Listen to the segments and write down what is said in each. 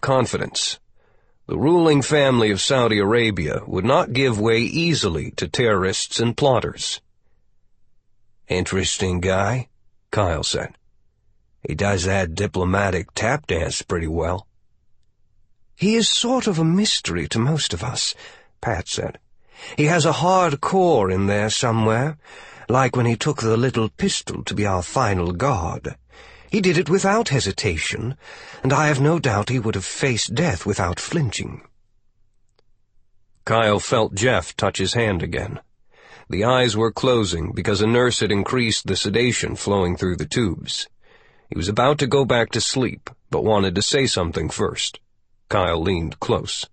confidence. The ruling family of Saudi Arabia would not give way easily to terrorists and plotters. "Interesting guy," Kyle said. "He does that diplomatic tap dance pretty well." "He is sort of a mystery to most of us," Pat said. "He has a hard core in there somewhere, like when he took the little pistol to be our final guard. He did it without hesitation, and I have no doubt he would have faced death without flinching." Kyle felt Jeff touch his hand again. The eyes were closing because a nurse had increased the sedation flowing through the tubes. He was about to go back to sleep, but wanted to say something first. Kyle leaned close.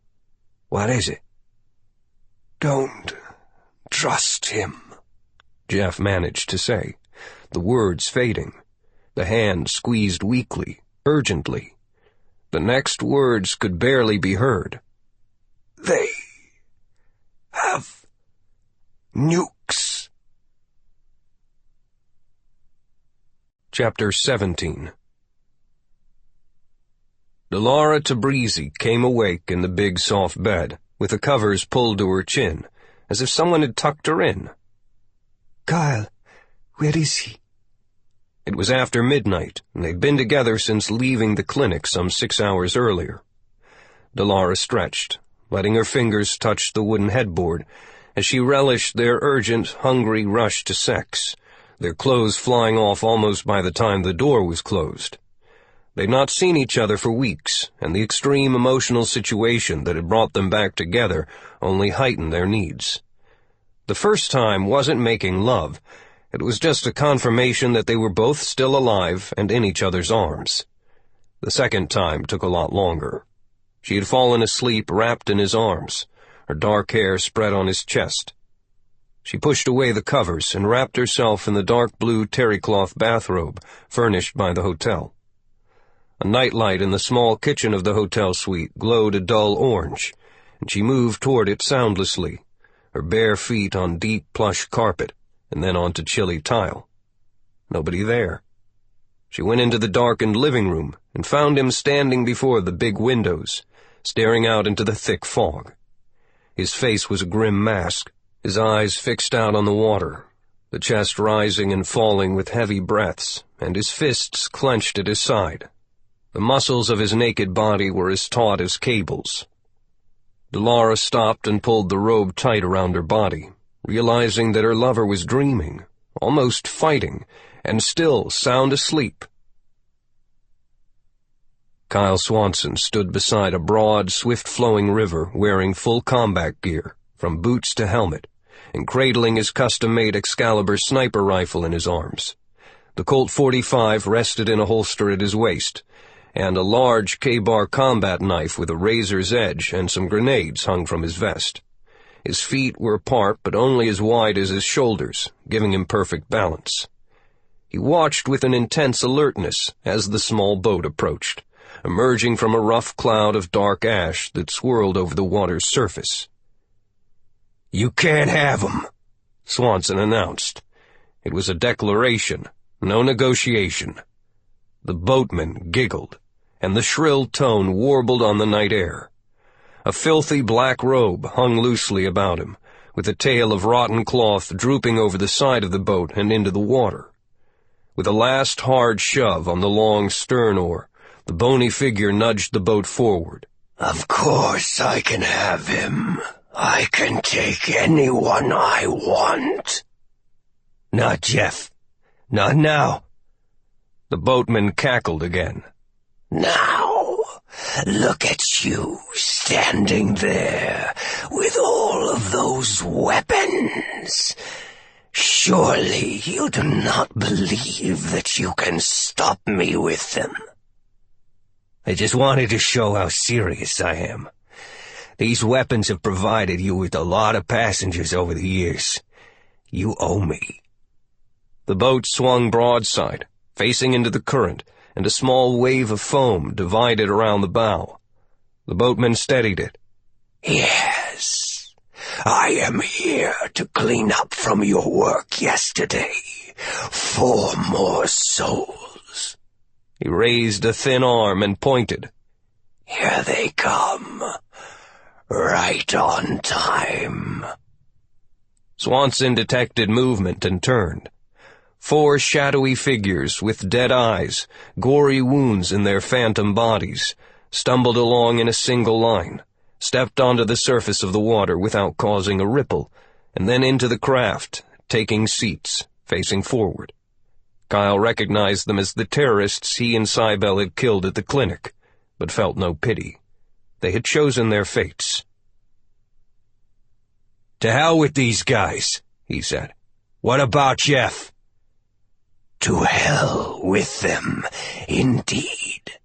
"What is it?" "Don't trust him," Jeff managed to say, the words fading. The hand squeezed weakly, urgently. The next words could barely be heard. "They have nukes." Chapter 17. Delara Tabrizi came awake in the big soft bed, with the covers pulled to her chin, as if someone had tucked her in. "Kyle, where is he?" It was after midnight, and they'd been together since leaving the clinic some 6 hours earlier. Delara stretched, letting her fingers touch the wooden headboard, as she relished their urgent, hungry rush to sex, their clothes flying off almost by the time the door was closed. They'd not seen each other for weeks, and the extreme emotional situation that had brought them back together only heightened their needs. The first time wasn't making love. It was just a confirmation that they were both still alive and in each other's arms. The second time took a lot longer. She had fallen asleep wrapped in his arms, her dark hair spread on his chest. She pushed away the covers and wrapped herself in the dark blue terrycloth bathrobe furnished by the hotel. A nightlight in the small kitchen of the hotel suite glowed a dull orange, and she moved toward it soundlessly, her bare feet on deep plush carpet, and then onto chilly tile. Nobody there. She went into the darkened living room and found him standing before the big windows, staring out into the thick fog. His face was a grim mask, his eyes fixed out on the water, the chest rising and falling with heavy breaths, and his fists clenched at his side. The muscles of his naked body were as taut as cables. Delara stopped and pulled the robe tight around her body, realizing that her lover was dreaming, almost fighting, and still sound asleep. Kyle Swanson stood beside a broad, swift-flowing river wearing full combat gear, from boots to helmet, and cradling his custom-made Excalibur sniper rifle in his arms. The Colt .45 rested in a holster at his waist, and a large K-bar combat knife with a razor's edge and some grenades hung from his vest. His feet were apart but only as wide as his shoulders, giving him perfect balance. He watched with an intense alertness as the small boat approached, emerging from a rough cloud of dark ash that swirled over the water's surface. "You can't have 'em," Swanson announced. It was a declaration, no negotiation. The boatman giggled, and the shrill tone warbled on the night air. A filthy black robe hung loosely about him, with a tail of rotten cloth drooping over the side of the boat and into the water. With a last hard shove on the long stern oar, the bony figure nudged the boat forward. "Of course I can have him. I can take anyone I want." "Not Jeff. Not now." The boatman cackled again. "Now, look at you standing there with all of those weapons. Surely you do not believe that you can stop me with them." "I just wanted to show how serious I am. These weapons have provided you with a lot of passengers over the years. You owe me." The boat swung broadside, facing into the current, and a small wave of foam divided around the bow. The boatman steadied it. "Yes, I am here to clean up from your work yesterday. 4 more souls." He raised a thin arm and pointed. Here they come. Right on time. Swanson detected movement and turned. 4 shadowy figures with dead eyes, gory wounds in their phantom bodies, stumbled along in a single line, stepped onto the surface of the water without causing a ripple, and then into the craft, taking seats, facing forward. Kyle recognized them as the terrorists he and Cybele had killed at the clinic, but felt no pity. They had chosen their fates. "To hell with these guys," he said. "What about Jeff?" "To hell with them, indeed."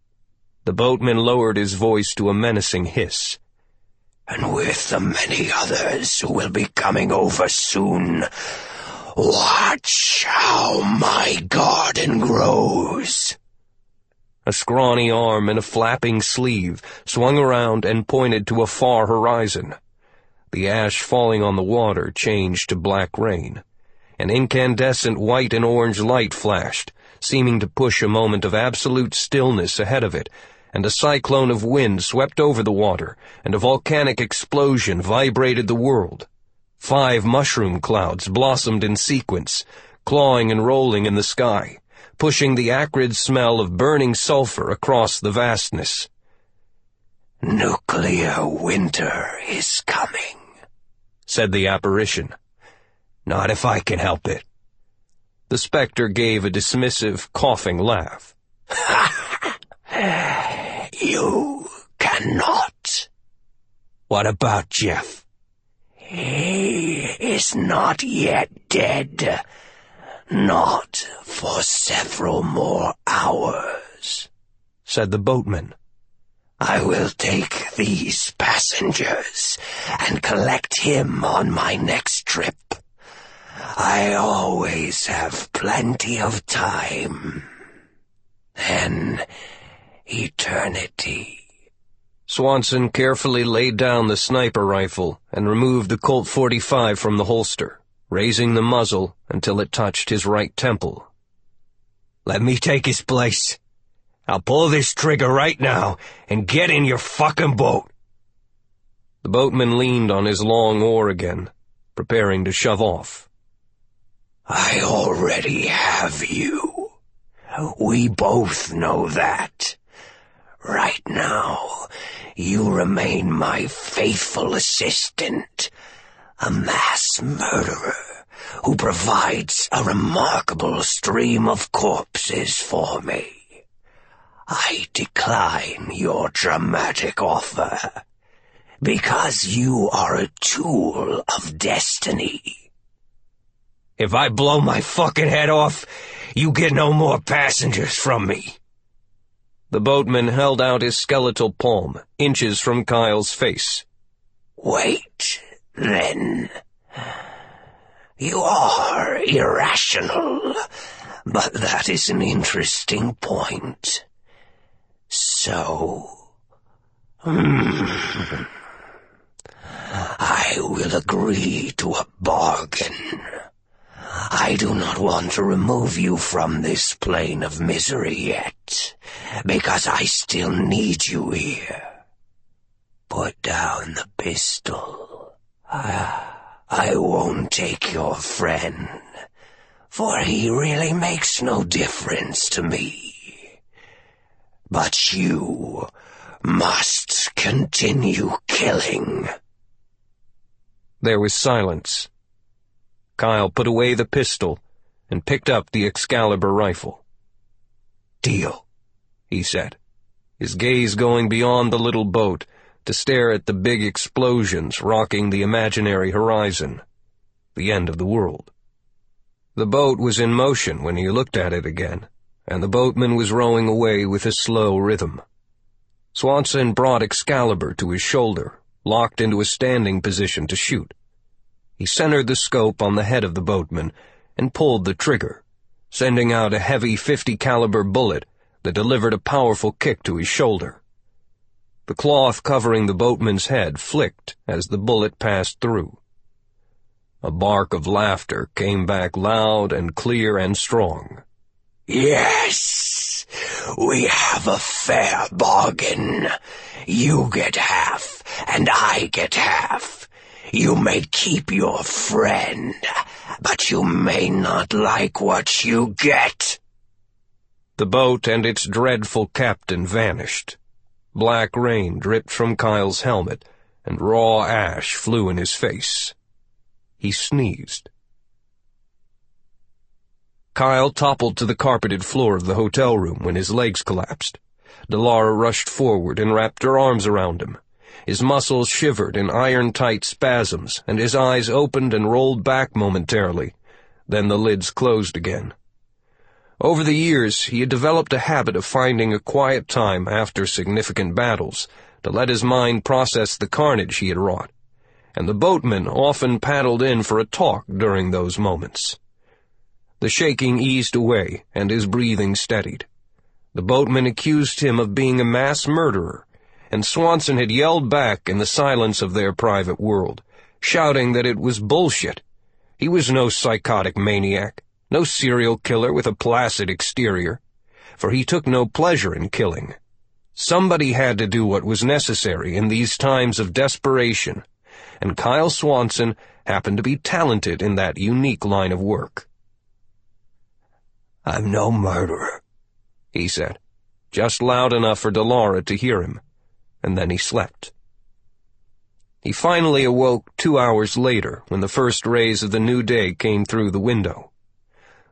The boatman lowered his voice to a menacing hiss. "And with the many others who will be coming over soon, watch how my garden grows." A scrawny arm and a flapping sleeve swung around and pointed to a far horizon. The ash falling on the water changed to black rain. An incandescent white and orange light flashed, seeming to push a moment of absolute stillness ahead of it, and a cyclone of wind swept over the water, and a volcanic explosion vibrated the world. 5 mushroom clouds blossomed in sequence, clawing and rolling in the sky, pushing the acrid smell of burning sulfur across the vastness. "Nuclear winter is coming," said the apparition. "Not if I can help it." The specter gave a dismissive, coughing laugh. "You cannot." "What about Jeff?" "He is not yet dead. Not for several more hours," said the boatman. "I will take these passengers and collect him on my next trip. I always have plenty of time. Then eternity." Swanson carefully laid down the sniper rifle and removed the Colt 45 from the holster, raising the muzzle until it touched his right temple. "Let me take his place. I'll pull this trigger right now and get in your fucking boat." The boatman leaned on his long oar again, preparing to shove off. "I already have you. We both know that. Right now, you remain my faithful assistant, a mass murderer who provides a remarkable stream of corpses for me. I decline your dramatic offer, because you are a tool of destiny." "If I blow my fucking head off, you get no more passengers from me." The boatman held out his skeletal palm, inches from Kyle's face. "Wait, then. You are irrational, but that is an interesting point. So, I will agree to a bargain. I do not want to remove you from this plane of misery yet, because I still need you here. Put down the pistol. I won't take your friend, for he really makes no difference to me. But you must continue killing." There was silence. Kyle put away the pistol and picked up the Excalibur rifle. "Deal," he said, his gaze going beyond the little boat to stare at the big explosions rocking the imaginary horizon, the end of the world. The boat was in motion when he looked at it again, and the boatman was rowing away with a slow rhythm. Swanson brought Excalibur to his shoulder, locked into a standing position to shoot. He centered the scope on the head of the boatman and pulled the trigger, sending out a heavy .50 caliber bullet that delivered a powerful kick to his shoulder. The cloth covering the boatman's head flicked as the bullet passed through. A bark of laughter came back loud and clear and strong. "Yes, We have a fair bargain. You get half, and I get half. You may keep your friend, but you may not like what you get." The boat and its dreadful captain vanished. Black rain dripped from Kyle's helmet, and raw ash flew in his face. He sneezed. Kyle toppled to the carpeted floor of the hotel room when his legs collapsed. Delara rushed forward and wrapped her arms around him. His muscles shivered in iron-tight spasms, and his eyes opened and rolled back momentarily. Then the lids closed again. Over the years, he had developed a habit of finding a quiet time after significant battles to let his mind process the carnage he had wrought, and the boatman often paddled in for a talk during those moments. The shaking eased away, and his breathing steadied. The boatman accused him of being a mass murderer, and Swanson had yelled back in the silence of their private world, shouting that it was bullshit. He was no psychotic maniac, no serial killer with a placid exterior, for he took no pleasure in killing. Somebody had to do what was necessary in these times of desperation, and Kyle Swanson happened to be talented in that unique line of work. "I'm no murderer," he said, just loud enough for Delara to hear him, and then he slept. He finally awoke 2 hours later when the first rays of the new day came through the window.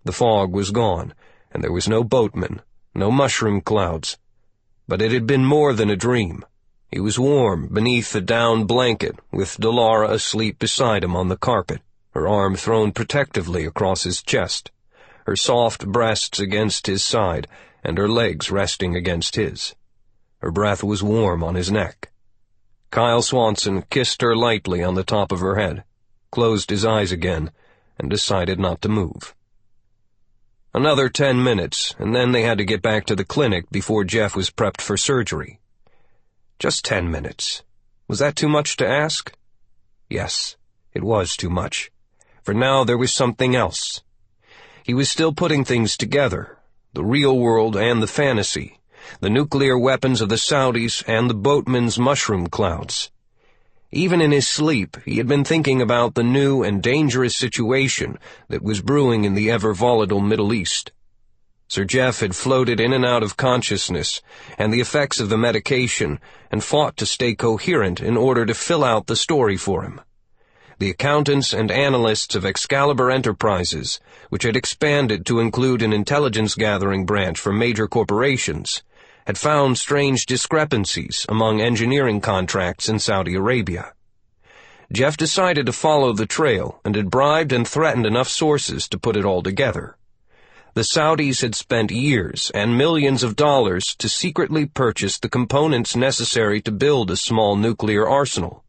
The fog was gone, and there was no boatman, no mushroom clouds. But it had been more than a dream. He was warm beneath the down blanket, with Delara asleep beside him on the carpet, her arm thrown protectively across his chest, her soft breasts against his side, and her legs resting against his. Her breath was warm on his neck. Kyle Swanson kissed her lightly on the top of her head, closed his eyes again, and decided not to move. Another 10 minutes, and then they had to get back to the clinic before Jeff was prepped for surgery. Just 10 minutes. Was that too much to ask? Yes, it was too much. For now there was something else. He was still putting things together, the real world and the fantasy, the nuclear weapons of the Saudis and the boatman's mushroom clouds. Even in his sleep, he had been thinking about the new and dangerous situation that was brewing in the ever-volatile Middle East. Sir Jeff had floated in and out of consciousness and the effects of the medication and fought to stay coherent in order to fill out the story for him. The accountants and analysts of Excalibur Enterprises, which had expanded to include an intelligence-gathering branch for major corporations, had found strange discrepancies among engineering contracts in Saudi Arabia. Jeff decided to follow the trail and had bribed and threatened enough sources to put it all together. The Saudis had spent years and millions of dollars to secretly purchase the components necessary to build a small nuclear arsenal,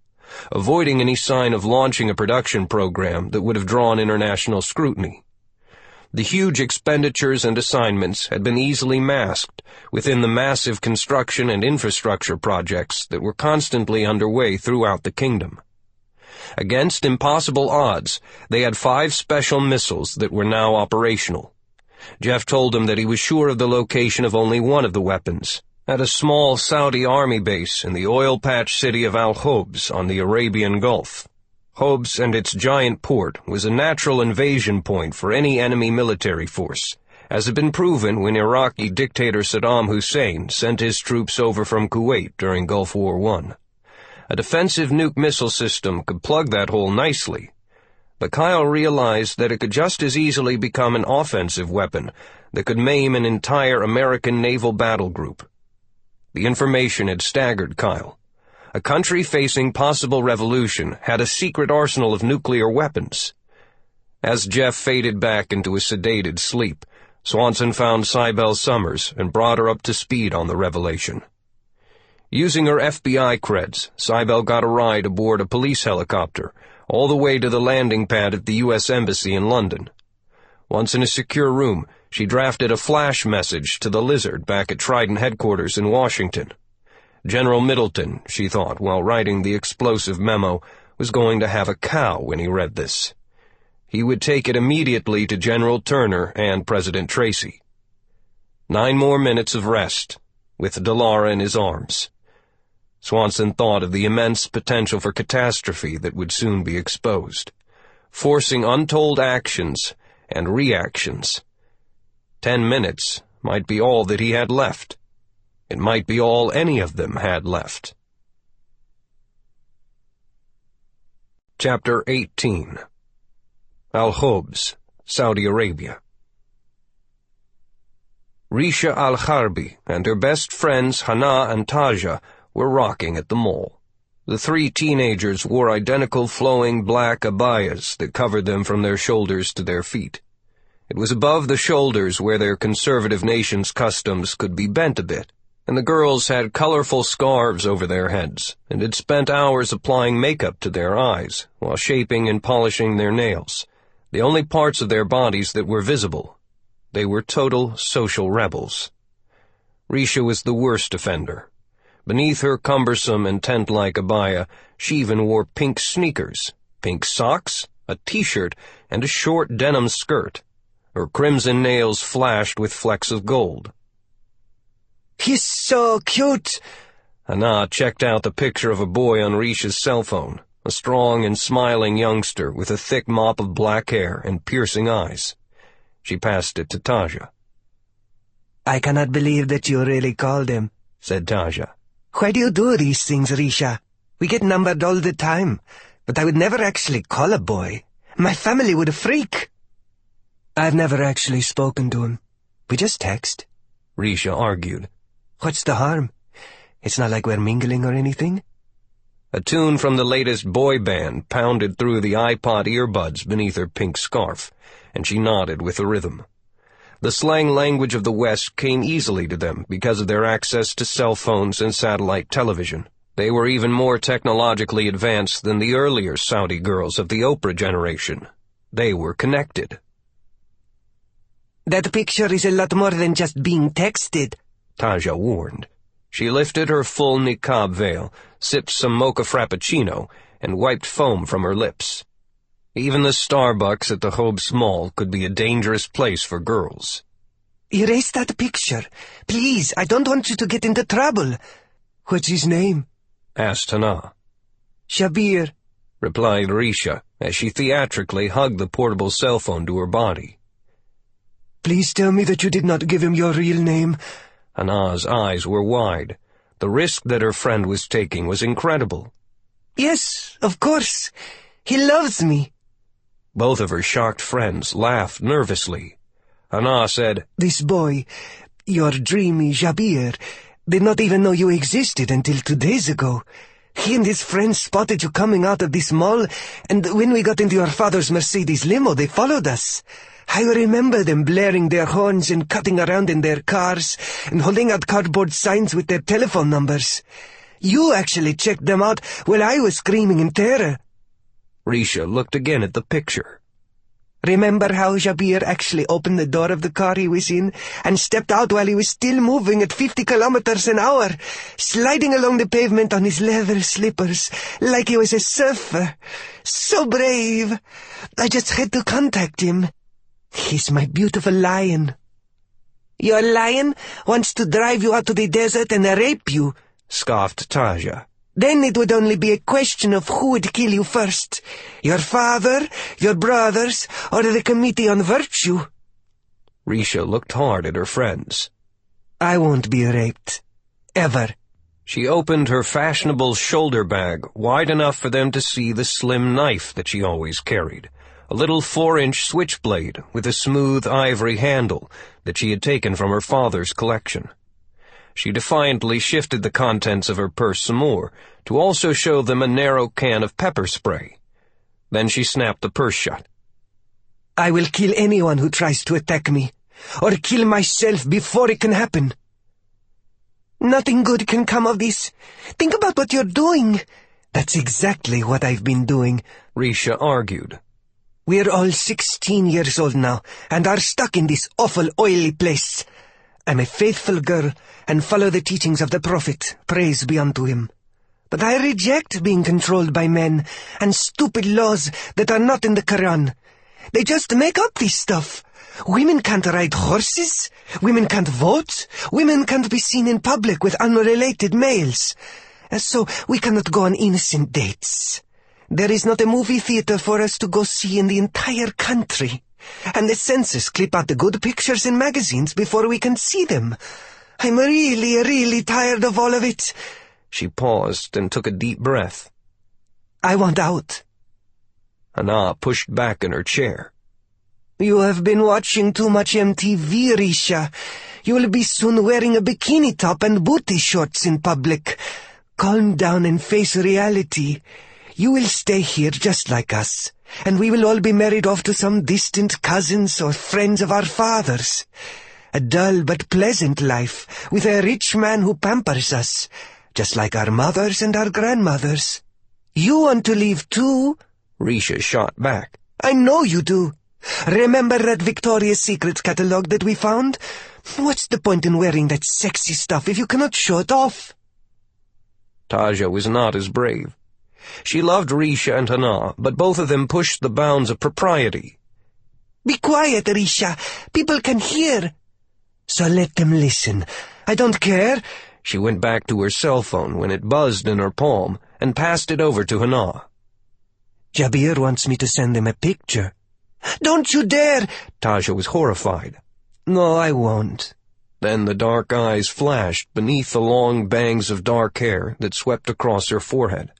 avoiding any sign of launching a production program that would have drawn international scrutiny. The huge expenditures and assignments had been easily masked within the massive construction and infrastructure projects that were constantly underway throughout the kingdom. Against impossible odds, they had 5 special missiles that were now operational. Jeff told him that he was sure of the location of only one of the weapons, at a small Saudi army base in the oil-patch city of Al-Hobs on the Arabian Gulf. Hobs and its giant port was a natural invasion point for any enemy military force, as had been proven when Iraqi dictator Saddam Hussein sent his troops over from Kuwait during Gulf War I. A defensive nuke missile system could plug that hole nicely, but Kyle realized that it could just as easily become an offensive weapon that could maim an entire American naval battle group. The information had staggered Kyle. A country facing possible revolution had a secret arsenal of nuclear weapons. As Jeff faded back into a sedated sleep, Swanson found Cybele Summers and brought her up to speed on the revelation. Using her FBI creds, Cybele got a ride aboard a police helicopter, all the way to the landing pad at the U.S. Embassy in London. Once in a secure room, she drafted a flash message to the Lizard back at Trident headquarters in Washington. General Middleton, she thought while writing the explosive memo, was going to have a cow when he read this. He would take it immediately to General Turner and President Tracy. 9 more minutes of rest, with Delara in his arms. Swanson thought of the immense potential for catastrophe that would soon be exposed, forcing untold actions and reactions. 10 minutes might be all that he had left. It might be all any of them had left. Chapter 18. Al-Khobz, Saudi Arabia. Risha al-Harbi and her best friends Hana and Taja were rocking at the mall. The 3 teenagers wore identical flowing black abayas that covered them from their shoulders to their feet. It was above the shoulders where their conservative nation's customs could be bent a bit, and the girls had colorful scarves over their heads and had spent hours applying makeup to their eyes while shaping and polishing their nails, the only parts of their bodies that were visible. They were total social rebels. Risha was the worst offender. Beneath her cumbersome and tent-like abaya, she even wore pink sneakers, pink socks, a t-shirt, and a short denim skirt. Her crimson nails flashed with flecks of gold. "He's so cute!" Hana checked out the picture of a boy on Risha's cell phone, a strong and smiling youngster with a thick mop of black hair and piercing eyes. She passed it to Taja. "I cannot believe that you really called him," said Taja. "Why do you do these things, Risha? We get numbered all the time, but I would never actually call a boy. My family would freak." "I've never actually spoken to him. We just text," Risha argued. "What's the harm? It's not like we're mingling or anything." A tune from the latest boy band pounded through the iPod earbuds beneath her pink scarf, and she nodded with the rhythm. The slang language of the West came easily to them because of their access to cell phones and satellite television. They were even more technologically advanced than the earlier Saudi girls of the Oprah generation. They were connected. "That picture is a lot more than just being texted," Taja warned. She lifted her full niqab veil, sipped some mocha frappuccino, and wiped foam from her lips. Even the Starbucks at the Khobz Mall could be a dangerous place for girls. "Erase that picture. Please, I don't want you to get into trouble." "What's his name?" asked Hana. "Shabir," replied Risha, as she theatrically hugged the portable cell phone to her body. "Please tell me that you did not give him your real name." Hana's eyes were wide. The risk that her friend was taking was incredible. "Yes, of course. He loves me." Both of her shocked friends laughed nervously. Hana said, "This boy, your dreamy Jabir, did not even know you existed until 2 days ago. He and his friends spotted you coming out of this mall, and when we got into your father's Mercedes limo, they followed us. I remember them blaring their horns and cutting around in their cars and holding out cardboard signs with their telephone numbers. You actually checked them out while I was screaming in terror." Risha looked again at the picture. "Remember how Jabir actually opened the door of the car he was in and stepped out while he was still moving at 50 kilometers an hour, sliding along the pavement on his leather slippers like he was a surfer? So brave. I just had to contact him. He's my beautiful lion." "Your lion wants to drive you out to the desert and rape you," scoffed Taja. "Then it would only be a question of who would kill you first, your father, your brothers, or the Committee on Virtue." Risha looked hard at her friends. "I won't be raped. Ever." She opened her fashionable shoulder bag wide enough for them to see the slim knife that she always carried, a little 4-inch switchblade with a smooth ivory handle that she had taken from her father's collection. She defiantly shifted the contents of her purse some more, to also show them a narrow can of pepper spray. Then she snapped the purse shut. "I will kill anyone who tries to attack me, or kill myself before it can happen. Nothing good can come of this. Think about what you're doing." "That's exactly what I've been doing," Risha argued. "We're all 16 years old now, and are stuck in this awful oily place. I'm a faithful girl, and follow the teachings of the Prophet, praise be unto him. But I reject being controlled by men, and stupid laws that are not in the Quran. They just make up this stuff. Women can't ride horses. Women can't vote. Women can't be seen in public with unrelated males. So we cannot go on innocent dates. There is not a movie theater for us to go see in the entire country. And the censors clip out the good pictures in magazines before we can see them. I'm really, really tired of all of it." She paused and took a deep breath. "I want out." Hana pushed back in her chair. "You have been watching too much MTV, Risha. You will be soon wearing a bikini top and booty shorts in public. Calm down and face reality. You will stay here just like us, and we will all be married off to some distant cousins or friends of our fathers. A dull but pleasant life, with a rich man who pampers us, just like our mothers and our grandmothers. You want to leave too?" Risha shot back. "I know you do. Remember that Victoria's Secret catalogue that we found? What's the point in wearing that sexy stuff if you cannot show it off?" Taja was not as brave. She loved Risha and Hana, but both of them pushed the bounds of propriety. "Be quiet, Risha. People can hear." "So let them listen. I don't care." She went back to her cell phone when it buzzed in her palm and passed it over to Hana. "Jabir wants me to send him a picture." "Don't you dare!" Taja was horrified. "No, I won't." Then the dark eyes flashed beneath the long bangs of dark hair that swept across her forehead.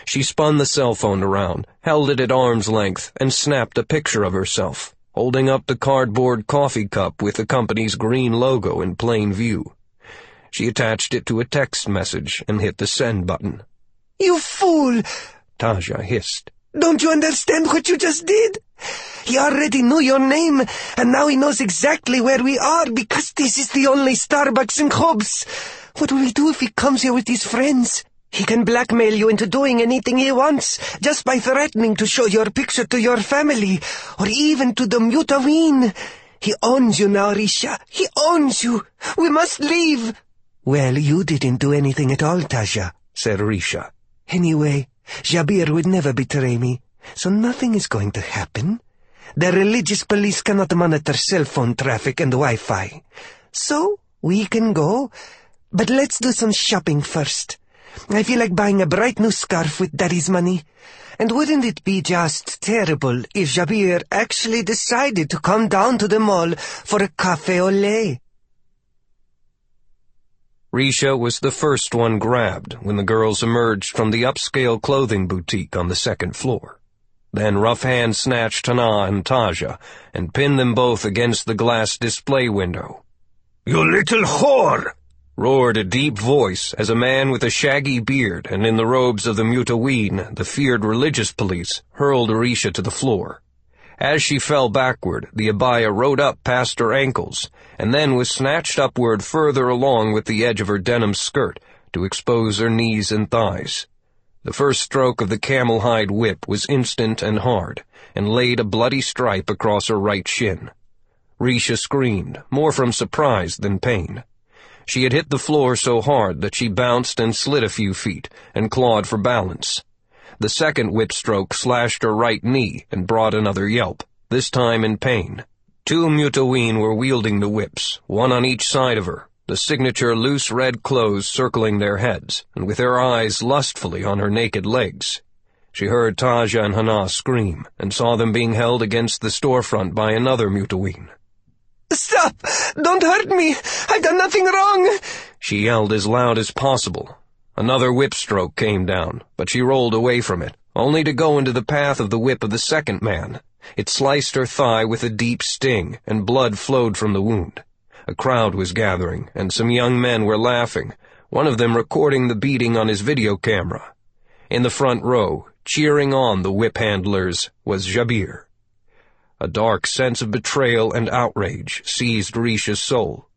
She spun the cell phone around, held it at arm's length, and snapped a picture of herself, holding up the cardboard coffee cup with the company's green logo in plain view. She attached it to a text message and hit the send button. "You fool!" Taja hissed. "Don't you understand what you just did? He already knew your name, and now he knows exactly where we are because this is the only Starbucks in Hobbs. What will we do if he comes here with his friends? He can blackmail you into doing anything he wants, just by threatening to show your picture to your family, or even to the Mutaween. He owns you now, Risha. He owns you. We must leave." "Well, you didn't do anything at all, Taja," said Risha. "Anyway, Jabir would never betray me, so nothing is going to happen. The religious police cannot monitor cell phone traffic and Wi-Fi. So, we can go. But let's do some shopping first. I feel like buying a bright new scarf with Daddy's money. And wouldn't it be just terrible if Jabir actually decided to come down to the mall for a cafe au lait?" Risha was the first one grabbed when the girls emerged from the upscale clothing boutique on the second floor. Then rough hands snatched Hana and Taja and pinned them both against the glass display window. "You little whore!" roared a deep voice as a man with a shaggy beard and in the robes of the Mutaween, the feared religious police, hurled Risha to the floor. As she fell backward, the abaya rode up past her ankles, and then was snatched upward further along with the edge of her denim skirt to expose her knees and thighs. The first stroke of the camel-hide whip was instant and hard, and laid a bloody stripe across her right shin. Risha screamed, more from surprise than pain. She had hit the floor so hard that she bounced and slid a few feet, and clawed for balance. The second whip stroke slashed her right knee and brought another yelp, this time in pain. Two Mutaween were wielding the whips, one on each side of her, the signature loose red clothes circling their heads, and with their eyes lustfully on her naked legs. She heard Taja and Hana scream, and saw them being held against the storefront by another Mutaween. "Stop! Don't hurt me! I've done nothing wrong!" she yelled as loud as possible. Another whip stroke came down, but she rolled away from it, only to go into the path of the whip of the second man. It sliced her thigh with a deep sting, and blood flowed from the wound. A crowd was gathering, and some young men were laughing, one of them recording the beating on his video camera. In the front row, cheering on the whip handlers, was Jabir. A dark sense of betrayal and outrage seized Risha's soul.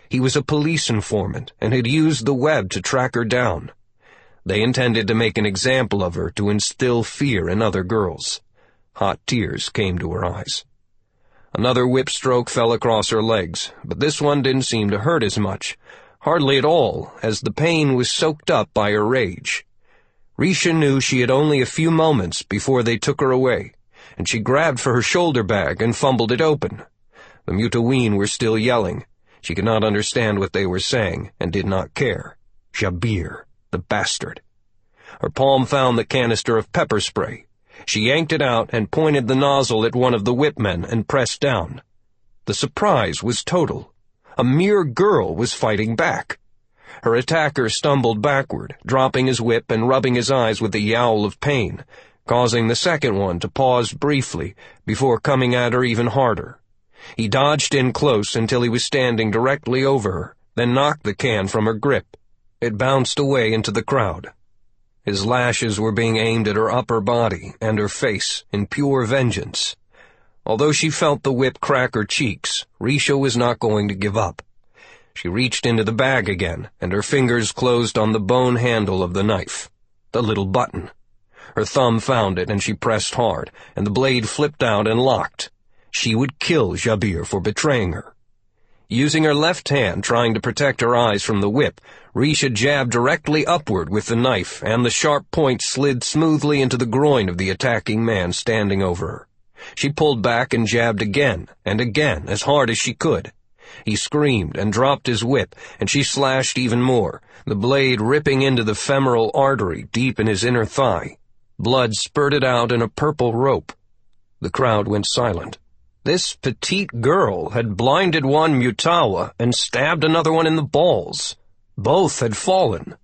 He was a police informant, and had used the web to track her down. They intended to make an example of her to instill fear in other girls. Hot tears came to her eyes. Another whip stroke fell across her legs, but this one didn't seem to hurt as much, hardly at all, as the pain was soaked up by her rage. Risha knew she had only a few moments before they took her away, and she grabbed for her shoulder bag and fumbled it open. The Mutaween were still yelling. She could not understand what they were saying, and did not care. Jabir, the bastard. Her palm found the canister of pepper spray. She yanked it out and pointed the nozzle at one of the whipmen and pressed down. The surprise was total. A mere girl was fighting back. Her attacker stumbled backward, dropping his whip and rubbing his eyes with a yowl of pain, causing the second one to pause briefly before coming at her even harder. He dodged in close until he was standing directly over her, then knocked the can from her grip. It bounced away into the crowd. His lashes were being aimed at her upper body and her face in pure vengeance. Although she felt the whip crack her cheeks, Risha was not going to give up. She reached into the bag again, and her fingers closed on the bone handle of the knife, the little button. Her thumb found it, and she pressed hard, and the blade flipped out and locked. She would kill Jabir for betraying her. Using her left hand, trying to protect her eyes from the whip, Risha jabbed directly upward with the knife, and the sharp point slid smoothly into the groin of the attacking man standing over her. She pulled back and jabbed again, and again, as hard as she could. He screamed and dropped his whip, and she slashed even more, the blade ripping into the femoral artery deep in his inner thigh. Blood spurted out in a purple rope. The crowd went silent. This petite girl had blinded one Mutawa and stabbed another one in the balls. Both had fallen.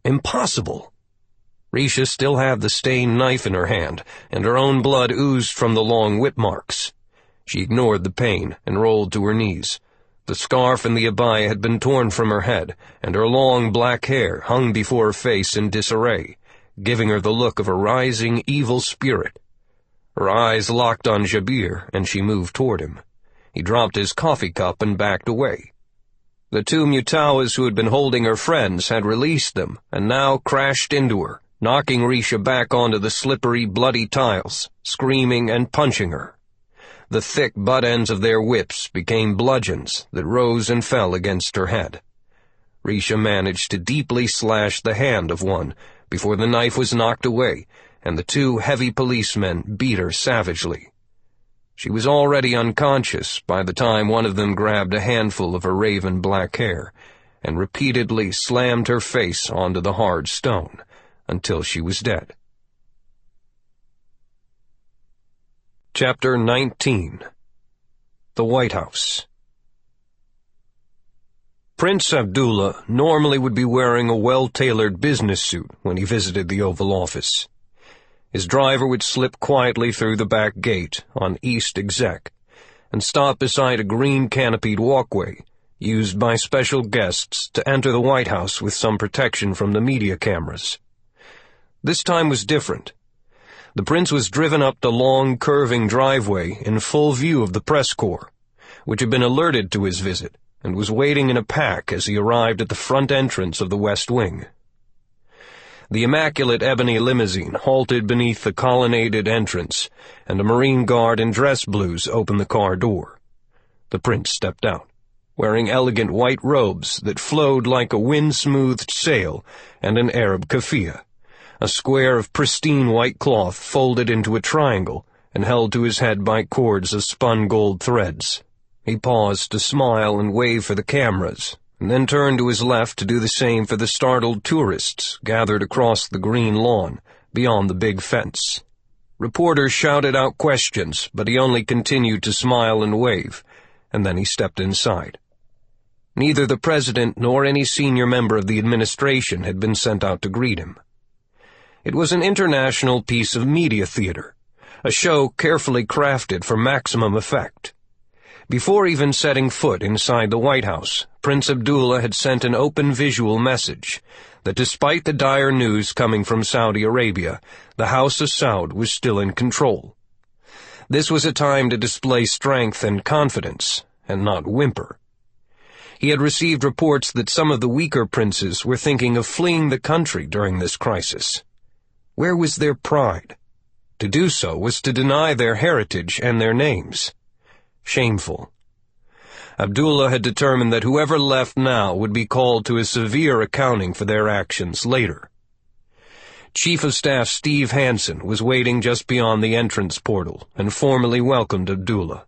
Impossible. Risha still had the stained knife in her hand, and her own blood oozed from the long whip marks. She ignored the pain and rolled to her knees. The scarf and the abaya had been torn from her head, and her long black hair hung before her face in disarray, giving her the look of a rising evil spirit. Her eyes locked on Jabir, and she moved toward him. He dropped his coffee cup and backed away. The two Mutawas who had been holding her friends had released them, and now crashed into her, knocking Risha back onto the slippery, bloody tiles, screaming and punching her. The thick butt ends of their whips became bludgeons that rose and fell against her head. Risha managed to deeply slash the hand of one before the knife was knocked away, and the two heavy policemen beat her savagely. She was already unconscious by the time one of them grabbed a handful of her raven black hair and repeatedly slammed her face onto the hard stone until she was dead. Chapter 19. The White House. Prince Abdullah normally would be wearing a well-tailored business suit when he visited the Oval Office. His driver would slip quietly through the back gate on East Exec and stop beside a green canopied walkway used by special guests to enter the White House with some protection from the media cameras. This time was different. The prince was driven up the long, curving driveway in full view of the press corps, which had been alerted to his visit and was waiting in a pack as he arrived at the front entrance of the West Wing. The immaculate ebony limousine halted beneath the colonnaded entrance, and a Marine guard in dress blues opened the car door. The prince stepped out, wearing elegant white robes that flowed like a wind-smoothed sail and an Arab keffiyeh, a square of pristine white cloth folded into a triangle and held to his head by cords of spun gold threads. He paused to smile and wave for the cameras, and then turned to his left to do the same for the startled tourists gathered across the green lawn beyond the big fence. Reporters shouted out questions, but he only continued to smile and wave, and then he stepped inside. Neither the president nor any senior member of the administration had been sent out to greet him. It was an international piece of media theater, a show carefully crafted for maximum effect. Before even setting foot inside the White House, Prince Abdullah had sent an open visual message that despite the dire news coming from Saudi Arabia, the House of Saud was still in control. This was a time to display strength and confidence, and not whimper. He had received reports that some of the weaker princes were thinking of fleeing the country during this crisis. Where was their pride? To do so was to deny their heritage and their names. Shameful. Abdullah had determined that whoever left now would be called to a severe accounting for their actions later. Chief of Staff Steve Hansen was waiting just beyond the entrance portal and formally welcomed Abdullah,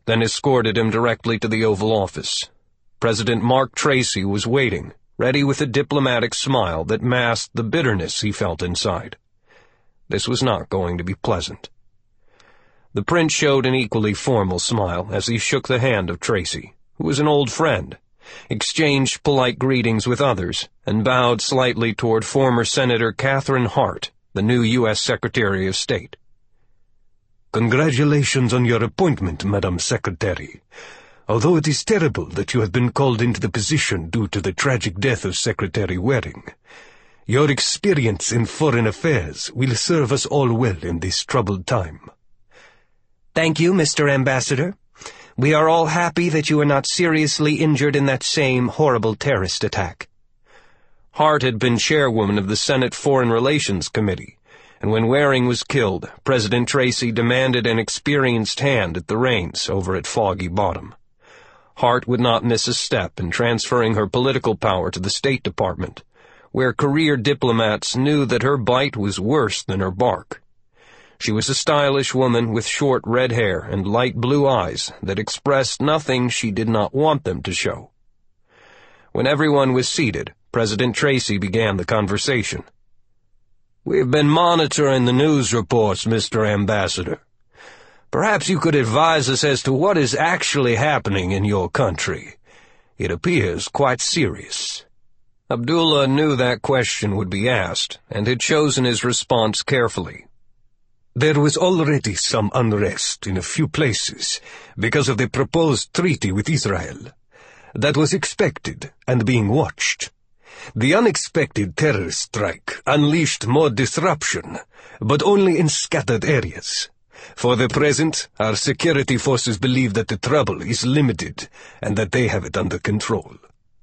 then escorted him directly to the Oval Office. President Mark Tracy was waiting, ready with a diplomatic smile that masked the bitterness he felt inside. This was not going to be pleasant. The prince showed an equally formal smile as he shook the hand of Tracy, who was an old friend, exchanged polite greetings with others, and bowed slightly toward former Senator Catherine Hart, the new U.S. Secretary of State. "Congratulations on your appointment, Madam Secretary. Although it is terrible that you have been called into the position due to the tragic death of Secretary Waring, your experience in foreign affairs will serve us all well in this troubled time." Thank you, Mr. Ambassador. We are all happy that you are not seriously injured in that same horrible terrorist attack. Hart had been chairwoman of the Senate Foreign Relations Committee, and when Waring was killed, President Tracy demanded an experienced hand at the reins over at Foggy Bottom. Hart would not miss a step in transferring her political power to the State Department, where career diplomats knew that her bite was worse than her bark. She was a stylish woman with short red hair and light blue eyes that expressed nothing she did not want them to show. When everyone was seated, President Tracy began the conversation. "We've been monitoring the news reports, Mr. Ambassador. Perhaps you could advise us as to what is actually happening in your country. It appears quite serious." Abdullah knew that question would be asked, and had chosen his response carefully. "There was already some unrest in a few places because of the proposed treaty with Israel. That was expected and being watched. The unexpected terror strike unleashed more disruption, but only in scattered areas. For the present, our security forces believe that the trouble is limited and that they have it under control.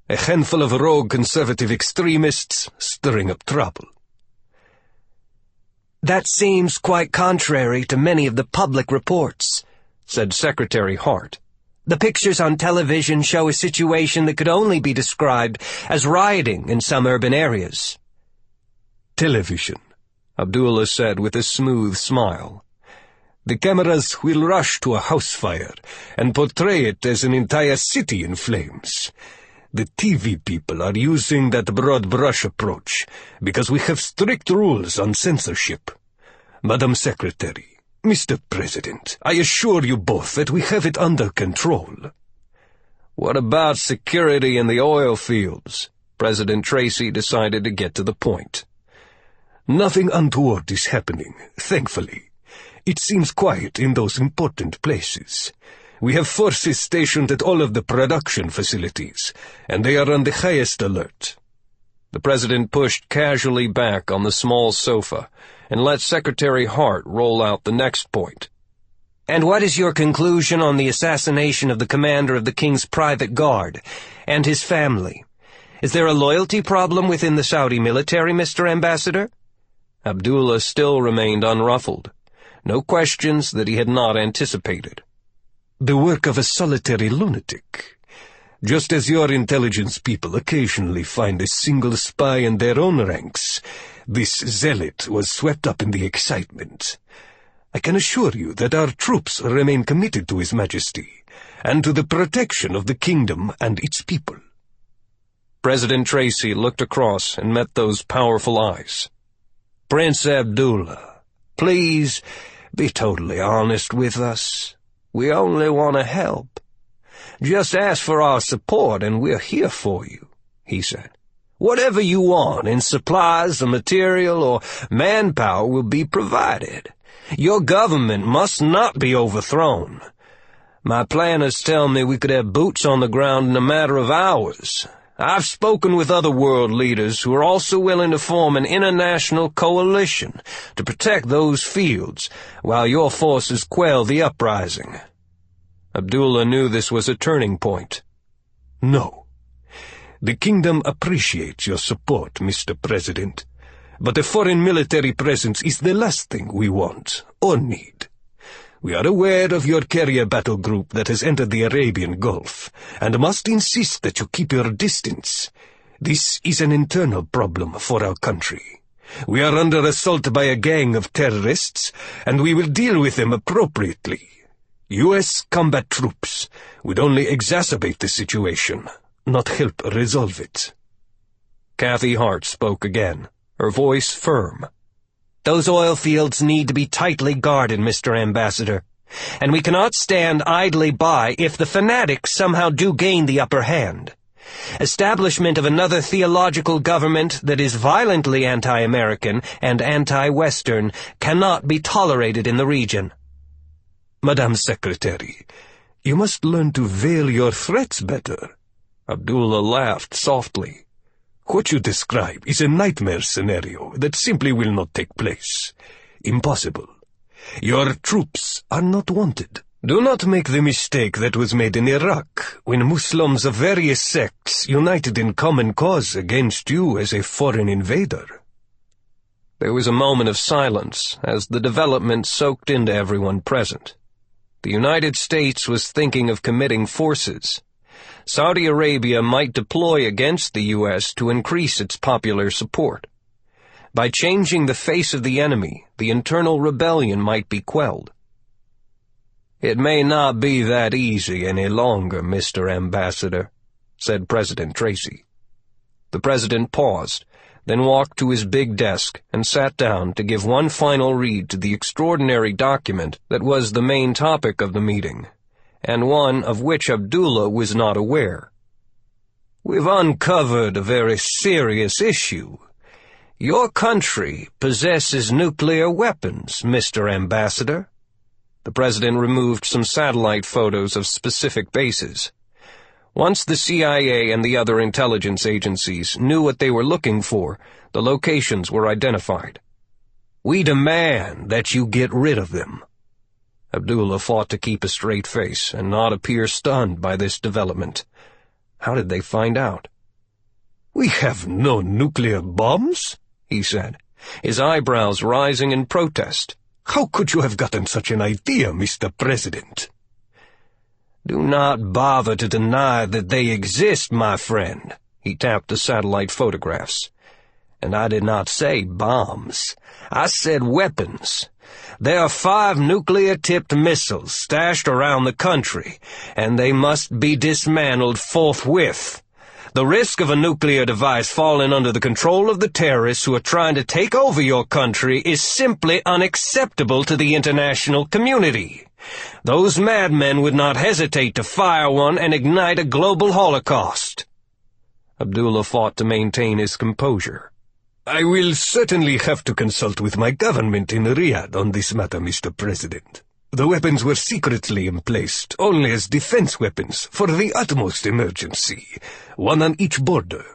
A handful of rogue conservative extremists stirring up trouble." That seems quite contrary to many of the public reports, said Secretary Hart. The pictures on television show a situation that could only be described as rioting in some urban areas. "Television," Abdullah said with a smooth smile. "The cameras will rush to a house fire and portray it as an entire city in flames. The TV people are using that broad brush approach because we have strict rules on censorship. Madam Secretary, Mr. President, I assure you both that we have it under control." "What about security in the oil fields?" President Tracy decided to get to the point. "Nothing untoward is happening, thankfully. It seems quiet in those important places. We have forces stationed at all of the production facilities, and they are on the highest alert." The president pushed casually back on the small sofa and let Secretary Hart roll out the next point. "And what is your conclusion on the assassination of the commander of the King's private guard and his family? Is there a loyalty problem within the Saudi military, Mr. Ambassador?" Abdullah still remained unruffled. No questions that he had not anticipated. "The work of a solitary lunatic. Just as your intelligence people occasionally find a single spy in their own ranks, this zealot was swept up in the excitement. I can assure you that our troops remain committed to His Majesty and to the protection of the kingdom and its people." President Tracy looked across and met those powerful eyes. "Prince Abdullah, please be totally honest with us. We only want to help. Just ask for our support and we're here for you," he said. "Whatever you want in supplies or material or manpower will be provided. Your government must not be overthrown. My planners tell me we could have boots on the ground in a matter of hours. I've spoken with other world leaders who are also willing to form an international coalition to protect those fields while your forces quell the uprising." Abdullah knew this was a turning point. "No. The kingdom appreciates your support, Mr. President, but a foreign military presence is the last thing we want or need. We are aware of your carrier battle group that has entered the Arabian Gulf, and must insist that you keep your distance. This is an internal problem for our country. We are under assault by a gang of terrorists, and we will deal with them appropriately. U.S. combat troops would only exacerbate the situation, not help resolve it. Kathy Hart spoke again, her voice firm. Those oil fields need to be tightly guarded, Mr. Ambassador, and we cannot stand idly by if the fanatics somehow do gain the upper hand. Establishment of another theological government that is violently anti-American and anti-Western cannot be tolerated in the region. Madam Secretary, you must learn to veil your threats better. Abdullah laughed softly. What you describe is a nightmare scenario that simply will not take place. Impossible. Your troops are not wanted. Do not make the mistake that was made in Iraq, when Muslims of various sects united in common cause against you as a foreign invader. There was a moment of silence as the development soaked into everyone present. The United States was thinking of committing forces. Saudi Arabia might deploy against the U.S. to increase its popular support. By changing the face of the enemy, the internal rebellion might be quelled. It may not be that easy any longer, Mr. Ambassador, said President Tracy. The President paused, then walked to his big desk and sat down to give one final read to the extraordinary document that was the main topic of the meeting, and one of which Abdullah was not aware. We've uncovered a very serious issue. Your country possesses nuclear weapons, Mr. Ambassador. The President removed some satellite photos of specific bases. Once the CIA and the other intelligence agencies knew what they were looking for, the locations were identified. We demand that you get rid of them. Abdullah fought to keep a straight face and not appear stunned by this development. How did they find out? We have no nuclear bombs, he said, his eyebrows rising in protest. How could you have gotten such an idea, Mr. President? Do not bother to deny that they exist, my friend. He tapped the satellite photographs. And I did not say bombs. I said weapons. There are 5 nuclear-tipped missiles stashed around the country, and they must be dismantled forthwith. The risk of a nuclear device falling under the control of the terrorists who are trying to take over your country is simply unacceptable to the international community. Those madmen would not hesitate to fire one and ignite a global holocaust. Abdullah fought to maintain his composure. I will certainly have to consult with my government in Riyadh on this matter, Mr. President. The weapons were secretly emplaced only as defense weapons for the utmost emergency, one on each border.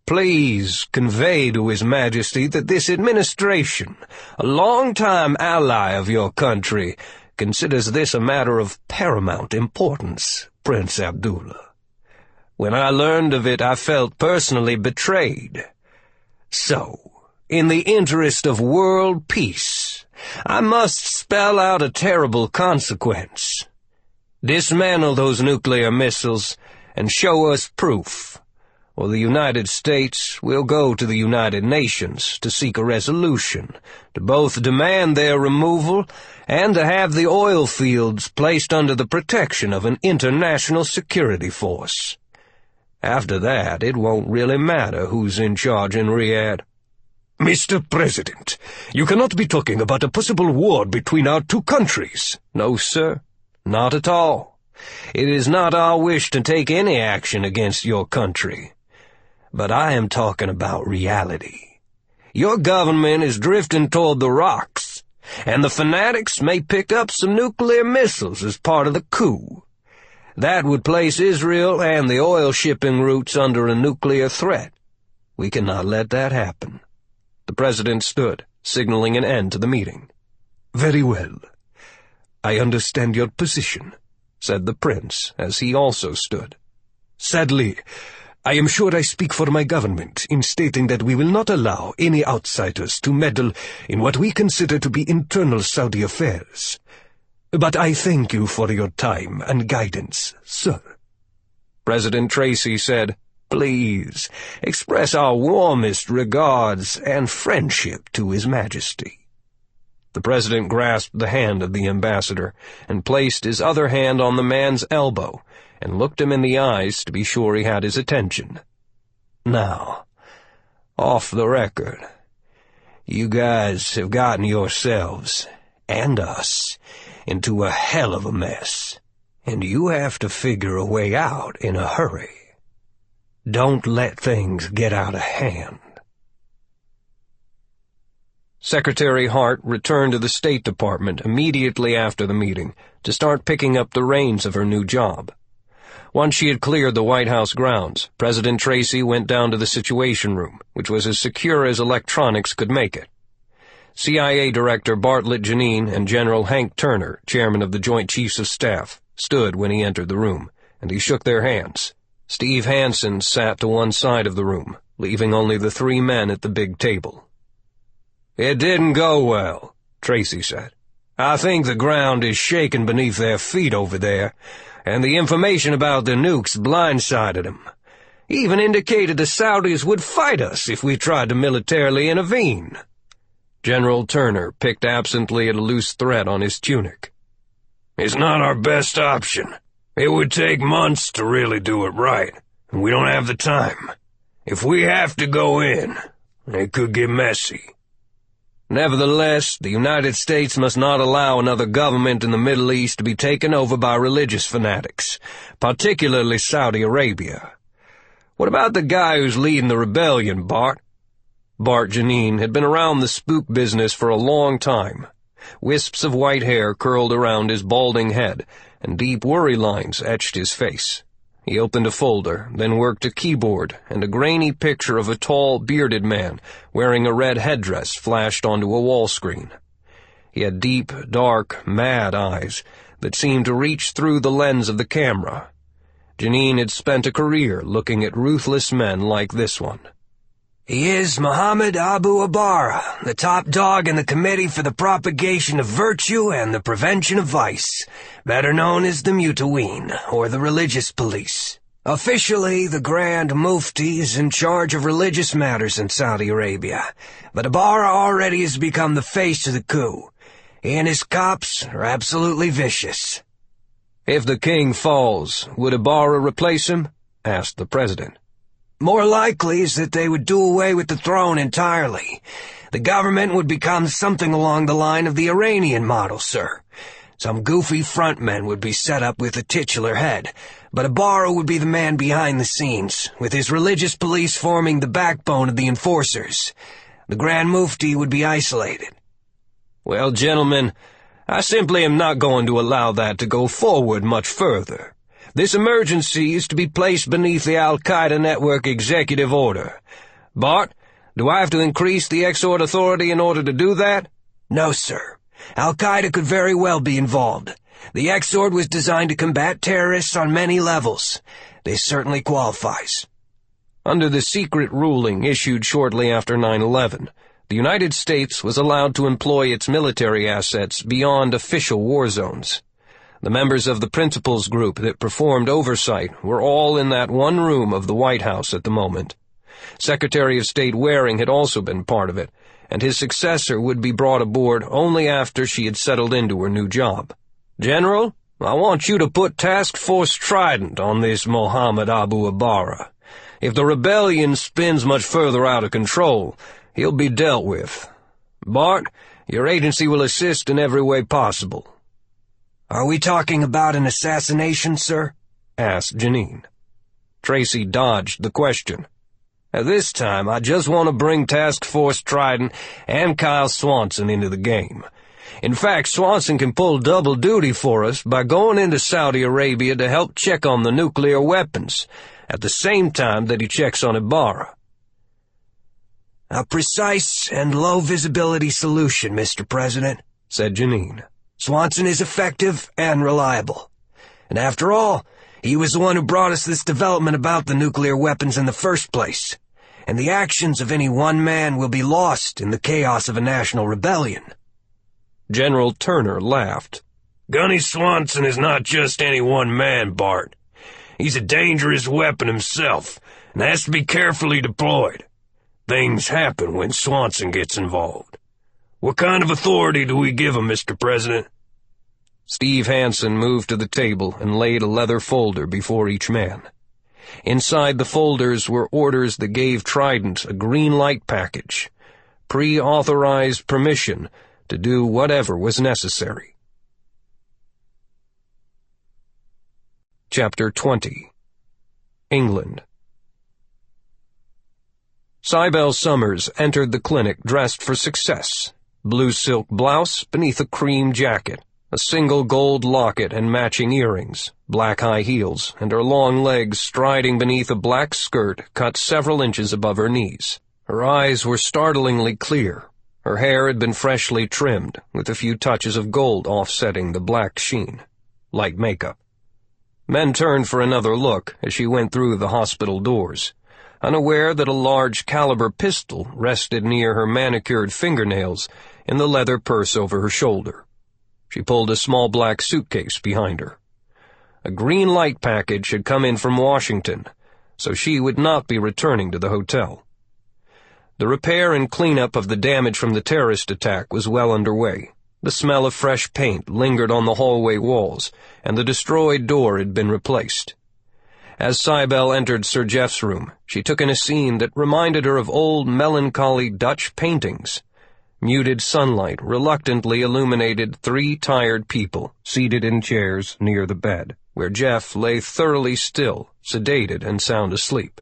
Please convey to His Majesty that this administration, a long-time ally of your country, considers this a matter of paramount importance, Prince Abdullah. When I learned of it, I felt personally betrayed. So, in the interest of world peace, I must spell out a terrible consequence. Dismantle those nuclear missiles and show us proof, or the United States will go to the United Nations to seek a resolution, to both demand their removal and to have the oil fields placed under the protection of an international security force. After that, it won't really matter who's in charge in Riyadh. Mr. President, you cannot be talking about a possible war between our two countries. No, sir, not at all. It is not our wish to take any action against your country. But I am talking about reality. Your government is drifting toward the rocks, and the fanatics may pick up some nuclear missiles as part of the coup. That would place Israel and the oil shipping routes under a nuclear threat. We cannot let that happen. The President stood, signaling an end to the meeting. Very well. I understand your position, said the Prince, as he also stood. Sadly, I am sure I speak for my government in stating that we will not allow any outsiders to meddle in what we consider to be internal Saudi affairs. But I thank you for your time and guidance, sir. President Tracy said, Please express our warmest regards and friendship to His Majesty. The president grasped the hand of the ambassador and placed his other hand on the man's elbow and looked him in the eyes to be sure he had his attention. "Now, off the record, you guys have gotten yourselves, and us, into a hell of a mess, and you have to figure a way out in a hurry. Don't let things get out of hand." Secretary Hart returned to the State Department immediately after the meeting to start picking up the reins of her new job. Once she had cleared the White House grounds, President Tracy went down to the Situation Room, which was as secure as electronics could make it. CIA Director Bartlett Janine and General Hank Turner, chairman of the Joint Chiefs of Staff, stood when he entered the room, and he shook their hands. Steve Hansen sat to one side of the room, leaving only the three men at the big table. "It didn't go well," Tracy said. "I think the ground is shaking beneath their feet over there, and the information about the nukes blindsided them. Even indicated the Saudis would fight us if we tried to militarily intervene." General Turner picked absently at a loose thread on his tunic. "It's not our best option. It would take months to really do it right, and we don't have the time. If we have to go in, it could get messy. Nevertheless, the United States must not allow another government in the Middle East to be taken over by religious fanatics, particularly Saudi Arabia. What about the guy who's leading the rebellion, Bart?" Bart Janine had been around the spook business for a long time. Wisps of white hair curled around his balding head, and deep worry lines etched his face. He opened a folder, then worked a keyboard, and a grainy picture of a tall, bearded man wearing a red headdress flashed onto a wall screen. He had deep, dark, mad eyes that seemed to reach through the lens of the camera. Janine had spent a career looking at ruthless men like this one. "He is Mohammed Abu Abara, the top dog in the Committee for the Propagation of Virtue and the Prevention of Vice, better known as the Mutaween, or the Religious Police. Officially, the Grand Mufti is in charge of religious matters in Saudi Arabia, but Abara already has become the face of the coup. He and his cops are absolutely vicious." "If the king falls, would Ibarra replace him?" asked the president. "More likely is that they would do away with the throne entirely. The government would become something along the line of the Iranian model, sir. Some goofy frontmen would be set up with a titular head, but Ibarra would be the man behind the scenes, with his religious police forming the backbone of the enforcers. The Grand Mufti would be isolated." "Well, gentlemen, I simply am not going to allow that to go forward much further. This emergency is to be placed beneath the Al-Qaeda Network executive order. Bart, do I have to increase the Exort authority in order to do that?" "No, sir. Al-Qaeda could very well be involved. The Exort was designed to combat terrorists on many levels. This certainly qualifies." Under the secret ruling issued shortly after 9/11, the United States was allowed to employ its military assets beyond official war zones. The members of the principals group that performed oversight were all in that one room of the White House at the moment. Secretary of State Waring had also been part of it, and his successor would be brought aboard only after she had settled into her new job. "General, I want you to put Task Force Trident on this Mohammed Abu Abara. If the rebellion spins much further out of control, he'll be dealt with. Bart, your agency will assist in every way possible." "Are we talking about an assassination, sir?" asked Janine. Tracy dodged the question. "At this time, I just want to bring Task Force Trident and Kyle Swanson into the game. In fact, Swanson can pull double duty for us by going into Saudi Arabia to help check on the nuclear weapons, at the same time that he checks on Ibarra." "A precise and low-visibility solution, Mr. President," said Janine. "Swanson is effective and reliable. And after all, he was the one who brought us this development about the nuclear weapons in the first place. And the actions of any one man will be lost in the chaos of a national rebellion." General Turner laughed. "Gunny Swanson is not just any one man, Bart. He's a dangerous weapon himself, and has to be carefully deployed. Things happen when Swanson gets involved. What kind of authority do we give him, Mr. President? Steve Hansen moved to the table and laid a leather folder before each man. Inside the folders were orders that gave Trident a green light package, pre-authorized permission to do whatever was necessary. Chapter 20. England. Cybele Summers entered the clinic dressed for success. Blue silk blouse beneath a cream jacket, a single gold locket and matching earrings, black high heels, and her long legs striding beneath a black skirt cut several inches above her knees. Her eyes were startlingly clear. Her hair had been freshly trimmed, with a few touches of gold offsetting the black sheen. Light makeup. Men turned for another look as she went through the hospital doors, unaware that a large caliber pistol rested near her manicured fingernails in the leather purse over her shoulder. She pulled a small black suitcase behind her. A green light package had come in from Washington, so she would not be returning to the hotel. The repair and cleanup of the damage from the terrorist attack was well underway. The smell of fresh paint lingered on the hallway walls, and the destroyed door had been replaced. As Cybele entered Sir Jeff's room, she took in a scene that reminded her of old melancholy Dutch paintings. Muted sunlight reluctantly illuminated 3 tired people seated in chairs near the bed, where Jeff lay thoroughly still, sedated and sound asleep.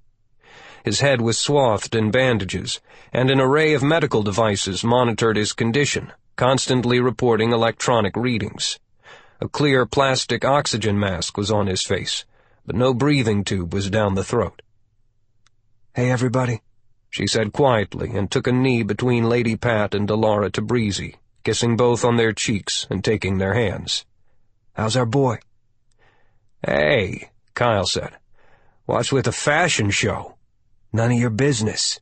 His head was swathed in bandages, and an array of medical devices monitored his condition, constantly reporting electronic readings. A clear plastic oxygen mask was on his face, but no breathing tube was down the throat. "Hey, everybody," she said quietly, and took a knee between Lady Pat and Delara Tabrizi, kissing both on their cheeks and taking their hands. "How's our boy?" "Hey," Kyle said. "What's with the fashion show?" "None of your business."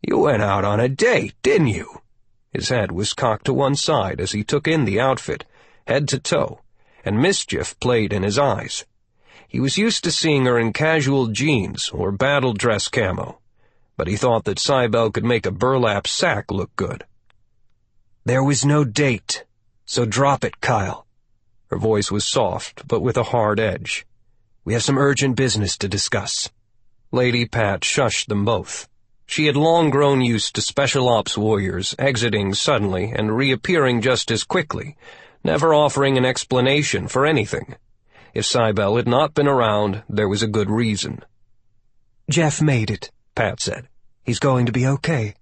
"You went out on a date, didn't you?" His head was cocked to one side as he took in the outfit, head to toe, and mischief played in his eyes. He was used to seeing her in casual jeans or battle dress camo, but he thought that Cybele could make a burlap sack look good. "There was no date, so drop it, Kyle." Her voice was soft, but with a hard edge. "We have some urgent business to discuss." Lady Pat shushed them both. She had long grown used to special ops warriors exiting suddenly and reappearing just as quickly, never offering an explanation for anything. If Cybele had not been around, there was a good reason. "Jeff made it," Pat said. "He's going to be okay."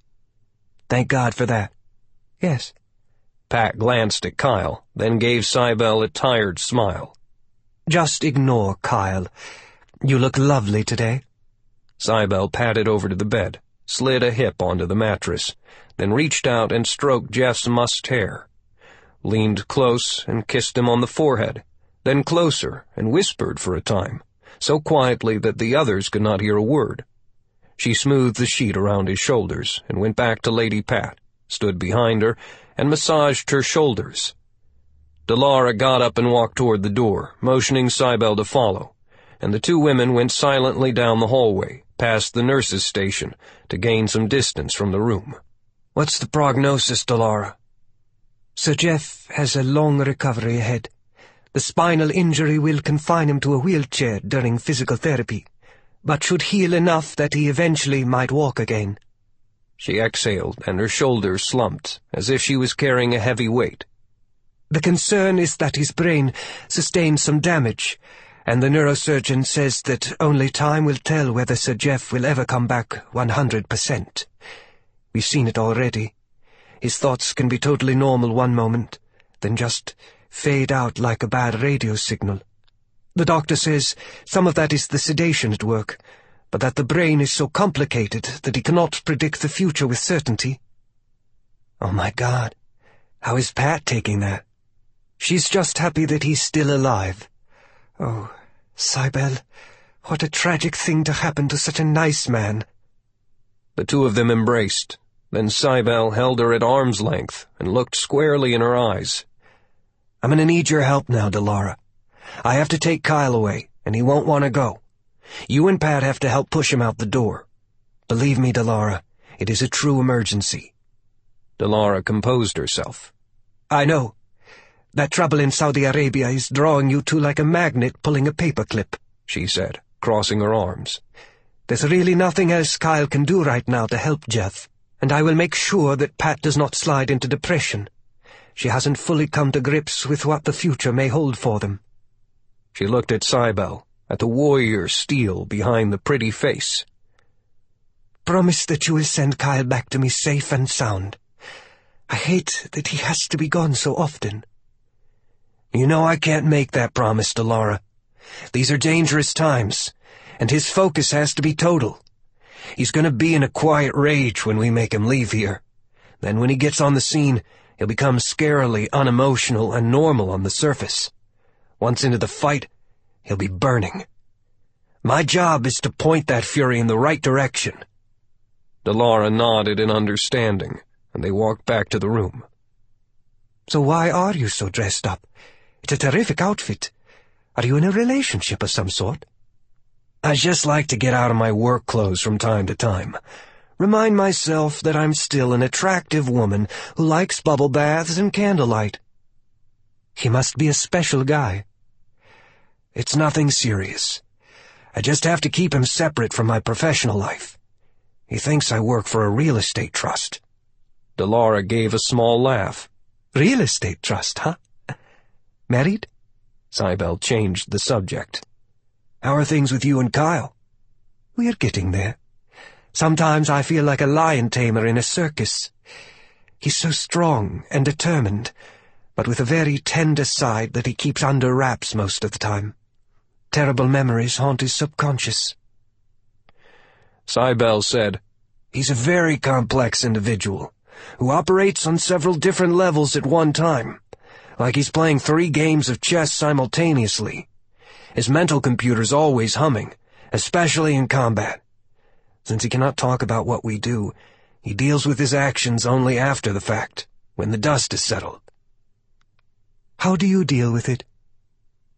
"Thank God for that." "Yes." Pat glanced at Kyle, then gave Cybele a tired smile. "Just ignore Kyle. You look lovely today." Cybele padded over to the bed, slid a hip onto the mattress, then reached out and stroked Jeff's mussed hair, leaned close and kissed him on the forehead, then closer and whispered for a time, so quietly that the others could not hear a word. She smoothed the sheet around his shoulders and went back to Lady Pat, stood behind her, and massaged her shoulders. Delara got up and walked toward the door, motioning Cybele to follow, and the 2 women went silently down the hallway, past the nurse's station, to gain some distance from the room. "What's the prognosis, Delara?" "Sir Jeff has a long recovery ahead. The spinal injury will confine him to a wheelchair during physical therapy, but should heal enough that he eventually might walk again." She exhaled, and her shoulders slumped, as if she was carrying a heavy weight. "The concern is that his brain sustained some damage, and the neurosurgeon says that only time will tell whether Sir Jeff will ever come back 100%. We've seen it already. His thoughts can be totally normal one moment, then just fade out like a bad radio signal. The doctor says some of that is the sedation at work, but that the brain is so complicated that he cannot predict the future with certainty." "Oh my God, how is Pat taking that?" "She's just happy that he's still alive." "Oh, Cybele, what a tragic thing to happen to such a nice man." The 2 of them embraced. Then Cybele held her at arm's length and looked squarely in her eyes. "I'm gonna need your help now, Delara. I have to take Kyle away, and he won't want to go. You and Pat have to help push him out the door. Believe me, Delara, it is a true emergency." Delara composed herself. "I know. That trouble in Saudi Arabia is drawing you two like a magnet pulling a paperclip," she said, crossing her arms. "There's really nothing else Kyle can do right now to help Jeff, and I will make sure that Pat does not slide into depression. She hasn't fully come to grips with what the future may hold for them." She looked at Cybele, at the warrior steel behind the pretty face. "Promise that you will send Kyle back to me safe and sound. I hate that he has to be gone so often." "You know I can't make that promise, Delara. These are dangerous times, and his focus has to be total. He's going to be in a quiet rage when we make him leave here. Then when he gets on the scene, he'll become scarily unemotional and normal on the surface. Once into the fight, he'll be burning. My job is to point that fury in the right direction." Delara nodded in understanding, and they walked back to the room. "So why are you so dressed up? It's a terrific outfit. Are you in a relationship of some sort?" "I just like to get out of my work clothes from time to time. Remind myself that I'm still an attractive woman who likes bubble baths and candlelight." "He must be a special guy." "It's nothing serious. I just have to keep him separate from my professional life. He thinks I work for a real estate trust." Delara gave a small laugh. "Real estate trust, huh? Married?" Cybele changed the subject. "How are things with you and Kyle?" "We're getting there. Sometimes I feel like a lion tamer in a circus. He's so strong and determined, but with a very tender side that he keeps under wraps most of the time. Terrible memories haunt his subconscious." Cybele said, "He's a very complex individual, who operates on several different levels at one time, like he's playing 3 games of chess simultaneously. His mental computer's always humming, especially in combat. Since he cannot talk about what we do, he deals with his actions only after the fact, when the dust is settled." "How do you deal with it?"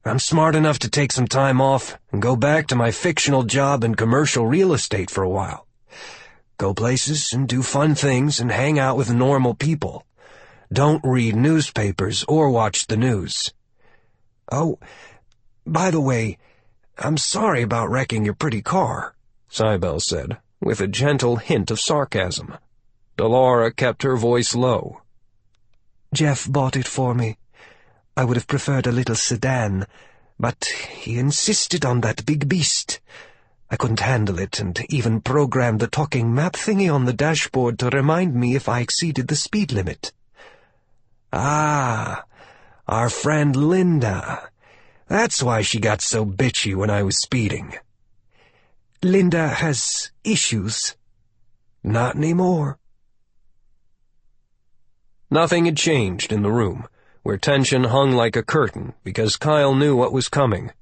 "I'm smart enough to take some time off and go back to my fictional job in commercial real estate for a while. Go places and do fun things and hang out with normal people. Don't read newspapers or watch the news. Oh, by the way, I'm sorry about wrecking your pretty car," Cybele said, with a gentle hint of sarcasm. Delara kept her voice low. "Jeff bought it for me. I would have preferred a little sedan, but he insisted on that big beast. I couldn't handle it, and even programmed the talking map thingy on the dashboard to remind me if I exceeded the speed limit." "Ah, our friend Linda. That's why she got so bitchy when I was speeding." "Linda has issues." "Not anymore." Nothing had changed in the room, where tension hung like a curtain because Kyle knew what was coming.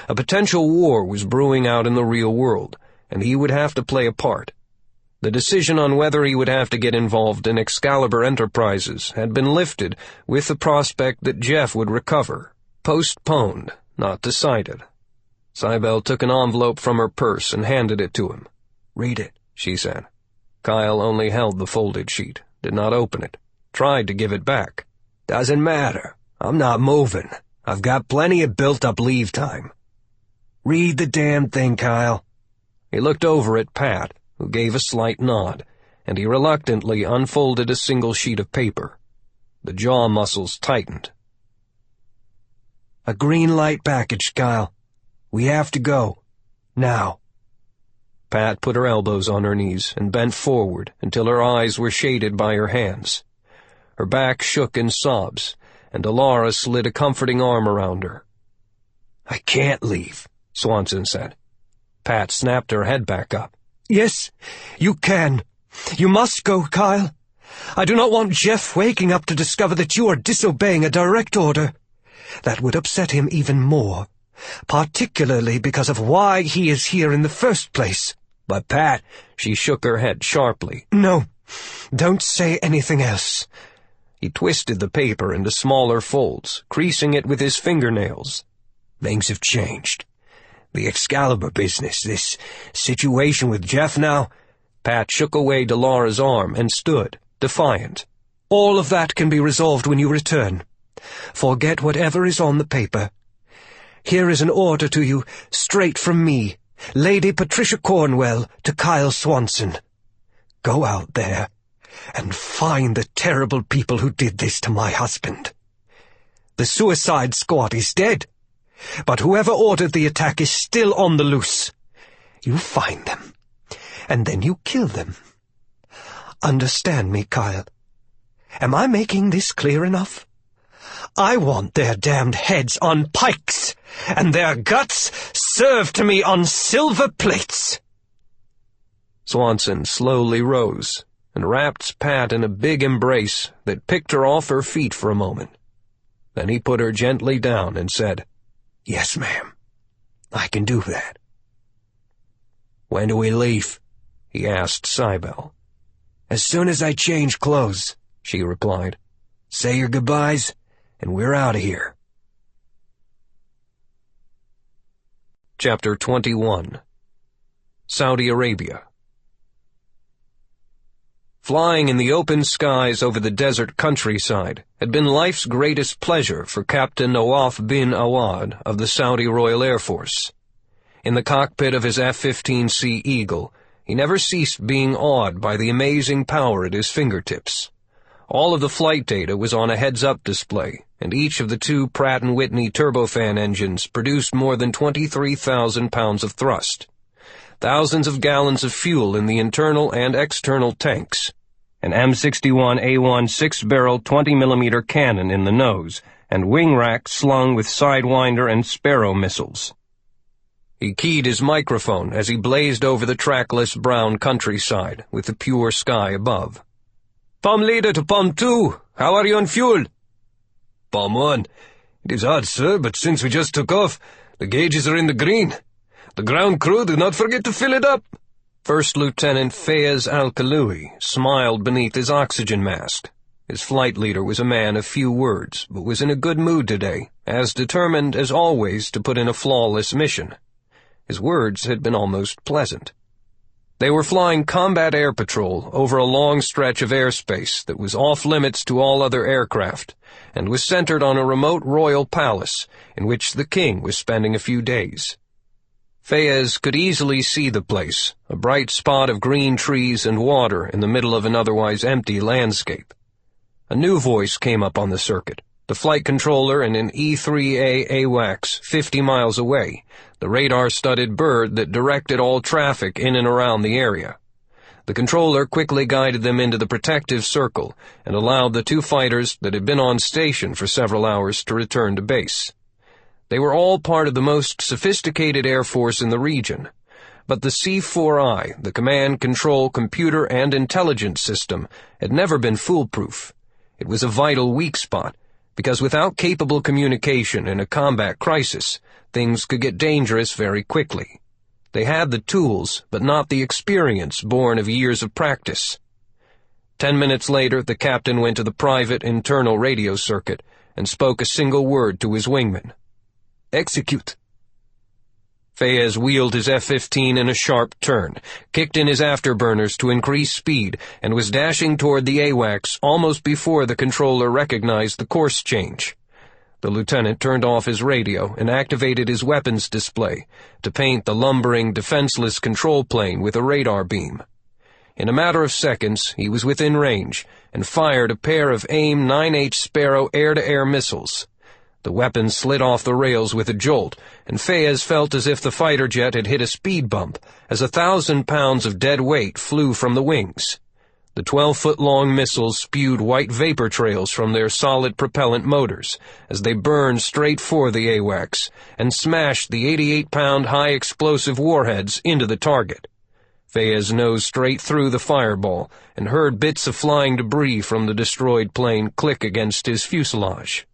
A potential war was brewing out in the real world, and he would have to play a part. The decision on whether he would have to get involved in Excalibur Enterprises had been lifted with the prospect that Jeff would recover. Postponed, not decided. Cybele took an envelope from her purse and handed it to him. "Read it," she said. Kyle only held the folded sheet, did not open it, tried to give it back. "Doesn't matter. I'm not moving. I've got plenty of built-up leave time." "Read the damn thing, Kyle." He looked over at Pat, who gave a slight nod, and he reluctantly unfolded a single sheet of paper. The jaw muscles tightened. "A green light package, Kyle. We have to go. Now." Pat put her elbows on her knees and bent forward until her eyes were shaded by her hands. Her back shook in sobs, and Delara slid a comforting arm around her. "I can't leave," Swanson said. Pat snapped her head back up. "Yes, you can. You must go, Kyle. I do not want Jeff waking up to discover that you are disobeying a direct order. That would upset him even more, particularly because of why he is here in the first place." "But Pat," she shook her head sharply. "No, don't say anything else." He twisted the paper into smaller folds, creasing it with his fingernails. "Things have changed. The Excalibur business, this situation with Jeff now." Pat shook away Delara's arm and stood, defiant. All of that can be resolved when you return. Forget whatever is on the paper. Here is an order to you, straight from me, Lady Patricia Cornwell to Kyle Swanson. Go out there and find the terrible people who did this to my husband. The suicide squad is dead, but whoever ordered the attack is still on the loose. You find them, and then you kill them. Understand me, Kyle? Am I making this clear enough? I want their damned heads on pikes, and their guts served to me on silver plates." Swanson slowly rose and wrapped Pat in a big embrace that picked her off her feet for a moment. Then he put her gently down and said, "Yes, ma'am. I can do that." "When do we leave?" he asked Cybele. "As soon as I change clothes," she replied. "Say your goodbyes, and we're out of here." Chapter 21. Saudi Arabia. Flying in the open skies over the desert countryside had been life's greatest pleasure for Captain Nawaf bin Awad of the Saudi Royal Air Force. In the cockpit of his F-15C Eagle, he never ceased being awed by the amazing power at his fingertips. All of the flight data was on a heads-up display, and each of the two Pratt & Whitney turbofan engines produced more than 23,000 pounds of thrust. Thousands of gallons of fuel in the internal and external tanks, an M61A1 6-barrel 20mm cannon in the nose, and wing rack slung with Sidewinder and Sparrow missiles. He keyed his microphone as he blazed over the trackless brown countryside with the pure sky above. "Palm leader to Palm 2. How are you on fuel?" "Palm 1. It is odd, sir, but since we just took off, the gauges are in the green. The ground crew do not forget to fill it up." First Lieutenant Fayez Al-Kaloui smiled beneath his oxygen mask. His flight leader was a man of few words, but was in a good mood today, as determined as always to put in a flawless mission. His words had been almost pleasant. They were flying combat air patrol over a long stretch of airspace that was off-limits to all other aircraft, and was centered on a remote royal palace in which the king was spending a few days. Fayez could easily see the place, a bright spot of green trees and water in the middle of an otherwise empty landscape. A new voice came up on the circuit, the flight controller in an E-3A AWACS 50 miles away, the radar-studded bird that directed all traffic in and around the area. The controller quickly guided them into the protective circle and allowed the two fighters that had been on station for several hours to return to base. They were all part of the most sophisticated Air Force in the region, but the C-4I, the command, control, computer, and intelligence system, had never been foolproof. It was a vital weak spot, because without capable communication in a combat crisis, things could get dangerous very quickly. They had the tools, but not the experience born of years of practice. 10 minutes later, the captain went to the private internal radio circuit and spoke a single word to his wingman. "Execute." Fayez wheeled his F-15 in a sharp turn, kicked in his afterburners to increase speed, and was dashing toward the AWACS almost before the controller recognized the course change. The lieutenant turned off his radio and activated his weapons display to paint the lumbering, defenseless control plane with a radar beam. In a matter of seconds, he was within range and fired a pair of AIM 9H Sparrow air-to-air missiles. The weapon slid off the rails with a jolt, and Fayez felt as if the fighter jet had hit a speed bump as 1,000 pounds of dead weight flew from the wings. The 12-foot-long missiles spewed white vapor trails from their solid propellant motors as they burned straight for the AWACS and smashed the 88-pound high-explosive warheads into the target. Fayez nosed straight through the fireball and heard bits of flying debris from the destroyed plane click against his fuselage.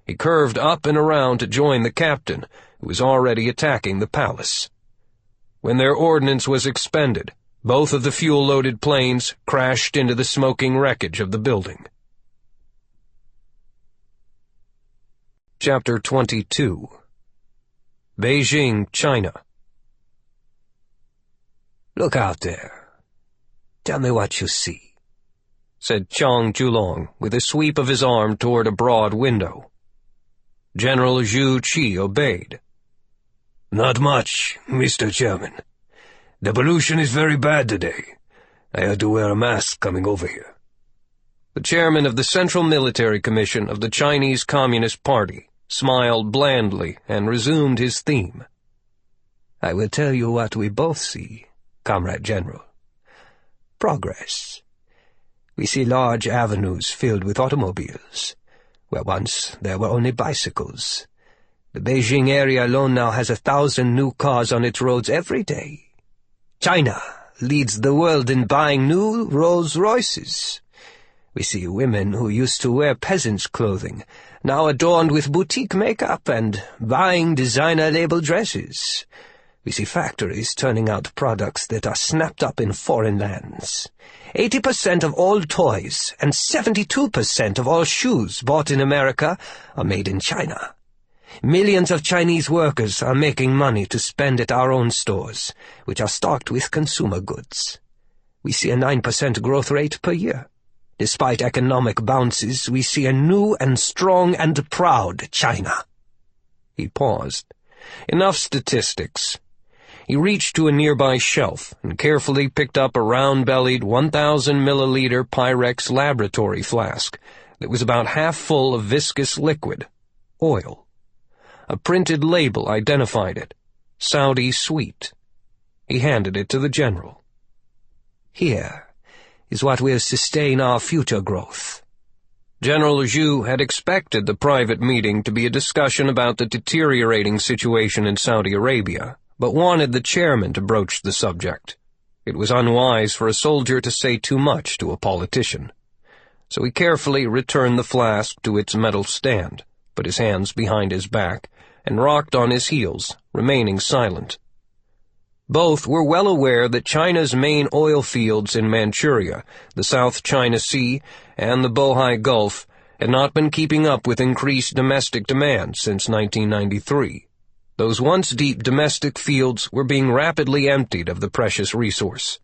He curved up and around to join the captain, who was already attacking the palace. When their ordnance was expended, both of the fuel-loaded planes crashed into the smoking wreckage of the building. Chapter 22. Beijing, China. "Look out there. Tell me what you see." said Chang Julong, with a sweep of his arm toward a broad window. General Zhu Qi obeyed. Not much, Mr. Chairman. The pollution is very bad today. I had to wear a mask coming over here. The chairman of the Central Military Commission of the Chinese Communist Party smiled blandly and resumed his theme. I will tell you what we both see, Comrade General. Progress. We see large avenues filled with automobiles, where once there were only bicycles. The Beijing area alone now has 1,000 new cars on its roads every day. China leads the world in buying new Rolls-Royces. We see women who used to wear peasants' clothing, now adorned with boutique makeup and buying designer-label dresses. We see factories turning out products that are snapped up in foreign lands. 80% of all toys and 72% of all shoes bought in America are made in China. Millions of Chinese workers are making money to spend at our own stores, which are stocked with consumer goods. We see a 9% growth rate per year. Despite economic bounces, we see a new and strong and proud China. He paused. Enough statistics. He reached to a nearby shelf and carefully picked up a round-bellied 1,000-milliliter Pyrex laboratory flask that was about half full of viscous liquid, oil. A printed label identified it, Saudi Sweet. He handed it to the general. Here is what will sustain our future growth. General Zhu had expected the private meeting to be a discussion about the deteriorating situation in Saudi Arabia, but wanted the chairman to broach the subject. It was unwise for a soldier to say too much to a politician. So he carefully returned the flask to its metal stand, put his hands behind his back, and rocked on his heels, remaining silent. Both were well aware that China's main oil fields in Manchuria, the South China Sea, and the Bohai Gulf had not been keeping up with increased domestic demand since 1993. Those once deep domestic fields were being rapidly emptied of the precious resource.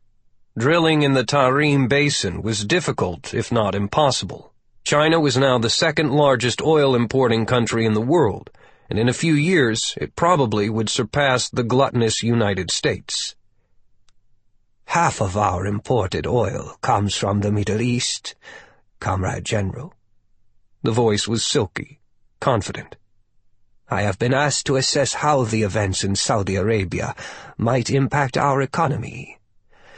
Drilling in the Tarim Basin was difficult, if not impossible. China was now the second largest oil-importing country in the world, and in a few years it probably would surpass the gluttonous United States. Half of our imported oil comes from the Middle East, Comrade General. The voice was silky, confident. I have been asked to assess how the events in Saudi Arabia might impact our economy.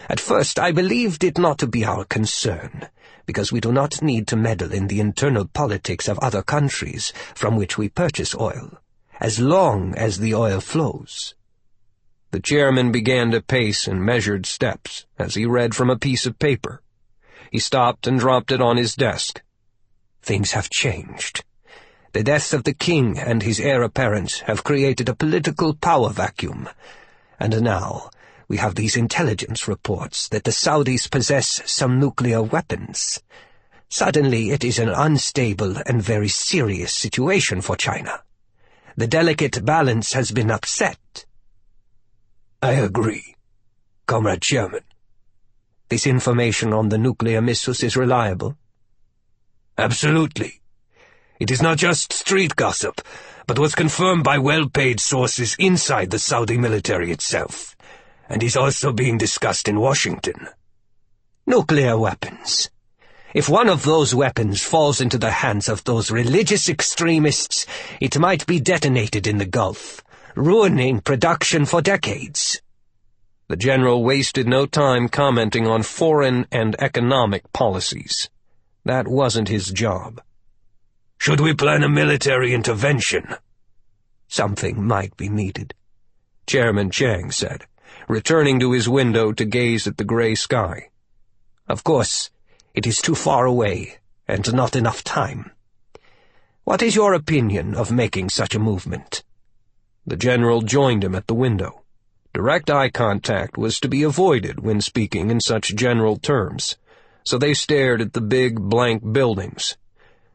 At first I believed it not to be our concern, because we do not need to meddle in the internal politics of other countries from which we purchase oil, as long as the oil flows. The chairman began to pace in measured steps as he read from a piece of paper. He stopped and dropped it on his desk. Things have changed. The deaths of the king and his heir apparent have created a political power vacuum, and now we have these intelligence reports that the Saudis possess some nuclear weapons. Suddenly it is an unstable and very serious situation for China. The delicate balance has been upset. I agree, Comrade Chairman. This information on the nuclear missiles is reliable? Absolutely. It is not just street gossip, but was confirmed by well-paid sources inside the Saudi military itself, and is also being discussed in Washington. Nuclear weapons. If one of those weapons falls into the hands of those religious extremists, it might be detonated in the Gulf, ruining production for decades. The general wasted no time commenting on foreign and economic policies. That wasn't his job. Should we plan a military intervention? Something might be needed, Chairman Chang said, returning to his window to gaze at the gray sky. Of course, it is too far away, and not enough time. What is your opinion of making such a movement? The general joined him at the window. Direct eye contact was to be avoided when speaking in such general terms, so they stared at the big, blank buildings.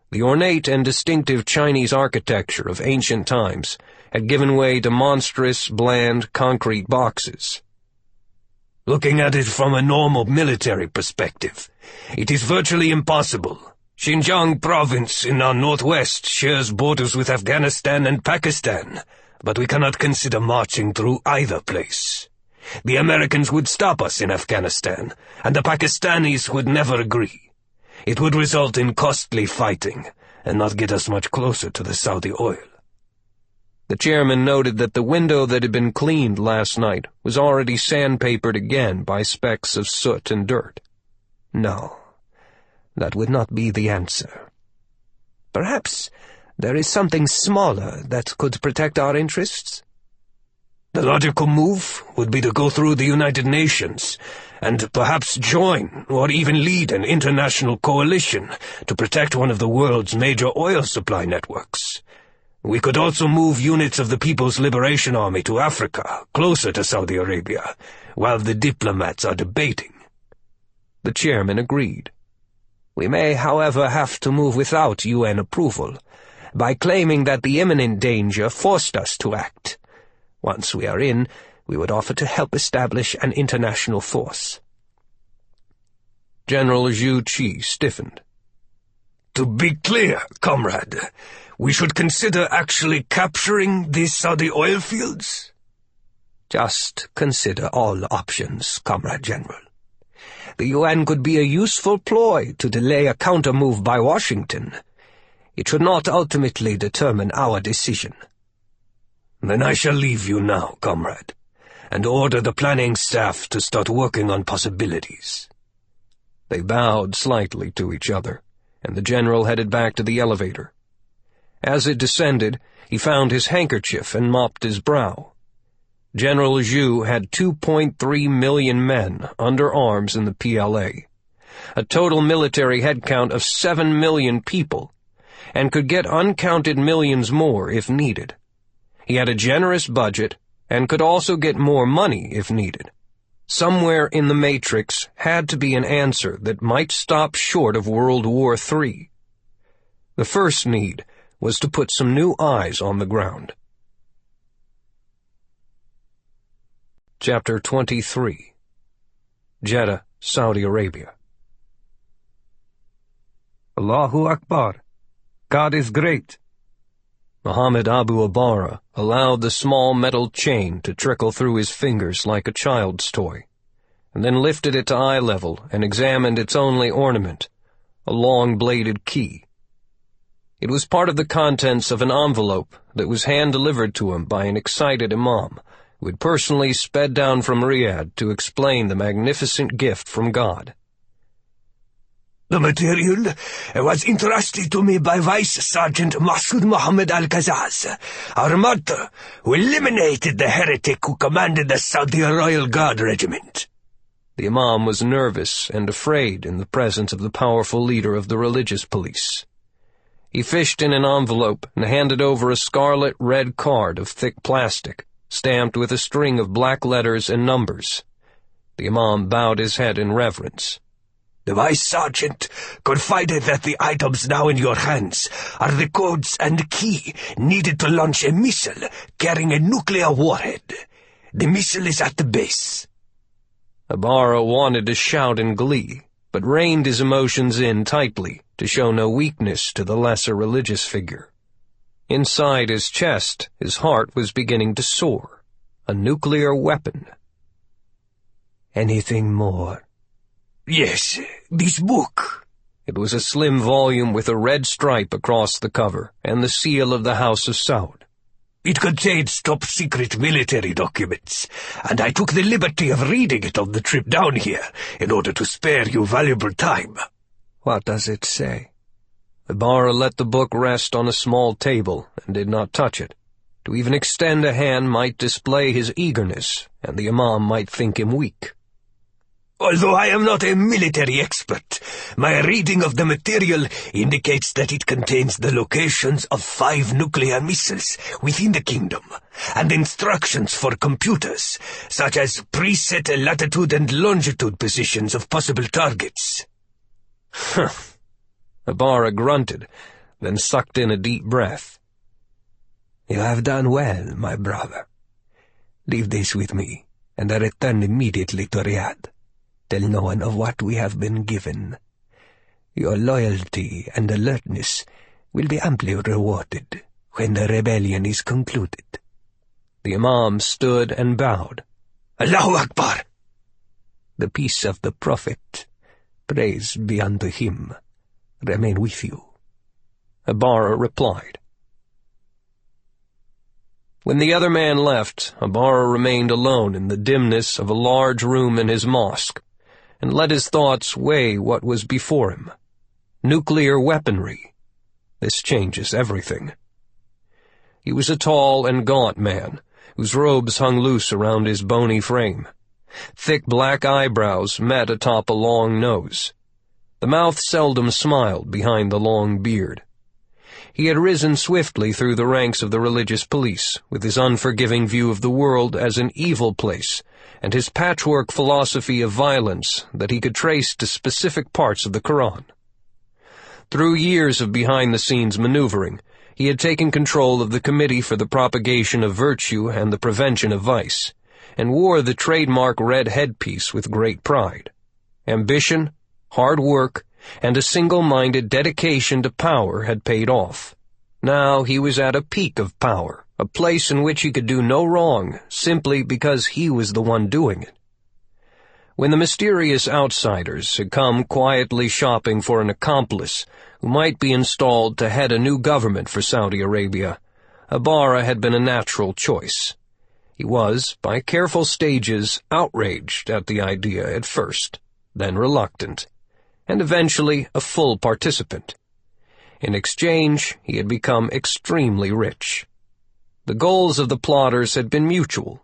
The ornate and distinctive Chinese architecture of ancient times had given way to monstrous, bland, concrete boxes. Looking at it from a normal military perspective, it is virtually impossible. Xinjiang province in our northwest shares borders with Afghanistan and Pakistan, but we cannot consider marching through either place. The Americans would stop us in Afghanistan, and the Pakistanis would never agree. It would result in costly fighting, and not get us much closer to the Saudi oil. The chairman noted that the window that had been cleaned last night was already sandpapered again by specks of soot and dirt. No, that would not be the answer. Perhaps there is something smaller that could protect our interests? The logical move would be to go through the United Nations and perhaps join or even lead an international coalition to protect one of the world's major oil supply networks. We could also move units of the People's Liberation Army to Africa, closer to Saudi Arabia, while the diplomats are debating. The chairman agreed. We may, however, have to move without UN approval, by claiming that the imminent danger forced us to act. Once we are in, we would offer to help establish an international force. General Zhu Qi stiffened. To be clear, comrade, we should consider actually capturing these Saudi oil fields? Just consider all options, Comrade General. The UN could be a useful ploy to delay a counter-move by Washington. It should not ultimately determine our decision. Then I shall leave you now, comrade, and order the planning staff to start working on possibilities. They bowed slightly to each other, and the general headed back to the elevator. As it descended, he found his handkerchief and mopped his brow. General Zhu had 2.3 million men under arms in the PLA, a total military headcount of 7 million people, and could get uncounted millions more if needed. He had a generous budget and could also get more money if needed. Somewhere in the matrix had to be an answer that might stop short of World War III. The first need was to put some new eyes on the ground. Chapter 23. Jeddah, Saudi Arabia. Allahu Akbar. God is great. Muhammad Abu Abara allowed the small metal chain to trickle through his fingers like a child's toy, and then lifted it to eye level and examined its only ornament, a long-bladed key. It was part of the contents of an envelope that was hand-delivered to him by an excited imam, who had personally sped down from Riyadh to explain the magnificent gift from God. The material was entrusted to me by Vice Sergeant Masood Mohammed Al-Kazaz, our martyr, who eliminated the heretic who commanded the Saudi Royal Guard Regiment. The imam was nervous and afraid in the presence of the powerful leader of the religious police. He fished in an envelope and handed over a scarlet-red card of thick plastic, stamped with a string of black letters and numbers. The imam bowed his head in reverence. The Vice Sergeant confided that the items now in your hands are the codes and key needed to launch a missile carrying a nuclear warhead. The missile is at the base. Abara wanted to shout in glee, but reined his emotions in tightly to show no weakness to the lesser religious figure. Inside his chest, his heart was beginning to soar. A nuclear weapon. Anything more? Yes, this book. It was a slim volume with a red stripe across the cover and the seal of the House of Saud. It contains top-secret military documents, and I took the liberty of reading it on the trip down here in order to spare you valuable time. What does it say? Abara let the book rest on a small table and did not touch it. To even extend a hand might display his eagerness, and the imam might think him weak. Although I am not a military expert, my reading of the material indicates that it contains the locations of 5 nuclear missiles within the kingdom, and instructions for computers, such as preset latitude and longitude positions of possible targets. Abara grunted, then sucked in a deep breath. You have done well, my brother. Leave this with me, and return immediately to Riyadh. Tell no one of what we have been given. Your loyalty and alertness will be amply rewarded when the rebellion is concluded." The Imam stood and bowed. "Allahu Akbar!" "The peace of the Prophet, praise be unto him, remain with you," Ibarra replied. When the other man left, Ibarra remained alone in the dimness of a large room in his mosque, and let his thoughts weigh what was before him. Nuclear weaponry. This changes everything. He was a tall and gaunt man, whose robes hung loose around his bony frame. Thick black eyebrows met atop a long nose. The mouth seldom smiled behind the long beard. He had risen swiftly through the ranks of the religious police, with his unforgiving view of the world as an evil place, and his patchwork philosophy of violence that he could trace to specific parts of the Quran. Through years of behind-the-scenes maneuvering, he had taken control of the Committee for the Propagation of Virtue and the Prevention of Vice, and wore the trademark red headpiece with great pride. Ambition, hard work, and a single-minded dedication to power had paid off. Now he was at a peak of power, a place in which he could do no wrong, simply because he was the one doing it. When the mysterious outsiders had come quietly shopping for an accomplice who might be installed to head a new government for Saudi Arabia, Ibarra had been a natural choice. He was, by careful stages, outraged at the idea at first, then reluctant, and eventually a full participant. In exchange, he had become extremely rich. The goals of the plotters had been mutual: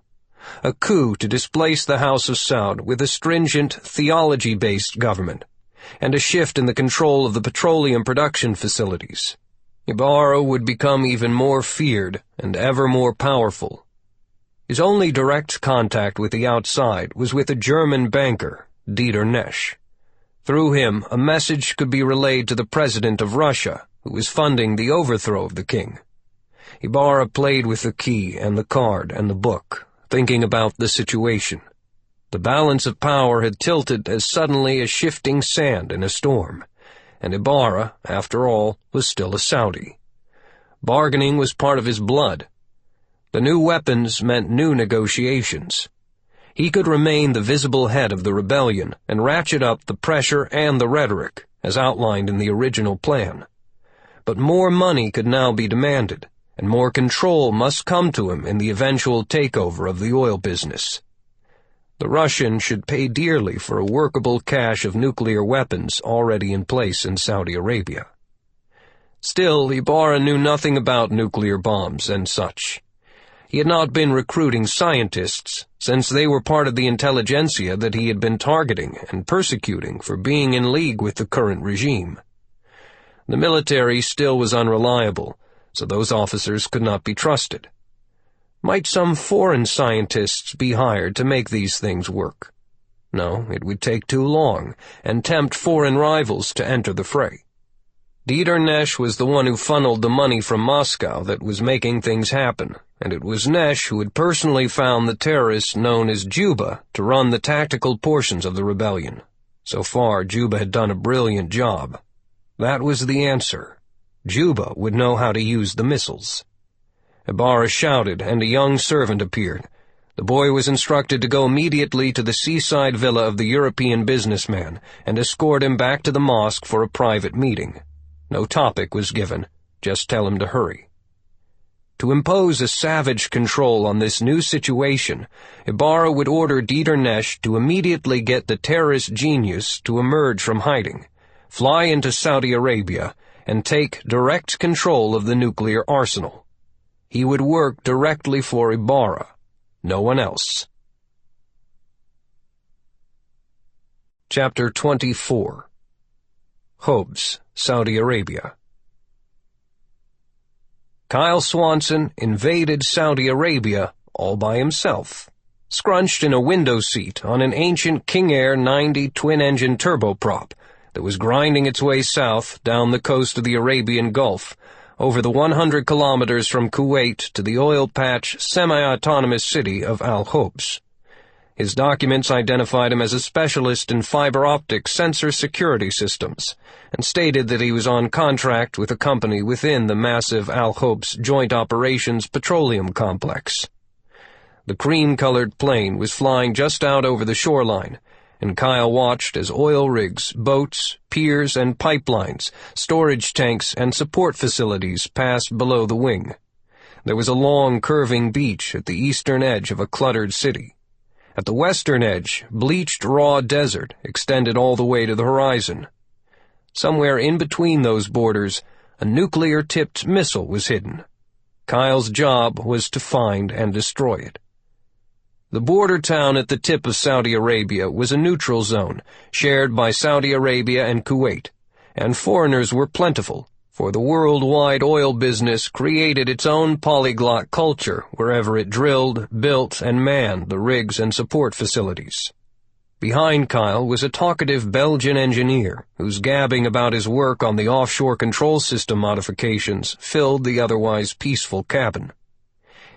a coup to displace the House of Saud with a stringent, theology-based government, and a shift in the control of the petroleum production facilities. Ibarra would become even more feared and ever more powerful. His only direct contact with the outside was with a German banker, Dieter Nesch. Through him, a message could be relayed to the president of Russia, who was funding the overthrow of the king. Ibarra played with the key and the card and the book, thinking about the situation. The balance of power had tilted as suddenly as shifting sand in a storm, and Ibarra, after all, was still a Saudi. Bargaining was part of his blood. The new weapons meant new negotiations. He could remain the visible head of the rebellion and ratchet up the pressure and the rhetoric, as outlined in the original plan. But more money could now be demanded, and more control must come to him in the eventual takeover of the oil business. The Russian should pay dearly for a workable cache of nuclear weapons already in place in Saudi Arabia. Still, Ibarra knew nothing about nuclear bombs and such. He had not been recruiting scientists, since they were part of the intelligentsia that he had been targeting and persecuting for being in league with the current regime. The military still was unreliable, so those officers could not be trusted. Might some foreign scientists be hired to make these things work? No, it would take too long, and tempt foreign rivals to enter the fray. Dieter Nesch was the one who funneled the money from Moscow that was making things happen, and it was Nesch who had personally found the terrorists known as Juba to run the tactical portions of the rebellion. So far, Juba had done a brilliant job. That was the answer. Juba would know how to use the missiles. Ibarra shouted, and a young servant appeared. The boy was instructed to go immediately to the seaside villa of the European businessman and escort him back to the mosque for a private meeting. No topic was given, just tell him to hurry. To impose a savage control on this new situation, Ibarra would order Dieter Nesch to immediately get the terrorist genius to emerge from hiding, fly into Saudi Arabia, and take direct control of the nuclear arsenal. He would work directly for Ibarra, no one else. Chapter 24. Hobs, Saudi Arabia. Kyle Swanson invaded Saudi Arabia all by himself, scrunched in a window seat on an ancient King Air 90 twin-engine turboprop that was grinding its way south down the coast of the Arabian Gulf, over the 100 kilometers from Kuwait to the oil-patch, semi-autonomous city of Al-Hobs. His documents identified him as a specialist in fiber-optic sensor security systems, and stated that he was on contract with a company within the massive Al Hope's Joint Operations Petroleum Complex. The cream-colored plane was flying just out over the shoreline, and Kyle watched as oil rigs, boats, piers, and pipelines, storage tanks, and support facilities passed below the wing. There was a long, curving beach at the eastern edge of a cluttered city. At the western edge, bleached raw desert extended all the way to the horizon. Somewhere in between those borders, a nuclear-tipped missile was hidden. Kyle's job was to find and destroy it. The border town at the tip of Saudi Arabia was a neutral zone, shared by Saudi Arabia and Kuwait, and foreigners were plentiful, for the worldwide oil business created its own polyglot culture wherever it drilled, built, and manned the rigs and support facilities. Behind Kyle was a talkative Belgian engineer whose gabbing about his work on the offshore control system modifications filled the otherwise peaceful cabin.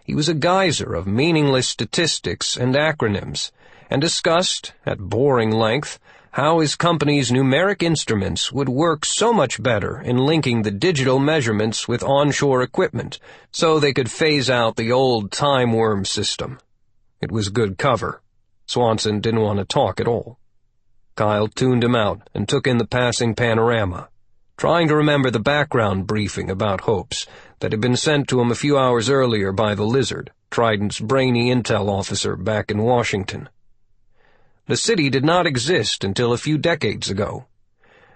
He was a geyser of meaningless statistics and acronyms, and discussed, at boring length, how his company's numeric instruments would work so much better in linking the digital measurements with onshore equipment, so they could phase out the old time worm system. It was good cover. Swanson didn't want to talk at all. Kyle tuned him out and took in the passing panorama, trying to remember the background briefing about Hope's that had been sent to him a few hours earlier by the Lizard, Trident's brainy intel officer back in Washington. The city did not exist until a few decades ago.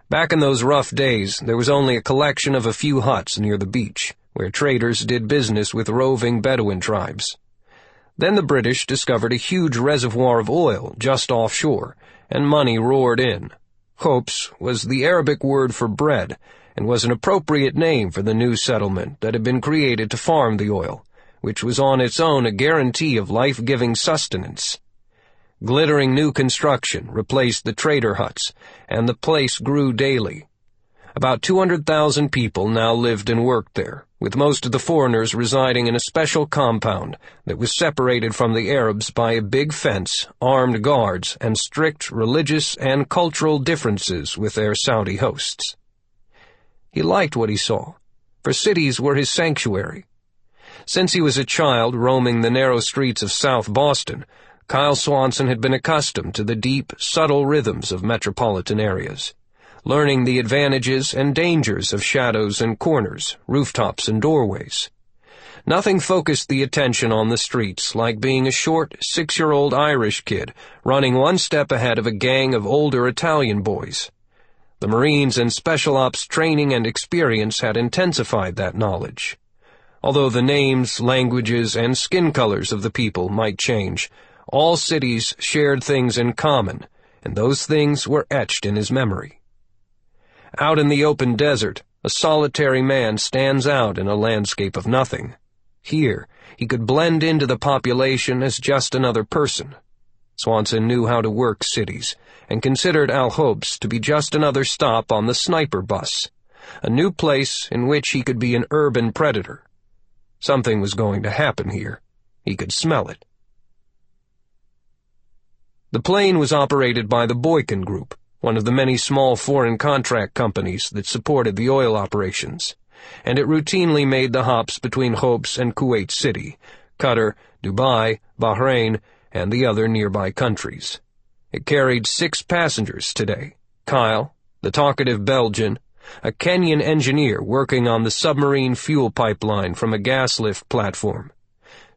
Back in those rough days, there was only a collection of a few huts near the beach, where traders did business with roving Bedouin tribes. Then the British discovered a huge reservoir of oil just offshore, and money roared in. Hope's was the Arabic word for bread, and was an appropriate name for the new settlement that had been created to farm the oil, which was on its own a guarantee of life-giving sustenance. Glittering new construction replaced the trader huts, and the place grew daily. About 200,000 people now lived and worked there, with most of the foreigners residing in a special compound that was separated from the Arabs by a big fence, armed guards, and strict religious and cultural differences with their Saudi hosts. He liked what he saw, for cities were his sanctuary. Since he was a child roaming the narrow streets of South Boston, Kyle Swanson had been accustomed to the deep, subtle rhythms of metropolitan areas, learning the advantages and dangers of shadows and corners, rooftops and doorways. Nothing focused the attention on the streets like being a short, 6-year-old Irish kid running one step ahead of a gang of older Italian boys. The Marines and Special Ops training and experience had intensified that knowledge. Although the names, languages, and skin colors of the people might change, all cities shared things in common, and those things were etched in his memory. Out in the open desert, a solitary man stands out in a landscape of nothing. Here, he could blend into the population as just another person. Swanson knew how to work cities, and considered Al Hope's to be just another stop on the Sniper bus, a new place in which he could be an urban predator. Something was going to happen here. He could smell it. The plane was operated by the Boykin Group, one of the many small foreign contract companies that supported the oil operations, and it routinely made the hops between Hope's and Kuwait City, Qatar, Dubai, Bahrain, and the other nearby countries. It carried 6 passengers today: Kyle, the talkative Belgian, a Kenyan engineer working on the submarine fuel pipeline from a gas lift platform,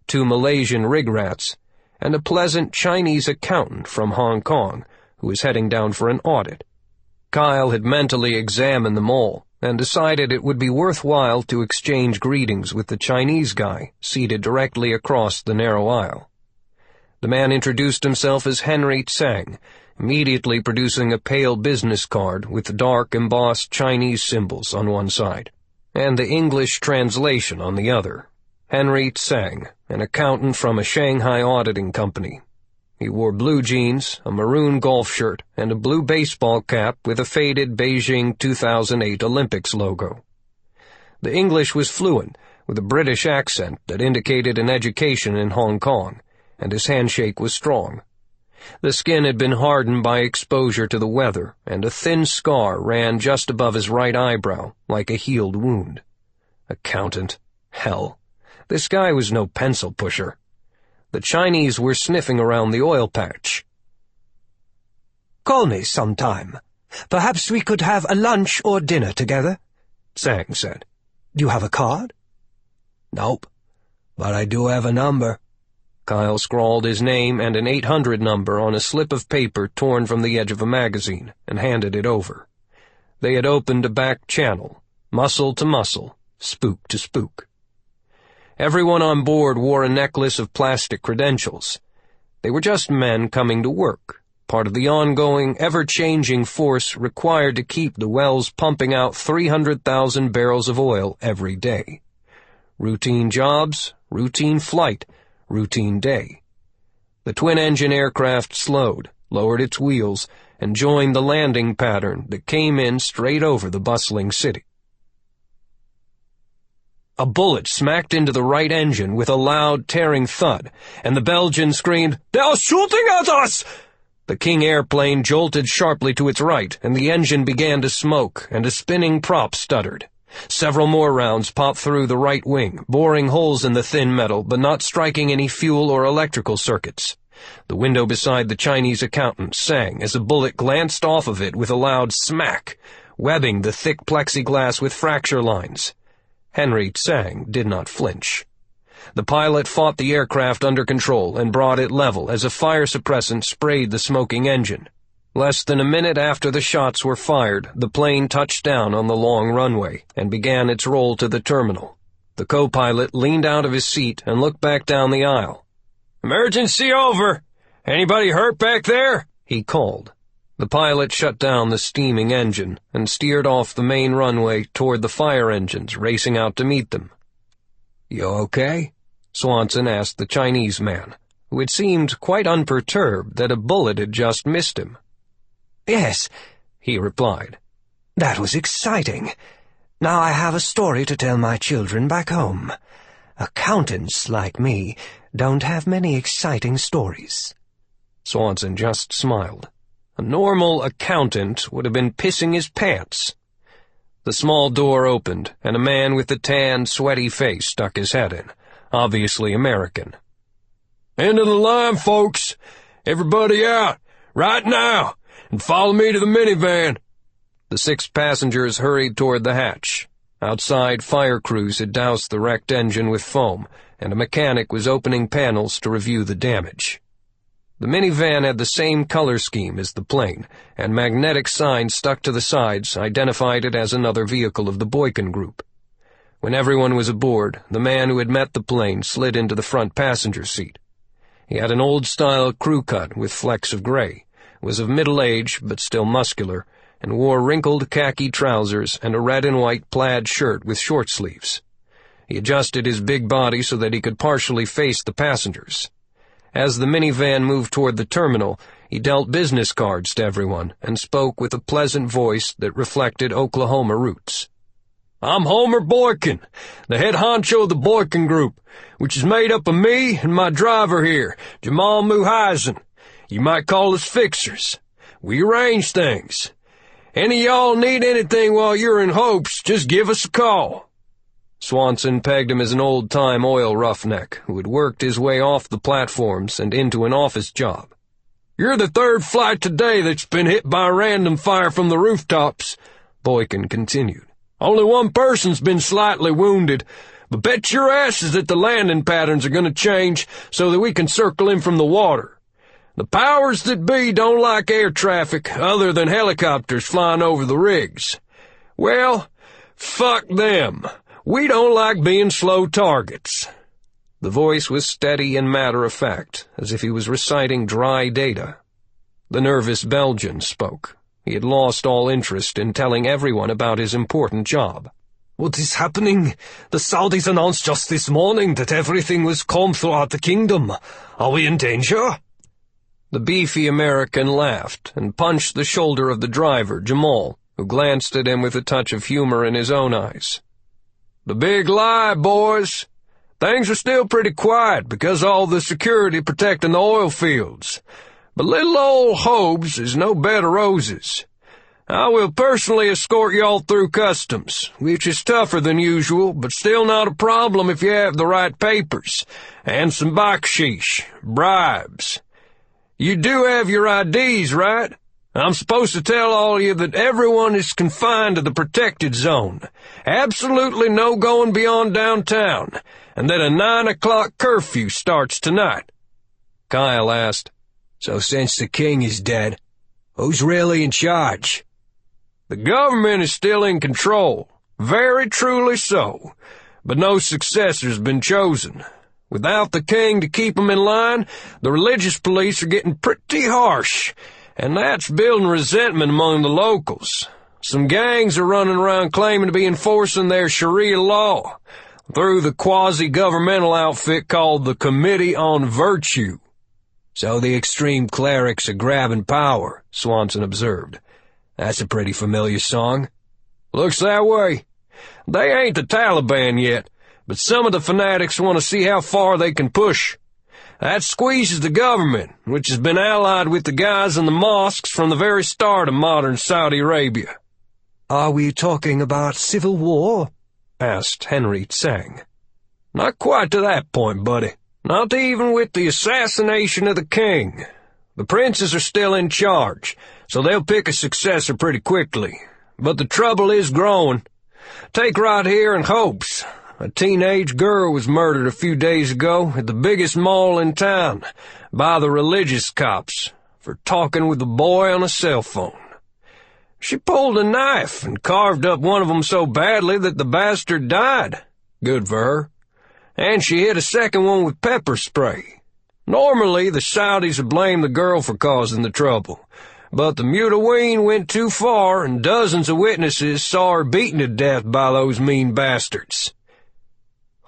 2 Malaysian rig rats, and a pleasant Chinese accountant from Hong Kong who was heading down for an audit. Kyle had mentally examined them all and decided it would be worthwhile to exchange greetings with the Chinese guy seated directly across the narrow aisle. The man introduced himself as Henry Tsang, immediately producing a pale business card with dark embossed Chinese symbols on one side, and the English translation on the other. Henry Tsang, an accountant from a Shanghai auditing company. He wore blue jeans, a maroon golf shirt, and a blue baseball cap with a faded Beijing 2008 Olympics logo. The English was fluent, with a British accent that indicated an education in Hong Kong, and his handshake was strong. The skin had been hardened by exposure to the weather, and a thin scar ran just above his right eyebrow, like a healed wound. Accountant. Hell. This guy was no pencil pusher. The Chinese were sniffing around the oil patch. "Call me sometime. Perhaps we could have a lunch or dinner together," Tsang said. "Do you have a card?" "Nope, but I do have a number." Kyle scrawled his name and an 800 number on a slip of paper torn from the edge of a magazine and handed it over. They had opened a back channel, muscle to muscle, spook to spook. Everyone on board wore a necklace of plastic credentials. They were just men coming to work, part of the ongoing, ever-changing force required to keep the wells pumping out 300,000 barrels of oil every day. Routine jobs, routine flight, routine day. The twin-engine aircraft slowed, lowered its wheels, and joined the landing pattern that came in straight over the bustling city. A bullet smacked into the right engine with a loud, tearing thud, and the Belgian screamed, "They are shooting at us!" The King airplane jolted sharply to its right, and the engine began to smoke, and a spinning prop stuttered. Several more rounds popped through the right wing, boring holes in the thin metal, but not striking any fuel or electrical circuits. The window beside the Chinese accountant sang as a bullet glanced off of it with a loud smack, webbing the thick plexiglass with fracture lines. Henry Tsang did not flinch. The pilot fought the aircraft under control and brought it level as a fire suppressant sprayed the smoking engine. Less than a minute after the shots were fired, the plane touched down on the long runway and began its roll to the terminal. The co-pilot leaned out of his seat and looked back down the aisle. "Emergency over! Anybody hurt back there?" he called. The pilot shut down the steaming engine and steered off the main runway toward the fire engines racing out to meet them. "You okay?" Swanson asked the Chinese man, who had seemed quite unperturbed that a bullet had just missed him. "Yes," he replied. "That was exciting. Now I have a story to tell my children back home. Accountants like me don't have many exciting stories." Swanson just smiled. A normal accountant would have been pissing his pants. The small door opened, and a man with a tan, sweaty face stuck his head in, obviously American. "End of the line, folks. Everybody out, right now, and follow me to the minivan." The 6 passengers hurried toward the hatch. Outside, fire crews had doused the wrecked engine with foam, and a mechanic was opening panels to review the damage. The minivan had the same color scheme as the plane, and magnetic signs stuck to the sides identified it as another vehicle of the Boykin Group. When everyone was aboard, the man who had met the plane slid into the front passenger seat. He had an old-style crew cut with flecks of gray, was of middle age but still muscular, and wore wrinkled khaki trousers and a red and white plaid shirt with short sleeves. He adjusted his big body so that he could partially face the passengers. As the minivan moved toward the terminal, he dealt business cards to everyone and spoke with a pleasant voice that reflected Oklahoma roots. "I'm Homer Boykin, the head honcho of the Boykin Group, which is made up of me and my driver here, Jamal Muhaizen. You might call us fixers. We arrange things. Any of y'all need anything while you're in Hopes, just give us a call." Swanson pegged him as an old-time oil roughneck who had worked his way off the platforms and into an office job. "You're the 3rd flight today that's been hit by random fire from the rooftops," Boykin continued. "Only one person's been slightly wounded, but bet your asses that the landing patterns are going to change so that we can circle in from the water. The powers that be don't like air traffic other than helicopters flying over the rigs. Well, fuck them. We don't like being slow targets." The voice was steady and matter-of-fact, as if he was reciting dry data. The nervous Belgian spoke. He had lost all interest in telling everyone about his important job. "What is happening? The Saudis announced just this morning that everything was calm throughout the kingdom. Are we in danger?" The beefy American laughed and punched the shoulder of the driver, Jamal, who glanced at him with a touch of humor in his own eyes. "The big lie, boys. Things are still pretty quiet because of all the security protecting the oil fields. But little old Hobbs is no bed of roses. I will personally escort y'all through customs, which is tougher than usual, but still not a problem if you have the right papers, and some baksheesh, bribes. You do have your IDs, right? I'm supposed to tell all of you that everyone is confined to the protected zone, absolutely no going beyond downtown, and that a 9 o'clock curfew starts tonight. Kyle asked, So since the king is dead, who's really in charge? The government is still in control, very truly so, but no successor's been chosen. Without the king to keep 'em in line, the religious police are getting pretty harsh, and that's building resentment among the locals. Some gangs are running around claiming to be enforcing their Sharia law through the quasi-governmental outfit called the Committee on Virtue. So the extreme clerics are grabbing power, Swanson observed. That's a pretty familiar song. Looks that way. They ain't the Taliban yet, but some of the fanatics want to see how far they can push. That squeezes the government, which has been allied with the guys in the mosques from the very start of modern Saudi Arabia. Are we talking about civil war? Asked Henry Tsang. Not quite to that point, buddy. Not even with the assassination of the king. The princes are still in charge, so they'll pick a successor pretty quickly. But the trouble is growing. Take right here in Hopes. A teenage girl was murdered a few days ago at the biggest mall in town by the religious cops for talking with a boy on a cell phone. She pulled a knife and carved up one of them so badly that the bastard died. Good for her. And she hit a second one with pepper spray. Normally, the Saudis would blame the girl for causing the trouble, but the mutaween went too far and dozens of witnesses saw her beaten to death by those mean bastards.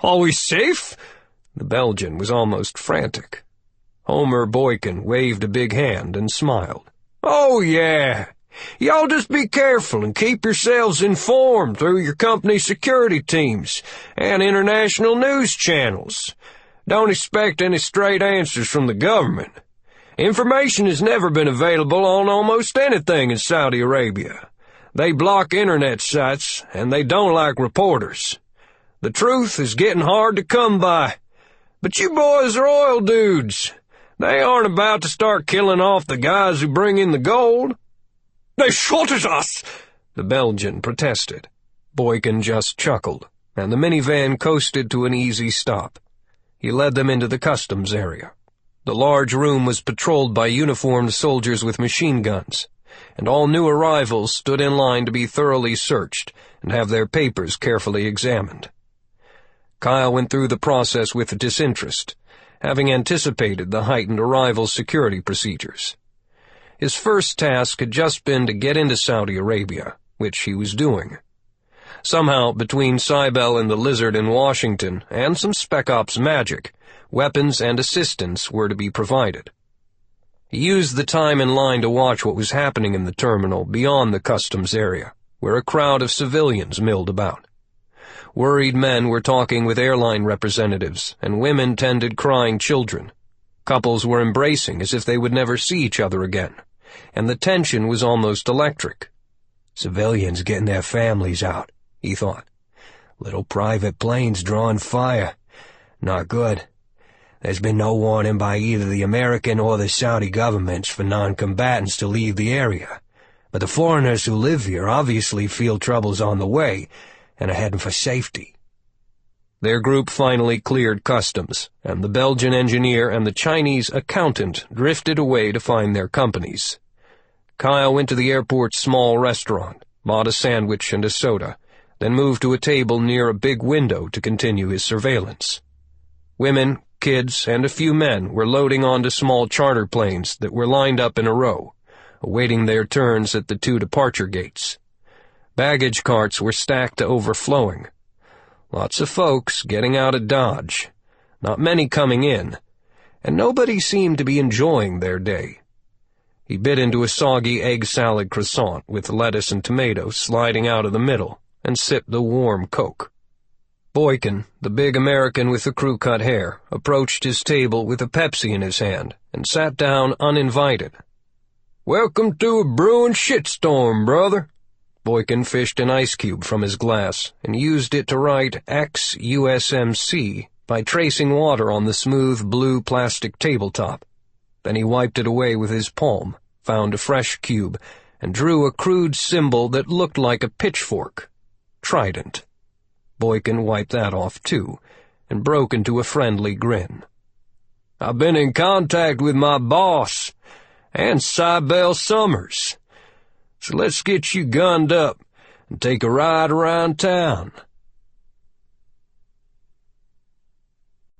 Are we safe? The Belgian was almost frantic. Homer Boykin waved a big hand and smiled. Oh, yeah. Y'all just be careful and keep yourselves informed through your company security teams and international news channels. Don't expect any straight answers from the government. Information has never been available on almost anything in Saudi Arabia. They block internet sites, and they don't like reporters. The truth is getting hard to come by. But you boys are oil dudes. They aren't about to start killing off the guys who bring in the gold. They shot at us, the Belgian protested. Boykin just chuckled, and the minivan coasted to an easy stop. He led them into the customs area. The large room was patrolled by uniformed soldiers with machine guns, and all new arrivals stood in line to be thoroughly searched and have their papers carefully examined. Kyle went through the process with disinterest, having anticipated the heightened arrival security procedures. His first task had just been to get into Saudi Arabia, which he was doing. Somehow, between Cybele and the Lizard in Washington and some Spec Ops magic, weapons and assistance were to be provided. He used the time in line to watch what was happening in the terminal beyond the customs area, where a crowd of civilians milled about. Worried men were talking with airline representatives, and women tended crying children. Couples were embracing as if they would never see each other again, and the tension was almost electric. Civilians getting their families out, he thought. Little private planes drawing fire. Not good. There's been no warning by either the American or the Saudi governments for non-combatants to leave the area, but the foreigners who live here obviously feel trouble's on the way and are heading for safety. Their group finally cleared customs, and the Belgian engineer and the Chinese accountant drifted away to find their companies. Kyle went to the airport's small restaurant, bought a sandwich and a soda, then moved to a table near a big window to continue his surveillance. Women, kids, and a few men were loading onto small charter planes that were lined up in a row, awaiting their turns at the 2 departure gates. Baggage carts were stacked to overflowing. Lots of folks getting out of Dodge, not many coming in, and nobody seemed to be enjoying their day. He bit into a soggy egg salad croissant with lettuce and tomatoes sliding out of the middle, and sipped the warm Coke. Boykin, the big American with the crew-cut hair, approached his table with a Pepsi in his hand and sat down uninvited. "Welcome to a brewing shitstorm, brother." Boykin fished an ice cube from his glass and used it to write XUSMC by tracing water on the smooth blue plastic tabletop. Then he wiped it away with his palm, found a fresh cube, and drew a crude symbol that looked like a pitchfork. Trident. Boykin wiped that off too, and broke into a friendly grin. "I've been in contact with my boss, and Cybele Summers. So let's get you gunned up and take a ride around town."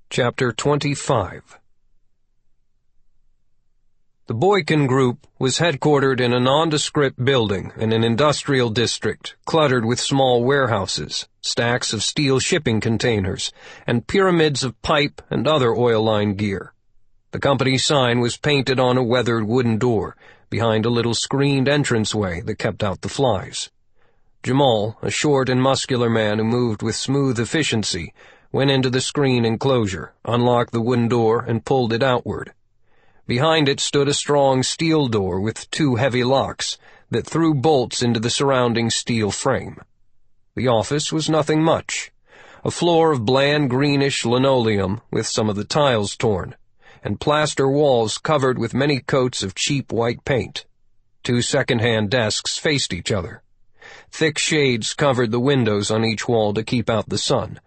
Chapter 25. The Boykin Group was headquartered in a nondescript building in an industrial district cluttered with small warehouses, stacks of steel shipping containers, and pyramids of pipe and other oil-line gear. The company sign was painted on a weathered wooden door behind a little screened entranceway that kept out the flies. Jamal, a short and muscular man who moved with smooth efficiency, went into the screen enclosure, unlocked the wooden door, and pulled it outward. Behind it stood a strong steel door with two heavy locks that threw bolts into the surrounding steel frame. The office was nothing much. A floor of bland greenish linoleum with some of the tiles torn, and plaster walls covered with many coats of cheap white paint. Two second-hand desks faced each other. Thick shades covered the windows on each wall to keep out the sun,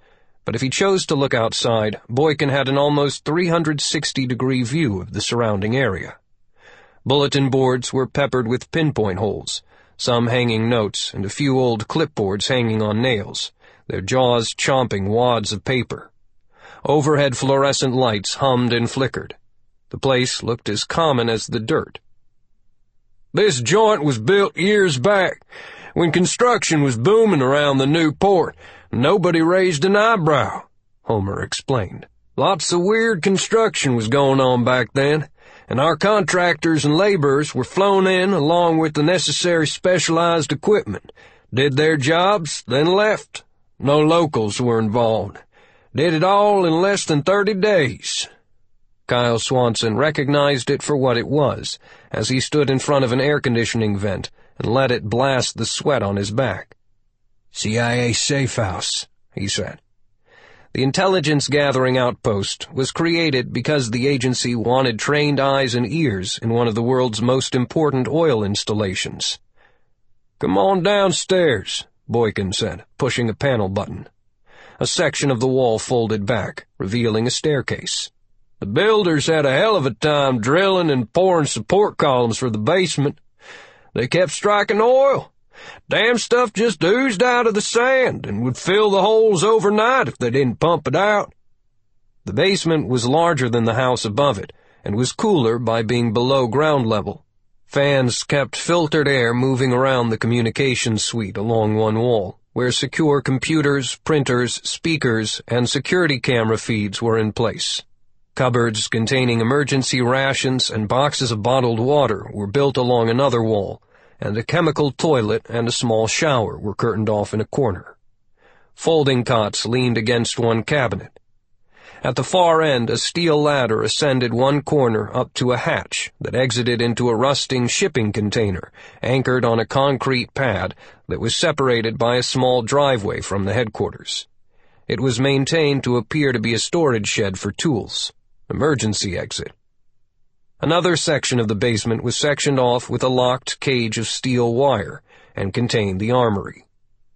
but if he chose to look outside, Boykin had an almost 360-degree view of the surrounding area. Bulletin boards were peppered with pinpoint holes, some hanging notes and a few old clipboards hanging on nails, their jaws chomping wads of paper. Overhead fluorescent lights hummed and flickered. The place looked as common as the dirt. "This joint was built years back, when construction was booming around the new port. Nobody raised an eyebrow," Homer explained. "Lots of weird construction was going on back then, and our contractors and laborers were flown in along with the necessary specialized equipment, did their jobs, then left. No locals were involved. Did it all in less than 30 days. Kyle Swanson recognized it for what it was, as he stood in front of an air-conditioning vent and let it blast the sweat on his back. "CIA safe house," he said. The intelligence-gathering outpost was created because the agency wanted trained eyes and ears in one of the world's most important oil installations. "Come on downstairs," Boykin said, pushing a panel button. A section of the wall folded back, revealing a staircase. "The builders had a hell of a time drilling and pouring support columns for the basement. They kept striking oil. Damn stuff just oozed out of the sand and would fill the holes overnight if they didn't pump it out." The basement was larger than the house above it, and was cooler by being below ground level. Fans kept filtered air moving around the communications suite along one wall, where secure computers, printers, speakers, and security camera feeds were in place. Cupboards containing emergency rations and boxes of bottled water were built along another wall, and a chemical toilet and a small shower were curtained off in a corner. Folding cots leaned against one cabinet. At the far end, a steel ladder ascended one corner up to a hatch that exited into a rusting shipping container anchored on a concrete pad that was separated by a small driveway from the headquarters. It was maintained to appear to be a storage shed for tools. Emergency exit. Another section of the basement was sectioned off with a locked cage of steel wire and contained the armory.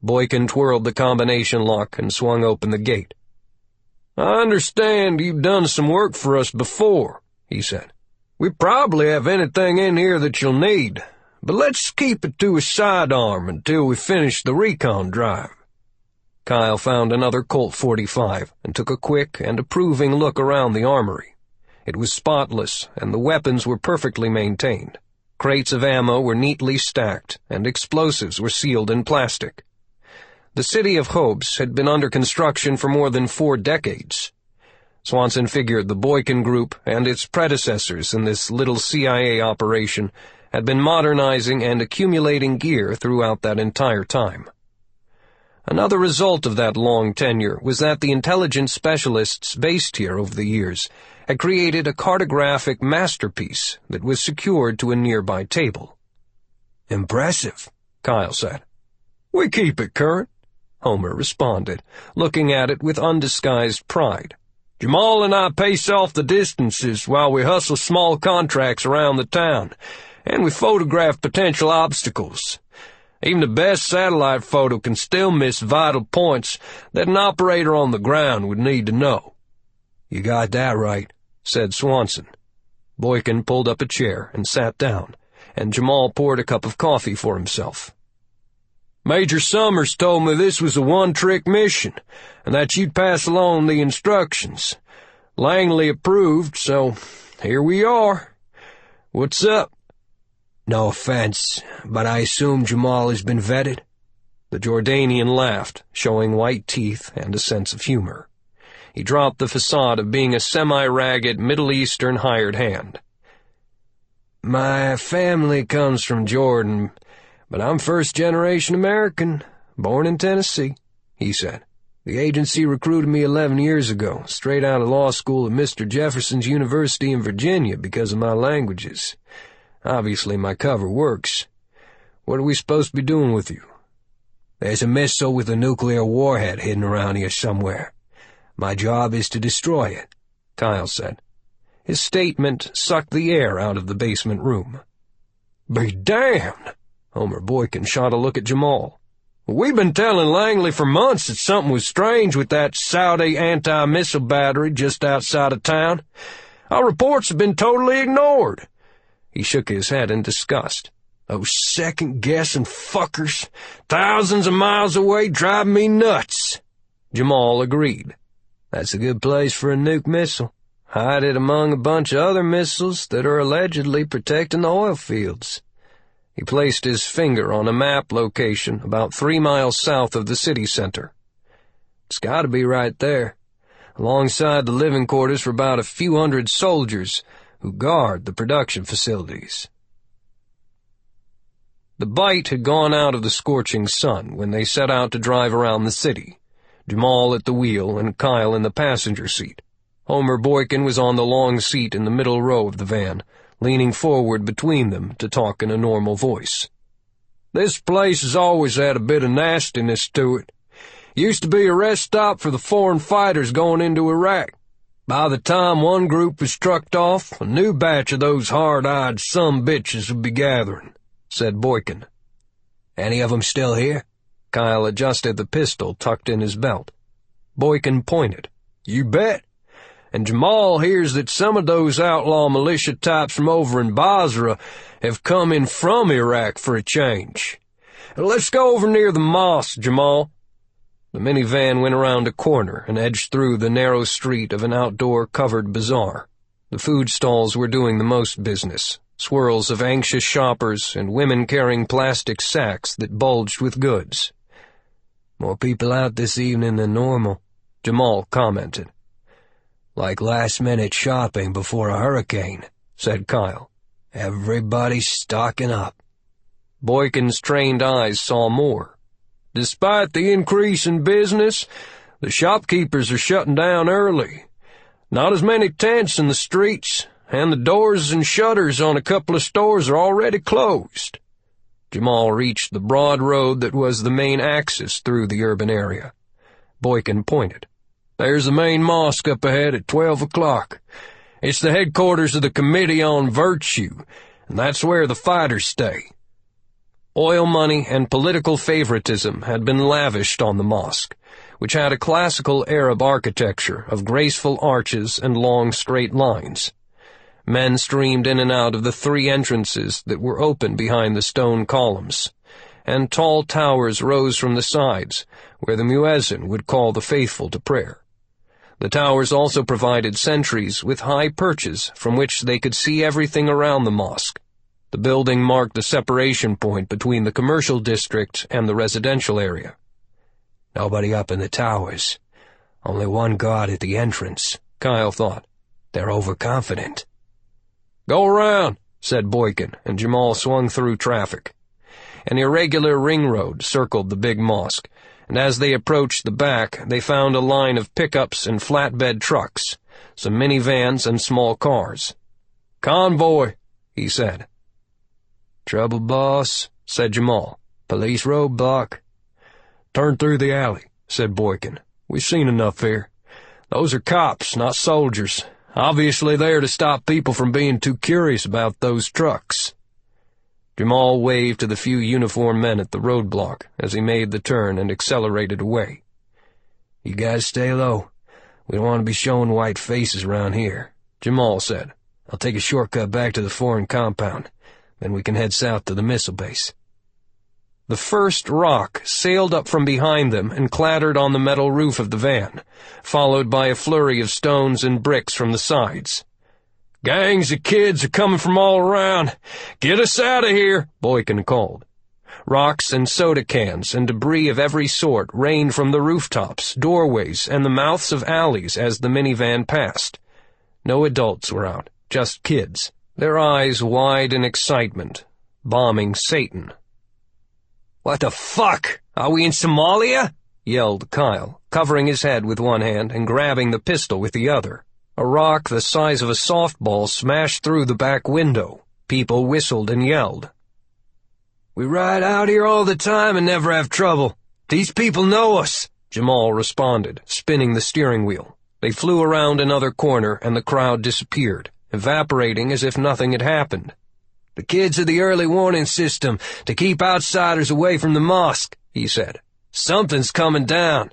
Boykin twirled the combination lock and swung open the gate. "I understand you've done some work for us before," he said. "We probably have anything in here that you'll need, but let's keep it to a sidearm until we finish the recon drive." Kyle found another Colt 45 and took a quick and approving look around the armory. It was spotless, and the weapons were perfectly maintained. Crates of ammo were neatly stacked, and explosives were sealed in plastic. The city of Hobes had been under construction for more than 4 decades. Swanson figured the Boykin Group and its predecessors in this little CIA operation had been modernizing and accumulating gear throughout that entire time. Another result of that long tenure was that the intelligence specialists based here over the years had created a cartographic masterpiece that was secured to a nearby table. "Impressive," Kyle said. "We keep it current," Homer responded, looking at it with undisguised pride. "Jamal and I pace off the distances while we hustle small contracts around the town, and we photograph potential obstacles. Even the best satellite photo can still miss vital points that an operator on the ground would need to know." "You got that right," said Swanson. Boykin pulled up a chair and sat down, and Jamal poured a cup of coffee for himself. "Major Summers told me this was a one-trick mission, and that you'd pass along the instructions. Langley approved, so here we are. What's up?" "No offense, but I assume Jamal has been vetted?" The Jordanian laughed, showing white teeth and a sense of humor. He dropped the facade of being a semi-ragged Middle Eastern hired hand. "My family comes from Jordan, but I'm first-generation American, born in Tennessee," he said. "The agency recruited me 11 years ago, straight out of law school at Mr. Jefferson's University in Virginia because of my languages. Obviously, my cover works. What are we supposed to be doing with you?" "There's a missile with a nuclear warhead hidden around here somewhere. My job is to destroy it," Kyle said. His statement sucked the air out of the basement room. "Be damned!" Homer Boykin shot a look at Jamal. "We've been telling Langley for months that something was strange with that Saudi anti-missile battery just outside of town. Our reports have been totally ignored." He shook his head in disgust. "Those second-guessing fuckers, thousands of miles away, drive me nuts." Jamal agreed. "That's a good place for a nuke missile. Hide it among a bunch of other missiles that are allegedly protecting the oil fields." He placed his finger on a map location about 3 miles south of the city center. "It's got to be right there, alongside the living quarters for about a few hundred soldiers who guard the production facilities." The bite had gone out of the scorching sun when they set out to drive around the city, Jamal at the wheel and Kyle in the passenger seat. Homer Boykin was on the long seat in the middle row of the van, leaning forward between them to talk in a normal voice. "This place has always had a bit of nastiness to it. Used to be a rest stop for the foreign fighters going into Iraq. By the time one group was trucked off, a new batch of those hard-eyed sumbitches would be gathering," said Boykin. "Any of them still here?" Kyle adjusted the pistol tucked in his belt. Boykin pointed. "You bet. And Jamal hears that some of those outlaw militia types from over in Basra have come in from Iraq for a change. Let's go over near the mosque, Jamal." The minivan went around a corner and edged through the narrow street of an outdoor covered bazaar. The food stalls were doing the most business, swirls of anxious shoppers and women carrying plastic sacks that bulged with goods. "More people out this evening than normal," Jamal commented. "Like last-minute shopping before a hurricane," said Kyle. "Everybody's stocking up." Boykin's trained eyes saw more. "Despite the increase in business, the shopkeepers are shutting down early. Not as many tents in the streets, and the doors and shutters on a couple of stores are already closed." Jamal reached the broad road that was the main axis through the urban area. Boykin pointed. "There's the main mosque up ahead at 12 o'clock. It's the headquarters of the Committee on Virtue, and that's where the fighters stay." Oil money and political favoritism had been lavished on the mosque, which had a classical Arab architecture of graceful arches and long straight lines. Men streamed in and out of the 3 entrances that were open behind the stone columns, and tall towers rose from the sides, where the muezzin would call the faithful to prayer. The towers also provided sentries with high perches from which they could see everything around the mosque. The building marked the separation point between the commercial district and the residential area. "Nobody up in the towers. Only one guard at the entrance," Kyle thought. "They're overconfident." "Go around," said Boykin, and Jamal swung through traffic. An irregular ring road circled the big mosque, and as they approached the back, they found a line of pickups and flatbed trucks, some minivans and small cars. "Convoy," he said. "Trouble, boss," said Jamal. "Police roadblock." "Turn through the alley," said Boykin. "We've seen enough here. Those are cops, not soldiers. Obviously there to stop people from being too curious about those trucks." Jamal waved to the few uniformed men at the roadblock as he made the turn and accelerated away. "You guys stay low. We don't want to be showing white faces around here," Jamal said. "I'll take a shortcut back to the foreign compound. Then we can head south to the missile base." The first rock sailed up from behind them and clattered on the metal roof of the van, followed by a flurry of stones and bricks from the sides. "Gangs of kids are coming from all around. Get us out of here," Boykin called. Rocks and soda cans and debris of every sort rained from the rooftops, doorways, and the mouths of alleys as the minivan passed. No adults were out, just kids, their eyes wide in excitement, bombing Satan. "What the fuck? Are we in Somalia?" yelled Kyle, covering his head with one hand and grabbing the pistol with the other. A rock the size of a softball smashed through the back window. People whistled and yelled. "We ride out here all the time and never have trouble. These people know us," Jamal responded, spinning the steering wheel. They flew around another corner and the crowd disappeared, evaporating as if nothing had happened. "The kids of the early warning system to keep outsiders away from the mosque," he said. "Something's coming down."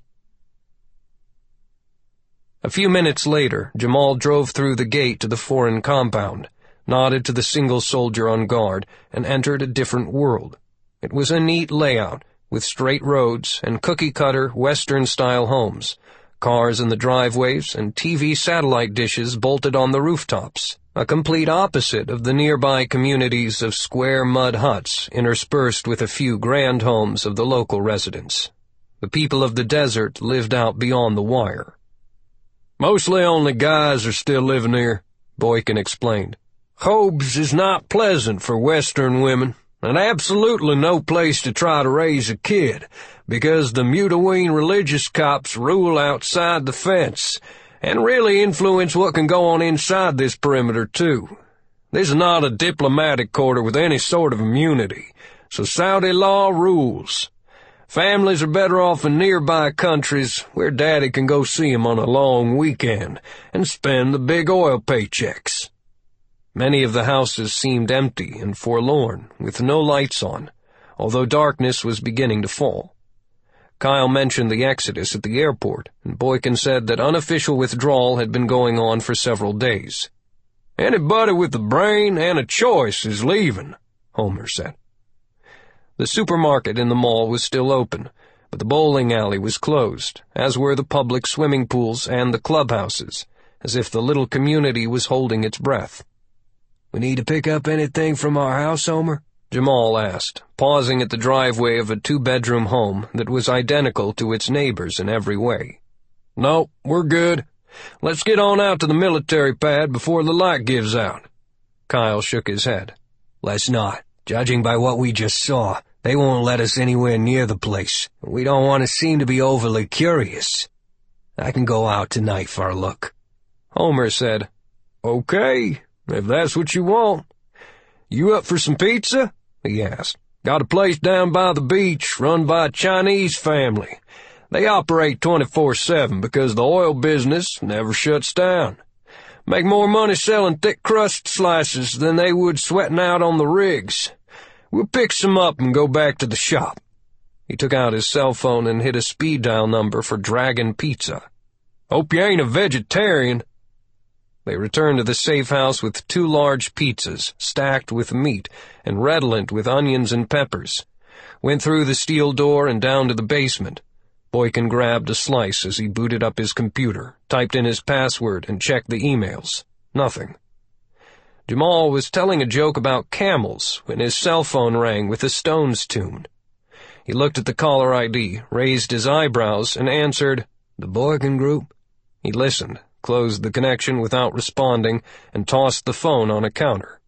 A few minutes later, Jamal drove through the gate to the foreign compound, nodded to the single soldier on guard, and entered a different world. It was a neat layout, with straight roads and cookie-cutter Western-style homes, cars in the driveways, and TV satellite dishes bolted on the rooftops, a complete opposite of the nearby communities of square mud huts interspersed with a few grand homes of the local residents. The people of the desert lived out beyond the wire. "Mostly only guys are still living here," Boykin explained. "Hobes is not pleasant for Western women, and absolutely no place to try to raise a kid, because the mutaween religious cops rule outside the fence, and really influence what can go on inside this perimeter, too. This is not a diplomatic quarter with any sort of immunity, so Saudi law rules. Families are better off in nearby countries where Daddy can go see 'em on a long weekend and spend the big oil paychecks." Many of the houses seemed empty and forlorn, with no lights on, although darkness was beginning to fall. Kyle mentioned the exodus at the airport, and Boykin said that unofficial withdrawal had been going on for several days. "Anybody with a brain and a choice is leaving," Homer said. The supermarket in the mall was still open, but the bowling alley was closed, as were the public swimming pools and the clubhouses, as if the little community was holding its breath. "We need to pick up anything from our house, Homer?" Jamal asked, pausing at the driveway of a two-bedroom home that was identical to its neighbors in every way. "No, we're good. Let's get on out to the military pad before the light gives out." Kyle shook his head. "Let's not. Judging by what we just saw, they won't let us anywhere near the place. We don't want to seem to be overly curious. I can go out tonight for a look." Homer said, "Okay, if that's what you want. You up for some pizza?" he asked. "Got a place down by the beach run by a Chinese family. They operate 24/7 because the oil business never shuts down. Make more money selling thick crust slices than they would sweating out on the rigs. We'll pick some up and go back to the shop." He took out his cell phone and hit a speed dial number for Dragon Pizza. "Hope you ain't a vegetarian." They returned to the safe house with 2 large pizzas, stacked with meat and redolent with onions and peppers, went through the steel door and down to the basement. Boykin grabbed a slice as he booted up his computer, typed in his password, and checked the emails. Nothing. Jamal was telling a joke about camels when his cell phone rang with a Stones tune. He looked at the caller ID, raised his eyebrows, and answered, "The Boykin Group?" He listened, closed the connection without responding, and tossed the phone on a counter.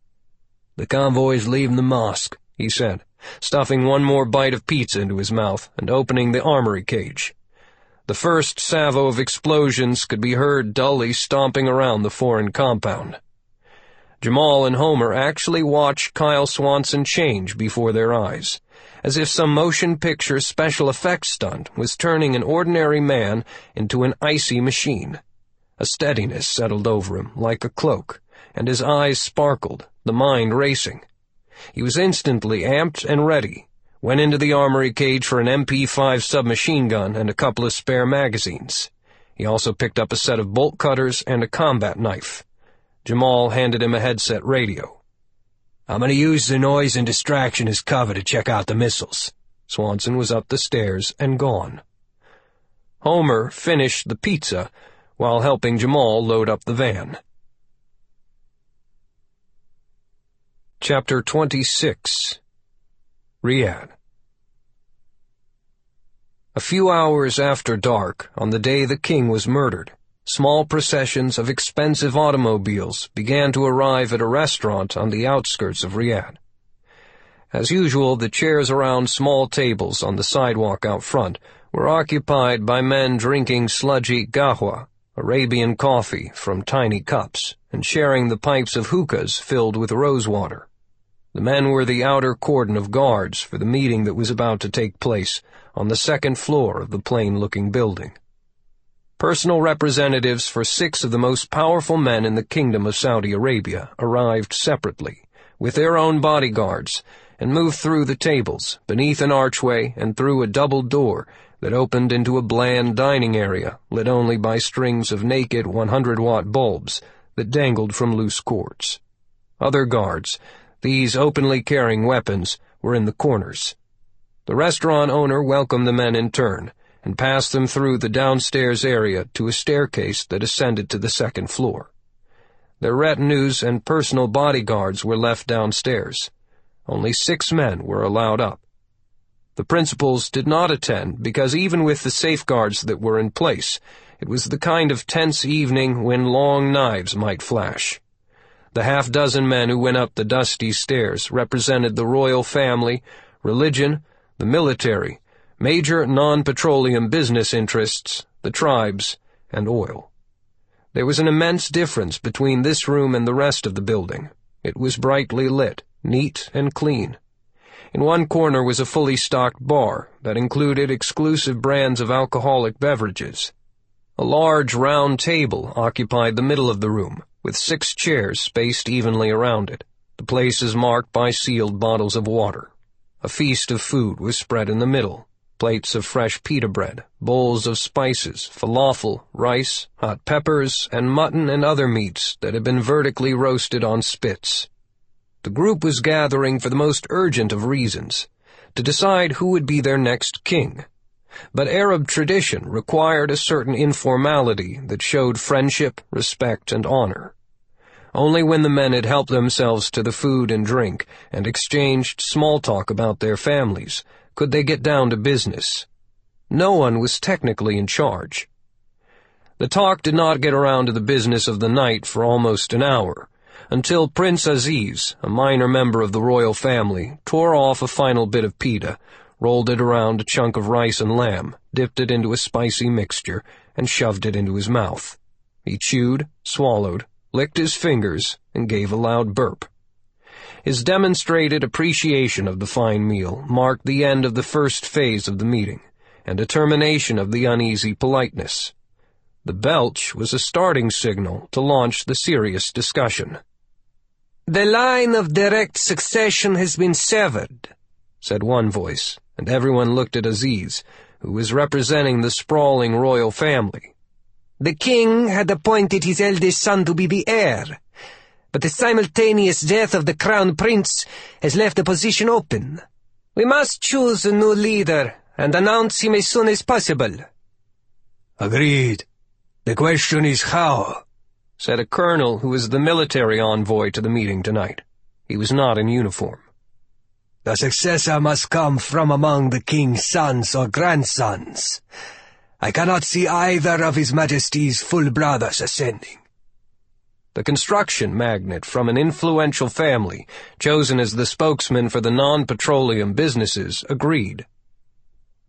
"The convoy's leaving the mosque," he said. stuffing one more bite of pizza into his mouth and opening the armory cage. The first salvo of explosions could be heard dully stomping around the foreign compound. Jamal and Homer actually watched Kyle Swanson change before their eyes, as if some motion picture special effects stunt was turning an ordinary man into an icy machine. A steadiness settled over him like a cloak, and his eyes sparkled, the mind racing. He was instantly amped and ready, went into the armory cage for an MP5 submachine gun and a couple of spare magazines. He also picked up a set of bolt cutters and a combat knife. Jamal handed him a headset radio. "I'm going to use the noise and distraction as cover to check out the missiles." Swanson was up the stairs and gone. Homer finished the pizza while helping Jamal load up the van. Chapter 26. Riyadh. A few hours after dark, on the day the king was murdered, small processions of expensive automobiles began to arrive at a restaurant on the outskirts of Riyadh. As usual, the chairs around small tables on the sidewalk out front were occupied by men drinking sludgy qahwa, Arabian coffee, from tiny cups, and sharing the pipes of hookahs filled with rose water. The men were the outer cordon of guards for the meeting that was about to take place on the second floor of the plain-looking building. Personal representatives for 6 of the most powerful men in the Kingdom of Saudi Arabia arrived separately, with their own bodyguards, and moved through the tables, beneath an archway, and through a double door that opened into a bland dining area lit only by strings of naked 100-watt bulbs that dangled from loose cords. Other guards, these openly carrying weapons, were in the corners. The restaurant owner welcomed the men in turn, and passed them through the downstairs area to a staircase that ascended to the second floor. Their retinues and personal bodyguards were left downstairs. Only 6 men were allowed up. The principals did not attend because even with the safeguards that were in place, it was the kind of tense evening when long knives might flash. The half-dozen men who went up the dusty stairs represented the royal family, religion, the military, major non-petroleum business interests, the tribes, and oil. There was an immense difference between this room and the rest of the building. It was brightly lit, neat and clean. In one corner was a fully stocked bar that included exclusive brands of alcoholic beverages. A large round table occupied the middle of the room, with 6 chairs spaced evenly around it, the places marked by sealed bottles of water. A feast of food was spread in the middle. Plates of fresh pita bread, bowls of spices, falafel, rice, hot peppers, and mutton and other meats that had been vertically roasted on spits. The group was gathering for the most urgent of reasons, to decide who would be their next king. But Arab tradition required a certain informality that showed friendship, respect, and honor. Only when the men had helped themselves to the food and drink and exchanged small talk about their families could they get down to business. No one was technically in charge. The talk did not get around to the business of the night for almost an hour, until Prince Aziz, a minor member of the royal family, tore off a final bit of pita, rolled it around a chunk of rice and lamb, dipped it into a spicy mixture, and shoved it into his mouth. He chewed, swallowed, licked his fingers, and gave a loud burp. His demonstrated appreciation of the fine meal marked the end of the first phase of the meeting, and a termination of the uneasy politeness. The belch was a starting signal to launch the serious discussion. "The line of direct succession has been severed," said one voice, and everyone looked at Aziz, who was representing the sprawling royal family. "The king had appointed his eldest son to be the heir, but the simultaneous death of the crown prince has left the position open. We must choose a new leader and announce him as soon as possible." "Agreed. The question is how," said a colonel who was the military envoy to the meeting tonight. He was not in uniform. "The successor must come from among the king's sons or grandsons. I cannot see either of His Majesty's full brothers ascending." The construction magnate from an influential family, chosen as the spokesman for the non-petroleum businesses, agreed.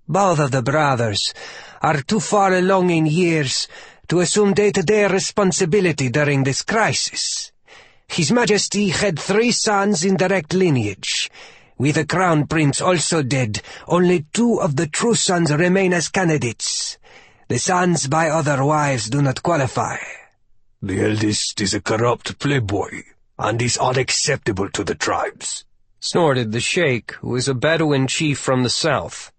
Both of the brothers are too far along in years to assume day-to-day responsibility during this crisis. His Majesty had 3 sons in direct lineage. With the Crown Prince also dead, only 2 of the true sons remain as candidates. The sons by other wives do not qualify. The eldest is a corrupt playboy, and is unacceptable to the tribes, snorted the sheikh, who was a Bedouin chief from the south.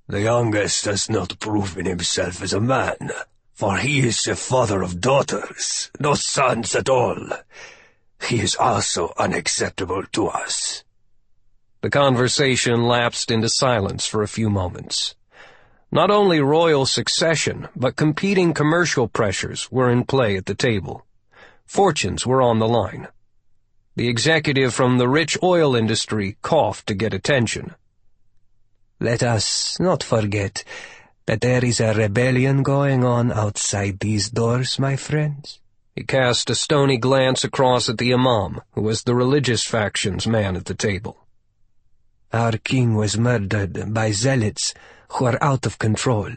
The youngest has not proven himself as a man, for he is a father of daughters, no sons at all. He is also unacceptable to us. The conversation lapsed into silence for a few moments. Not only royal succession, but competing commercial pressures were in play at the table. Fortunes were on the line. The executive from the rich oil industry coughed to get attention. Let us not forget that there is a rebellion going on outside these doors, my friends. He cast a stony glance across at the imam, who was the religious faction's man at the table. Our king was murdered by zealots who are out of control.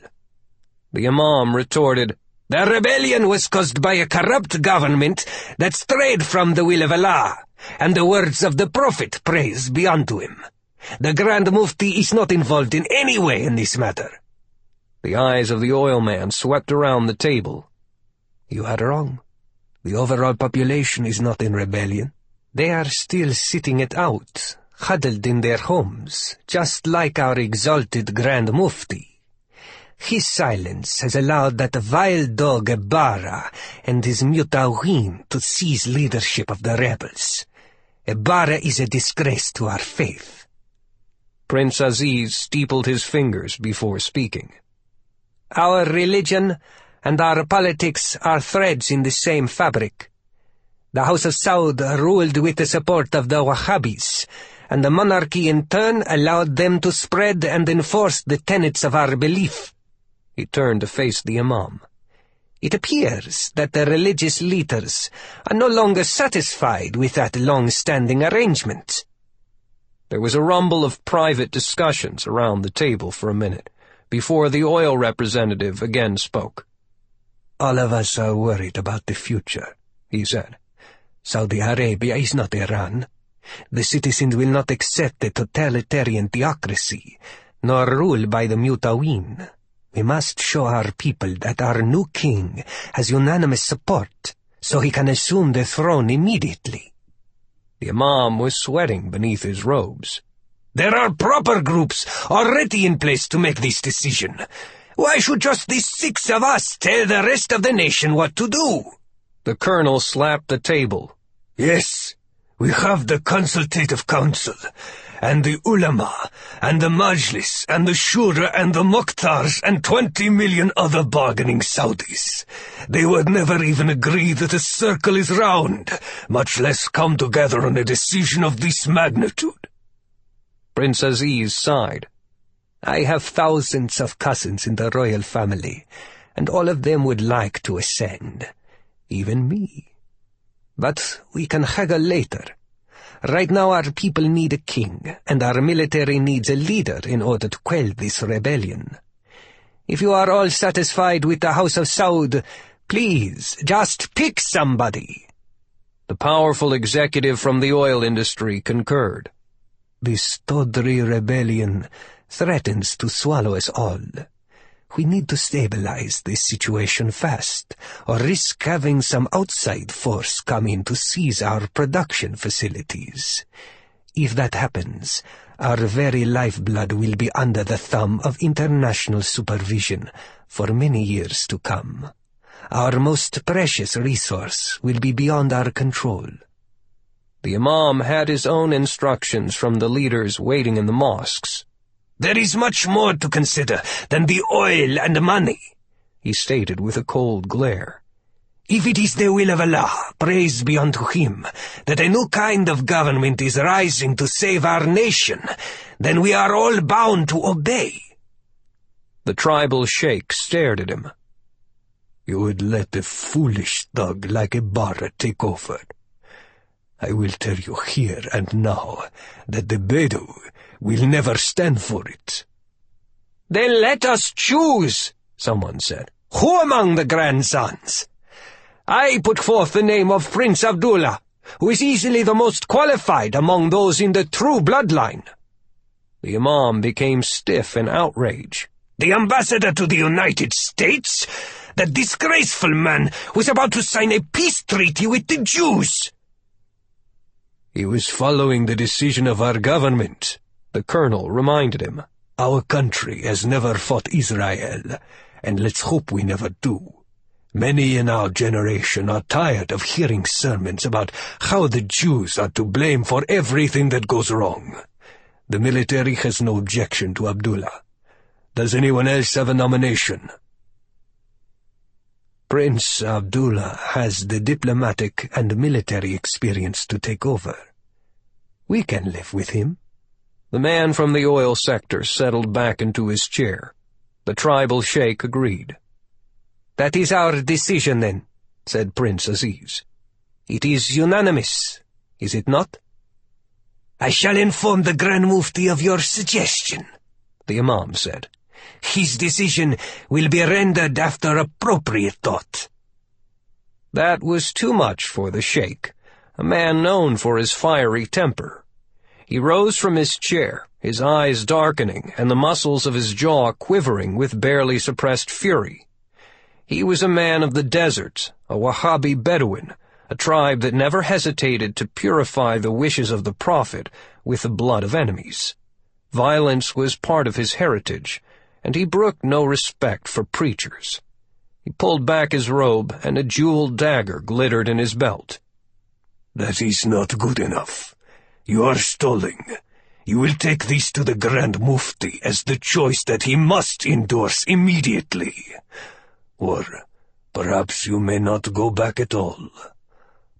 The imam retorted, The rebellion was caused by a corrupt government that strayed from the will of Allah, and the words of the Prophet, praise be unto him. The Grand Mufti is not involved in any way in this matter. The eyes of the oil man swept around the table. You are wrong. The overall population is not in rebellion. They are still sitting it out, huddled in their homes, just like our exalted Grand Mufti. His silence has allowed that vile dog Ibarra and his mutawin to seize leadership of the rebels. Ibarra is a disgrace to our faith. Prince Aziz steepled his fingers before speaking. Our religion and our politics are threads in the same fabric. The House of Saud ruled with the support of the Wahhabis, and the monarchy in turn allowed them to spread and enforce the tenets of our belief. He turned to face the imam. It appears that the religious leaders are no longer satisfied with that long-standing arrangement. There was a rumble of private discussions around the table for a minute, before the oil representative again spoke. All of us are worried about the future, he said. Saudi Arabia is not Iran. The citizens will not accept a totalitarian theocracy, nor rule by the mutawin. We must show our people that our new king has unanimous support, so he can assume the throne immediately. The imam was sweating beneath his robes. There are proper groups already in place to make this decision. Why should just the 6 of us tell the rest of the nation what to do? The colonel slapped the table. Yes, we have the Consultative Council, and the Ulama, and the Majlis, and the Shura, and the Mukhtars, and 20 million other bargaining Saudis. They would never even agree that a circle is round, much less come together on a decision of this magnitude. Prince Aziz sighed. I have thousands of cousins in the royal family, and all of them would like to ascend. Even me. But we can haggle later. Right now our people need a king, and our military needs a leader in order to quell this rebellion. If you are all satisfied with the House of Saud, please, just pick somebody. The powerful executive from the oil industry concurred. This tawdry rebellion threatens to swallow us all. We need to stabilize this situation fast, or risk having some outside force come in to seize our production facilities. If that happens, our very lifeblood will be under the thumb of international supervision for many years to come. Our most precious resource will be beyond our control. The imam had his own instructions from the leaders waiting in the mosques. There is much more to consider than the oil and money, he stated with a cold glare. If it is the will of Allah, praise be unto him, that a new kind of government is rising to save our nation, then we are all bound to obey. The tribal sheikh stared at him. You would let a foolish thug like Ibarra take over. I will tell you here and now that the Bedu will never stand for it." "Then let us choose," someone said. "Who among the grandsons? I put forth the name of Prince Abdullah, who is easily the most qualified among those in the true bloodline." The Imam became stiff in outrage. "The ambassador to the United States? That disgraceful man was about to sign a peace treaty with the Jews." "He was following the decision of our government," the colonel reminded him. "Our country has never fought Israel, and let's hope we never do. Many in our generation are tired of hearing sermons about how the Jews are to blame for everything that goes wrong. The military has no objection to Abdullah. Does anyone else have a nomination?" "Prince Abdullah has the diplomatic and military experience to take over. We can live with him." The man from the oil sector settled back into his chair. The tribal sheikh agreed. "That is our decision, then," said Prince Aziz. "It is unanimous, is it not?" "I shall inform the Grand Mufti of your suggestion," the Imam said. "His decision will be rendered after appropriate thought." That was too much for the sheikh, a man known for his fiery temper. He rose from his chair, his eyes darkening and the muscles of his jaw quivering with barely suppressed fury. He was a man of the desert, a Wahhabi Bedouin, a tribe that never hesitated to purify the wishes of the Prophet with the blood of enemies. Violence was part of his heritage, and he brooked no respect for preachers. He pulled back his robe, and a jeweled dagger glittered in his belt. "That is not good enough. You are stalling. You will take this to the Grand Mufti as the choice that he must endorse immediately. Or perhaps you may not go back at all.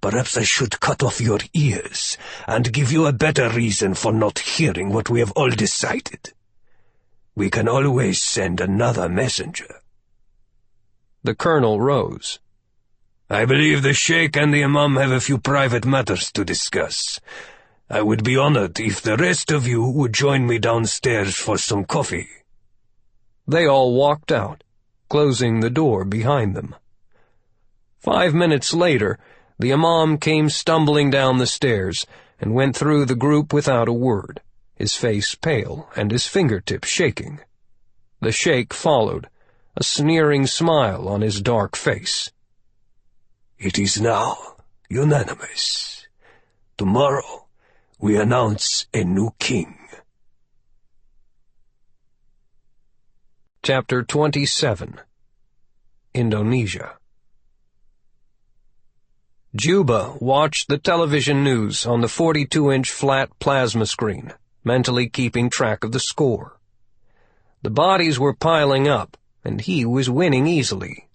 Perhaps I should cut off your ears and give you a better reason for not hearing what we have all decided. We can always send another messenger." The colonel rose. "I believe the sheikh and the imam have a few private matters to discuss. I would be honored if the rest of you would join me downstairs for some coffee." They all walked out, closing the door behind them. 5 minutes later, the imam came stumbling down the stairs and went through the group without a word, his face pale and his fingertips shaking. The sheikh followed, a sneering smile on his dark face. "It is now unanimous. Tomorrow we announce a new king." Chapter 27. Indonesia. Juba watched the television news on the 42-inch flat plasma screen, mentally keeping track of the score. The bodies were piling up, and he was winning easily.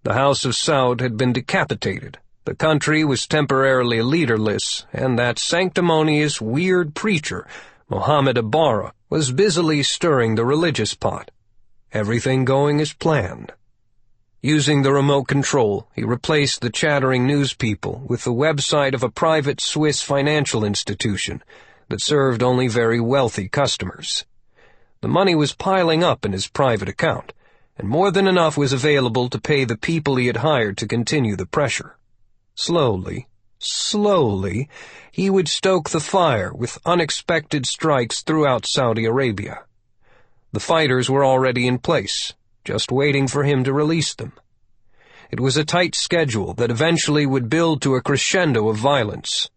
The House of Saud had been decapitated, the country was temporarily leaderless, and that sanctimonious, weird preacher, Mohammed Ibarra, was busily stirring the religious pot. Everything going as planned. Using the remote control, he replaced the chattering news people with the website of a private Swiss financial institution that served only very wealthy customers. The money was piling up in his private account, and more than enough was available to pay the people he had hired to continue the pressure. Slowly, he would stoke the fire with unexpected strikes throughout Saudi Arabia. The fighters were already in place, just waiting for him to release them. It was a tight schedule that eventually would build to a crescendo of violence.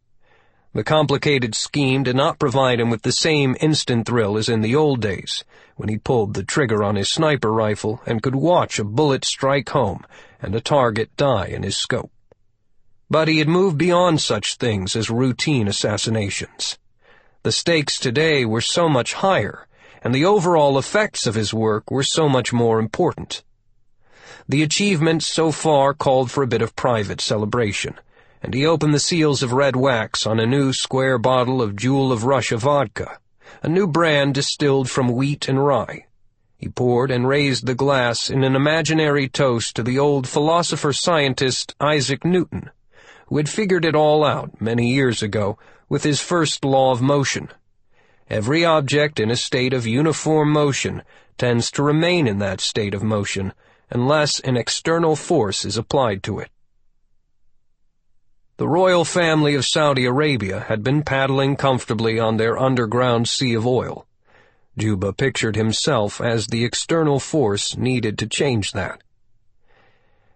The complicated scheme did not provide him with the same instant thrill as in the old days, when he pulled the trigger on his sniper rifle and could watch a bullet strike home and a target die in his scope. But he had moved beyond such things as routine assassinations. The stakes today were so much higher, and the overall effects of his work were so much more important. The achievement so far called for a bit of private celebration, and he opened the seals of red wax on a new square bottle of Jewel of Russia vodka, a new brand distilled from wheat and rye. He poured and raised the glass in an imaginary toast to the old philosopher-scientist Isaac Newton, who had figured it all out many years ago with his first law of motion. Every object in a state of uniform motion tends to remain in that state of motion unless an external force is applied to it. The royal family of Saudi Arabia had been paddling comfortably on their underground sea of oil. Juba pictured himself as the external force needed to change that.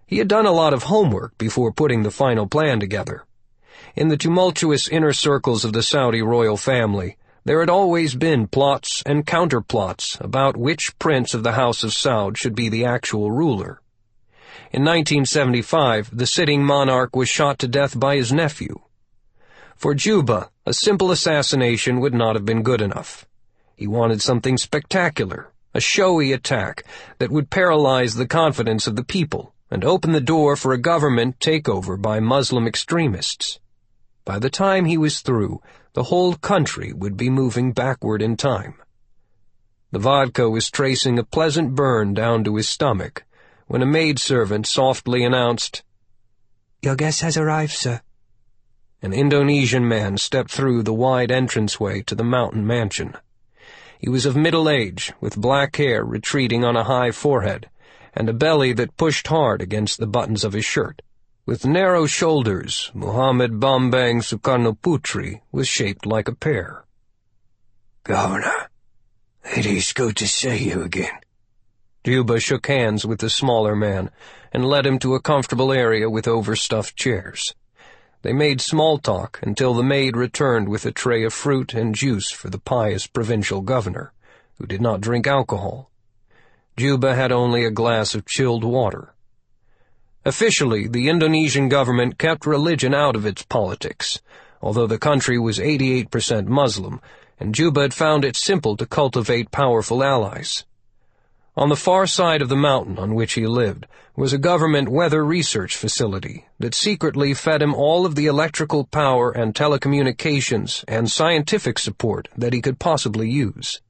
He had done a lot of homework before putting the final plan together. In the tumultuous inner circles of the Saudi royal family, there had always been plots and counterplots about which prince of the House of Saud should be the actual ruler. In 1975, the sitting monarch was shot to death by his nephew. For Juba, a simple assassination would not have been good enough. He wanted something spectacular, a showy attack that would paralyze the confidence of the people and open the door for a government takeover by Muslim extremists. By the time he was through, the whole country would be moving backward in time. The vodka was tracing a pleasant burn down to his stomach when a maidservant softly announced, "Your guest has arrived, sir." An Indonesian man stepped through the wide entranceway to the mountain mansion. He was of middle age, with black hair retreating on a high forehead, and a belly that pushed hard against the buttons of his shirt. With narrow shoulders, Muhammad Bambang Sukarnoputri was shaped like a pear. "Governor, it is good to see you again." Juba shook hands with the smaller man and led him to a comfortable area with overstuffed chairs. They made small talk until the maid returned with a tray of fruit and juice for the pious provincial governor, who did not drink alcohol. Juba had only a glass of chilled water. Officially, the Indonesian government kept religion out of its politics, although the country was 88% Muslim, and Juba had found it simple to cultivate powerful allies. On the far side of the mountain on which he lived was a government weather research facility that secretly fed him all of the electrical power and telecommunications and scientific support that he could possibly use.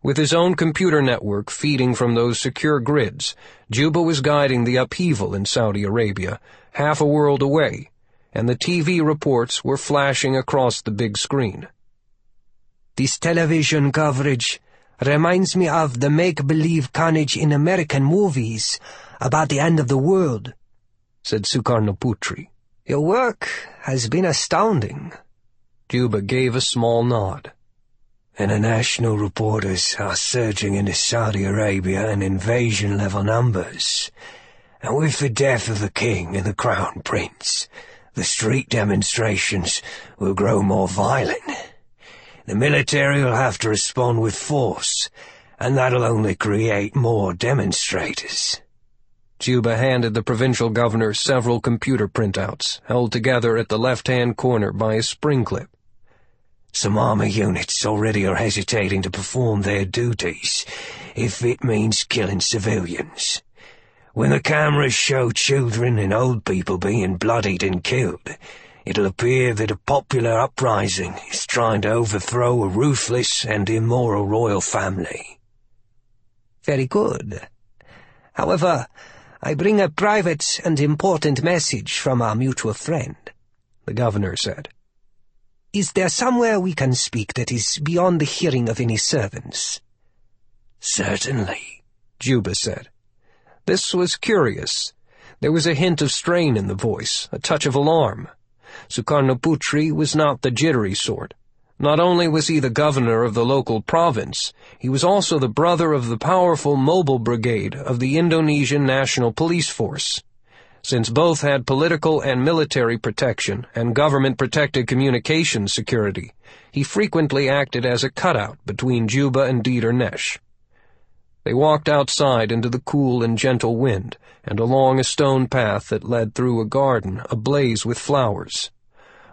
With his own computer network feeding from those secure grids, Juba was guiding the upheaval in Saudi Arabia, half a world away, and the TV reports were flashing across the big screen. "This television coverage reminds me of the make-believe carnage in American movies about the end of the world," said Sukarnoputri. "Your work has been astounding." Juba gave a small nod. "International reporters are surging into Saudi Arabia in invasion-level numbers, and with the death of the king and the crown prince, the street demonstrations will grow more violent. The military will have to respond with force, and that'll only create more demonstrators." Juba handed the provincial governor several computer printouts, held together at the left-hand corner by a spring clip. "Some army units already are hesitating to perform their duties if it means killing civilians. When the cameras show children and old people being bloodied and killed, it'll appear that a popular uprising is trying to overthrow a ruthless and immoral royal family." "Very good. However, I bring a private and important message from our mutual friend," the governor said. "Is there somewhere we can speak that is beyond the hearing of any servants?" "Certainly," Juba said. This was curious. There was a hint of strain in the voice, a touch of alarm. Sukarnoputri was not the jittery sort. Not only was he the governor of the local province, he was also the brother of the powerful mobile brigade of the Indonesian National Police Force. Since both had political and military protection and government-protected communications security, he frequently acted as a cutout between Juba and Dieter Nesch. They walked outside into the cool and gentle wind and along a stone path that led through a garden ablaze with flowers.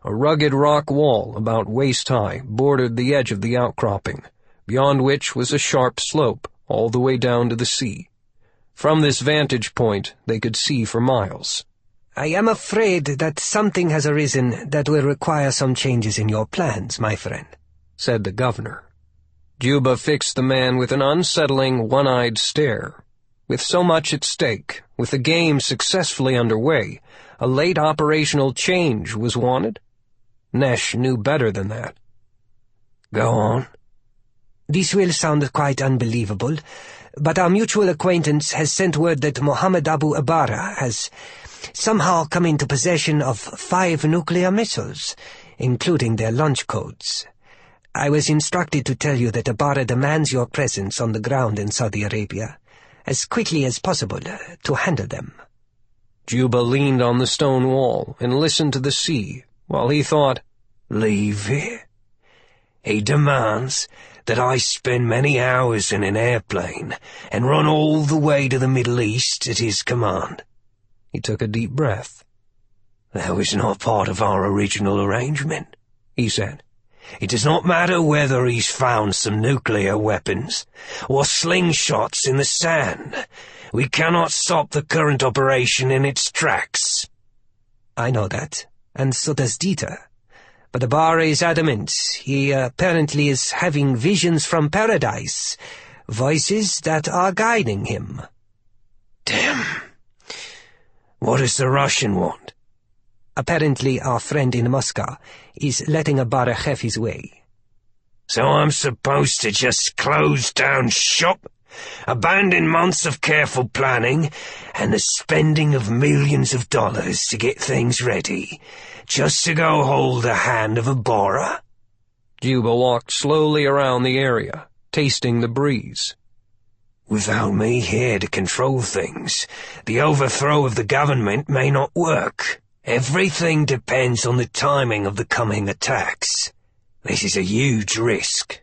A rugged rock wall about waist-high bordered the edge of the outcropping, beyond which was a sharp slope all the way down to the sea. From this vantage point they could see for miles. "I am afraid that something has arisen that will require some changes in your plans, my friend," said the governor. Juba fixed the man with an unsettling, one-eyed stare. With so much at stake, with the game successfully underway, a late operational change was wanted? Nesh knew better than that. Go on. This will sound quite unbelievable, but our mutual acquaintance has sent word that Mohammed Abu Abara has somehow come into possession of 5 nuclear missiles, including their launch codes. I was instructed to tell you that Abara demands your presence on the ground in Saudi Arabia, as quickly as possible, to handle them. Juba leaned on the stone wall and listened to the sea, while he thought, Leave here? He demands that I spend many hours in an airplane and run all the way to the Middle East at his command. He took a deep breath. That was not part of our original arrangement, he said. It does not matter whether he's found some nuclear weapons or slingshots in the sand. We cannot stop the current operation in its tracks. I know that, and so does Dieter. But Abara is adamant. He apparently is having visions from paradise, voices that are guiding him. Damn. What does the Russian want? Apparently our friend in Moscow is letting Abara have his way. So I'm supposed to just close down shop, abandon months of careful planning, and the spending of millions of dollars to get things ready, just to go hold the hand of Abara? Juba walked slowly around the area, tasting the breeze. Without me here to control things, the overthrow of the government may not work. Everything depends on the timing of the coming attacks. This is a huge risk.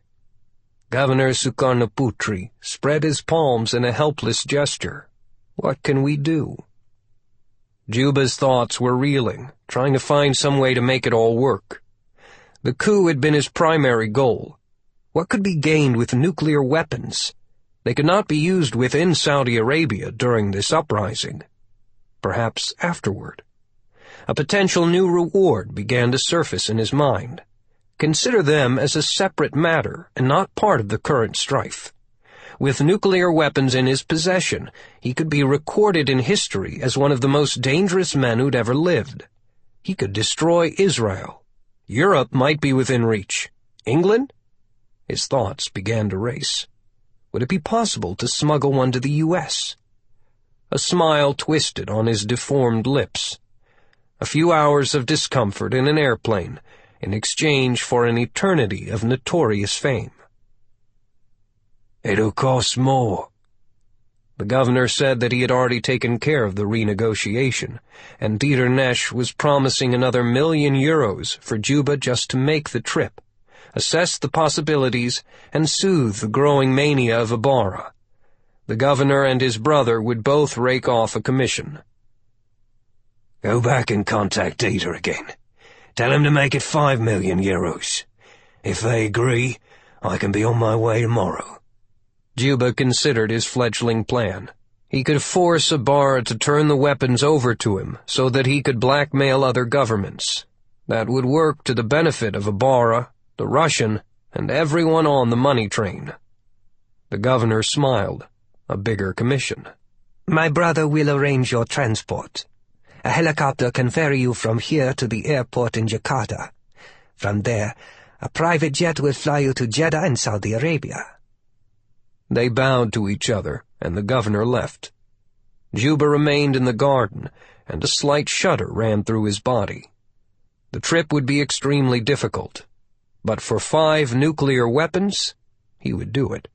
Governor Sukarnoputri spread his palms in a helpless gesture. What can we do? Juba's thoughts were reeling, trying to find some way to make it all work. The coup had been his primary goal. What could be gained with nuclear weapons? They could not be used within Saudi Arabia during this uprising. Perhaps afterward. A potential new reward began to surface in his mind. Consider them as a separate matter and not part of the current strife. With nuclear weapons in his possession, he could be recorded in history as one of the most dangerous men who'd ever lived. He could destroy Israel. Europe might be within reach. England? His thoughts began to race. Would it be possible to smuggle one to the U.S.? A smile twisted on his deformed lips. A few hours of discomfort in an airplane, in exchange for an eternity of notorious fame. It'll cost more. The governor said that he had already taken care of the renegotiation, and Dieter Nesh was promising another €1 million for Juba just to make the trip, assess the possibilities, and soothe the growing mania of Abara. The governor and his brother would both rake off a commission. Go back and contact Dieter again. Tell him to make it €5 million. If they agree, I can be on my way tomorrow. Juba considered his fledgling plan. He could force Abara to turn the weapons over to him so that he could blackmail other governments. That would work to the benefit of Abara, the Russian, and everyone on the money train. The governor smiled. A bigger commission. My brother will arrange your transport. A helicopter can ferry you from here to the airport in Jakarta. From there, a private jet will fly you to Jeddah in Saudi Arabia. They bowed to each other, and the governor left. Juba remained in the garden, and a slight shudder ran through his body. The trip would be extremely difficult, but for 5 nuclear weapons, he would do it.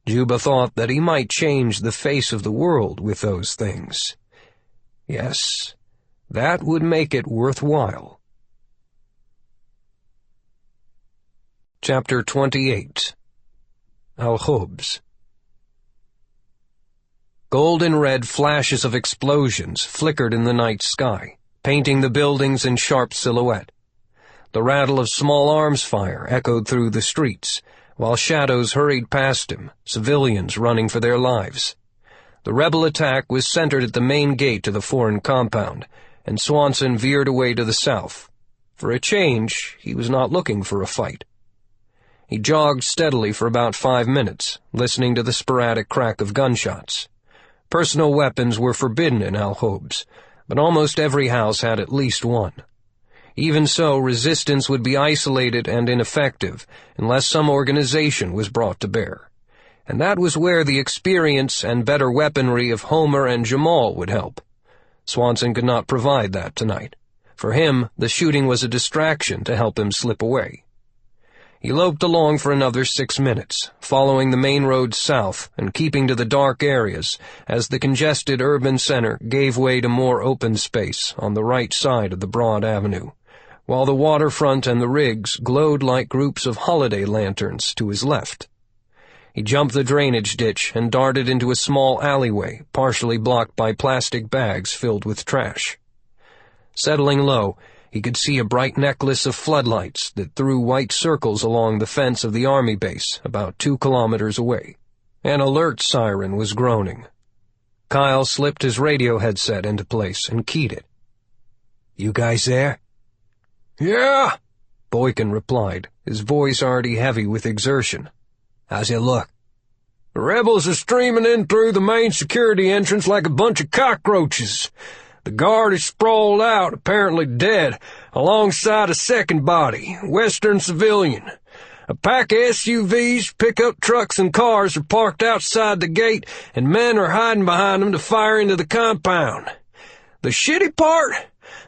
Juba thought that he might change the face of the world with those things. Yes, that would make it worthwhile. Chapter 28. Al-Khubz. Golden red flashes of explosions flickered in the night sky, painting the buildings in sharp silhouette. The rattle of small arms fire echoed through the streets, while shadows hurried past him, civilians running for their lives. The rebel attack was centered at the main gate to the foreign compound, and Swanson veered away to the south. For a change, he was not looking for a fight. He jogged steadily for about 5 minutes, listening to the sporadic crack of gunshots. Personal weapons were forbidden in Al-Hobs, but almost every house had at least one. Even so, resistance would be isolated and ineffective unless some organization was brought to bear. And that was where the experience and better weaponry of Homer and Jamal would help. Swanson could not provide that tonight. For him, the shooting was a distraction to help him slip away. He loped along for another 6 minutes, following the main road south and keeping to the dark areas as the congested urban center gave way to more open space on the right side of the broad avenue, while the waterfront and the rigs glowed like groups of holiday lanterns to his left. He jumped the drainage ditch and darted into a small alleyway, partially blocked by plastic bags filled with trash. Settling low, he could see a bright necklace of floodlights that threw white circles along the fence of the army base about 2 kilometers away. An alert siren was groaning. Kyle slipped his radio headset into place and keyed it. "You guys there?" "Yeah," Boykin replied, his voice already heavy with exertion. "How's it look?" "The rebels are streaming in through the main security entrance like a bunch of cockroaches. The guard is sprawled out, apparently dead, alongside a second body, Western civilian. A pack of SUVs, pickup trucks, and cars are parked outside the gate, and men are hiding behind them to fire into the compound. The shitty part?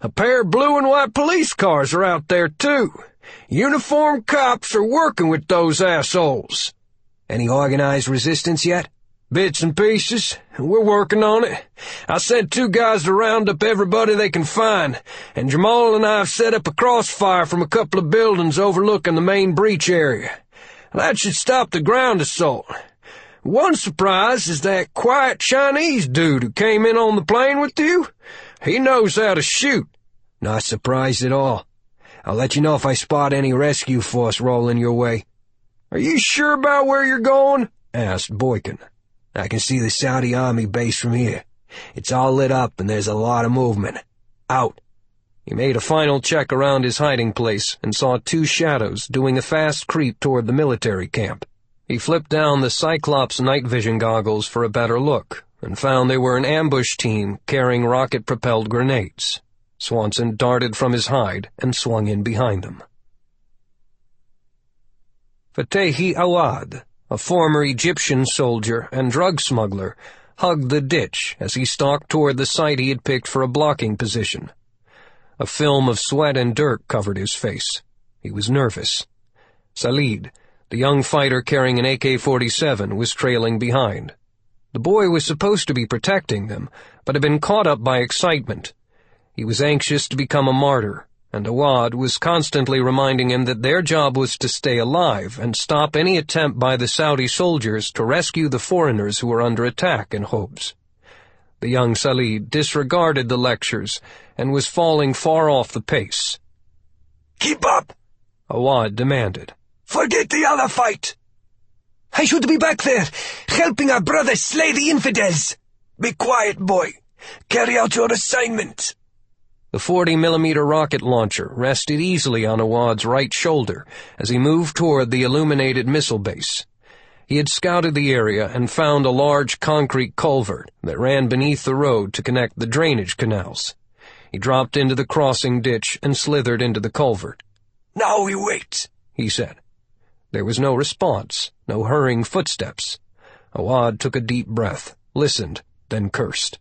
A pair of blue and white police cars are out there, too. Uniformed cops are working with those assholes." "Any organized resistance yet?" "Bits and pieces. We're working on it. I sent 2 guys to round up everybody they can find, and Jamal and I have set up a crossfire from a couple of buildings overlooking the main breach area. That should stop the ground assault. One surprise is that quiet Chinese dude who came in on the plane with you. He knows how to shoot." "Not surprised at all. I'll let you know if I spot any rescue force rolling your way." "Are you sure about where you're going?" asked Boykin. "I can see the Saudi army base from here. It's all lit up and there's a lot of movement. Out." He made a final check around his hiding place and saw 2 shadows doing a fast creep toward the military camp. He flipped down the Cyclops night vision goggles for a better look and found they were an ambush team carrying rocket-propelled grenades. Swanson darted from his hide and swung in behind them. Fatehi Awad, a former Egyptian soldier and drug smuggler, hugged the ditch as he stalked toward the site he had picked for a blocking position. A film of sweat and dirt covered his face. He was nervous. Salid, the young fighter carrying an AK-47, was trailing behind. The boy was supposed to be protecting them, but had been caught up by excitement. He was anxious to become a martyr, and Awad was constantly reminding him that their job was to stay alive and stop any attempt by the Saudi soldiers to rescue the foreigners who were under attack in Hobs. The young Salid disregarded the lectures and was falling far off the pace. "Keep up!" Awad demanded. "Forget the other fight!" "I should be back there, helping our brothers slay the infidels." "Be quiet, boy. Carry out your assignment." The 40mm rocket launcher rested easily on Awad's right shoulder as he moved toward the illuminated missile base. He had scouted the area and found a large concrete culvert that ran beneath the road to connect the drainage canals. He dropped into the crossing ditch and slithered into the culvert. "Now we wait," he said. There was no response, no hurrying footsteps. Awad took a deep breath, listened, then cursed.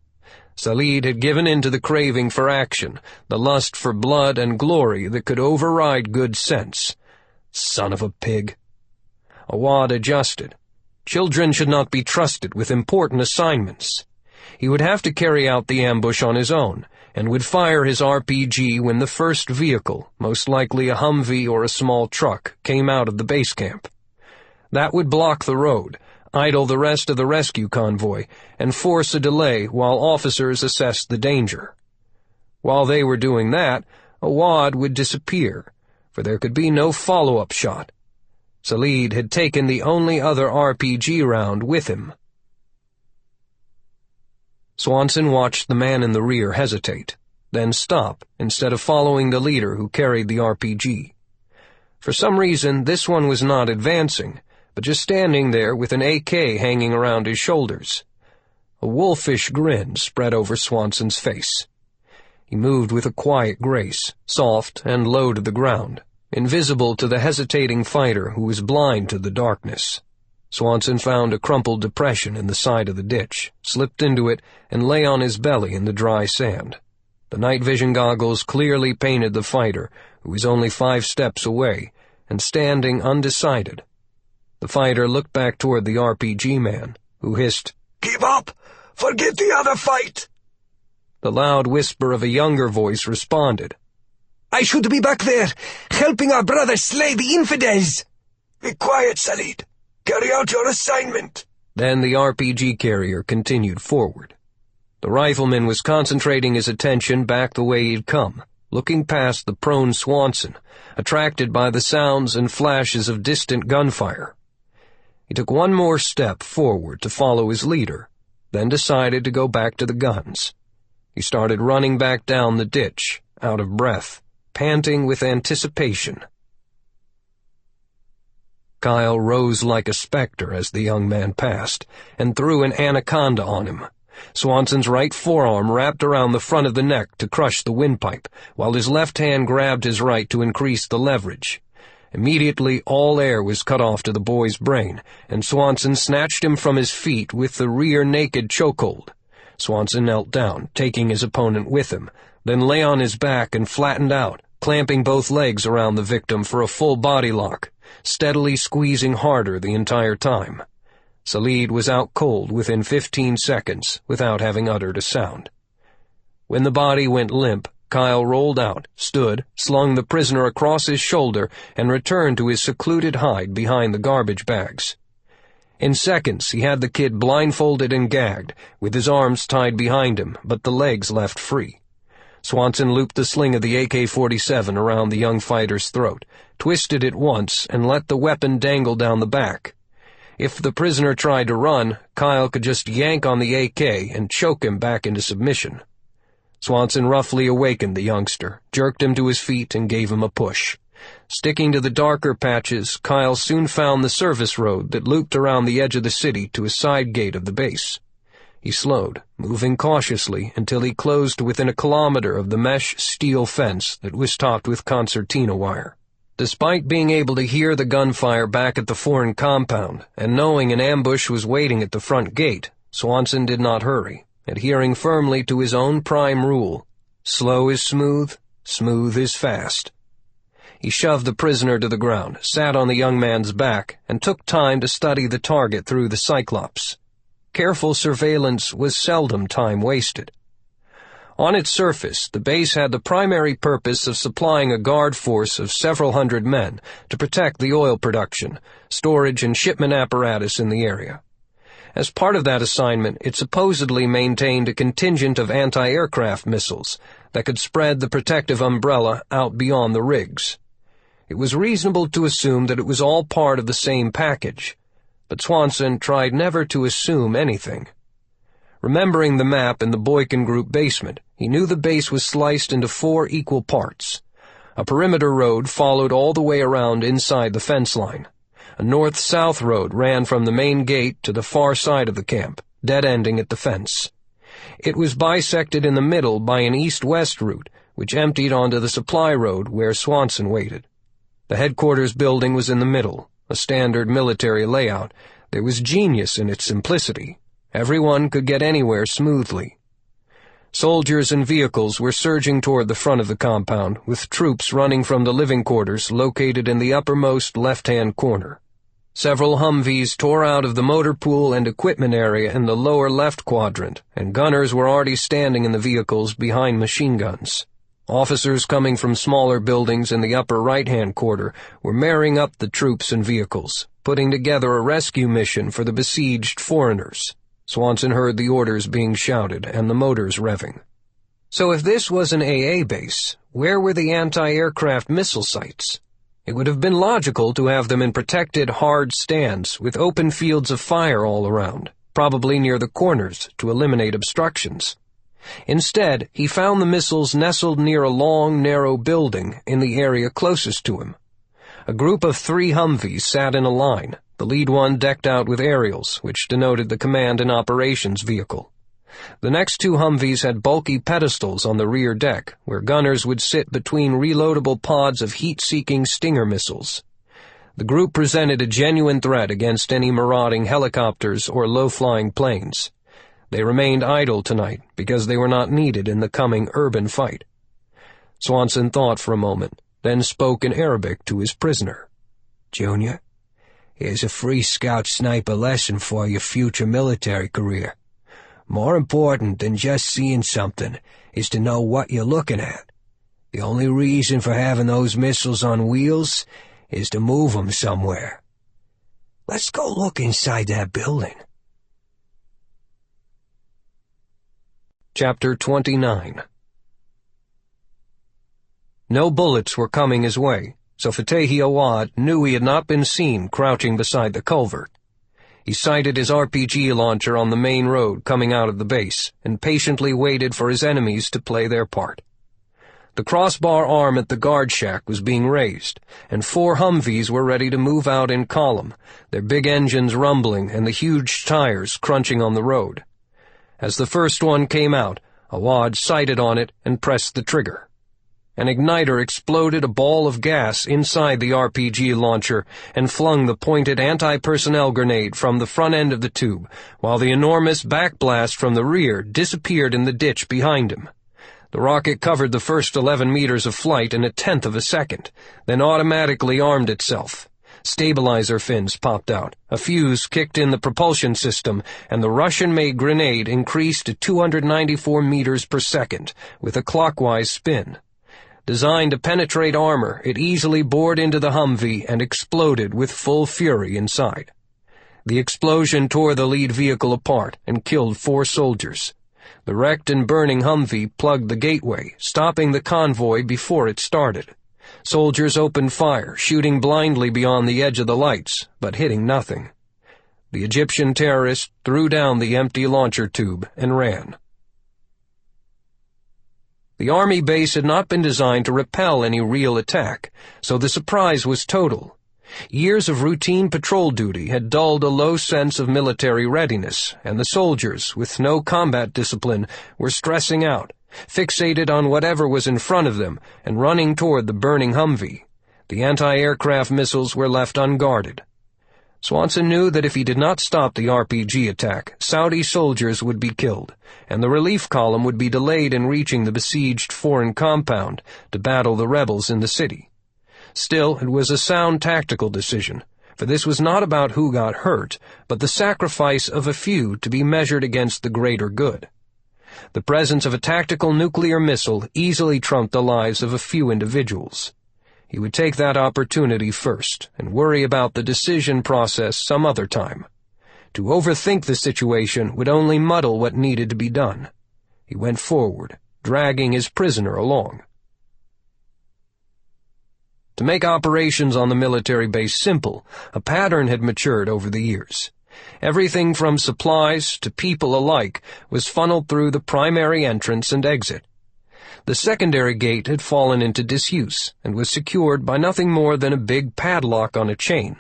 Salid had given in to the craving for action, the lust for blood and glory that could override good sense. Son of a pig. Awad adjusted. Children should not be trusted with important assignments. He would have to carry out the ambush on his own, and would fire his RPG when the first vehicle, most likely a Humvee or a small truck, came out of the base camp. That would block the road, idle the rest of the rescue convoy, and force a delay while officers assessed the danger. While they were doing that, Awad would disappear, for there could be no follow-up shot. Salid had taken the only other RPG round with him. Swanson watched the man in the rear hesitate, then stop instead of following the leader who carried the RPG. For some reason, this one was not advancing, but just standing there with an AK hanging around his shoulders. A wolfish grin spread over Swanson's face. He moved with a quiet grace, soft and low to the ground, invisible to the hesitating fighter who was blind to the darkness. Swanson found a crumpled depression in the side of the ditch, slipped into it, and lay on his belly in the dry sand. The night vision goggles clearly painted the fighter, who was only 5 steps away, and standing undecided. The fighter looked back toward the RPG man, who hissed, "Give up! Forget the other fight!" The loud whisper of a younger voice responded, "I should be back there, helping our brother slay the infidels!" "Be quiet, Salid. Carry out your assignment." Then the RPG carrier continued forward. The rifleman was concentrating his attention back the way he'd come, looking past the prone Swanson, attracted by the sounds and flashes of distant gunfire. He took one more step forward to follow his leader, then decided to go back to the guns. He started running back down the ditch, out of breath, panting with anticipation. Kyle rose like a specter as the young man passed, and threw an anaconda on him. Swanson's right forearm wrapped around the front of the neck to crush the windpipe, while his left hand grabbed his right to increase the leverage. Immediately, all air was cut off to the boy's brain, and Swanson snatched him from his feet with the rear naked chokehold. Swanson knelt down, taking his opponent with him, then lay on his back and flattened out, clamping both legs around the victim for a full body lock, steadily squeezing harder the entire time. Salid was out cold within 15 seconds without having uttered a sound. When the body went limp, Kyle rolled out, stood, slung the prisoner across his shoulder, and returned to his secluded hide behind the garbage bags. In seconds, he had the kid blindfolded and gagged, with his arms tied behind him, but the legs left free. Swanson looped the sling of the AK-47 around the young fighter's throat, twisted it once, and let the weapon dangle down the back. If the prisoner tried to run, Kyle could just yank on the AK and choke him back into submission. Swanson roughly awakened the youngster, jerked him to his feet, and gave him a push. Sticking to the darker patches, Kyle soon found the service road that looped around the edge of the city to a side gate of the base. He slowed, moving cautiously until he closed within a kilometer of the mesh steel fence that was topped with concertina wire. Despite being able to hear the gunfire back at the foreign compound, and knowing an ambush was waiting at the front gate, Swanson did not hurry, adhering firmly to his own prime rule: slow is smooth, smooth is fast. He shoved the prisoner to the ground, sat on the young man's back, and took time to study the target through the cyclops. Careful surveillance was seldom time wasted. On its surface, the base had the primary purpose of supplying a guard force of several hundred men to protect the oil production, storage, and shipment apparatus in the area. As part of that assignment, it supposedly maintained a contingent of anti-aircraft missiles that could spread the protective umbrella out beyond the rigs. It was reasonable to assume that it was all part of the same package, but Swanson tried never to assume anything. Remembering the map in the Boykin Group basement, he knew the base was sliced into 4 equal parts. A perimeter road followed all the way around inside the fence line. A north-south road ran from the main gate to the far side of the camp, dead-ending at the fence. It was bisected in the middle by an east-west route, which emptied onto the supply road where Swanson waited. The headquarters building was in the middle, a standard military layout. There was genius in its simplicity. Everyone could get anywhere smoothly. Soldiers and vehicles were surging toward the front of the compound, with troops running from the living quarters located in the uppermost left-hand corner. Several Humvees tore out of the motor pool and equipment area in the lower left quadrant, and gunners were already standing in the vehicles behind machine guns. Officers coming from smaller buildings in the upper right-hand quarter were marrying up the troops and vehicles, putting together a rescue mission for the besieged foreigners. Swanson heard the orders being shouted and the motors revving. So if this was an AA base, where were the anti-aircraft missile sites? It would have been logical to have them in protected, hard stands with open fields of fire all around, probably near the corners to eliminate obstructions. Instead, he found the missiles nestled near a long, narrow building in the area closest to him. A group of 3 Humvees sat in a line, the lead one decked out with aerials, which denoted the command and operations vehicle. The next 2 Humvees had bulky pedestals on the rear deck, where gunners would sit between reloadable pods of heat-seeking Stinger missiles. The group presented a genuine threat against any marauding helicopters or low-flying planes. They remained idle tonight because they were not needed in the coming urban fight. Swanson thought for a moment, then spoke in Arabic to his prisoner. "Junior, here's a free scout sniper lesson for your future military career. More important than just seeing something is to know what you're looking at. The only reason for having those missiles on wheels is to move them somewhere. Let's go look inside that building." Chapter 29. No bullets were coming his way, so Fatehi Awad knew he had not been seen crouching beside the culvert. He sighted his RPG launcher on the main road coming out of the base, and patiently waited for his enemies to play their part. The crossbar arm at the guard shack was being raised, and 4 Humvees were ready to move out in column, their big engines rumbling and the huge tires crunching on the road. As the first one came out, Awad sighted on it and pressed the trigger. An igniter exploded a ball of gas inside the RPG launcher and flung the pointed anti-personnel grenade from the front end of the tube, while the enormous backblast from the rear disappeared in the ditch behind him. The rocket covered the first 11 meters of flight in 1/10 of a second, then automatically armed itself. Stabilizer fins popped out, a fuse kicked in the propulsion system, and the Russian-made grenade increased to 294 meters per second, with a clockwise spin. Designed to penetrate armor, it easily bored into the Humvee and exploded with full fury inside. The explosion tore the lead vehicle apart and killed 4 soldiers. The wrecked and burning Humvee plugged the gateway, stopping the convoy before it started. Soldiers opened fire, shooting blindly beyond the edge of the lights, but hitting nothing. The Egyptian terrorist threw down the empty launcher tube and ran. The army base had not been designed to repel any real attack, so the surprise was total. Years of routine patrol duty had dulled a low sense of military readiness, and the soldiers, with no combat discipline, were stressing out, fixated on whatever was in front of them and running toward the burning Humvee. The anti-aircraft missiles were left unguarded. Swanson knew that if he did not stop the RPG attack, Saudi soldiers would be killed, and the relief column would be delayed in reaching the besieged foreign compound to battle the rebels in the city. Still, it was a sound tactical decision, for this was not about who got hurt, but the sacrifice of a few to be measured against the greater good. The presence of a tactical nuclear missile easily trumped the lives of a few individuals. He would take that opportunity first and worry about the decision process some other time. To overthink the situation would only muddle what needed to be done. He went forward, dragging his prisoner along. To make operations on the military base simple, a pattern had matured over the years. Everything from supplies to people alike was funneled through the primary entrance and exit. The secondary gate had fallen into disuse and was secured by nothing more than a big padlock on a chain.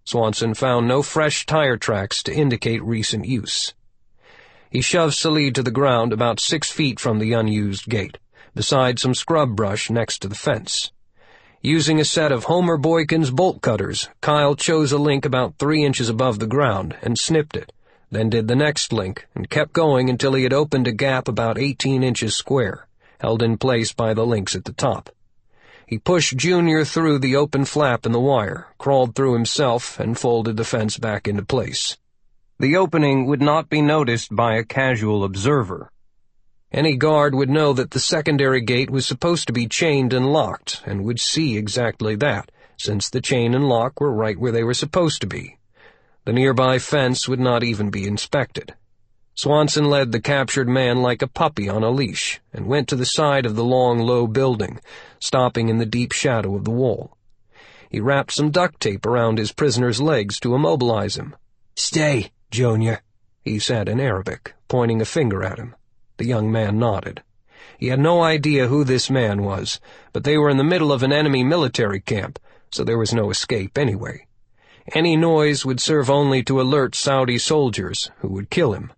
Swanson found no fresh tire tracks to indicate recent use. He shoved Salid to the ground about 6 feet from the unused gate, beside some scrub brush next to the fence. Using a set of Homer Boykin's bolt cutters, Kyle chose a link about 3 inches above the ground and snipped it, then did the next link and kept going until he had opened a gap about 18 inches square, held in place by the links at the top. He pushed Junior through the open flap in the wire, crawled through himself, and folded the fence back into place. The opening would not be noticed by a casual observer. Any guard would know that the secondary gate was supposed to be chained and locked, and would see exactly that, since the chain and lock were right where they were supposed to be. The nearby fence would not even be inspected. Swanson led the captured man like a puppy on a leash, and went to the side of the long, low building, stopping in the deep shadow of the wall. He wrapped some duct tape around his prisoner's legs to immobilize him. "Stay, Junior," he said in Arabic, pointing a finger at him. The young man nodded. He had no idea who this man was, but they were in the middle of an enemy military camp, so there was no escape anyway. Any noise would serve only to alert Saudi soldiers, who would kill him.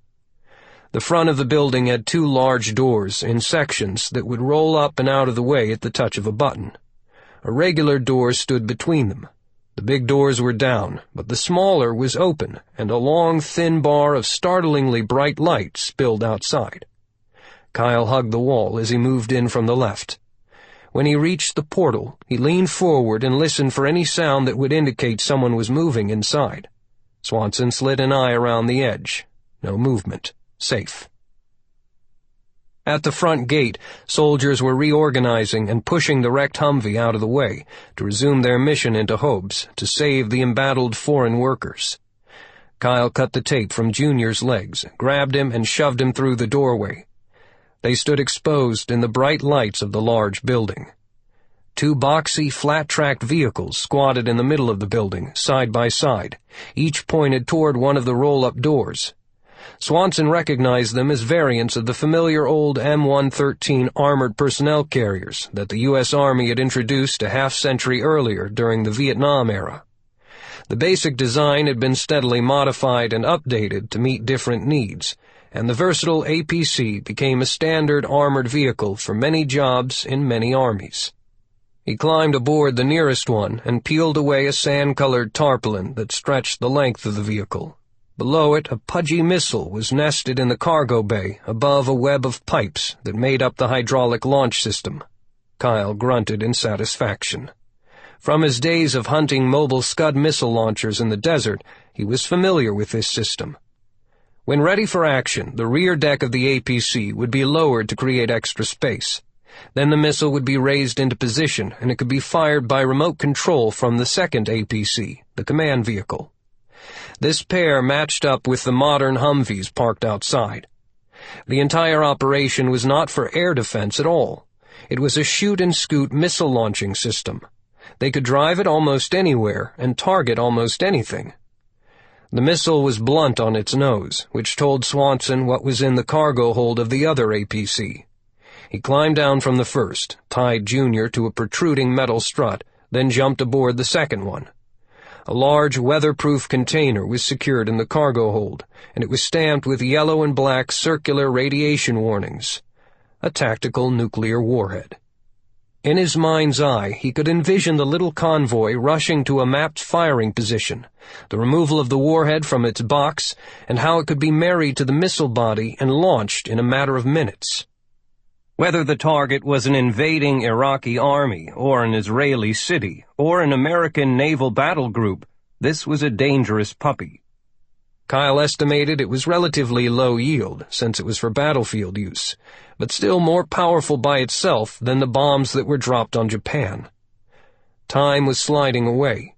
The front of the building had 2 large doors in sections that would roll up and out of the way at the touch of a button. A regular door stood between them. The big doors were down, but the smaller was open, and a long, thin bar of startlingly bright light spilled outside. Kyle hugged the wall as he moved in from the left. When he reached the portal, he leaned forward and listened for any sound that would indicate someone was moving inside. Swanson slid an eye around the edge. No movement. Safe. At the front gate, soldiers were reorganizing and pushing the wrecked Humvee out of the way to resume their mission into Hobes to save the embattled foreign workers. Kyle cut the tape from Junior's legs, grabbed him, and shoved him through the doorway. They stood exposed in the bright lights of the large building. 2 boxy, flat-tracked vehicles squatted in the middle of the building, side by side, each pointed toward one of the roll-up doors. Swanson recognized them as variants of the familiar old M113 armored personnel carriers that the U.S. Army had introduced a half-century earlier during the Vietnam era. The basic design had been steadily modified and updated to meet different needs, and the versatile APC became a standard armored vehicle for many jobs in many armies. He climbed aboard the nearest one and peeled away a sand-colored tarpaulin that stretched the length of the vehicle. Below it, a pudgy missile was nested in the cargo bay above a web of pipes that made up the hydraulic launch system. Kyle grunted in satisfaction. From his days of hunting mobile Scud missile launchers in the desert, he was familiar with this system. When ready for action, the rear deck of the APC would be lowered to create extra space. Then the missile would be raised into position, and it could be fired by remote control from the second APC, the command vehicle. This pair matched up with the modern Humvees parked outside. The entire operation was not for air defense at all. It was a shoot-and-scoot missile launching system. They could drive it almost anywhere and target almost anything. The missile was blunt on its nose, which told Swanson what was in the cargo hold of the other APC. He climbed down from the first, tied Junior to a protruding metal strut, then jumped aboard the second one. A large, weatherproof container was secured in the cargo hold, and it was stamped with yellow and black circular radiation warnings. A tactical nuclear warhead. In his mind's eye, he could envision the little convoy rushing to a mapped firing position, the removal of the warhead from its box, and how it could be married to the missile body and launched in a matter of minutes. Whether the target was an invading Iraqi army, or an Israeli city, or an American naval battle group, this was a dangerous puppy. Kyle estimated it was relatively low yield, since it was for battlefield use, but still more powerful by itself than the bombs that were dropped on Japan. Time was sliding away.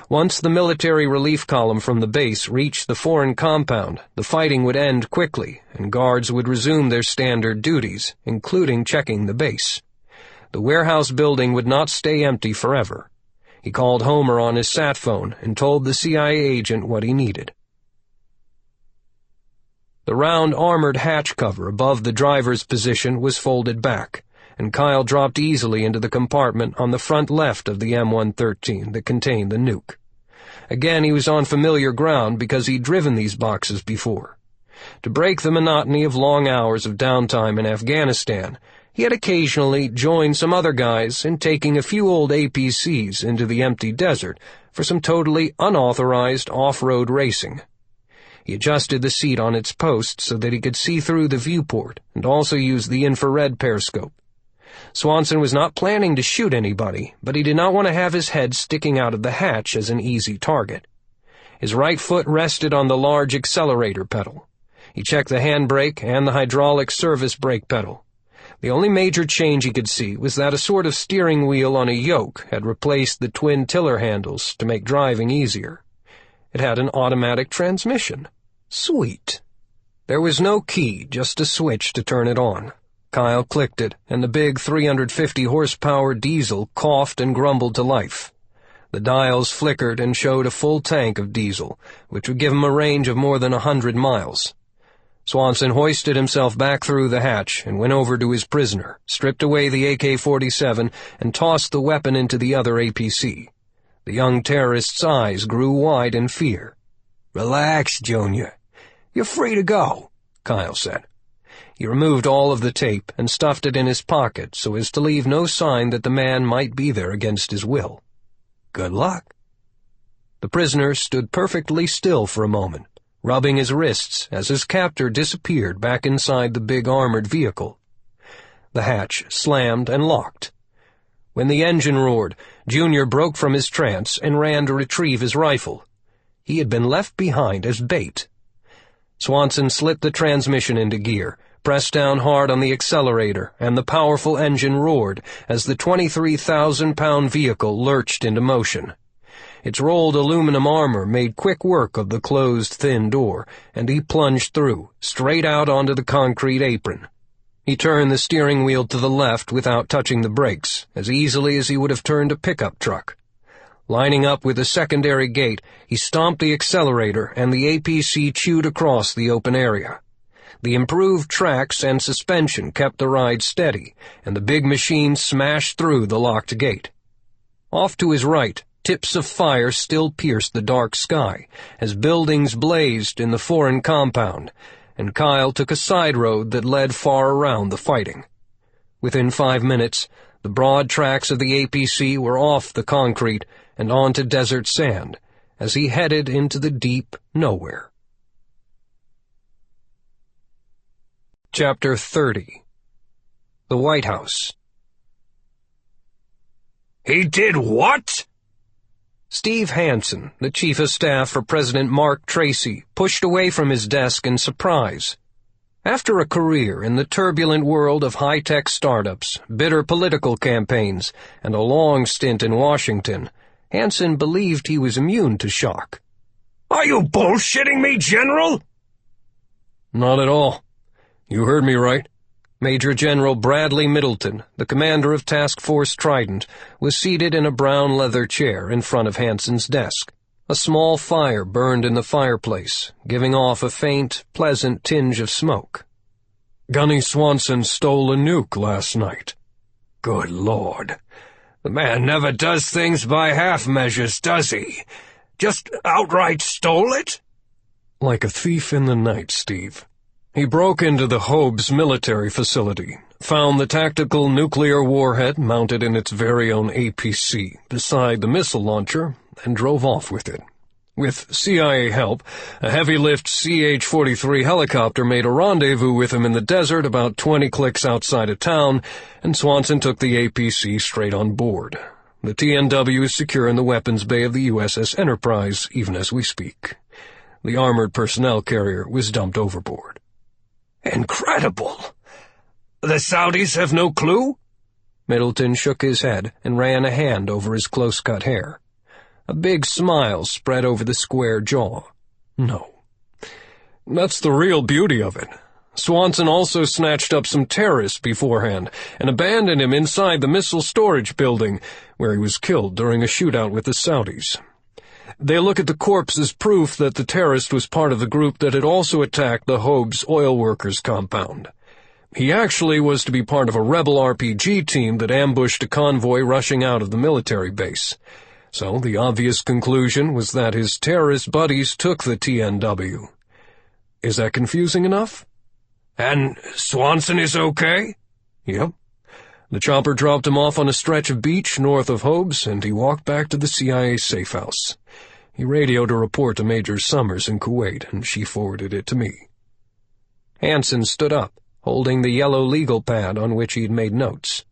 Once the military relief column from the base reached the foreign compound, the fighting would end quickly, and guards would resume their standard duties, including checking the base. The warehouse building would not stay empty forever. He called Homer on his sat phone and told the CIA agent what he needed. The round armored hatch cover above the driver's position was folded back, and Kyle dropped easily into the compartment on the front left of the M113 that contained the nuke. Again, he was on familiar ground because he'd driven these boxes before. To break the monotony of long hours of downtime in Afghanistan, he had occasionally joined some other guys in taking a few old APCs into the empty desert for some totally unauthorized off-road racing. He adjusted the seat on its post so that he could see through the viewport and also use the infrared periscope. Swanson was not planning to shoot anybody, but he did not want to have his head sticking out of the hatch as an easy target. His right foot rested on the large accelerator pedal. He checked the handbrake and the hydraulic service brake pedal. The only major change he could see was that a sort of steering wheel on a yoke had replaced the twin tiller handles to make driving easier. It had an automatic transmission. Sweet. There was no key, just a switch to turn it on. Kyle clicked it, and the big 350-horsepower diesel coughed and grumbled to life. The dials flickered and showed a full tank of diesel, which would give him a range of more than 100 miles. Swanson hoisted himself back through the hatch and went over to his prisoner, stripped away the AK-47, and tossed the weapon into the other APC. The young terrorist's eyes grew wide in fear. "Relax, Junior. You're free to go," Kyle said. He removed all of the tape and stuffed it in his pocket so as to leave no sign that the man might be there against his will. "Good luck." The prisoner stood perfectly still for a moment, rubbing his wrists as his captor disappeared back inside the big armored vehicle. The hatch slammed and locked. When the engine roared, Junior broke from his trance and ran to retrieve his rifle. He had been left behind as bait. Swanson slit the transmission into gear, pressed down hard on the accelerator, and the powerful engine roared as the 23,000-pound vehicle lurched into motion. Its rolled aluminum armor made quick work of the closed, thin door, and he plunged through, straight out onto the concrete apron. He turned the steering wheel to the left without touching the brakes, as easily as he would have turned a pickup truck. Lining up with the secondary gate, he stomped the accelerator, and the APC chewed across the open area. The improved tracks and suspension kept the ride steady, and the big machine smashed through the locked gate. Off to his right, tips of fire still pierced the dark sky, as buildings blazed in the foreign compound, and Kyle took a side road that led far around the fighting. Within 5 minutes, the broad tracks of the APC were off the concrete and onto desert sand, as he headed into the deep nowhere. Chapter 30. The White House. "He did what?" Steve Hansen, the chief of staff for President Mark Tracy, pushed away from his desk in surprise. After a career in the turbulent world of high-tech startups, bitter political campaigns, and a long stint in Washington, Hansen believed he was immune to shock. "Are you bullshitting me, General?" "Not at all. You heard me right." Major General Bradley Middleton, the commander of Task Force Trident, was seated in a brown leather chair in front of Hansen's desk. A small fire burned in the fireplace, giving off a faint, pleasant tinge of smoke. "Gunnery Swanson stole a nuke last night." "Good Lord. The man never does things by half measures, does he? Just outright stole it?" "Like a thief in the night, Steve. He broke into the Hobbs military facility, found the tactical nuclear warhead mounted in its very own APC beside the missile launcher, and drove off with it. With CIA help, a heavy-lift CH-43 helicopter made a rendezvous with him in the desert about 20 clicks outside of town, and Swanson took the APC straight on board. The TNW is secure in the weapons bay of the USS Enterprise, even as we speak. The armored personnel carrier was dumped overboard." "Incredible. The Saudis have no clue?" Middleton shook his head and ran a hand over his close-cut hair. A big smile spread over the square jaw. "No. That's the real beauty of it. Swanson also snatched up some terrorists beforehand and abandoned him inside the missile storage building, where he was killed during a shootout with the Saudis. They look at the corpse as proof that the terrorist was part of the group that had also attacked the Hobbs oil workers compound. He actually was to be part of a rebel RPG team that ambushed a convoy rushing out of the military base. So the obvious conclusion was that his terrorist buddies took the TNW. Is that confusing enough?" "And Swanson is okay?" "Yep. The chopper dropped him off on a stretch of beach north of Hobbs, and he walked back to the CIA safe house. He radioed a report to Major Summers in Kuwait, and she forwarded it to me." Hansen stood up, holding the yellow legal pad on which he'd made notes.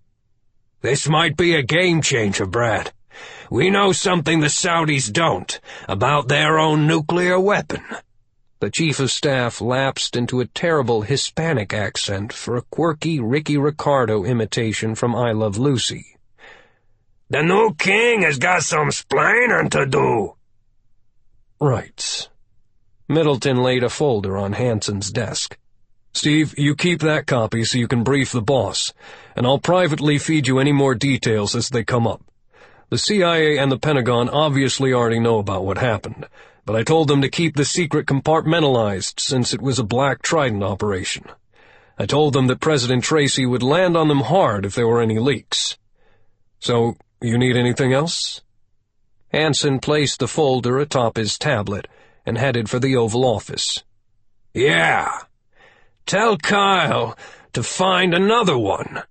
"This might be a game-changer, Brad. We know something the Saudis don't, about their own nuclear weapon." The chief of staff lapsed into a terrible Hispanic accent for a quirky Ricky Ricardo imitation from I Love Lucy. "The new king has got some splaining to do." "Right." Middleton laid a folder on Hansen's desk. "Steve, you keep that copy so you can brief the boss, and I'll privately feed you any more details as they come up. The CIA and the Pentagon obviously already know about what happened, but I told them to keep the secret compartmentalized since it was a Black Trident operation. I told them that President Tracy would land on them hard if there were any leaks. So, you need anything else?" Hansen placed the folder atop his tablet and headed for the Oval Office. "Yeah. Tell Kyle to find another one."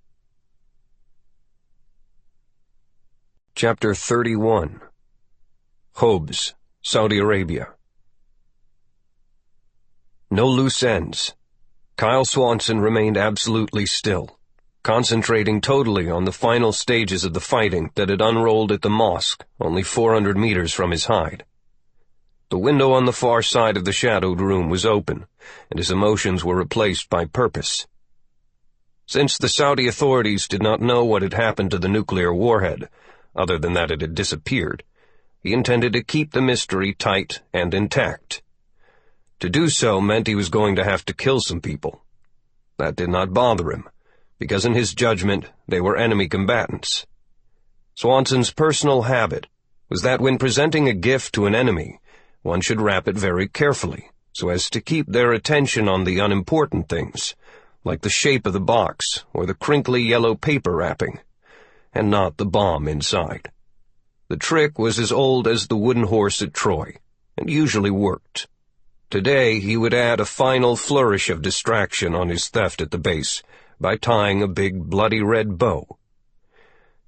Chapter 31. Hobbs, Saudi Arabia. No loose ends. Kyle Swanson remained absolutely still, concentrating totally on the final stages of the fighting that had unrolled at the mosque, only 400 meters from his hide. The window on the far side of the shadowed room was open, and his emotions were replaced by purpose. Since the Saudi authorities did not know what had happened to the nuclear warhead, other than that it had disappeared, he intended to keep the mystery tight and intact. To do so meant he was going to have to kill some people. That did not bother him, because in his judgment they were enemy combatants. Swanson's personal habit was that when presenting a gift to an enemy, one should wrap it very carefully, so as to keep their attention on the unimportant things, like the shape of the box or the crinkly yellow paper wrapping, and not the bomb inside. The trick was as old as the wooden horse at Troy, and usually worked. Today he would add a final flourish of distraction on his theft at the base by tying a big bloody red bow.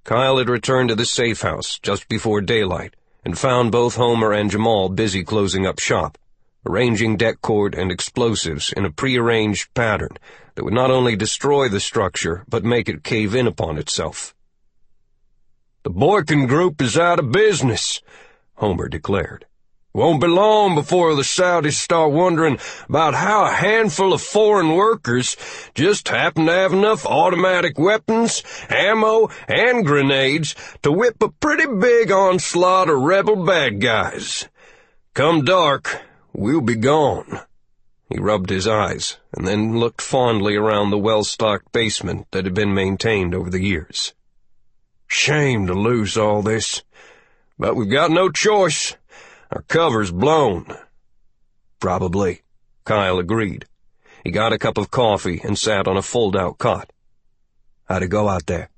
Kyle had returned to the safe house just before daylight and found both Homer and Jamal busy closing up shop, arranging deck cord and explosives in a prearranged pattern that would not only destroy the structure but make it cave in upon itself. "The Boykin Group is out of business," Homer declared. "Won't be long before the Saudis start wondering about how a handful of foreign workers just happen to have enough automatic weapons, ammo, and grenades to whip a pretty big onslaught of rebel bad guys. Come dark, we'll be gone." He rubbed his eyes and then looked fondly around the well-stocked basement that had been maintained over the years. "Shame to lose all this, but we've got no choice. Our cover's blown." "Probably," Kyle agreed. He got a cup of coffee and sat on a fold-out cot. "How'd it go out there?"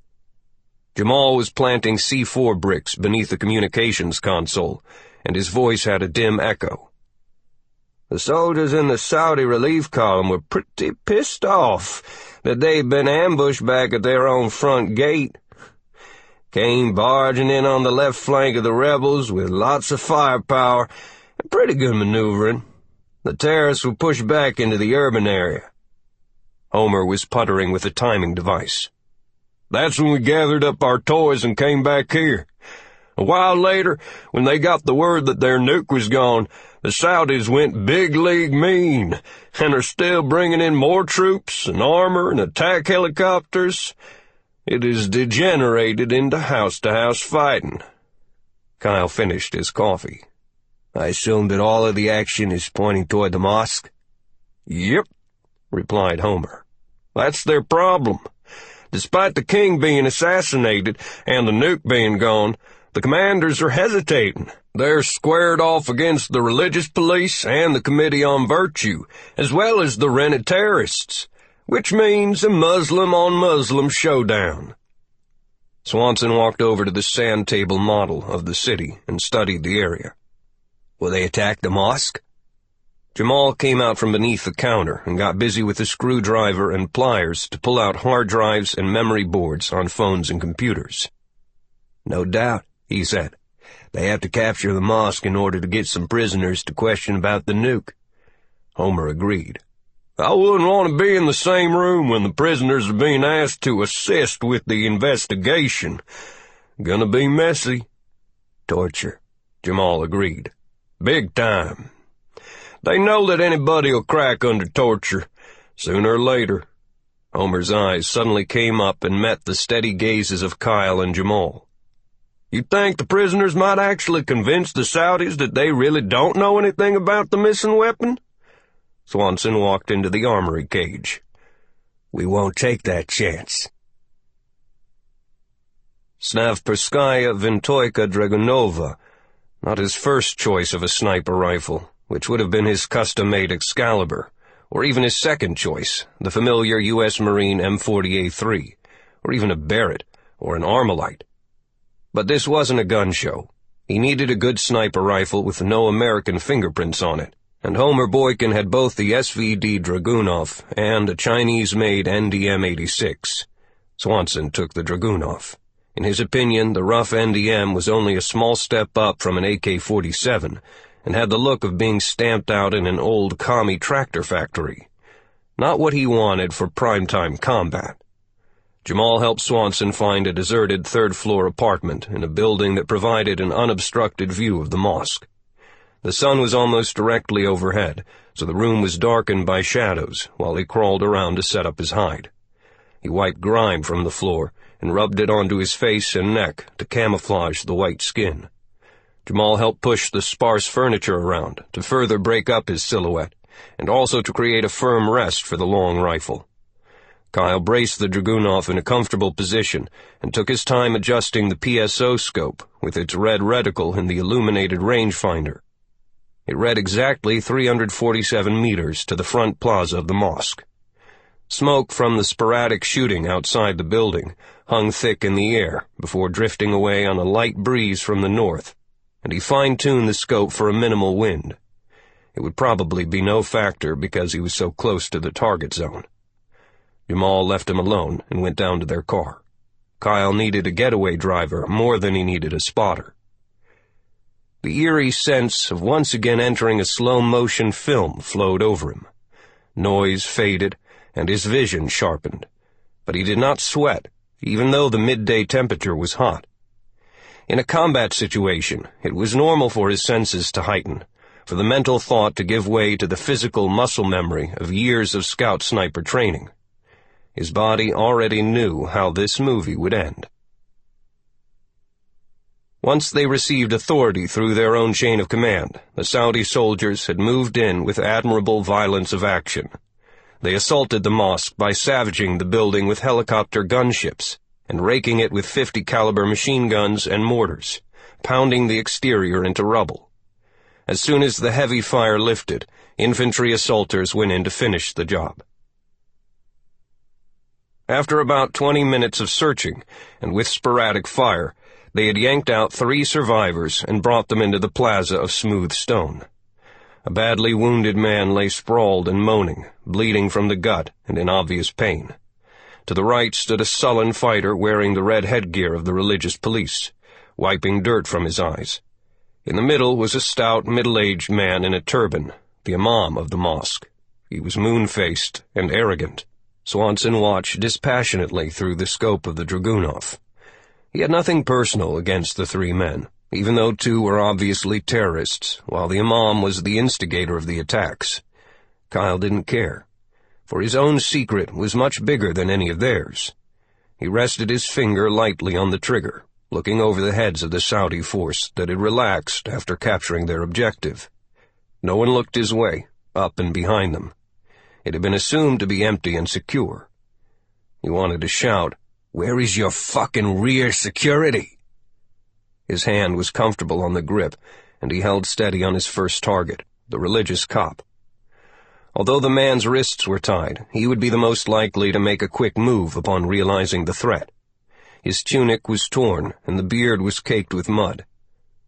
Jamal was planting C4 bricks beneath the communications console, and his voice had a dim echo. "The soldiers in the Saudi relief column were pretty pissed off that they'd been ambushed back at their own front gate. Came barging in on the left flank of the rebels with lots of firepower and pretty good maneuvering. The terrorists were pushed back into the urban area." Homer was puttering with a timing device. "That's when we gathered up our toys and came back here. A while later, when they got the word that their nuke was gone, the Saudis went big league mean and are still bringing in more troops and armor and attack helicopters. It has degenerated into house-to-house fighting." Kyle finished his coffee. "I assume that all of the action is pointing toward the mosque?" "Yep," replied Homer. "That's their problem. Despite the king being assassinated and the nuke being gone, the commanders are hesitating. They're squared off against the religious police and the Committee on Virtue, as well as the rented terrorists, which means a Muslim-on-Muslim showdown." Swanson walked over to the sand table model of the city and studied the area. "Will they attack the mosque?" Jamal came out from beneath the counter and got busy with a screwdriver and pliers to pull out hard drives and memory boards on phones and computers. "No doubt," he said. "They have to capture the mosque in order to get some prisoners to question about the nuke." Homer agreed. "I wouldn't want to be in the same room when the prisoners are being asked to assist with the investigation. Gonna be messy." "Torture," Jamal agreed. "Big time. They know that anybody'll crack under torture, sooner or later." Homer's eyes suddenly came up and met the steady gazes of Kyle and Jamal. "You think the prisoners might actually convince the Saudis that they really don't know anything about the missing weapon?" Swanson walked into the armory cage. "We won't take that chance." Snavperskaya Vintoyka Dragunova, not his first choice of a sniper rifle, which would have been his custom-made Excalibur, or even his second choice, the familiar U.S. Marine M40A3, or even a Barrett, or an Armalite. But this wasn't a gun show. He needed a good sniper rifle with no American fingerprints on it, and Homer Boykin had both the SVD Dragunov and a Chinese-made NDM-86. Swanson took the Dragunov. In his opinion, the rough NDM was only a small step up from an AK-47, and had the look of being stamped out in an old commie tractor factory. Not what he wanted for primetime combat. Jamal helped Swanson find a deserted third-floor apartment in a building that provided an unobstructed view of the mosque. The sun was almost directly overhead, so the room was darkened by shadows while he crawled around to set up his hide. He wiped grime from the floor and rubbed it onto his face and neck to camouflage the white skin. Jamal helped push the sparse furniture around to further break up his silhouette, and also to create a firm rest for the long rifle. Kyle braced the Dragunov in a comfortable position and took his time adjusting the PSO scope with its red reticle in the illuminated rangefinder. It read exactly 347 meters to the front plaza of the mosque. Smoke from the sporadic shooting outside the building hung thick in the air before drifting away on a light breeze from the north, and he fine-tuned the scope for a minimal wind. It would probably be no factor because he was so close to the target zone. Jamal left him alone and went down to their car. Kyle needed a getaway driver more than he needed a spotter. The eerie sense of once again entering a slow-motion film flowed over him. Noise faded, and his vision sharpened. But he did not sweat, even though the midday temperature was hot. In a combat situation, it was normal for his senses to heighten, for the mental thought to give way to the physical muscle memory of years of scout sniper training. His body already knew how this movie would end. Once they received authority through their own chain of command, the Saudi soldiers had moved in with admirable violence of action. They assaulted the mosque by savaging the building with helicopter gunships and raking it with .50 caliber machine guns and mortars, pounding the exterior into rubble. As soon as the heavy fire lifted, infantry assaulters went in to finish the job. After about 20 minutes of searching, and with sporadic fire, they had yanked out 3 survivors and brought them into the plaza of smooth stone. A badly wounded man lay sprawled and moaning, bleeding from the gut and in obvious pain. To the right stood a sullen fighter wearing the red headgear of the religious police, wiping dirt from his eyes. In the middle was a stout, middle-aged man in a turban, the imam of the mosque. He was moon-faced and arrogant. Swanson watched dispassionately through the scope of the Dragunov. He had nothing personal against the 3 men, even though 2 were obviously terrorists, while the imam was the instigator of the attacks. Kyle didn't care, for his own secret was much bigger than any of theirs. He rested his finger lightly on the trigger, looking over the heads of the Saudi force that had relaxed after capturing their objective. No one looked his way, up and behind them. It had been assumed to be empty and secure. He wanted to shout, "Where is your fucking rear security?" His hand was comfortable on the grip, and he held steady on his first target, the religious cop. Although the man's wrists were tied, he would be the most likely to make a quick move upon realizing the threat. His tunic was torn, and the beard was caked with mud.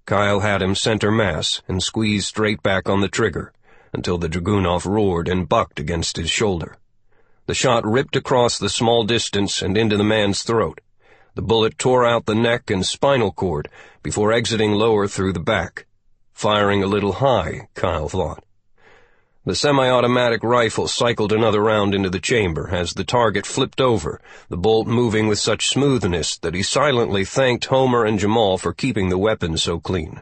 Kyle had him center mass and squeezed straight back on the trigger until the Dragunov roared and bucked against his shoulder. The shot ripped across the small distance and into the man's throat. The bullet tore out the neck and spinal cord before exiting lower through the back. Firing a little high, Kyle thought. The semi-automatic rifle cycled another round into the chamber as the target flipped over, the bolt moving with such smoothness that he silently thanked Homer and Jamal for keeping the weapon so clean.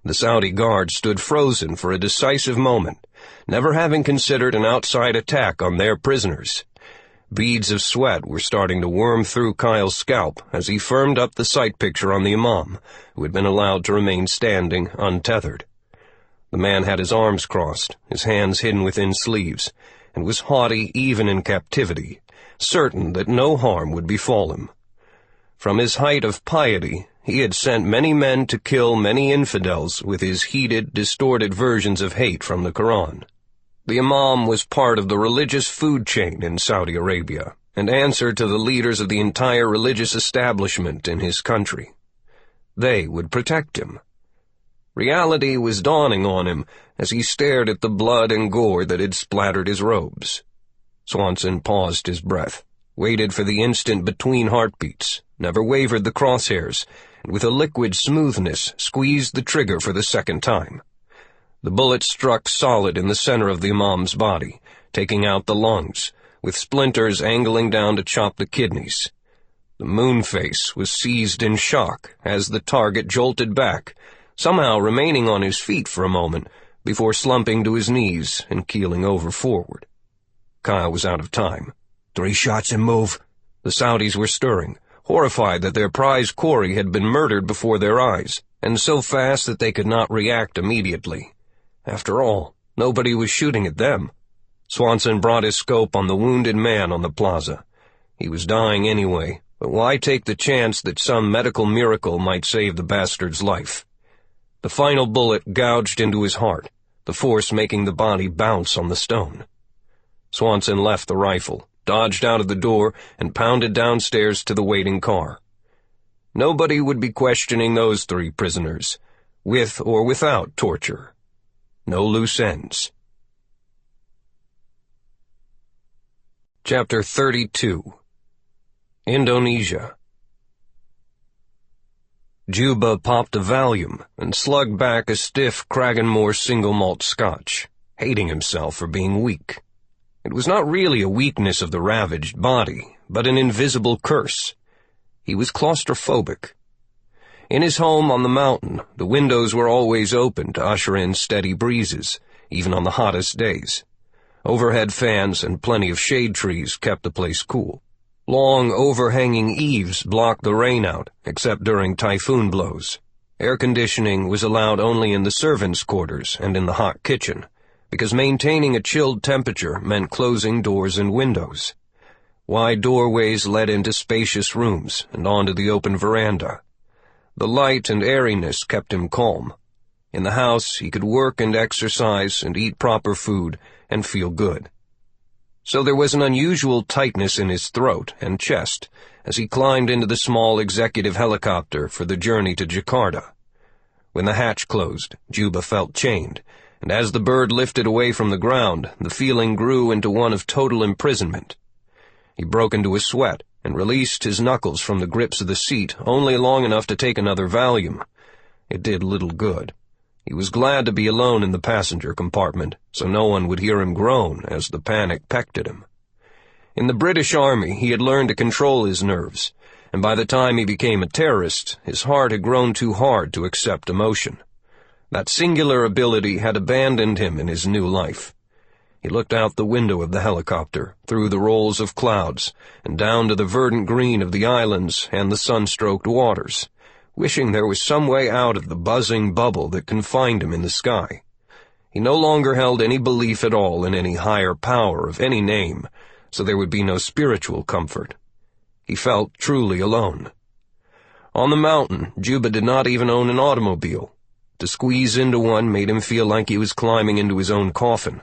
The Saudi guard stood frozen for a decisive moment, never having considered an outside attack on their prisoners. Beads of sweat were starting to worm through Kyle's scalp as he firmed up the sight picture on the imam, who had been allowed to remain standing, untethered. The man had his arms crossed, his hands hidden within sleeves, and was haughty even in captivity, certain that no harm would befall him. From his height of piety, he had sent many men to kill many infidels with his heated, distorted versions of hate from the Quran. The imam was part of the religious food chain in Saudi Arabia, and answered to the leaders of the entire religious establishment in his country. They would protect him, Reality was dawning on him as he stared at the blood and gore that had splattered his robes. Swanson paused his breath, waited for the instant between heartbeats, never wavered the crosshairs, and with a liquid smoothness squeezed the trigger for the second time. The bullet struck solid in the center of the imam's body, taking out the lungs, with splinters angling down to chop the kidneys. The moon-face was seized in shock as the target jolted back, somehow remaining on his feet for a moment before slumping to his knees and keeling over forward. Kyle was out of time. 3 shots and move. The Saudis were stirring, horrified that their prize quarry had been murdered before their eyes, and so fast that they could not react immediately. After all, nobody was shooting at them. Swanson brought his scope on the wounded man on the plaza. He was dying anyway, but why take the chance that some medical miracle might save the bastard's life? The final bullet gouged into his heart, the force making the body bounce on the stone. Swanson left the rifle, dodged out of the door, and pounded downstairs to the waiting car. Nobody would be questioning those 3 prisoners, with or without torture. No loose ends. Chapter 32. Indonesia. Juba popped a Valium and slugged back a stiff Cragganmore single malt scotch, hating himself for being weak. It was not really a weakness of the ravaged body, but an invisible curse. He was claustrophobic. In his home on the mountain, the windows were always open to usher in steady breezes, even on the hottest days. Overhead fans and plenty of shade trees kept the place cool. Long, overhanging eaves blocked the rain out, except during typhoon blows. Air conditioning was allowed only in the servants' quarters and in the hot kitchen, because maintaining a chilled temperature meant closing doors and windows. Wide doorways led into spacious rooms and onto the open veranda. The light and airiness kept him calm. In the house, he could work and exercise and eat proper food and feel good. So there was an unusual tightness in his throat and chest as he climbed into the small executive helicopter for the journey to Jakarta. When the hatch closed, Juba felt chained, and as the bird lifted away from the ground, the feeling grew into one of total imprisonment. He broke into a sweat and released his knuckles from the grips of the seat only long enough to take another Valium. It did little good. He was glad to be alone in the passenger compartment, so no one would hear him groan as the panic pecked at him. In the British Army, he had learned to control his nerves, and by the time he became a terrorist, his heart had grown too hard to accept emotion. That singular ability had abandoned him in his new life. He looked out the window of the helicopter, through the rolls of clouds, and down to the verdant green of the islands and the sun-stroked waters, wishing there was some way out of the buzzing bubble that confined him in the sky. He no longer held any belief at all in any higher power of any name, so there would be no spiritual comfort. He felt truly alone. On the mountain, Juba did not even own an automobile. To squeeze into one made him feel like he was climbing into his own coffin.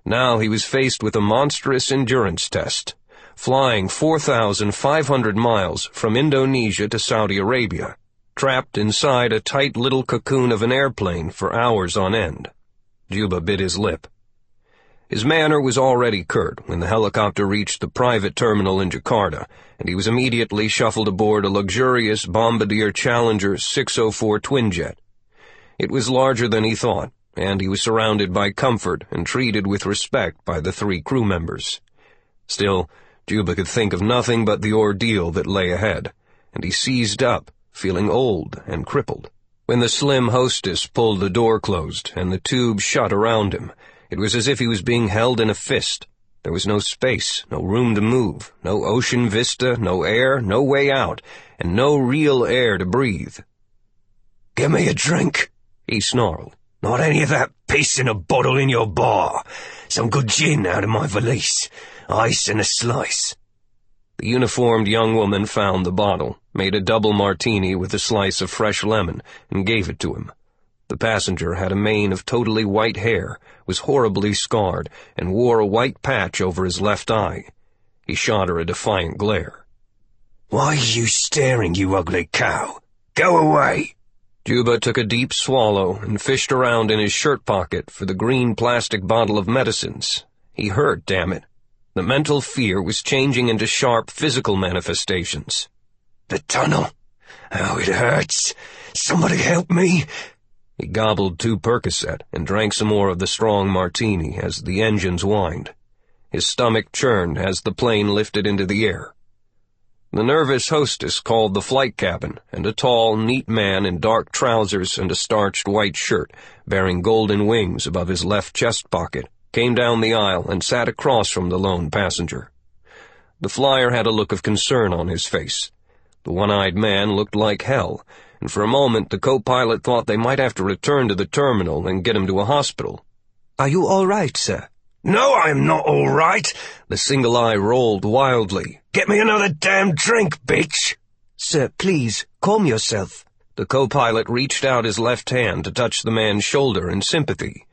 Now he was faced with a monstrous endurance test, flying 4,500 miles from Indonesia to Saudi Arabia, trapped inside a tight little cocoon of an airplane for hours on end. Juba bit his lip. His manner was already curt when the helicopter reached the private terminal in Jakarta, and he was immediately shuffled aboard a luxurious Bombardier Challenger 604 twinjet. It was larger than he thought, and he was surrounded by comfort and treated with respect by the 3 crew members. Still, Juba could think of nothing but the ordeal that lay ahead, and he seized up, feeling old and crippled. When the slim hostess pulled the door closed and the tube shut around him, it was as if he was being held in a fist. There was no space, no room to move, no ocean vista, no air, no way out, and no real air to breathe. "Give me a drink," he snarled. "Not any of that piss in a bottle in your bar. Some good gin out of my valise. Ice and a slice." The uniformed young woman found the bottle, made a double martini with a slice of fresh lemon, and gave it to him. The passenger had a mane of totally white hair, was horribly scarred, and wore a white patch over his left eye. He shot her a defiant glare. "Why are you staring, you ugly cow? Go away!" Juba took a deep swallow and fished around in his shirt pocket for the green plastic bottle of medicines. He hurt, damn it. The mental fear was changing into sharp physical manifestations. The tunnel. Oh, it hurts. Somebody help me. He gobbled 2 Percocet and drank some more of the strong martini as the engines whined. His stomach churned as the plane lifted into the air. The nervous hostess called the flight cabin, and a tall, neat man in dark trousers and a starched white shirt, bearing golden wings above his left chest pocket, came down the aisle and sat across from the lone passenger. The flyer had a look of concern on his face. The one-eyed man looked like hell, and for a moment the co-pilot thought they might have to return to the terminal and get him to a hospital. "Are you all right, sir?" No, I'm not all right. The single eye rolled wildly. Get me another damn drink, bitch. "Sir, please, calm yourself." The co-pilot reached out his left hand to touch the man's shoulder in sympathy.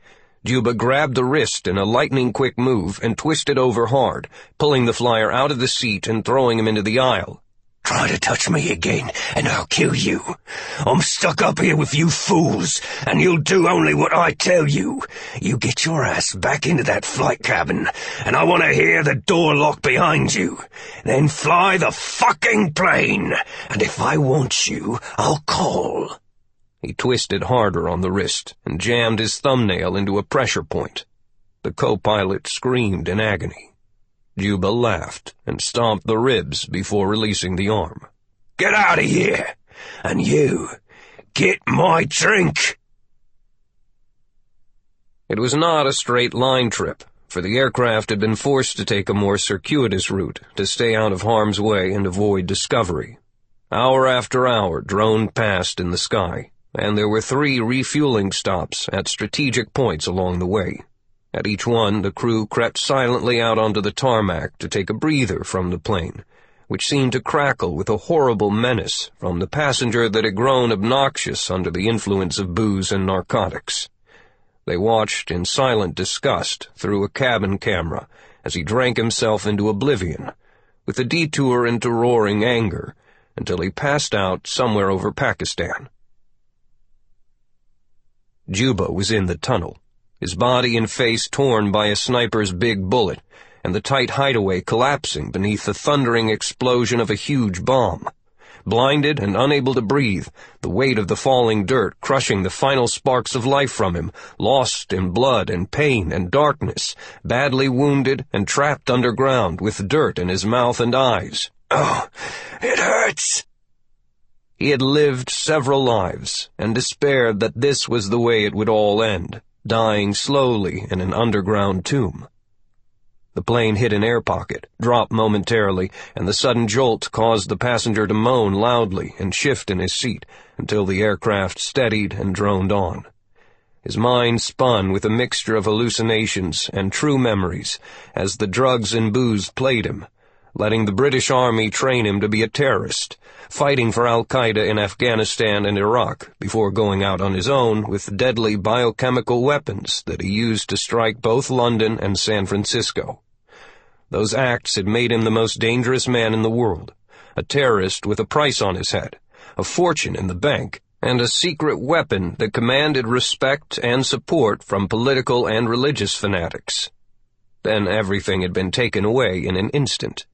Juba grabbed the wrist in a lightning-quick move and twisted over hard, pulling the flyer out of the seat and throwing him into the aisle. Try to touch me again, and I'll kill you. I'm stuck up here with you fools, and you'll do only what I tell you. You get your ass back into that flight cabin, and I want to hear the door lock behind you. Then fly the fucking plane, and if I want you, I'll call. He twisted harder on the wrist and jammed his thumbnail into a pressure point. The co-pilot screamed in agony. Juba laughed and stomped the ribs before releasing the arm. Get out of here! And you, get my drink! It was not a straight-line trip, for the aircraft had been forced to take a more circuitous route to stay out of harm's way and avoid discovery. Hour after hour droned past in the sky, and there were 3 refueling stops at strategic points along the way. At each one, the crew crept silently out onto the tarmac to take a breather from the plane, which seemed to crackle with a horrible menace from the passenger that had grown obnoxious under the influence of booze and narcotics. They watched in silent disgust through a cabin camera as he drank himself into oblivion, with a detour into roaring anger, until he passed out somewhere over Pakistan. Juba was in the tunnel, his body and face torn by a sniper's big bullet, and the tight hideaway collapsing beneath the thundering explosion of a huge bomb. Blinded and unable to breathe, the weight of the falling dirt crushing the final sparks of life from him, lost in blood and pain and darkness, badly wounded and trapped underground with dirt in his mouth and eyes. Oh, it hurts! He had lived several lives, and despaired that this was the way it would all end, dying slowly in an underground tomb. The plane hit an air pocket, dropped momentarily, and the sudden jolt caused the passenger to moan loudly and shift in his seat until the aircraft steadied and droned on. His mind spun with a mixture of hallucinations and true memories as the drugs and booze played him, letting the British Army train him to be a terrorist, fighting for Al-Qaeda in Afghanistan and Iraq before going out on his own with deadly biochemical weapons that he used to strike both London and San Francisco. Those acts had made him the most dangerous man in the world, a terrorist with a price on his head, a fortune in the bank, and a secret weapon that commanded respect and support from political and religious fanatics. Then everything had been taken away in an instant.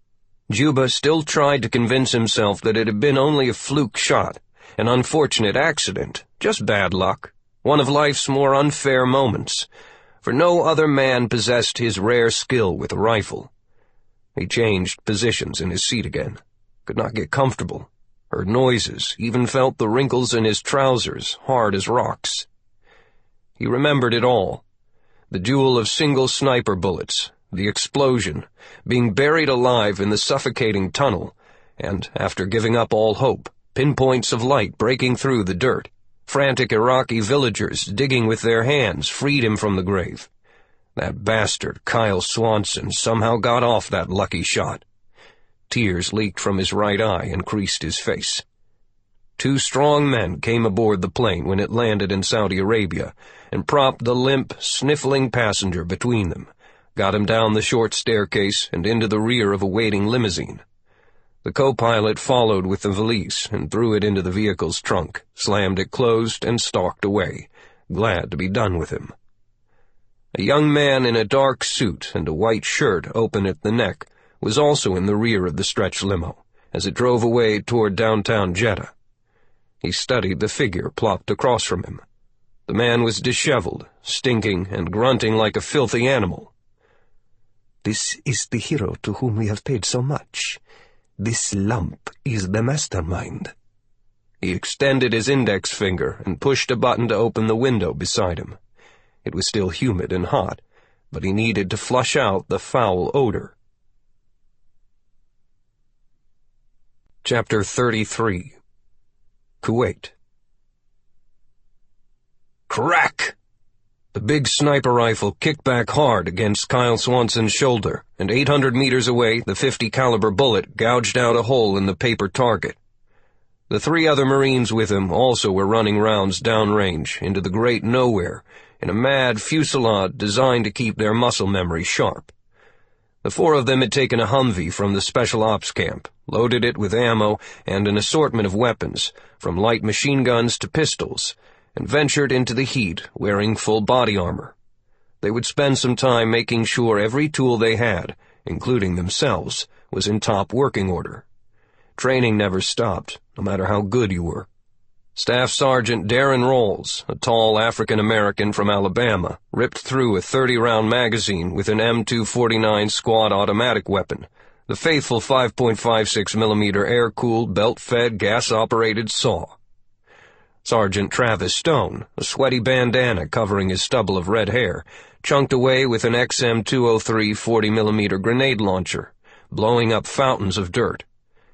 Juba still tried to convince himself that it had been only a fluke shot, an unfortunate accident, just bad luck, one of life's more unfair moments, for no other man possessed his rare skill with a rifle. He changed positions in his seat again, could not get comfortable, heard noises, even felt the wrinkles in his trousers, hard as rocks. He remembered it all, the duel of single sniper bullets, the explosion, being buried alive in the suffocating tunnel, and, after giving up all hope, pinpoints of light breaking through the dirt. Frantic Iraqi villagers digging with their hands freed him from the grave. That bastard, Kyle Swanson, somehow got off that lucky shot. Tears leaked from his right eye and creased his face. 2 strong men came aboard the plane when it landed in Saudi Arabia and propped the limp, sniffling passenger between them, got him down the short staircase and into the rear of a waiting limousine. The co-pilot followed with the valise and threw it into the vehicle's trunk, slammed it closed, and stalked away, glad to be done with him. A young man in a dark suit and a white shirt open at the neck was also in the rear of the stretch limo as it drove away toward downtown Jeddah. He studied the figure plopped across from him. The man was disheveled, stinking, and grunting like a filthy animal. "This is the hero to whom we have paid so much. This lump is the mastermind." He extended his index finger and pushed a button to open the window beside him. It was still humid and hot, but he needed to flush out the foul odor. Chapter 33. Kuwait. Crack! The big sniper rifle kicked back hard against Kyle Swanson's shoulder, and 800 meters away, the .50 caliber bullet gouged out a hole in the paper target. The 3 other Marines with him also were running rounds downrange into the great nowhere in a mad fusillade designed to keep their muscle memory sharp. The 4 of them had taken a Humvee from the Special Ops camp, loaded it with ammo and an assortment of weapons, from light machine guns to pistols, and ventured into the heat wearing full body armor. They would spend some time making sure every tool they had, including themselves, was in top working order. Training never stopped, no matter how good you were. Staff Sergeant Darren Rolls, a tall African-American from Alabama, ripped through a 30-round magazine with an M249 squad automatic weapon, the faithful 5.56mm air-cooled, belt-fed, gas-operated saw. Sergeant Travis Stone, a sweaty bandana covering his stubble of red hair, chunked away with an XM203 40mm grenade launcher, blowing up fountains of dirt.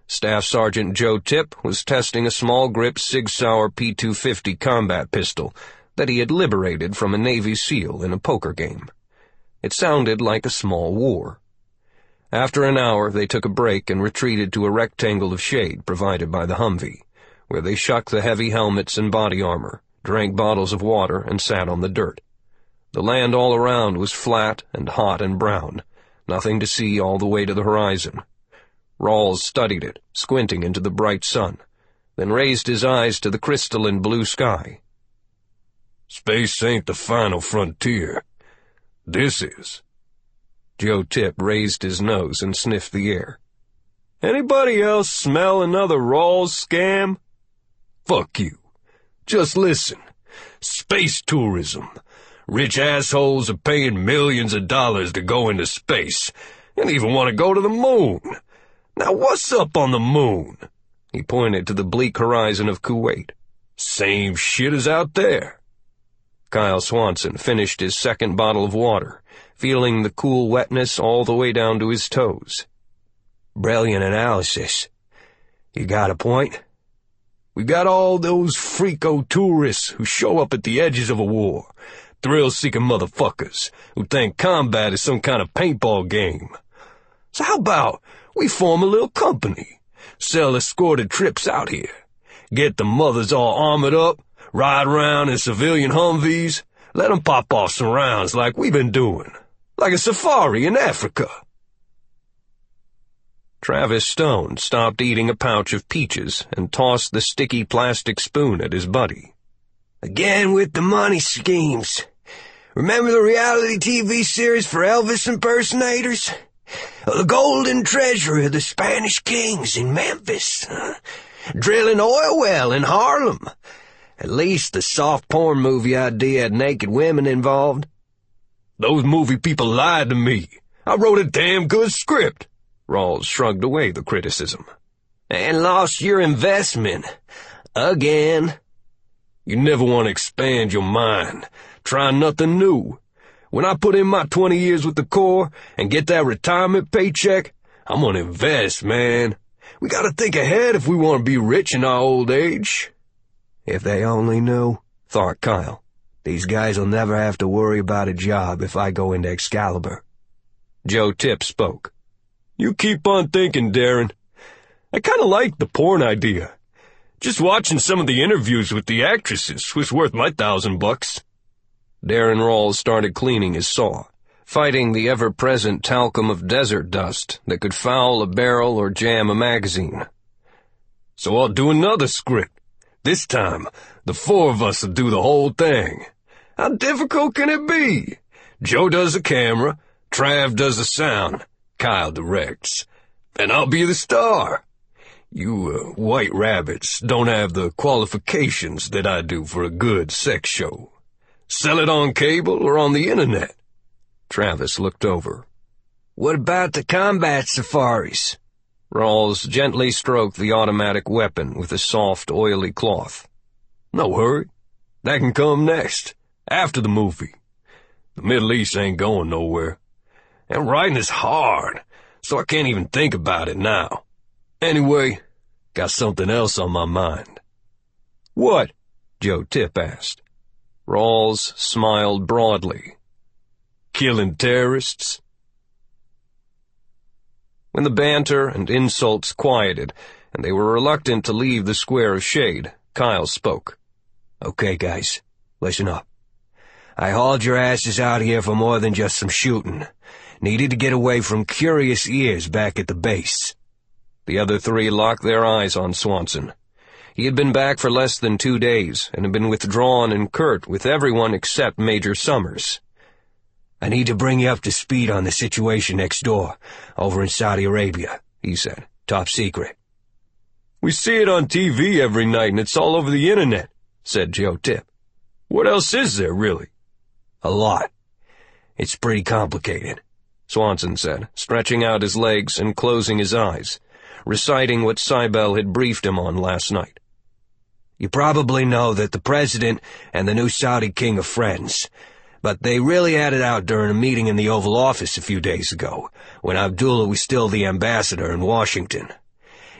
Staff Sergeant Joe Tipp was testing a small-grip Sig Sauer P250 combat pistol that he had liberated from a Navy SEAL in a poker game. It sounded like a small war. After an hour, they took a break and retreated to a rectangle of shade provided by the Humvee, where they shucked the heavy helmets and body armor, drank bottles of water, and sat on the dirt. The land all around was flat and hot and brown, nothing to see all the way to the horizon. Rawls studied it, squinting into the bright sun, then raised his eyes to the crystalline blue sky. "Space ain't the final frontier. This is." Joe Tipp raised his nose and sniffed the air. "Anybody else smell another Rawls scam?" "Fuck you. Just listen. Space tourism. Rich assholes are paying millions of dollars to go into space, and even want to go to the moon. Now what's up on the moon?" He pointed to the bleak horizon of Kuwait. "Same shit as out there." Kyle Swanson finished his second bottle of water, feeling the cool wetness all the way down to his toes. "Brilliant analysis. You got a point?" "We got all those freako tourists who show up at the edges of a war, thrill-seeking motherfuckers who think combat is some kind of paintball game. So how about we form a little company, sell escorted trips out here, get the mothers all armored up, ride around in civilian Humvees, let 'em pop off some rounds like we've been doing, like a safari in Africa." Travis Stone stopped eating a pouch of peaches and tossed the sticky plastic spoon at his buddy. "Again with the money schemes. Remember the reality TV series for Elvis impersonators? The golden treasury of the Spanish kings in Memphis. Drilling oil well in Harlem. At least the soft porn movie idea had naked women involved." "Those movie people lied to me. I wrote a damn good script." Rawls shrugged away the criticism. "And lost your investment. Again." "You never want to expand your mind. Try nothing new. When I put in my 20 years with the Corps and get that retirement paycheck, I'm gonna invest, man. We gotta think ahead if we want to be rich in our old age." "If they only knew," thought Kyle. "These guys will never have to worry about a job if I go into Excalibur." Joe Tipp spoke. "You keep on thinking, Darren. I kinda like the porn idea. Just watching some of the interviews with the actresses was worth my $1,000. Darren Rawls started cleaning his saw, fighting the ever-present talcum of desert dust that could foul a barrel or jam a magazine. So I'll do another script. This time, the four of us will do the whole thing. How difficult can it be? Joe does the camera, Trav does the sound, Kyle directs, and I'll be the star. You white rabbits don't have the qualifications that I do for a good sex show. Sell it on cable or on the internet. Travis looked over. What about the combat safaris? Rawls gently stroked the automatic weapon with a soft, oily cloth. No hurry. That can come next, after the movie. The Middle East ain't going nowhere. And writing is hard, so I can't even think about it now. Anyway, got something else on my mind. What? Joe Tip asked. Rawls smiled broadly. Killing terrorists? When the banter and insults quieted, and they were reluctant to leave the square of shade, Kyle spoke. Okay, guys, listen up. I hauled your asses out here for more than just some shooting. Needed to get away from curious ears back at the base. The other three locked their eyes on Swanson. He had been back for less than 2 days, and had been withdrawn and curt with everyone except Major Summers. I need to bring you up to speed on the situation next door, over in Saudi Arabia, he said. Top secret. We see it on TV every night, and it's all over the internet, said Joe Tip. What else is there, really? A lot. It's pretty complicated, Swanson said, stretching out his legs and closing his eyes, reciting what Cybele had briefed him on last night. You probably know that the president and the new Saudi king are friends, but they really had it out during a meeting in the Oval Office a few days ago, when Abdullah was still the ambassador in Washington.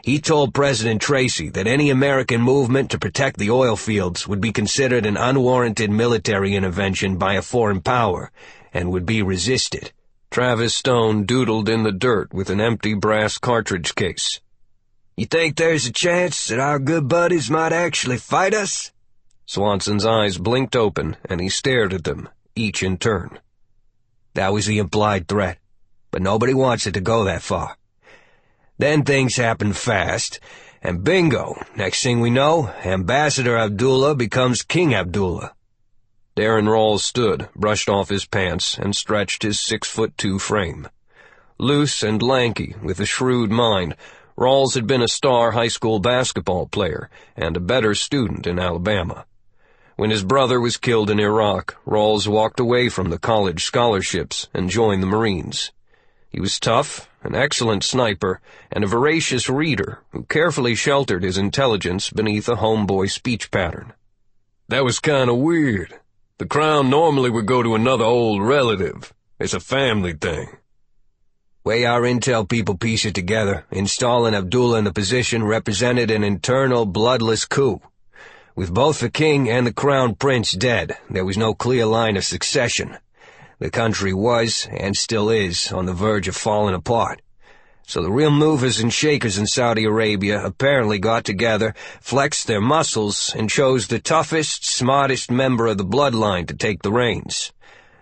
He told President Tracy that any American movement to protect the oil fields would be considered an unwarranted military intervention by a foreign power, and would be resisted. Travis Stone doodled in the dirt with an empty brass cartridge case. You think there's a chance that our good buddies might actually fight us? Swanson's eyes blinked open, and he stared at them, each in turn. That was the implied threat, but nobody wants it to go that far. Then things happened fast, and bingo, next thing we know, Ambassador Abdullah becomes King Abdullah. Darren Rawls stood, brushed off his pants, and stretched his 6'2" frame. Loose and lanky, with a shrewd mind, Rawls had been a star high school basketball player and a better student in Alabama. When his brother was killed in Iraq, Rawls walked away from the college scholarships and joined the Marines. He was tough, an excellent sniper, and a voracious reader who carefully sheltered his intelligence beneath a homeboy speech pattern. That was kinda weird. The crown normally would go to another old relative. It's a family thing. Way our intel people piece it together, installing Abdullah in the position represented an internal, bloodless coup. With both the king and the crown prince dead, there was no clear line of succession. The country was, and still is, on the verge of falling apart. So the real movers and shakers in Saudi Arabia apparently got together, flexed their muscles, and chose the toughest, smartest member of the bloodline to take the reins.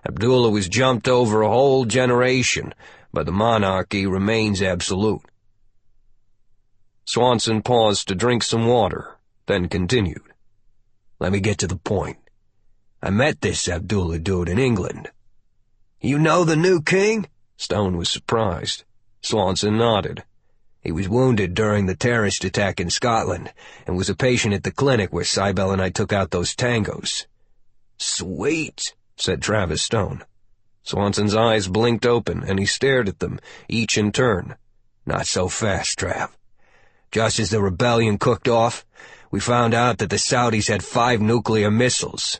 Abdullah was jumped over a whole generation, but the monarchy remains absolute. Swanson paused to drink some water, then continued. Let me get to the point. I met this Abdullah dude in England. You know the new king? Stone was surprised. Swanson nodded. He was wounded during the terrorist attack in Scotland, and was a patient at the clinic where Cybele and I took out those tangos. Sweet, said Travis Stone. Swanson's eyes blinked open, and he stared at them, each in turn. Not so fast, Trav. Just as the rebellion cooked off, we found out that the Saudis had 5 nuclear missiles.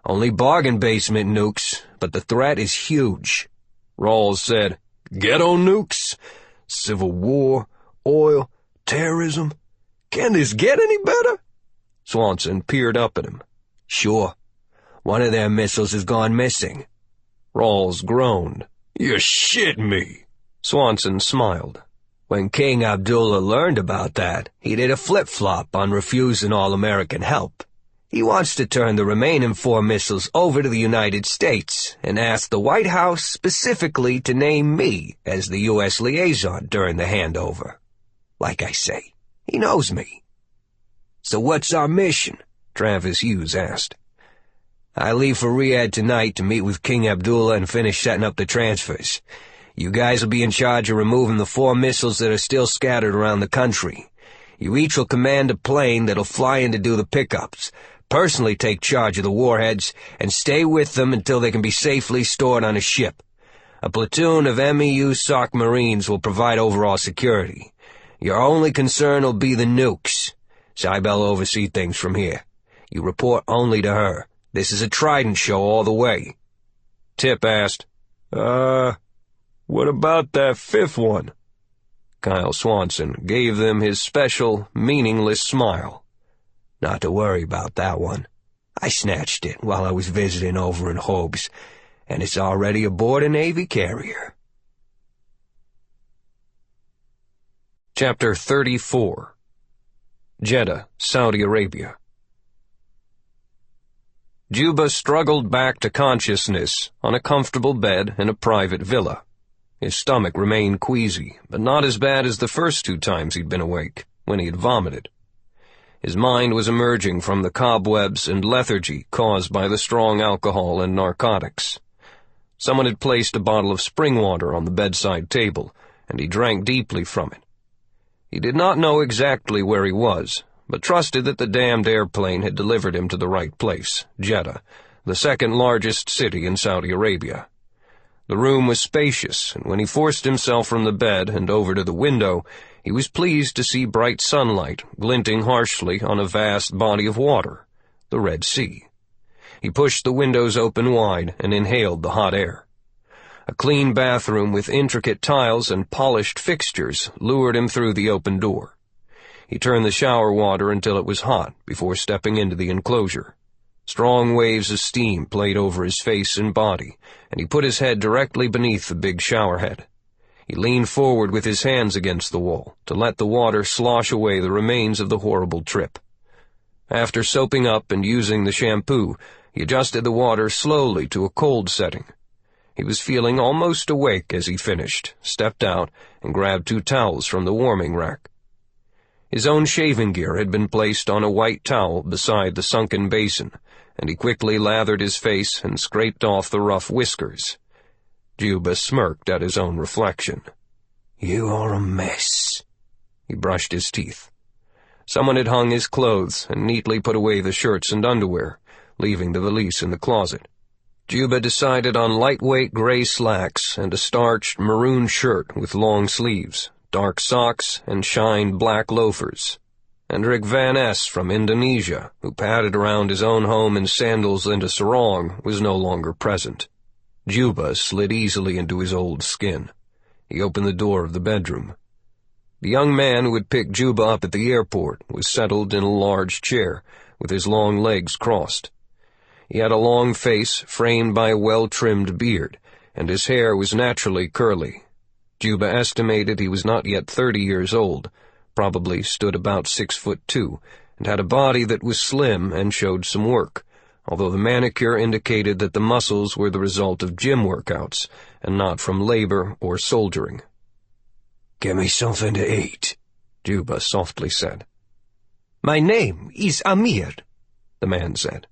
Only bargain basement nukes, but the threat is huge. Rawls said, Ghetto nukes? Civil war? Oil? Terrorism? Can this get any better? Swanson peered up at him. Sure. One of their missiles has gone missing. Rawls groaned. You're shitting me. Swanson smiled. When King Abdullah learned about that, he did a flip-flop on refusing all American help. He wants to turn the remaining 4 missiles over to the United States and asked the White House specifically to name me as the U.S. liaison during the handover. Like I say, he knows me. "So what's our mission?" Travis Hughes asked. "I leave for Riyadh tonight to meet with King Abdullah and finish setting up the transfers. You guys will be in charge of removing the 4 missiles that are still scattered around the country. You each will command a plane that'll fly in to do the pickups, personally take charge of the warheads, and stay with them until they can be safely stored on a ship. A platoon of MEU SOC Marines will provide overall security. Your only concern will be the nukes. Cybelle will oversee things from here. You report only to her. This is a Trident show all the way." Tip asked, what about that 5th one?" Kyle Swanson gave them his special, meaningless smile. "Not to worry about that one. I snatched it while I was visiting over in Hobbs, and it's already aboard a Navy carrier." Chapter 34. Jeddah, Saudi Arabia. Juba struggled back to consciousness on a comfortable bed in a private villa. His stomach remained queasy, but not as bad as the first 2 times he'd been awake, when he had vomited. His mind was emerging from the cobwebs and lethargy caused by the strong alcohol and narcotics. Someone had placed a bottle of spring water on the bedside table, and he drank deeply from it. He did not know exactly where he was, but trusted that the damned airplane had delivered him to the right place, Jeddah, the 2nd largest city in Saudi Arabia. The room was spacious, and when he forced himself from the bed and over to the window, he was pleased to see bright sunlight glinting harshly on a vast body of water, the Red Sea. He pushed the windows open wide and inhaled the hot air. A clean bathroom with intricate tiles and polished fixtures lured him through the open door. He turned the shower water until it was hot before stepping into the enclosure. Strong waves of steam played over his face and body, and he put his head directly beneath the big shower head. He leaned forward with his hands against the wall to let the water slosh away the remains of the horrible trip. After soaping up and using the shampoo, he adjusted the water slowly to a cold setting. He was feeling almost awake as he finished, stepped out, and grabbed 2 towels from the warming rack. His own shaving gear had been placed on a white towel beside the sunken basin, and he quickly lathered his face and scraped off the rough whiskers. Juba smirked at his own reflection. "You are a mess." He brushed his teeth. Someone had hung his clothes and neatly put away the shirts and underwear, leaving the valise in the closet. Juba decided on lightweight gray slacks and a starched maroon shirt with long sleeves, dark socks, and shined black loafers. Hendrik Van S. from Indonesia, who padded around his own home in sandals and a sarong, was no longer present. Juba slid easily into his old skin. He opened the door of the bedroom. The young man who had picked Juba up at the airport was settled in a large chair, with his long legs crossed. He had a long face framed by a well-trimmed beard, and his hair was naturally curly. Juba estimated he was not yet 30 years old, probably stood about 6'2", and had a body that was slim and showed some work, although the manicure indicated that the muscles were the result of gym workouts, and not from labor or soldiering. "Give me something to eat," Juba softly said. "My name is Amir," the man said.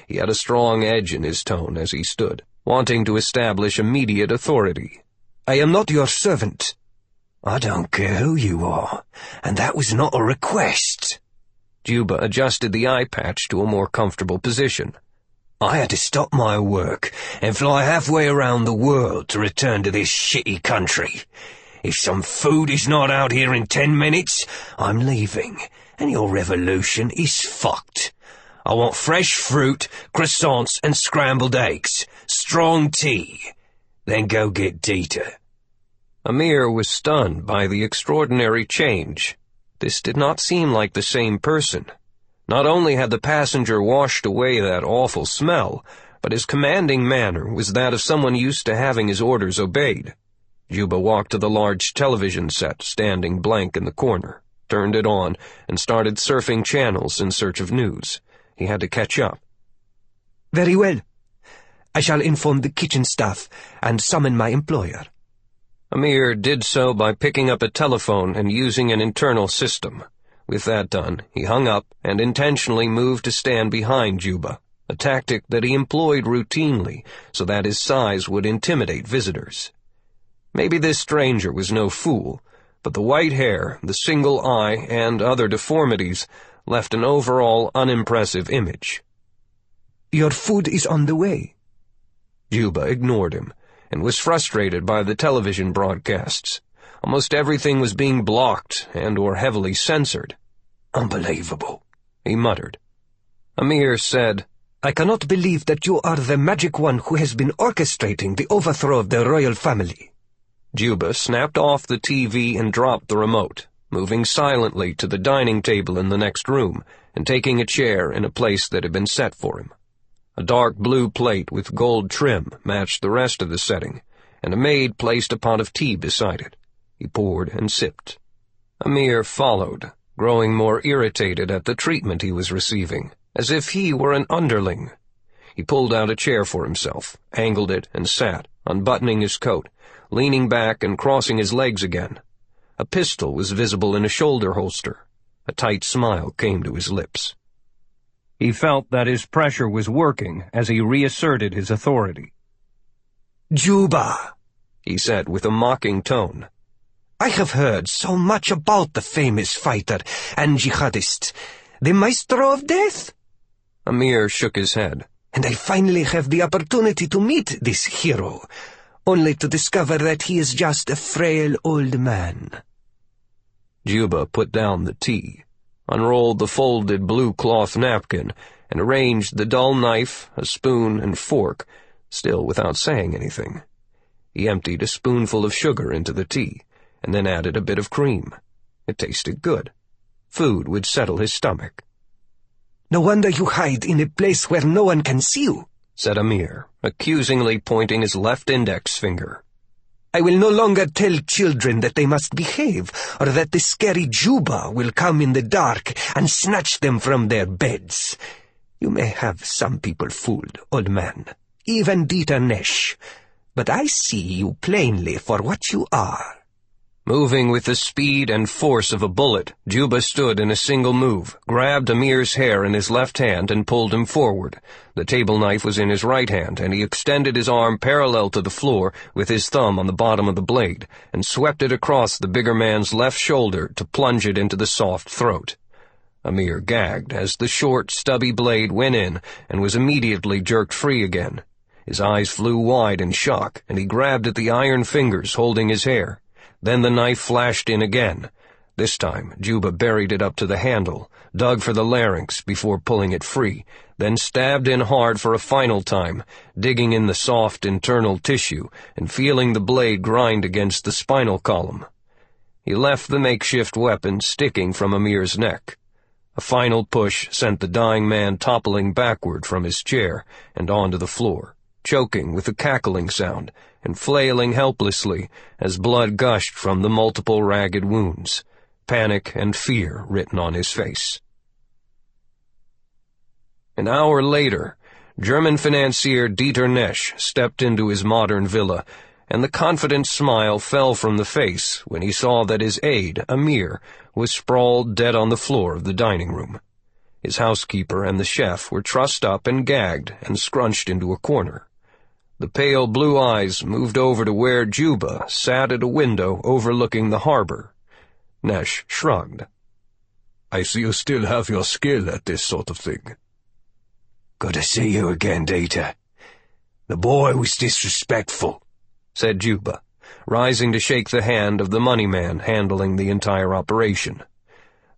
He had a strong edge in his tone as he stood, wanting to establish immediate authority. "I am not your servant." "I don't care who you are, and that was not a request." Juba adjusted the eye patch to a more comfortable position. "I had to stop my work and fly halfway around the world to return to this shitty country. If some food is not out here in 10 minutes, I'm leaving, and your revolution is fucked. I want fresh fruit, croissants, and scrambled eggs, strong tea. Then go get Dieter." Amir was stunned by the extraordinary change. This did not seem like the same person. Not only had the passenger washed away that awful smell, but his commanding manner was that of someone used to having his orders obeyed. Juba walked to the large television set standing blank in the corner, turned it on, and started surfing channels in search of news, He had to catch up. Very well. I shall inform the kitchen staff and summon my employer. Amir did so by picking up a telephone and using an internal system. With that done, he hung up and intentionally moved to stand behind Juba, a tactic that he employed routinely so that his size would intimidate visitors. Maybe this stranger was no fool, but the white hair, the single eye, and other deformities left an overall unimpressive image. Your food is on the way. Juba ignored him and was frustrated by the television broadcasts. Almost everything was being blocked and or heavily censored. Unbelievable, he muttered. Amir said, I cannot believe that you are the magic one who has been orchestrating the overthrow of the royal family. Juba snapped off the TV and dropped the remote, moving silently to the dining table in the next room and taking a chair in a place that had been set for him. A dark blue plate with gold trim matched the rest of the setting, and a maid placed a pot of tea beside it. He poured and sipped. Amir followed, growing more irritated at the treatment he was receiving, as if he were an underling. He pulled out a chair for himself, angled it, and sat, unbuttoning his coat, leaning back and crossing his legs again. A pistol was visible in a shoulder holster. A tight smile came to his lips. He felt that his pressure was working as he reasserted his authority. Juba, he said with a mocking tone. I have heard so much about the famous fighter and jihadist, the Maestro of Death. Amir shook his head. And I finally have the opportunity to meet this hero, only to discover that he is just a frail old man. Juba put down the tea, unrolled the folded blue cloth napkin, and arranged the dull knife, a spoon, and fork, still without saying anything. He emptied a spoonful of sugar into the tea, and then added a bit of cream. It tasted good. Food would settle his stomach. No wonder you hide in a place where no one can see you, said Amir, accusingly pointing his left index finger. I will no longer tell children that they must behave, or that the scary Juba will come in the dark and snatch them from their beds. You may have some people fooled, old man, even Dieter Nesch, but I see you plainly for what you are. Moving with the speed and force of a bullet, Juba stood in a single move, grabbed Amir's hair in his left hand and pulled him forward. The table knife was in his right hand, and he extended his arm parallel to the floor with his thumb on the bottom of the blade and swept it across the bigger man's left shoulder to plunge it into the soft throat. Amir gagged as the short, stubby blade went in and was immediately jerked free again. His eyes flew wide in shock, and he grabbed at the iron fingers holding his hair. Then the knife flashed in again. This time, Juba buried it up to the handle, dug for the larynx before pulling it free, then stabbed in hard for a final time, digging in the soft internal tissue and feeling the blade grind against the spinal column. He left the makeshift weapon sticking from Amir's neck. A final push sent the dying man toppling backward from his chair and onto the floor, choking with a cackling sound and flailing helplessly as blood gushed from the multiple ragged wounds, panic and fear written on his face. An hour later, German financier Dieter Nesch stepped into his modern villa, and the confident smile fell from the face when he saw that his aide, Amir, was sprawled dead on the floor of the dining room. His housekeeper and the chef were trussed up and gagged and scrunched into a corner. The pale blue eyes moved over to where Juba sat at a window overlooking the harbor. Nesch shrugged. I see you still have your skill at this sort of thing. Good to see you again, Dieter. The boy was disrespectful, said Juba, rising to shake the hand of the money man handling the entire operation.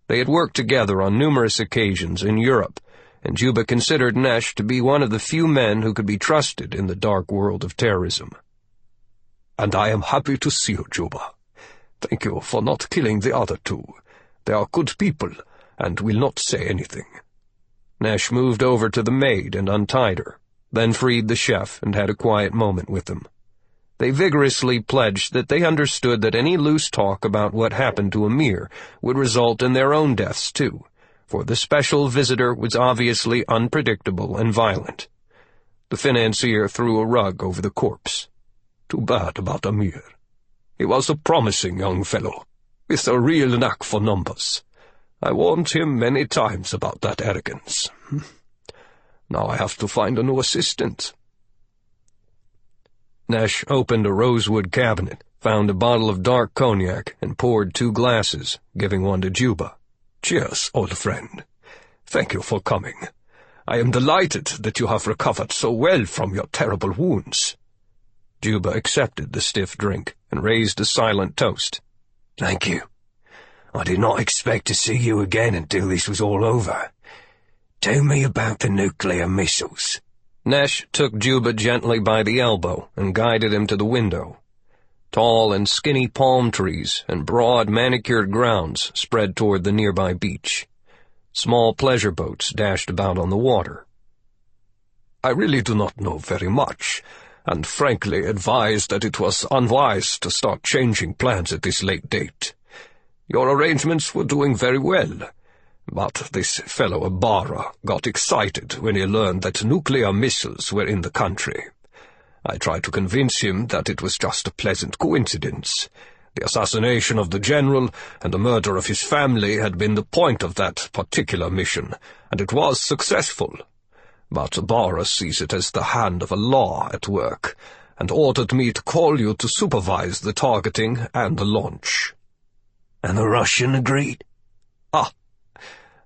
They had worked together on numerous occasions in Europe, and Juba considered Nesch to be one of the few men who could be trusted in the dark world of terrorism. And I am happy to see you, Juba. Thank you for not killing the other two. They are good people, and will not say anything. Nesch moved over to the maid and untied her, then freed the chef and had a quiet moment with them. They vigorously pledged that they understood that any loose talk about what happened to Amir would result in their own deaths too, for the special visitor was obviously unpredictable and violent. The financier threw a rug over the corpse. Too bad about Amir. He was a promising young fellow, with a real knack for numbers. I warned him many times about that arrogance. Now I have to find a new assistant. Nash opened a rosewood cabinet, found a bottle of dark cognac, and poured 2 glasses, giving one to Juba. Cheers, old friend. Thank you for coming. I am delighted that you have recovered so well from your terrible wounds. Juba accepted the stiff drink and raised a silent toast. Thank you. I did not expect to see you again until this was all over. Tell me about the nuclear missiles. Nash took Juba gently by the elbow and guided him to the window. Tall and skinny palm trees and broad manicured grounds spread toward the nearby beach. Small pleasure boats dashed about on the water. I really do not know very much, and frankly advise that it was unwise to start changing plans at this late date. Your arrangements were doing very well, but this fellow Ibarra got excited when he learned that nuclear missiles were in the country. I tried to convince him that it was just a pleasant coincidence. The assassination of the general and the murder of his family had been the point of that particular mission, and it was successful. But Ibarra sees it as the hand of a law at work, and ordered me to call you to supervise the targeting and the launch. And the Russian agreed? Ah,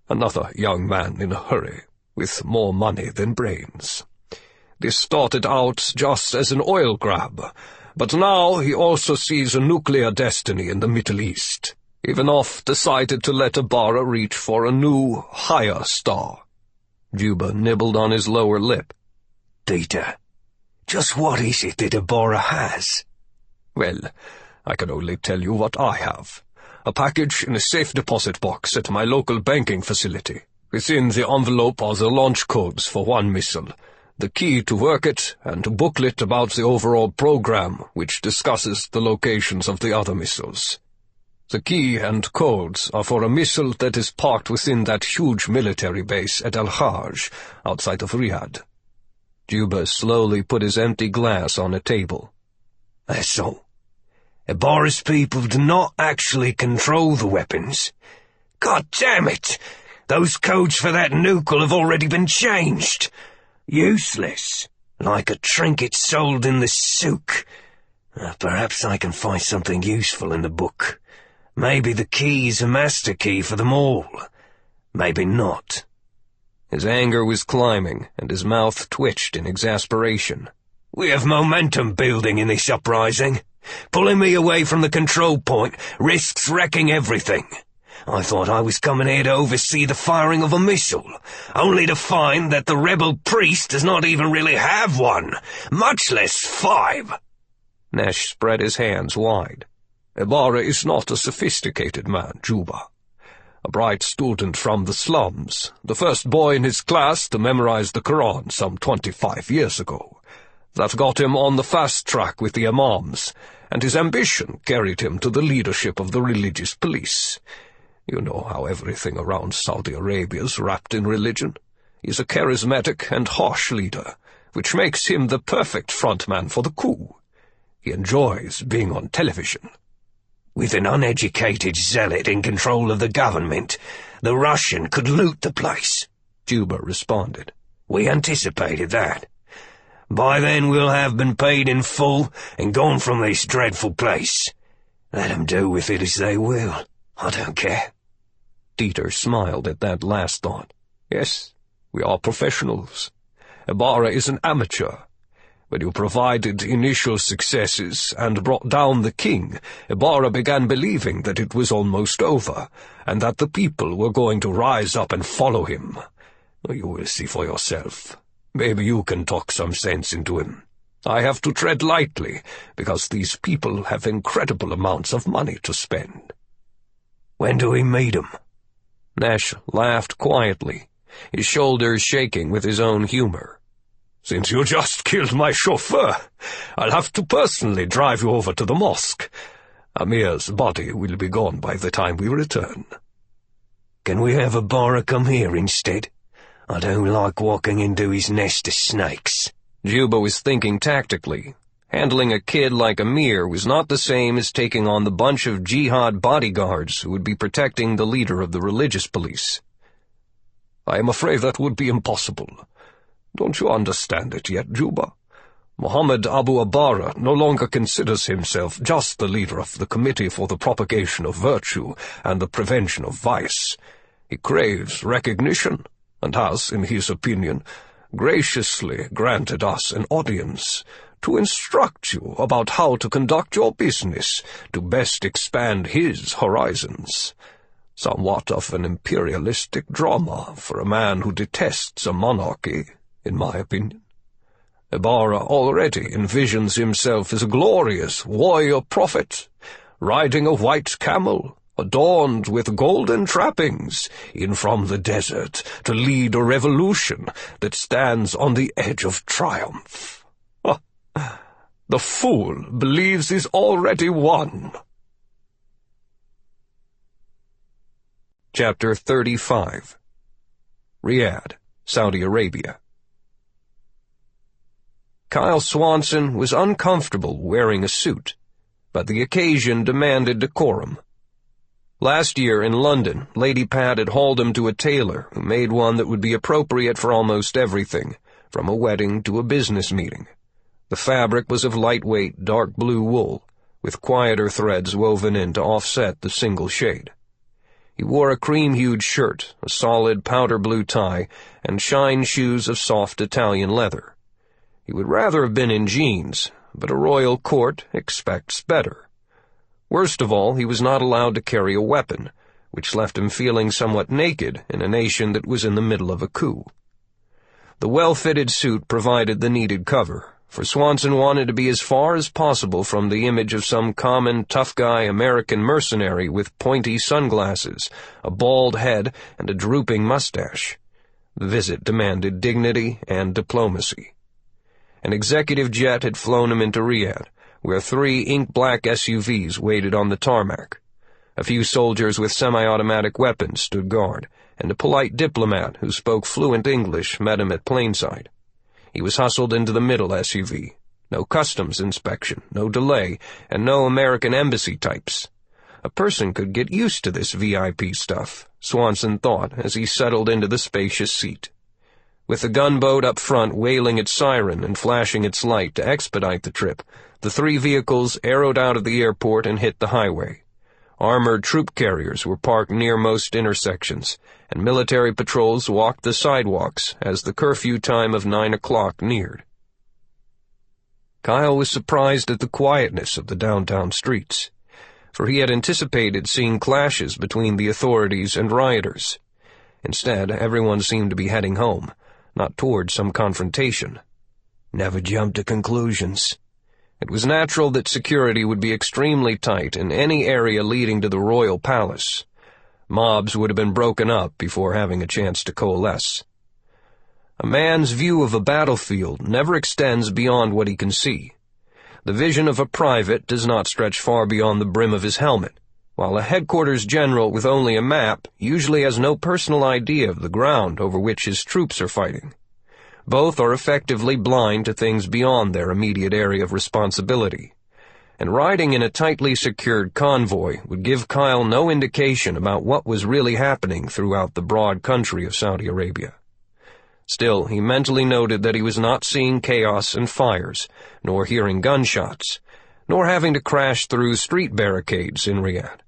another young man in a hurry, with more money than brains. This started out just as an oil grab, but now he also sees a nuclear destiny in the Middle East. Ivanov decided to let Ibarra reach for a new, higher star. Juba nibbled on his lower lip. Dieter, just what is it that Ibarra has? Well, I can only tell you what I have. A package in a safe deposit box at my local banking facility. Within the envelope are the launch codes for one missile, the key to work it, and a booklet about the overall program, which discusses the locations of the other missiles. The key and codes are for a missile that is parked within that huge military base at Al-Hajj, outside of Riyadh. Juba slowly put his empty glass on a table. That's all. Ibarra's people do not actually control the weapons. God damn it! Those codes for that nuke will have already been changed. Useless, like a trinket sold in the souk. Perhaps I can find something useful in the book. Maybe the key is a master key for them all. Maybe not. His anger was climbing, and his mouth twitched in exasperation. We have momentum building in this uprising. Pulling me away from the control point risks wrecking everything. I thought I was coming here to oversee the firing of a missile, only to find that the rebel priest does not even really have one, much less 5. Nash spread his hands wide. Ibarra is not a sophisticated man, Juba. A bright student from the slums, the first boy in his class to memorize the Quran some 25 years ago. That got him on the fast track with the imams, and his ambition carried him to the leadership of the religious police. You know how everything around Saudi Arabia is wrapped in religion. He's a charismatic and harsh leader, which makes him the perfect frontman for the coup. He enjoys being on television. With an uneducated zealot in control of the government, the Russian could loot the place, Juba responded. We anticipated that. By then we'll have been paid in full and gone from this dreadful place. Let them do with it as they will. I don't care. Dieter smiled at that last thought. Yes, we are professionals. Ibarra is an amateur. When you provided initial successes and brought down the king, Ibarra began believing that it was almost over, and that the people were going to rise up and follow him. You will see for yourself. Maybe you can talk some sense into him. I have to tread lightly, because these people have incredible amounts of money to spend. When do we meet him? Nash laughed quietly, his shoulders shaking with his own humor. Since you just killed my chauffeur, I'll have to personally drive you over to the mosque. Amir's body will be gone by the time we return. Can we have Abara come here instead? I don't like walking into his nest of snakes." Juba was thinking tactically. Handling a kid like Amir was not the same as taking on the bunch of jihad bodyguards who would be protecting the leader of the religious police. "I am afraid that would be impossible. Don't you understand it yet, Juba? Muhammad Abu Abara no longer considers himself just the leader of the Committee for the Propagation of Virtue and the Prevention of Vice. He craves recognition, and has, in his opinion, graciously granted us an audience to instruct you about how to conduct your business to best expand his horizons. Somewhat of an imperialistic drama for a man who detests a monarchy, in my opinion. Ibarra already envisions himself as a glorious warrior prophet, riding a white camel, adorned with golden trappings, in from the desert to lead a revolution that stands on the edge of triumph. The fool believes he's already won." Chapter 35. Riyadh, Saudi Arabia. Kyle Swanson was uncomfortable wearing a suit, but the occasion demanded decorum. Last year in London, Lady Pat had hauled him to a tailor who made one that would be appropriate for almost everything, from a wedding to a business meeting. The fabric was of lightweight, dark blue wool, with quieter threads woven in to offset the single shade. He wore a cream-hued shirt, a solid powder blue tie, and shine shoes of soft Italian leather. He would rather have been in jeans, but a royal court expects better. Worst of all, he was not allowed to carry a weapon, which left him feeling somewhat naked in a nation that was in the middle of a coup. The well-fitted suit provided the needed cover, for Swanson wanted to be as far as possible from the image of some common tough-guy American mercenary with pointy sunglasses, a bald head, and a drooping mustache. The visit demanded dignity and diplomacy. An executive jet had flown him into Riyadh, where 3 ink-black SUVs waited on the tarmac. A few soldiers with semi-automatic weapons stood guard, and a polite diplomat who spoke fluent English met him at planeside. He was hustled into the middle SUV. No customs inspection, no delay, and no American embassy types. A person could get used to this VIP stuff, Swanson thought as he settled into the spacious seat. With the gunboat up front wailing its siren and flashing its light to expedite the trip, the 3 vehicles arrowed out of the airport and hit the highway. Armored troop carriers were parked near most intersections, and military patrols walked the sidewalks as the curfew time of 9 o'clock neared. Kyle was surprised at the quietness of the downtown streets, for he had anticipated seeing clashes between the authorities and rioters. Instead, everyone seemed to be heading home, not toward some confrontation. Never jump to conclusions. It was natural that security would be extremely tight in any area leading to the royal palace. Mobs would have been broken up before having a chance to coalesce. A man's view of a battlefield never extends beyond what he can see. The vision of a private does not stretch far beyond the brim of his helmet, while a headquarters general with only a map usually has no personal idea of the ground over which his troops are fighting. Both are effectively blind to things beyond their immediate area of responsibility, and riding in a tightly secured convoy would give Kyle no indication about what was really happening throughout the broad country of Saudi Arabia. Still, he mentally noted that he was not seeing chaos and fires, nor hearing gunshots, nor having to crash through street barricades in Riyadh.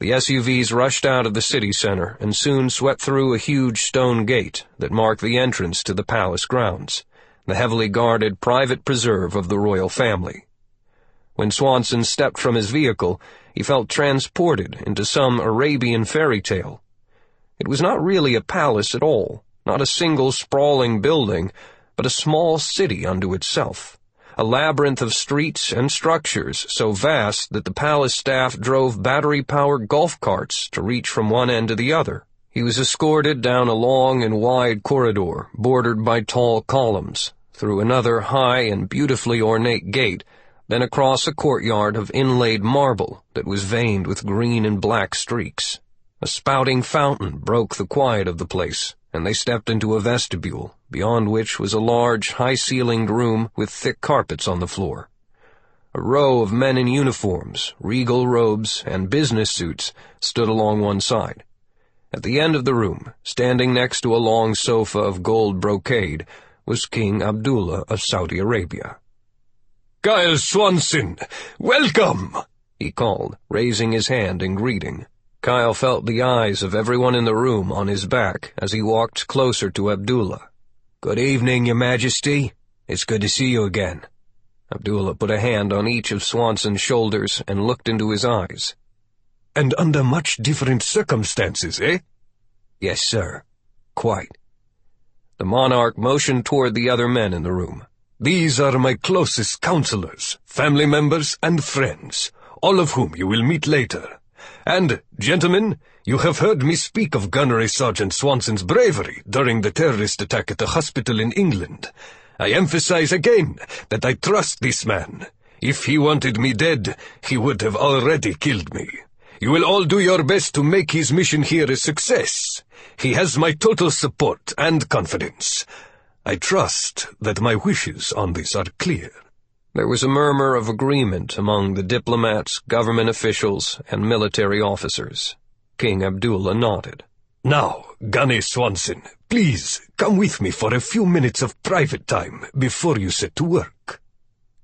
The SUVs rushed out of the city center and soon swept through a huge stone gate that marked the entrance to the palace grounds, the heavily guarded private preserve of the royal family. When Swanson stepped from his vehicle, he felt transported into some Arabian fairy tale. It was not really a palace at all, not a single sprawling building, but a small city unto itself. A labyrinth of streets and structures so vast that the palace staff drove battery-powered golf carts to reach from one end to the other. He was escorted down a long and wide corridor bordered by tall columns, through another high and beautifully ornate gate, then across a courtyard of inlaid marble that was veined with green and black streaks. A spouting fountain broke the quiet of the place, and they stepped into a vestibule, beyond which was a large, high-ceilinged room with thick carpets on the floor. A row of men in uniforms, regal robes, and business suits stood along one side. At the end of the room, standing next to a long sofa of gold brocade, was King Abdullah of Saudi Arabia. "Gunnery Swanson, welcome!" he called, raising his hand in greeting. Kyle felt the eyes of everyone in the room on his back as he walked closer to Abdullah. "Good evening, Your Majesty. It's good to see you again." Abdullah put a hand on each of Swanson's shoulders and looked into his eyes. "And under much different circumstances, eh?" "Yes, sir. Quite." The monarch motioned toward the other men in the room. "These are my closest counselors, family members, and friends, all of whom you will meet later. And, gentlemen, you have heard me speak of Gunnery Sgt. Swanson's bravery during the terrorist attack at the hospital in England. I emphasize again that I trust this man. If he wanted me dead, he would have already killed me. You will all do your best to make his mission here a success. He has my total support and confidence. I trust that my wishes on this are clear." There was a murmur of agreement among the diplomats, government officials, and military officers. King Abdullah nodded. "Now, Gunnery Swanson, please come with me for a few minutes of private time before you set to work."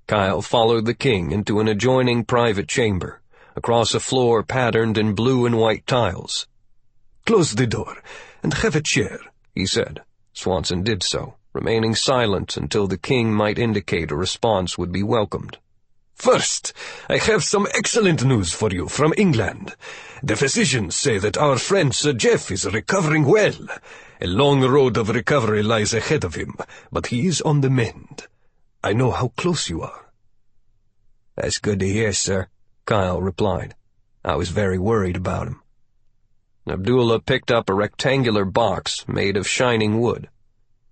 Kyle followed the king into an adjoining private chamber, across a floor patterned in blue and white tiles. "Close the door and have a chair," he said. Swanson did so, remaining silent until the king might indicate a response would be welcomed. "First, I have some excellent news for you from England. The physicians say that our friend Sir Jeff is recovering well. A long road of recovery lies ahead of him, but he is on the mend. I know how close you are." "That's good to hear, sir," Kyle replied. "I was very worried about him." Abdullah picked up a rectangular box made of shining wood.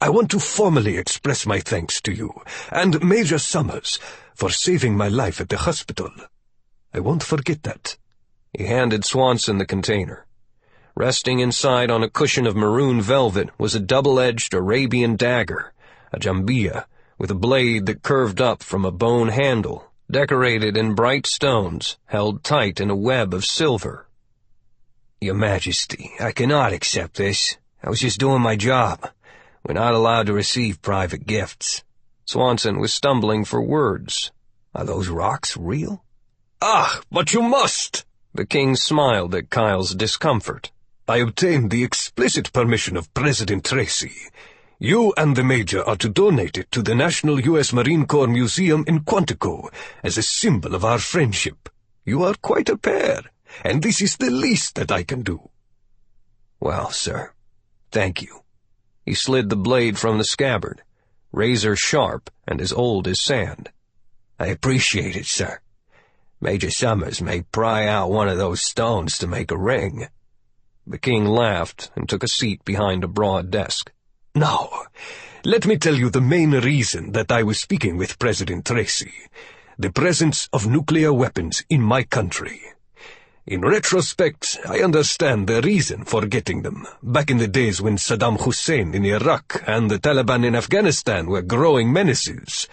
"I want to formally express my thanks to you, and Major Summers, for saving my life at the hospital. I won't forget that." He handed Swanson the container. Resting inside on a cushion of maroon velvet was a double-edged Arabian dagger, a jambiyah, with a blade that curved up from a bone handle, decorated in bright stones, held tight in a web of silver. "Your Majesty, I cannot accept this. I was just doing my job. We're not allowed to receive private gifts." Swanson was stumbling for words. "Are those rocks real?" "Ah, but you must!" The king smiled at Kyle's discomfort. "I obtained the explicit permission of President Tracy. You and the Major are to donate it to the National U.S. Marine Corps Museum in Quantico as a symbol of our friendship. You are quite a pair, and this is the least that I can do." "Well, sir, thank you." He slid the blade from the scabbard, razor sharp and as old as sand. "I appreciate it, sir. Major Summers may pry out one of those stones to make a ring." The king laughed and took a seat behind a broad desk. "Now, let me tell you the main reason that I was speaking with President Tracy. The presence of nuclear weapons in my country. In retrospect, I understand the reason for getting them, back in the days when Saddam Hussein in Iraq and the Taliban in Afghanistan were growing menaces.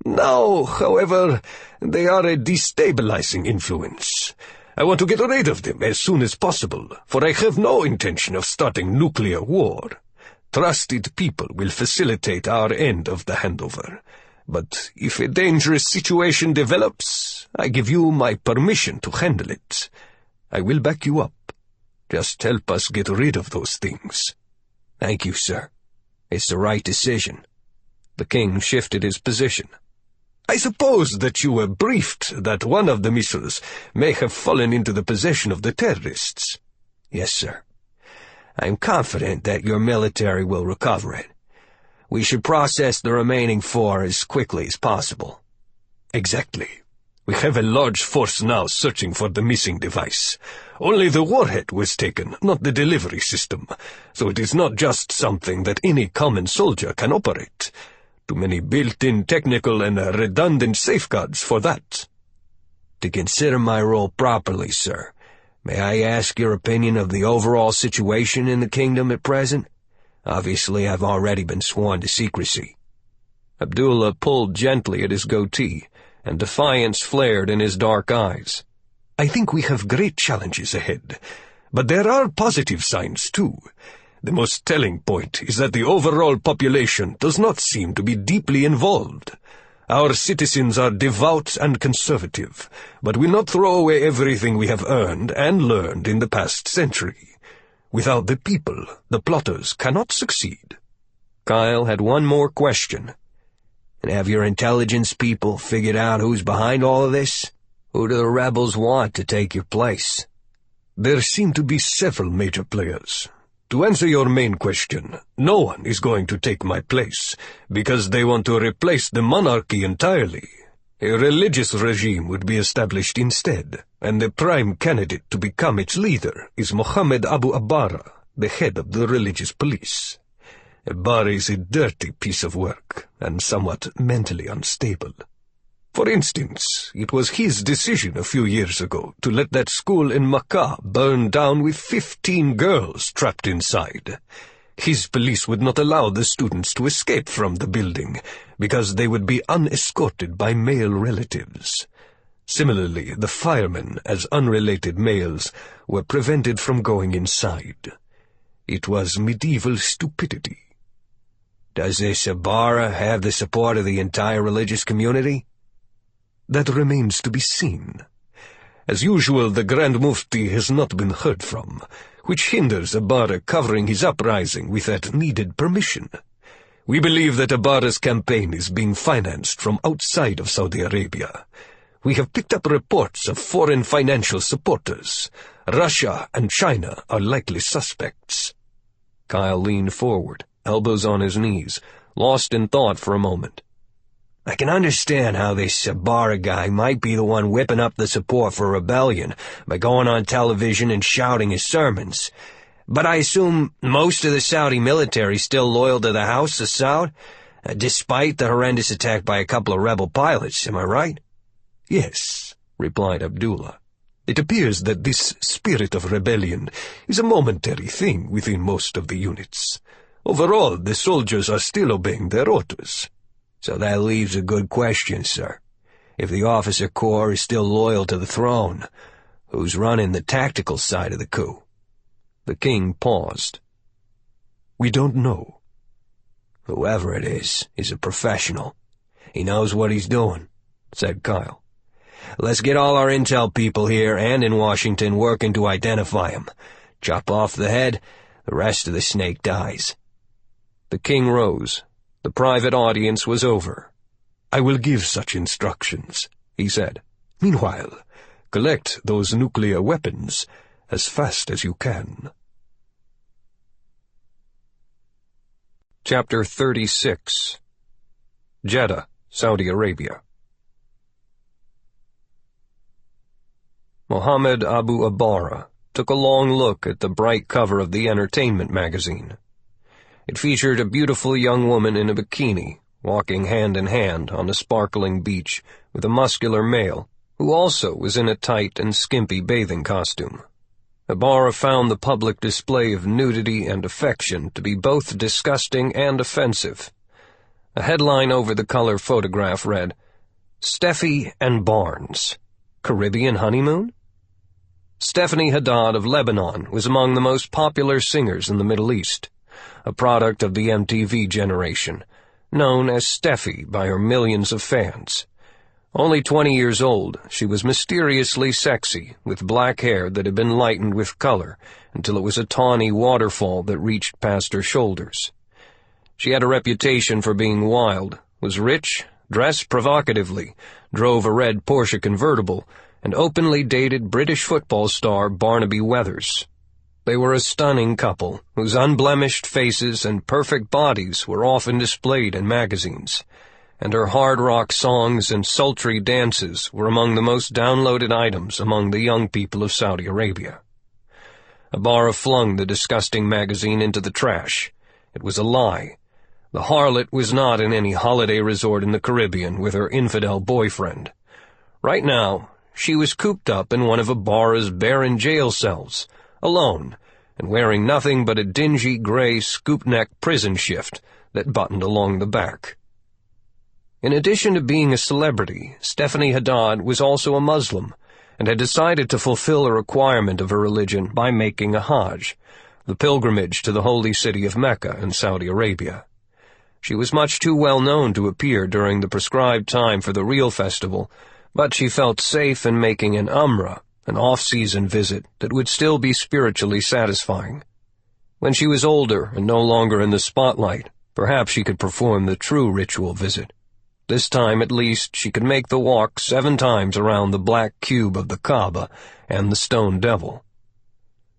Now, however, they are a destabilizing influence. I want to get rid of them as soon as possible, for I have no intention of starting nuclear war. Trusted people will facilitate our end of the handover. But if a dangerous situation develops, I give you my permission to handle it. I will back you up. Just help us get rid of those things." "Thank you, sir. It's the right decision." The king shifted his position. "I suppose that you were briefed that one of the missiles may have fallen into the possession of the terrorists." "Yes, sir. I am confident that your military will recover it. We should process the remaining 4 as quickly as possible." "Exactly. We have a large force now searching for the missing device. Only the warhead was taken, not the delivery system, so it is not just something that any common soldier can operate. Too many built-in technical and redundant safeguards for that." "To consider my role properly, sir, May I ask your opinion of the overall situation in the kingdom at present? Obviously, I've already been sworn to secrecy." Abdullah pulled gently at his goatee, and defiance flared in his dark eyes. "I think we have great challenges ahead, but there are positive signs too. The most telling point is that the overall population does not seem to be deeply involved. Our citizens are devout and conservative, but will not throw away everything we have earned and learned in the past century. Without the people, the plotters cannot succeed." Kyle had one more question. "And have your intelligence people figured out who's behind all of this? Who do the rebels want to take your place?" "There seem to be several major players. To answer your main question, no one is going to take my place, because they want to replace the monarchy entirely. A religious regime would be established instead, and the prime candidate to become its leader is Mohammed Abu Abara, the head of the religious police. Abara is a dirty piece of work, and somewhat mentally unstable. For instance, it was his decision a few years ago to let that school in Makkah burn down with 15 girls trapped inside. His police would not allow the students to escape from the building, because they would be unescorted by male relatives. Similarly, the firemen, as unrelated males, were prevented from going inside. It was medieval stupidity." "Does this Abara have the support of the entire religious community?" "That remains to be seen. As usual, the Grand Mufti has not been heard from, which hinders Abara covering his uprising with that needed permission. We believe that Abara's campaign is being financed from outside of Saudi Arabia. We have picked up reports of foreign financial supporters. Russia and China are likely suspects." Kyle leaned forward, elbows on his knees, lost in thought for a moment. "I can understand how this Abara guy might be the one whipping up the support for rebellion by going on television and shouting his sermons. But I assume most of the Saudi military is still loyal to the House of Saud, despite the horrendous attack by a couple of rebel pilots, am I right?" "Yes," replied Abdullah. "It appears that this spirit of rebellion is a momentary thing within most of the units. Overall, the soldiers are still obeying their orders." "So that leaves a good question, sir. If the officer corps is still loyal to the throne, who's running the tactical side of the coup?" The king paused. "We don't know." "Whoever it is a professional. He knows what he's doing," said Kyle. "Let's get all our intel people here and in Washington working to identify him. Chop off the head, the rest of the snake dies." The king rose. The private audience was over. "I will give such instructions," he said. "Meanwhile, collect those nuclear weapons as fast as you can." Chapter 36. Jeddah, Saudi Arabia. Mohammed Abu Abara took a long look at the bright cover of the entertainment magazine. It featured a beautiful young woman in a bikini, walking hand in hand on a sparkling beach with a muscular male, who also was in a tight and skimpy bathing costume. Abara found the public display of nudity and affection to be both disgusting and offensive. A headline over the color photograph read, "Steffi and Barnes, Caribbean honeymoon?" Stephanie Haddad of Lebanon was among the most popular singers in the Middle East, a product of the MTV generation, known as Steffi by her millions of fans. Only 20 years old, she was mysteriously sexy, with black hair that had been lightened with color until it was a tawny waterfall that reached past her shoulders. She had a reputation for being wild, was rich, dressed provocatively, drove a red Porsche convertible, and openly dated British football star Barnaby Weathers. They were a stunning couple, whose unblemished faces and perfect bodies were often displayed in magazines, and her hard rock songs and sultry dances were among the most downloaded items among the young people of Saudi Arabia. Abara flung the disgusting magazine into the trash. It was a lie. The harlot was not in any holiday resort in the Caribbean with her infidel boyfriend. Right now, she was cooped up in one of Ibarra's barren jail cells, alone, and wearing nothing but a dingy gray scoop-neck prison shift that buttoned along the back. In addition to being a celebrity, Stephanie Haddad was also a Muslim, and had decided to fulfill a requirement of her religion by making a Hajj, the pilgrimage to the holy city of Mecca in Saudi Arabia. She was much too well known to appear during the prescribed time for the real festival, but she felt safe in making an Umrah, an off-season visit that would still be spiritually satisfying. When she was older and no longer in the spotlight, perhaps she could perform the true ritual visit. This time, at least, she could make the walk 7 times around the black cube of the Kaaba and the stone devil.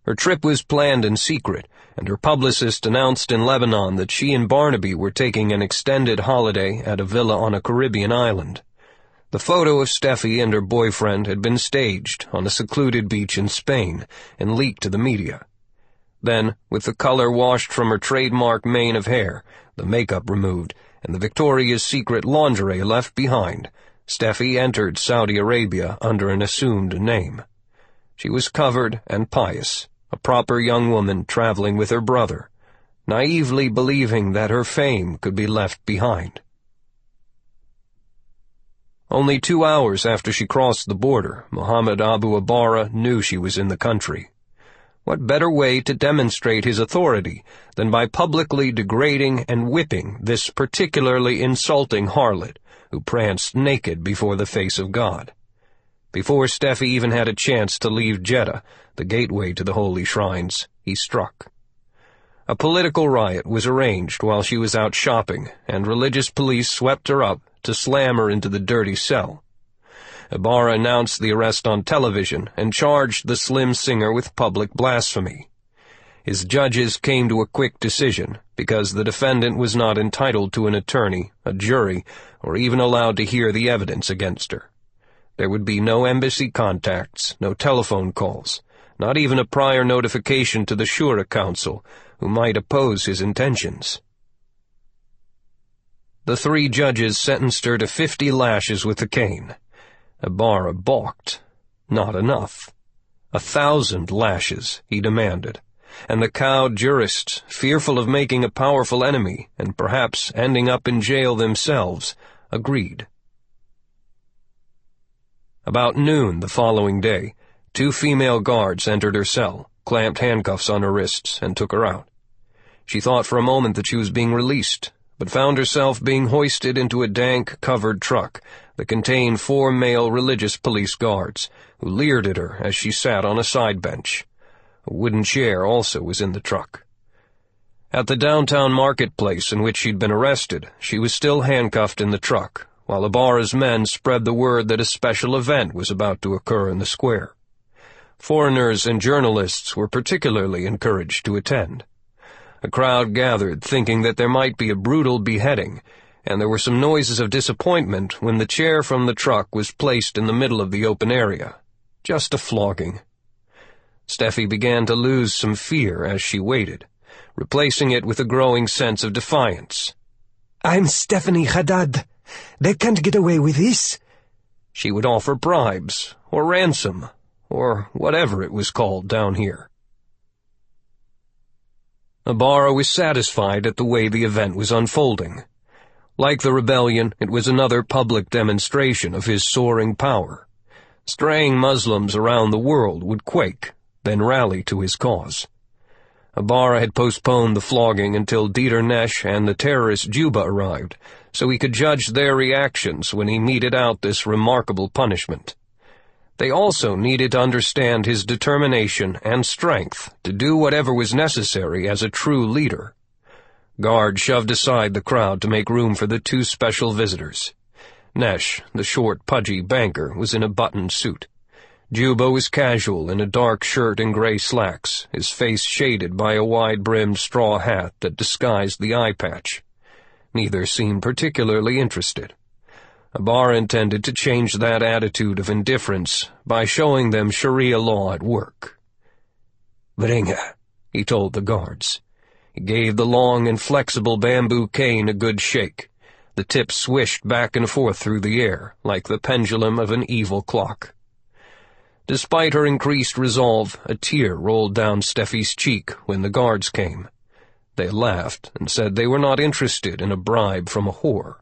Her trip was planned in secret, and her publicist announced in Lebanon that she and Barnaby were taking an extended holiday at a villa on a Caribbean island. The photo of Steffi and her boyfriend had been staged on a secluded beach in Spain and leaked to the media. Then, with the color washed from her trademark mane of hair, the makeup removed, and the Victoria's Secret lingerie left behind, Steffi entered Saudi Arabia under an assumed name. She was covered and pious, a proper young woman traveling with her brother, naively believing that her fame could be left behind. Only 2 hours after she crossed the border, Mohammed Abu Ibarra knew she was in the country. What better way to demonstrate his authority than by publicly degrading and whipping this particularly insulting harlot who pranced naked before the face of God? Before Steffi even had a chance to leave Jeddah, the gateway to the holy shrines, he struck. A political riot was arranged while she was out shopping, and religious police swept her up to slam her into the dirty cell. Ibarra announced the arrest on television and charged the slim singer with public blasphemy. His judges came to a quick decision because the defendant was not entitled to an attorney, a jury, or even allowed to hear the evidence against her. There would be no embassy contacts, no telephone calls, not even a prior notification to the Shura Council, who might oppose his intentions. The 3 judges sentenced her to 50 lashes with a cane. Ibarra balked. Not enough. 1,000 lashes, he demanded, and the cowed jurists, fearful of making a powerful enemy and perhaps ending up in jail themselves, agreed. About noon the following day, 2 female guards entered her cell, clamped handcuffs on her wrists, and took her out. She thought for a moment that she was being released, but found herself being hoisted into a dank, covered truck that contained 4 male religious police guards, who leered at her as she sat on a side bench. A wooden chair also was in the truck. At the downtown marketplace in which she'd been arrested, she was still handcuffed in the truck, while Ibarra's men spread the word that a special event was about to occur in the square. Foreigners and journalists were particularly encouraged to attend. A crowd gathered, thinking that there might be a brutal beheading, and there were some noises of disappointment when the chair from the truck was placed in the middle of the open area. Just a flogging. Steffi began to lose some fear as she waited, replacing it with a growing sense of defiance. "I'm Stephanie Haddad. They can't get away with this." She would offer bribes, or ransom, or whatever it was called down here. Ibarra was satisfied at the way the event was unfolding. Like the rebellion, it was another public demonstration of his soaring power. Straying Muslims around the world would quake, then rally to his cause. Ibarra had postponed the flogging until Dieter Nesch and the terrorist Juba arrived, so he could judge their reactions when he meted out this remarkable punishment. They also needed to understand his determination and strength to do whatever was necessary as a true leader. Guards shoved aside the crowd to make room for the 2 special visitors. Nesch, the short, pudgy banker, was in a buttoned suit. Juba was casual in a dark shirt and gray slacks, his face shaded by a wide-brimmed straw hat that disguised the eye patch. Neither seemed particularly interested. Ibarra intended to change that attitude of indifference by showing them Sharia law at work. "Bring her," he told the guards. He gave the long and flexible bamboo cane a good shake. The tip swished back and forth through the air, like the pendulum of an evil clock. Despite her increased resolve, a tear rolled down Steffi's cheek when the guards came. They laughed and said they were not interested in a bribe from a whore.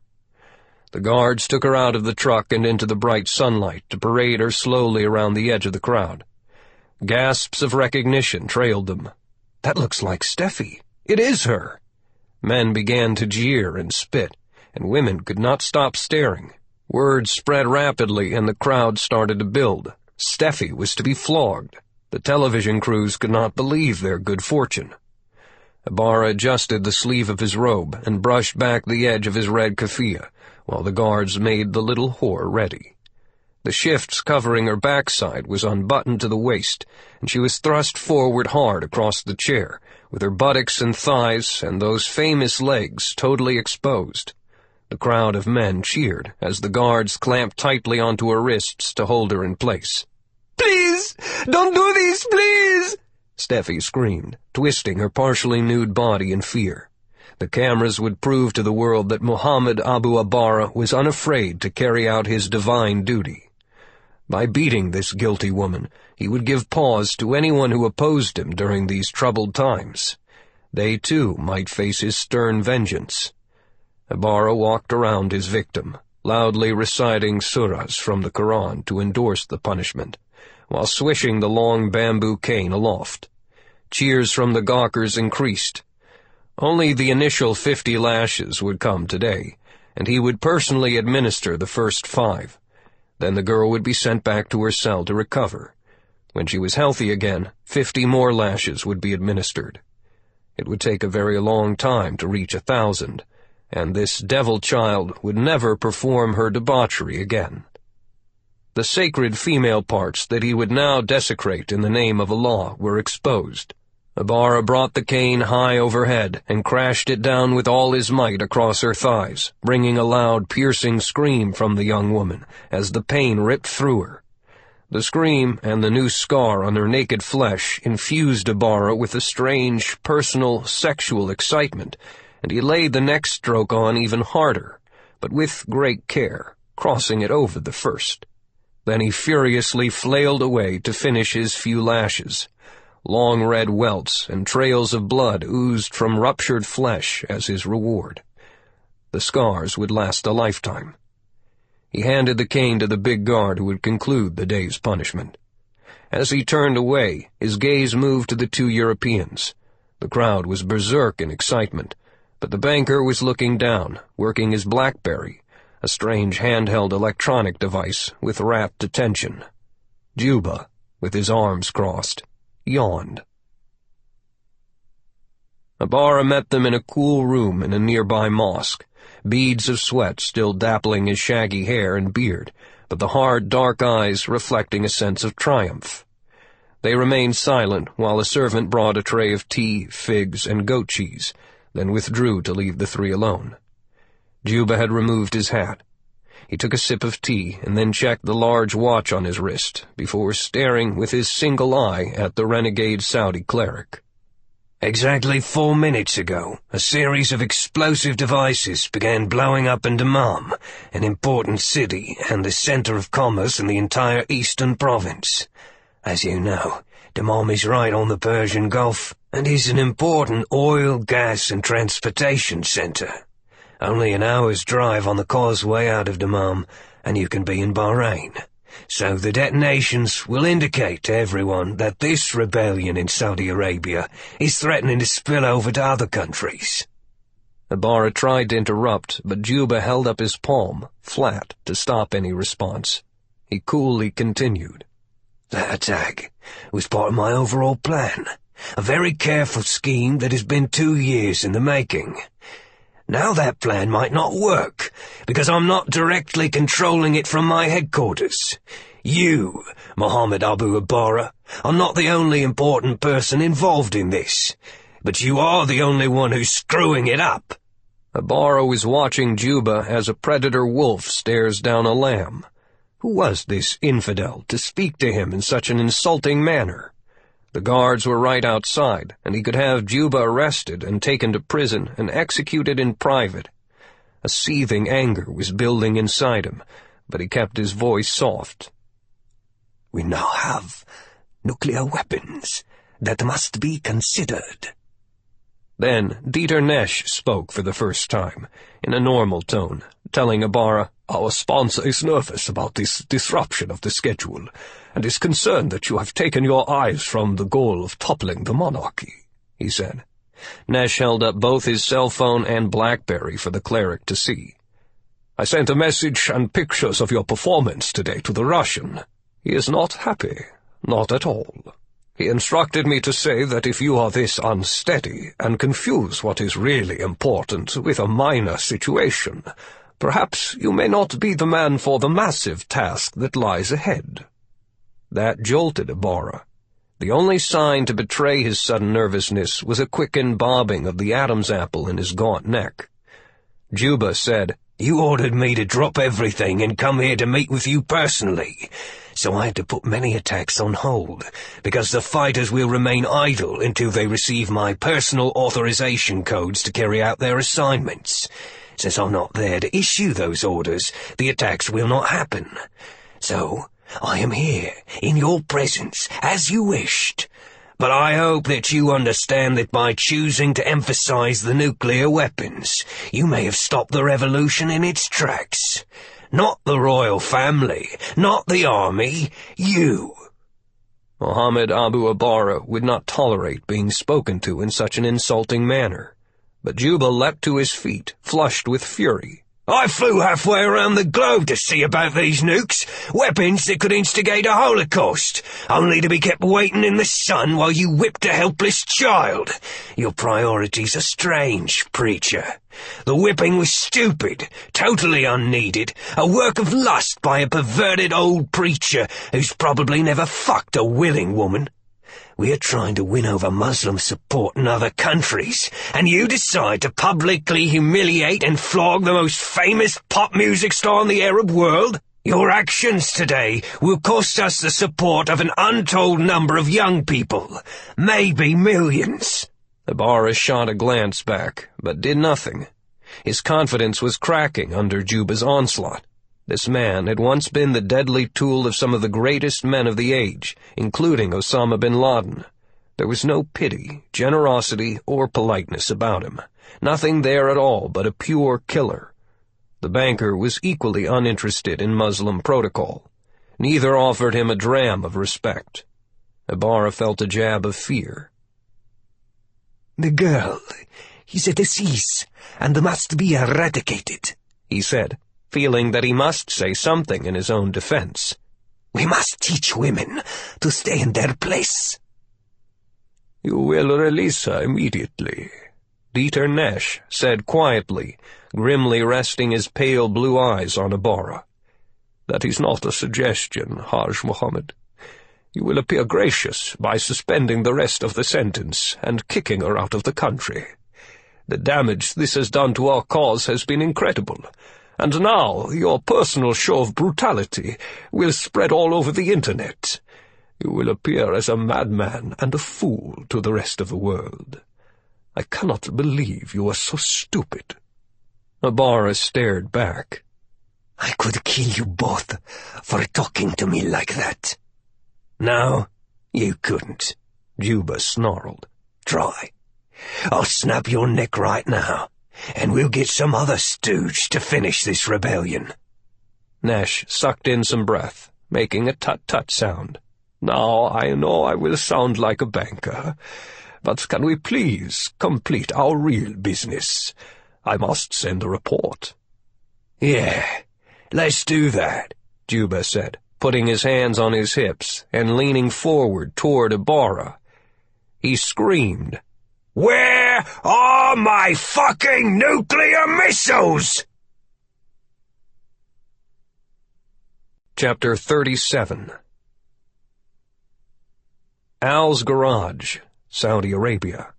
The guards took her out of the truck and into the bright sunlight to parade her slowly around the edge of the crowd. Gasps of recognition trailed them. "That looks like Steffi. It is her." Men began to jeer and spit, and women could not stop staring. Word spread rapidly, and the crowd started to build. Steffi was to be flogged. The television crews could not believe their good fortune. Ibarra adjusted the sleeve of his robe and brushed back the edge of his red keffiyeh, while the guards made the little whore ready. The shifts covering her backside was unbuttoned to the waist, and she was thrust forward hard across the chair, with her buttocks and thighs and those famous legs totally exposed. The crowd of men cheered as the guards clamped tightly onto her wrists to hold her in place. "Please, don't do this, please!" Steffi screamed, twisting her partially nude body in fear. The cameras would prove to the world that Mohammed Abu Ibarra was unafraid to carry out his divine duty. By beating this guilty woman, he would give pause to anyone who opposed him during these troubled times. They, too, might face his stern vengeance. Ibarra walked around his victim, loudly reciting surahs from the Quran to endorse the punishment, while swishing the long bamboo cane aloft. Cheers from the gawkers increased. Only the initial 50 lashes would come today, and he would personally administer the first 5. Then the girl would be sent back to her cell to recover. When she was healthy again, 50 more lashes would be administered. It would take a very long time to reach 1,000, and this devil child would never perform her debauchery again. The sacred female parts that he would now desecrate in the name of Allah were exposed. Ibarra brought the cane high overhead and crashed it down with all his might across her thighs, bringing a loud, piercing scream from the young woman as the pain ripped through her. The scream and the new scar on her naked flesh infused Ibarra with a strange, personal, sexual excitement, and he laid the next stroke on even harder, but with great care, crossing it over the first. Then he furiously flailed away to finish his few lashes. Long red welts and trails of blood oozed from ruptured flesh as his reward. The scars would last a lifetime. He handed the cane to the big guard who would conclude the day's punishment. As he turned away, his gaze moved to the 2 Europeans. The crowd was berserk in excitement, but the banker was looking down, working his BlackBerry, a strange handheld electronic device with rapt attention. Juba, with his arms crossed, yawned. Ibarra met them in a cool room in a nearby mosque, beads of sweat still dappling his shaggy hair and beard, but the hard, dark eyes reflecting a sense of triumph. They remained silent while a servant brought a tray of tea, figs, and goat cheese, then withdrew to leave the 3 alone. Juba had removed his hat. He took a sip of tea and then checked the large watch on his wrist before staring with his single eye at the renegade Saudi cleric. Exactly 4 minutes ago, a series of explosive devices began blowing up in Dammam, an important city and the center of commerce in the entire eastern province. As you know, Dammam is right on the Persian Gulf and is an important oil, gas, and transportation center. Only an hour's drive on the causeway out of Dammam, and you can be in Bahrain. So the detonations will indicate to everyone that this rebellion in Saudi Arabia is threatening to spill over to other countries. Ibarra tried to interrupt, but Juba held up his palm, flat, to stop any response. He coolly continued. That attack was part of my overall plan, a very careful scheme that has been 2 years in the making. Now that plan might not work, because I'm not directly controlling it from my headquarters. You, Mohammed Abu Ibarra, are not the only important person involved in this, but you are the only one who's screwing it up. Ibarra was watching Juba as a predator wolf stares down a lamb. Who was this infidel to speak to him in such an insulting manner? The guards were right outside, and he could have Juba arrested and taken to prison and executed in private. A seething anger was building inside him, but he kept his voice soft. We now have nuclear weapons that must be considered. Then Dieter Nesch spoke for the first time, in a normal tone, telling Ibarra, "Our sponsor is nervous about this disruption of the schedule, and is concerned that you have taken your eyes from the goal of toppling the monarchy," he said. Nesch held up both his cell phone and BlackBerry for the cleric to see. "I sent a message and pictures of your performance today to the Russian. He is not happy, not at all. He instructed me to say that if you are this unsteady and confuse what is really important with a minor situation, perhaps you may not be the man for the massive task that lies ahead." That jolted Ibarra. The only sign to betray his sudden nervousness was a quickened bobbing of the Adam's apple in his gaunt neck. Juba said, "You ordered me to drop everything and come here to meet with you personally, so I had to put many attacks on hold, because the fighters will remain idle until they receive my personal authorization codes to carry out their assignments. Since I'm not there to issue those orders, the attacks will not happen. So I am here, in your presence, as you wished. But I hope that you understand that by choosing to emphasize the nuclear weapons, you may have stopped the revolution in its tracks. Not the royal family, not the army, you." Mohammed Abu Ibarra would not tolerate being spoken to in such an insulting manner, but Juba leapt to his feet, flushed with fury. "I flew halfway around the globe to see about these nukes, weapons that could instigate a holocaust, only to be kept waiting in the sun while you whipped a helpless child. Your priorities are strange, preacher. The whipping was stupid, totally unneeded, a work of lust by a perverted old preacher who's probably never fucked a willing woman. We are trying to win over Muslim support in other countries, and you decide to publicly humiliate and flog the most famous pop music star in the Arab world? Your actions today will cost us the support of an untold number of young people, maybe millions." Ibarra shot a glance back, but did nothing. His confidence was cracking under Juba's onslaught. This man had once been the deadly tool of some of the greatest men of the age, including Osama bin Laden. There was no pity, generosity, or politeness about him. Nothing there at all but a pure killer. The banker was equally uninterested in Muslim protocol. Neither offered him a dram of respect. Ibarra felt a jab of fear. "The girl is a disease, and must be eradicated," he said, feeling that he must say something in his own defense. "We must teach women to stay in their place." "You will release her immediately," Dieter Nesch said quietly, grimly resting his pale blue eyes on Ibarra. "That is not a suggestion, Haj Mohammed. You will appear gracious by suspending the rest of the sentence and kicking her out of the country. The damage this has done to our cause has been incredible, and now your personal show of brutality will spread all over the internet. You will appear as a madman and a fool to the rest of the world. I cannot believe you are so stupid." Ibarra stared back. "I could kill you both for talking to me like that." "No, you couldn't," Juba snarled. "Try. I'll snap your neck right now, and we'll get some other stooge to finish this rebellion." Nesch sucked in some breath, making a tut-tut sound. "Now I know I will sound like a banker, but can we please complete our real business? I must send a report." "Yeah, let's do that," Juba said, putting his hands on his hips and leaning forward toward Ibarra. He screamed, "Where are my fucking nuclear missiles?" Chapter 37. Al's Garage, Saudi Arabia.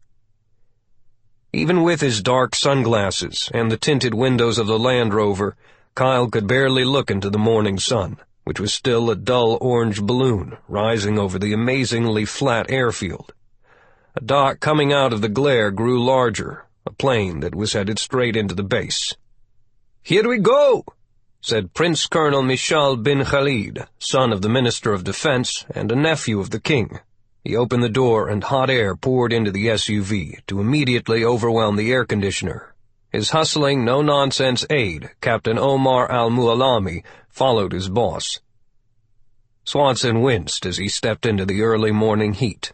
Even with his dark sunglasses and the tinted windows of the Land Rover, Kyle could barely look into the morning sun, which was still a dull orange balloon rising over the amazingly flat airfield. A dot coming out of the glare grew larger, a plane that was headed straight into the base. "Here we go!" said Prince Colonel Michal bin Khalid, son of the Minister of Defense and a nephew of the king. He opened the door and hot air poured into the SUV to immediately overwhelm the air conditioner. His hustling, no-nonsense aide, Captain Omar al-Mualami, followed his boss. Swanson winced as he stepped into the early morning heat.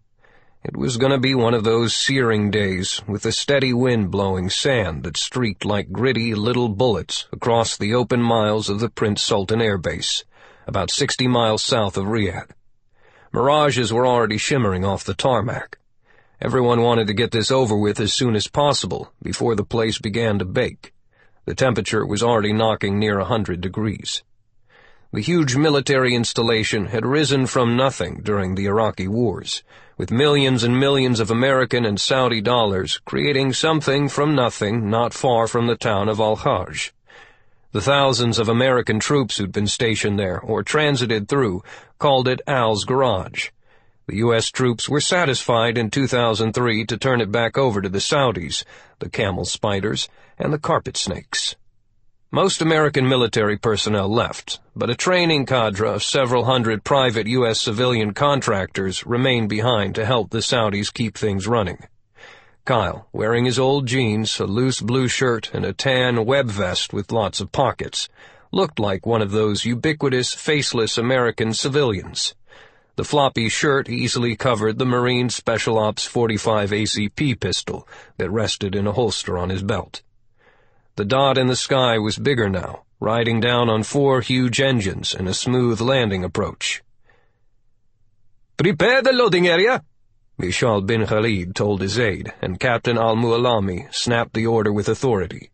It was going to be one of those searing days, with a steady wind blowing sand that streaked like gritty little bullets across the open miles of the Prince Sultan Air Base, about 60 miles south of Riyadh. Mirages were already shimmering off the tarmac. Everyone wanted to get this over with as soon as possible, before the place began to bake. The temperature was already knocking near 100 degrees. The huge military installation had risen from nothing during the Iraqi wars, with millions and millions of American and Saudi dollars creating something from nothing not far from the town of Al-Hajj. The thousands of American troops who'd been stationed there or transited through called it Al's Garage. The U.S. troops were satisfied in 2003 to turn it back over to the Saudis, the camel spiders, and the carpet snakes. Most American military personnel left, but a training cadre of several hundred private U.S. civilian contractors remained behind to help the Saudis keep things running. Kyle, wearing his old jeans, a loose blue shirt, and a tan web vest with lots of pockets, looked like one of those ubiquitous, faceless American civilians. The floppy shirt easily covered the Marine Special Ops 45 ACP pistol that rested in a holster on his belt. The dot in the sky was bigger now, riding down on 4 huge engines in a smooth landing approach. "Prepare the loading area," Michal bin Khalid told his aide, and Captain al-Mualami snapped the order with authority.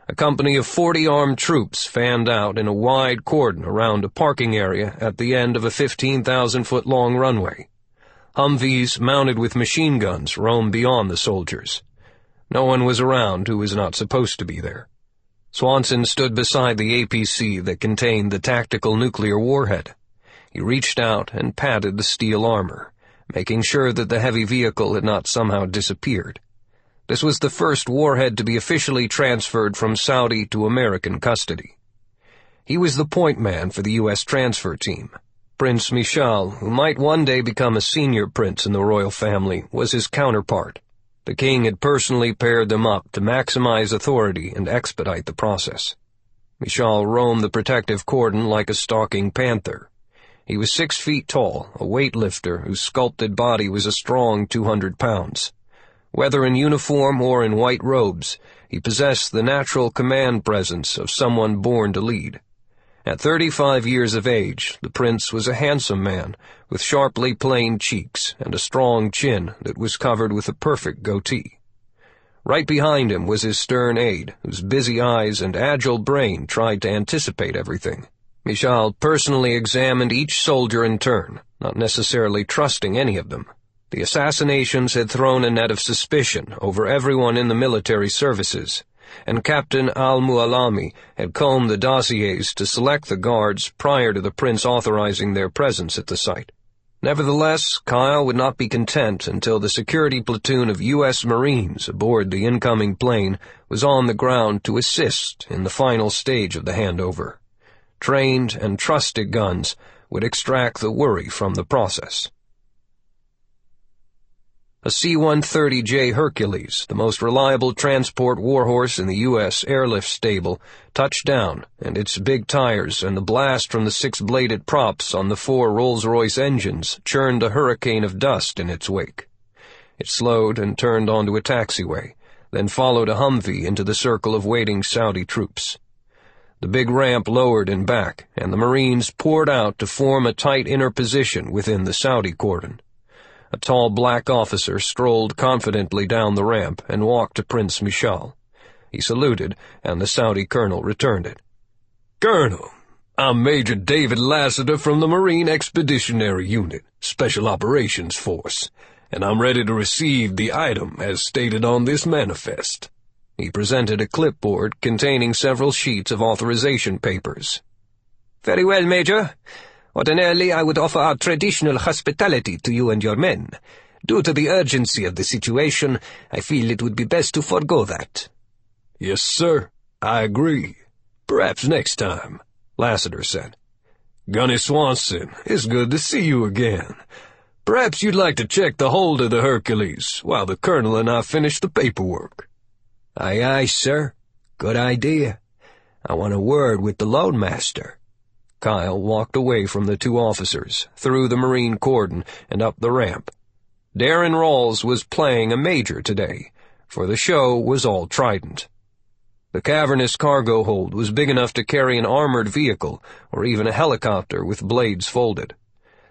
A company of 40 armed troops fanned out in a wide cordon around a parking area at the end of a 15,000-foot-long runway. Humvees mounted with machine guns roamed beyond the soldiers. No one was around who was not supposed to be there. Swanson stood beside the APC that contained the tactical nuclear warhead. He reached out and patted the steel armor, making sure that the heavy vehicle had not somehow disappeared. This was the first warhead to be officially transferred from Saudi to American custody. He was the point man for the U.S. transfer team. Prince Michal, who might one day become a senior prince in the royal family, was his counterpart. The king had personally paired them up to maximize authority and expedite the process. Michal roamed the protective cordon like a stalking panther. He was 6 feet tall, a weightlifter whose sculpted body was a strong 200 pounds. Whether in uniform or in white robes, he possessed the natural command presence of someone born to lead. At 35 years of age, the prince was a handsome man, with sharply planed cheeks and a strong chin that was covered with a perfect goatee. Right behind him was his stern aide, whose busy eyes and agile brain tried to anticipate everything. Michal personally examined each soldier in turn, not necessarily trusting any of them. The assassinations had thrown a net of suspicion over everyone in the military services, and Captain al-Mualami had combed the dossiers to select the guards prior to the prince authorizing their presence at the site. Nevertheless, Kyle would not be content until the security platoon of U.S. Marines aboard the incoming plane was on the ground to assist in the final stage of the handover. Trained and trusted guns would extract the worry from the process. A C-130J Hercules, the most reliable transport warhorse in the U.S. airlift stable, touched down, and its big tires and the blast from the 6-bladed props on the 4 Rolls-Royce engines churned a hurricane of dust in its wake. It slowed and turned onto a taxiway, then followed a Humvee into the circle of waiting Saudi troops. The big ramp lowered and back, and the Marines poured out to form a tight inner position within the Saudi cordon. A tall black officer strolled confidently down the ramp and walked to Prince Michal. He saluted, and the Saudi colonel returned it. "Colonel, I'm Major David Lassiter from the Marine Expeditionary Unit, Special Operations Force, and I'm ready to receive the item as stated on this manifest." He presented a clipboard containing several sheets of authorization papers. "Very well, Major. Ordinarily, I would offer our traditional hospitality to you and your men. Due to the urgency of the situation, I feel it would be best to forego that." "Yes, sir. I agree." "Perhaps next time," Lassiter said. "Gunnery Swanson, it's good to see you again. Perhaps you'd like to check the hold of the Hercules while the Colonel and I finish the paperwork." "Aye, aye, sir. Good idea. I want a word with the loadmaster." Kyle walked away from the two officers, through the Marine cordon, and up the ramp. Darren Rawls was playing a major today, for the show was all Trident. The cavernous cargo hold was big enough to carry an armored vehicle, or even a helicopter with blades folded.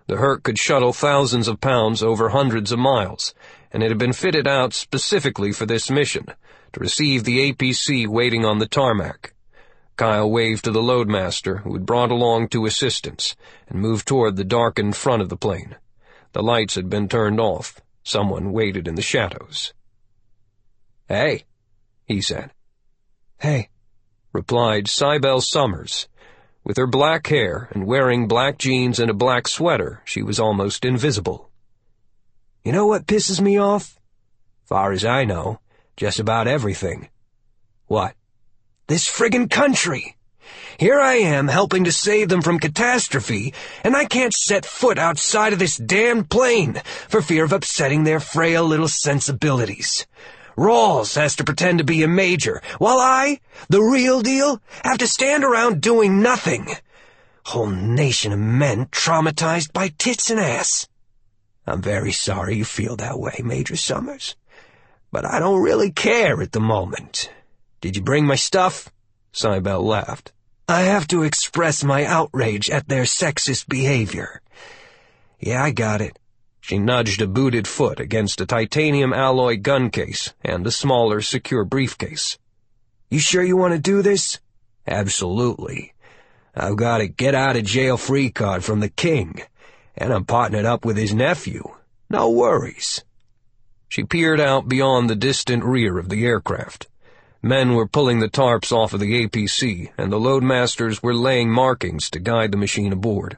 The Herc could shuttle thousands of pounds over hundreds of miles, and it had been fitted out specifically for this mission, to receive the APC waiting on the tarmac. Kyle waved to the loadmaster, who had brought along two assistants, and moved toward the darkened front of the plane. The lights had been turned off. Someone waited in the shadows. "Hey," he said. "Hey," replied Cybele Summers. With her black hair and wearing black jeans and a black sweater, she was almost invisible. "You know what pisses me off?" "Far as I know, just about everything." "What?" "This friggin' country. Here I am helping to save them from catastrophe, and I can't set foot outside of this damned plane for fear of upsetting their frail little sensibilities. Rawls has to pretend to be a major, while I, the real deal, have to stand around doing nothing. Whole nation of men traumatized by tits and ass." "I'm very sorry you feel that way, Major Summers. But I don't really care at the moment. Did you bring my stuff?" Cybele laughed. "I have to express my outrage at their sexist behavior. Yeah, I got it." She nudged a booted foot against a titanium alloy gun case and a smaller, secure briefcase. "You sure you want to do this?" "Absolutely. I've got a get-out-of-jail-free card from the king, and I'm partnered up with his nephew. No worries." She peered out beyond the distant rear of the aircraft. Men were pulling the tarps off of the APC, and the loadmasters were laying markings to guide the machine aboard.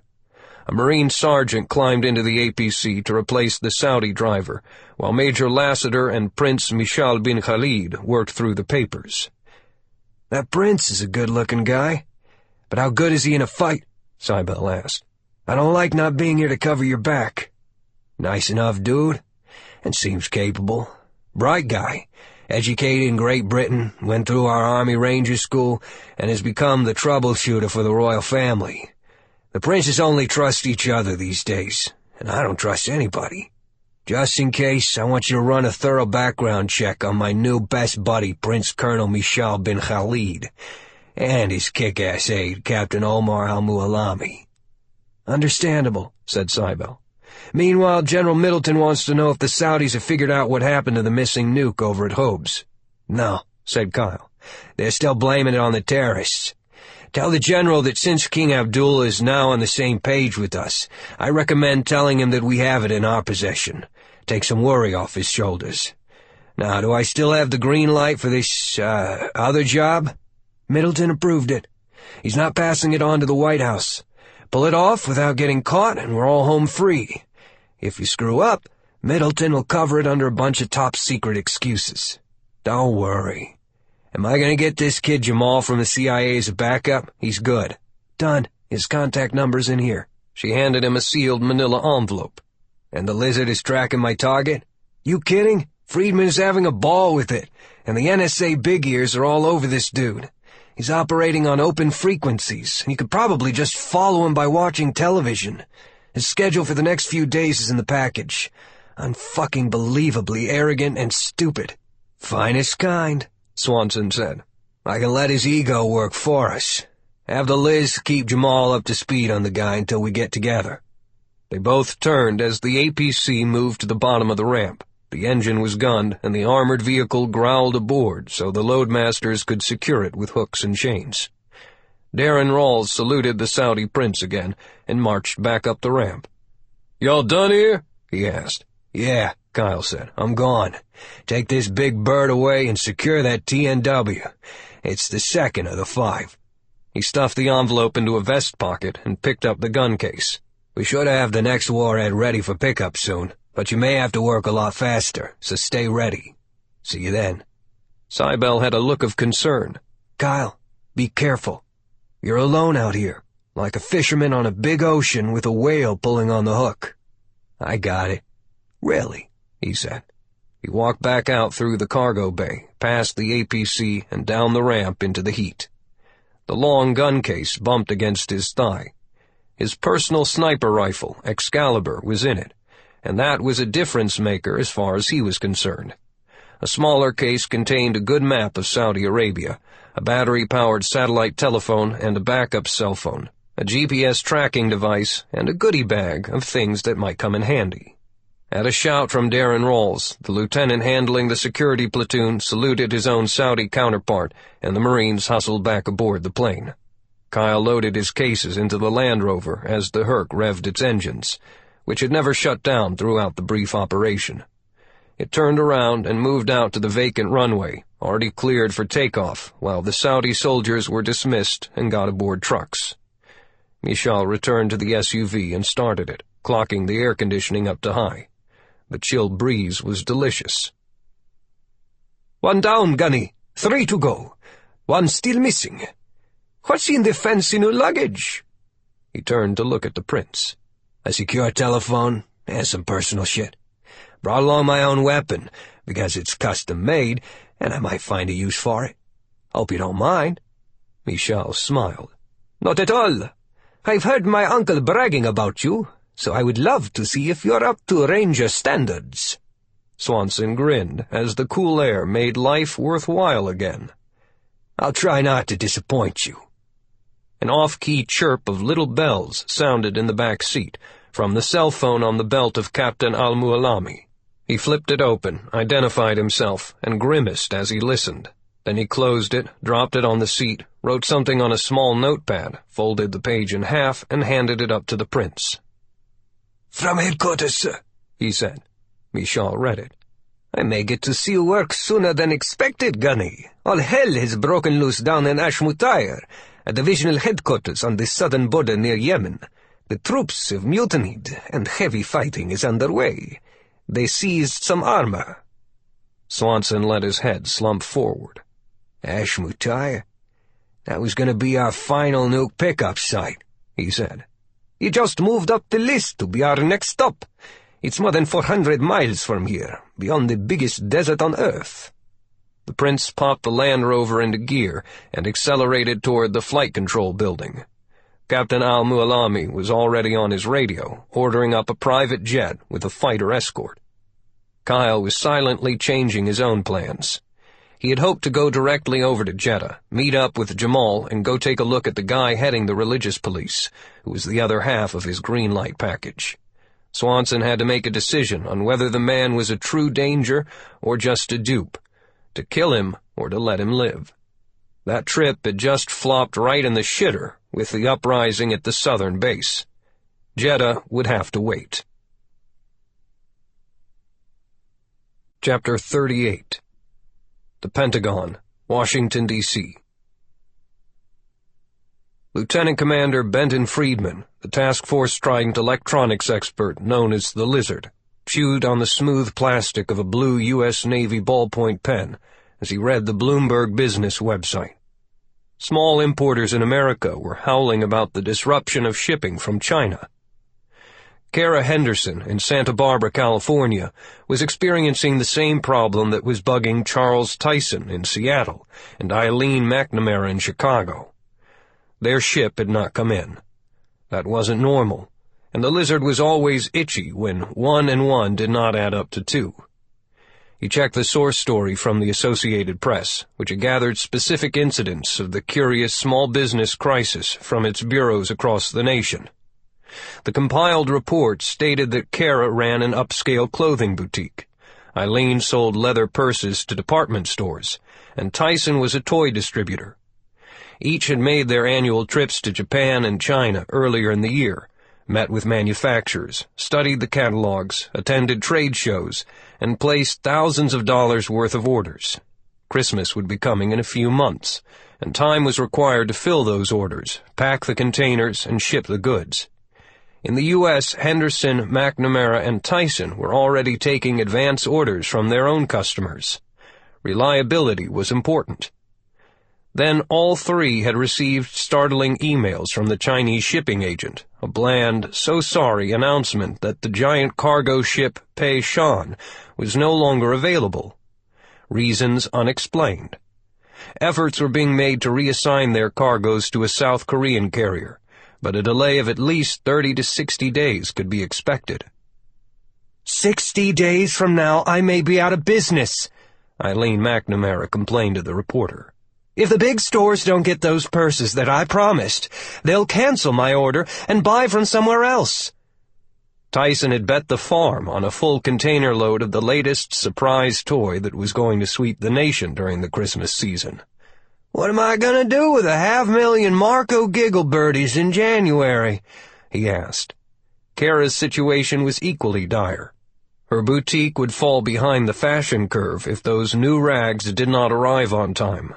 A Marine sergeant climbed into the APC to replace the Saudi driver, while Major Lassiter and Prince Michal bin Khalid worked through the papers. "That Prince is a good-looking guy. But how good is he in a fight?" Cybele asked. "I don't like not being here to cover your back." "Nice enough dude, and seems capable. Bright guy. Educated in Great Britain, went through our Army Ranger School, and has become the troubleshooter for the royal family. The princes only trust each other these days, and I don't trust anybody. Just in case, I want you to run a thorough background check on my new best buddy, Prince Colonel Michal bin Khalid, and his kick-ass aide, Captain Omar al-Mualami." "Understandable," said Cybele. "Meanwhile, General Middleton wants to know if the Saudis have figured out what happened to the missing nuke over at Hobbs." "No," said Kyle. "They're still blaming it on the terrorists. Tell the General that since King Abdullah is now on the same page with us, I recommend telling him that we have it in our possession. Take some worry off his shoulders. Now, do I still have the green light for this, other job?" "Middleton approved it. He's not passing it on to the White House. Pull it off without getting caught, and we're all home free. If you screw up, Middleton will cover it under a bunch of top-secret excuses." "Don't worry. Am I going to get this kid Jamal from the CIA as a backup? He's good." "Done. His contact number's in here." She handed him a sealed manila envelope. "And the lizard is tracking my target?" "You kidding? Friedman's having a ball with it, and the NSA big ears are all over this dude. He's operating on open frequencies, and you could probably just follow him by watching television. His schedule for the next few days is in the package. Unfucking-believably arrogant and stupid." "Finest kind," Swanson said. I can let his ego work for us. Have the Liz keep Jamal up to speed on the guy until we get together." They both turned as the APC moved to the bottom of the ramp. The engine was gunned, and the armored vehicle growled aboard so the loadmasters could secure it with hooks and chains. Darren Rawls saluted the Saudi prince again and marched back up the ramp. "Y'all done here?" he asked. "Yeah," Kyle said. "I'm gone. Take this big bird away and secure that TNW. It's the second of the 5. He stuffed the envelope into a vest pocket and picked up the gun case. "We should have the next warhead ready for pickup soon, but you may have to work a lot faster, so stay ready. See you then." Cybele had a look of concern. "Kyle, be careful." You're alone out here, like a fisherman on a big ocean with a whale pulling on the hook." "I got it." "Really?" he said. He walked back out through the cargo bay, past the APC, and down the ramp into the heat. The long gun case bumped against his thigh. His personal sniper rifle, Excalibur, was in it, and that was a difference-maker as far as he was concerned. A smaller case contained a good map of Saudi Arabia, a battery-powered satellite telephone and a backup cell phone, a GPS tracking device, and a goodie bag of things that might come in handy. At a shout from Darren Rawls, the lieutenant handling the security platoon saluted his own Saudi counterpart, and the Marines hustled back aboard the plane. Kyle loaded his cases into the Land Rover as the Herc revved its engines, which had never shut down throughout the brief operation. It turned around and moved out to the vacant runway, already cleared for takeoff, while the Saudi soldiers were dismissed and got aboard trucks. Michal returned to the SUV and started it, clocking the air conditioning up to high. The chill breeze was delicious. "One down, Gunny. 3 to go. One still missing. What's in the fancy new luggage?" He turned to look at the prince. "A secure telephone and some personal shit. Brought along my own weapon, because it's custom-made, and I might find a use for it. Hope you don't mind." Michal smiled. "Not at all. I've heard my uncle bragging about you, so I would love to see if you're up to Ranger standards." Swanson grinned as the cool air made life worthwhile again. "I'll try not to disappoint you." An off-key chirp of little bells sounded in the back seat, from the cell phone on the belt of Captain Al-Mualami. He flipped it open, identified himself, and grimaced as he listened. Then he closed it, dropped it on the seat, wrote something on a small notepad, folded the page in half, and handed it up to the prince. "From headquarters, sir," he said. Michal read it. "I may get to see you work sooner than expected, Gunny. All hell has broken loose down in Ashmutayr, at divisional headquarters on the southern border near Yemen. The troops have mutinied, and heavy fighting is underway. They seized some armor." Swanson let his head slump forward. "Ashmutayr? That was going to be our final nuke pickup site," he said. "He just moved up the list to be our next stop. It's more than 400 miles from here, beyond the biggest desert on Earth." The prince popped the Land Rover into gear and accelerated toward the flight control building. Captain Al-Mualami was already on his radio, ordering up a private jet with a fighter escort. Kyle was silently changing his own plans. He had hoped to go directly over to Jeddah, meet up with Jamal, and go take a look at the guy heading the religious police, who was the other half of his green light package. Swanson had to make a decision on whether the man was a true danger or just a dupe, to kill him or to let him live. That trip had just flopped right in the shitter with the uprising at the southern base. Jeddah would have to wait. Chapter 38. The Pentagon, Washington, D.C. Lieutenant Commander Benton Friedman, the task force Trident electronics expert known as the Lizard, chewed on the smooth plastic of a blue U.S. Navy ballpoint pen as he read the Bloomberg Business website. Small importers in America were howling about the disruption of shipping from China. Kara Henderson in Santa Barbara, California, was experiencing the same problem that was bugging Charles Tyson in Seattle and Eileen McNamara in Chicago. Their ship had not come in. That wasn't normal, and the Lizard was always itchy when 1 and 1 did not add up to 2. He checked the source story from the Associated Press, which had gathered specific incidents of the curious small business crisis from its bureaus across the nation. The compiled report stated that Kara ran an upscale clothing boutique, Eileen sold leather purses to department stores, and Tyson was a toy distributor. Each had made their annual trips to Japan and China earlier in the year, met with manufacturers, studied the catalogs, attended trade shows, and placed thousands of dollars worth of orders. Christmas would be coming in a few months, and time was required to fill those orders, pack the containers, and ship the goods. In the U.S., Henderson, McNamara, and Tyson were already taking advance orders from their own customers. Reliability was important. Then all three had received startling emails from the Chinese shipping agent, a bland, so sorry announcement that the giant cargo ship Pei Shan was no longer available. Reasons unexplained. Efforts were being made to reassign their cargoes to a South Korean carrier, but a delay of at least 30 to 60 days could be expected. 60 days from now, I may be out of business, Eileen McNamara complained to the reporter. If the big stores don't get those purses that I promised, they'll cancel my order and buy from somewhere else. Tyson had bet the farm on a full container load of the latest surprise toy that was going to sweep the nation during the Christmas season. What am I going to do with 500,000 Marco Gigglebirdies in January? He asked. Kara's situation was equally dire. Her boutique would fall behind the fashion curve if those new rags did not arrive on time.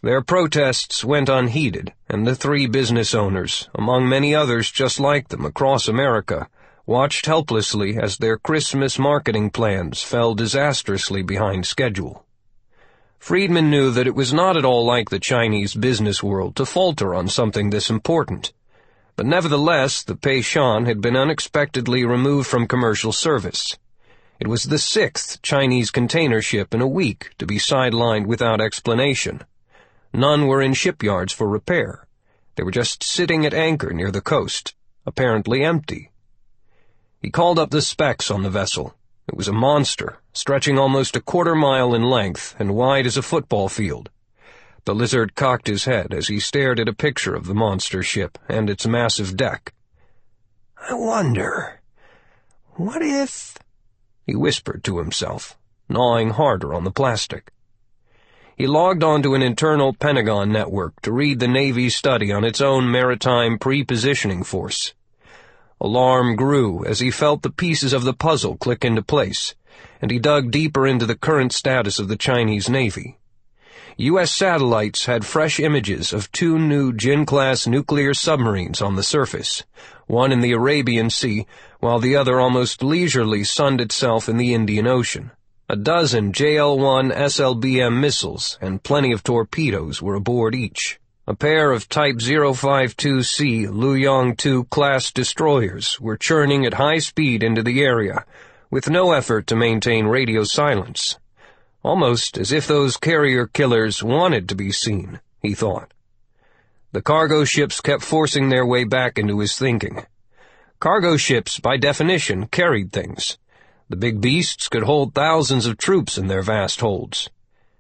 Their protests went unheeded, and the three business owners, among many others just like them across America, watched helplessly as their Christmas marketing plans fell disastrously behind schedule. Friedman knew that it was not at all like the Chinese business world to falter on something this important, but nevertheless the Pei Shan had been unexpectedly removed from commercial service. It was the 6th Chinese container ship in a week to be sidelined without explanation. None were in shipyards for repair. They were just sitting at anchor near the coast, apparently empty. He called up the specs on the vessel. It was a monster, stretching almost a quarter-mile in length and wide as a football field. The lizard cocked his head as he stared at a picture of the monster ship and its massive deck. I wonder, what if... he whispered to himself, gnawing harder on the plastic. He logged onto an internal Pentagon network to read the Navy's study on its own maritime pre-positioning force. Alarm grew as he felt the pieces of the puzzle click into place, and he dug deeper into the current status of the Chinese Navy. U.S. satellites had fresh images of 2 new Jin-class nuclear submarines on the surface, one in the Arabian Sea, while the other almost leisurely sunned itself in the Indian Ocean. A dozen JL-1 SLBM missiles and plenty of torpedoes were aboard each. A pair of Type 052C Luoyang-2 class destroyers were churning at high speed into the area, with no effort to maintain radio silence. Almost as if those carrier killers wanted to be seen, he thought. The cargo ships kept forcing their way back into his thinking. Cargo ships, by definition, carried things. The big beasts could hold thousands of troops in their vast holds.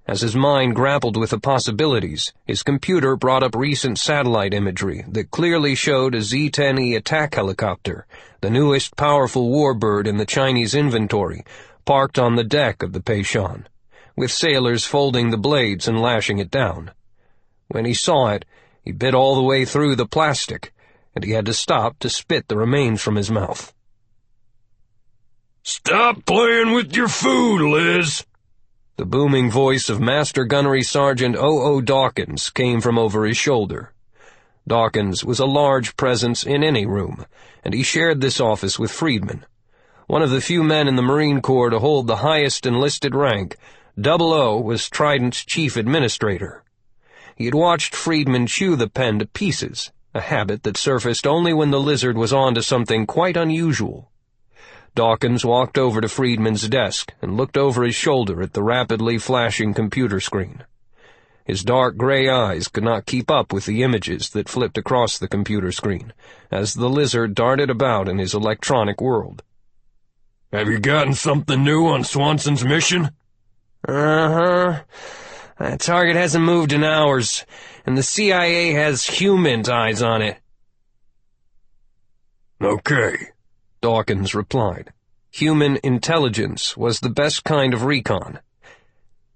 As his mind grappled with the possibilities, his computer brought up recent satellite imagery that clearly showed a Z-10E attack helicopter, the newest powerful warbird in the Chinese inventory, parked on the deck of the Pei Shan, with sailors folding the blades and lashing it down. When he saw it, he bit all the way through the plastic, and he had to stop to spit the remains from his mouth. "Stop playing with your food, Liz!" The booming voice of Master Gunnery Sgt. O.O. Dawkins came from over his shoulder. Dawkins was a large presence in any room, and he shared this office with Friedman. One of the few men in the Marine Corps to hold the highest enlisted rank, 00 was Trident's chief administrator. He had watched Friedman chew the pen to pieces, a habit that surfaced only when the lizard was on to something quite unusual. Dawkins walked over to Friedman's desk and looked over his shoulder at the rapidly flashing computer screen. His dark gray eyes could not keep up with the images that flipped across the computer screen, as the lizard darted about in his electronic world. "Have you gotten something new on Swanson's mission?" "Uh-huh. That target hasn't moved in hours, and the CIA has human eyes on it." "Okay," Dawkins replied. Human intelligence was the best kind of recon.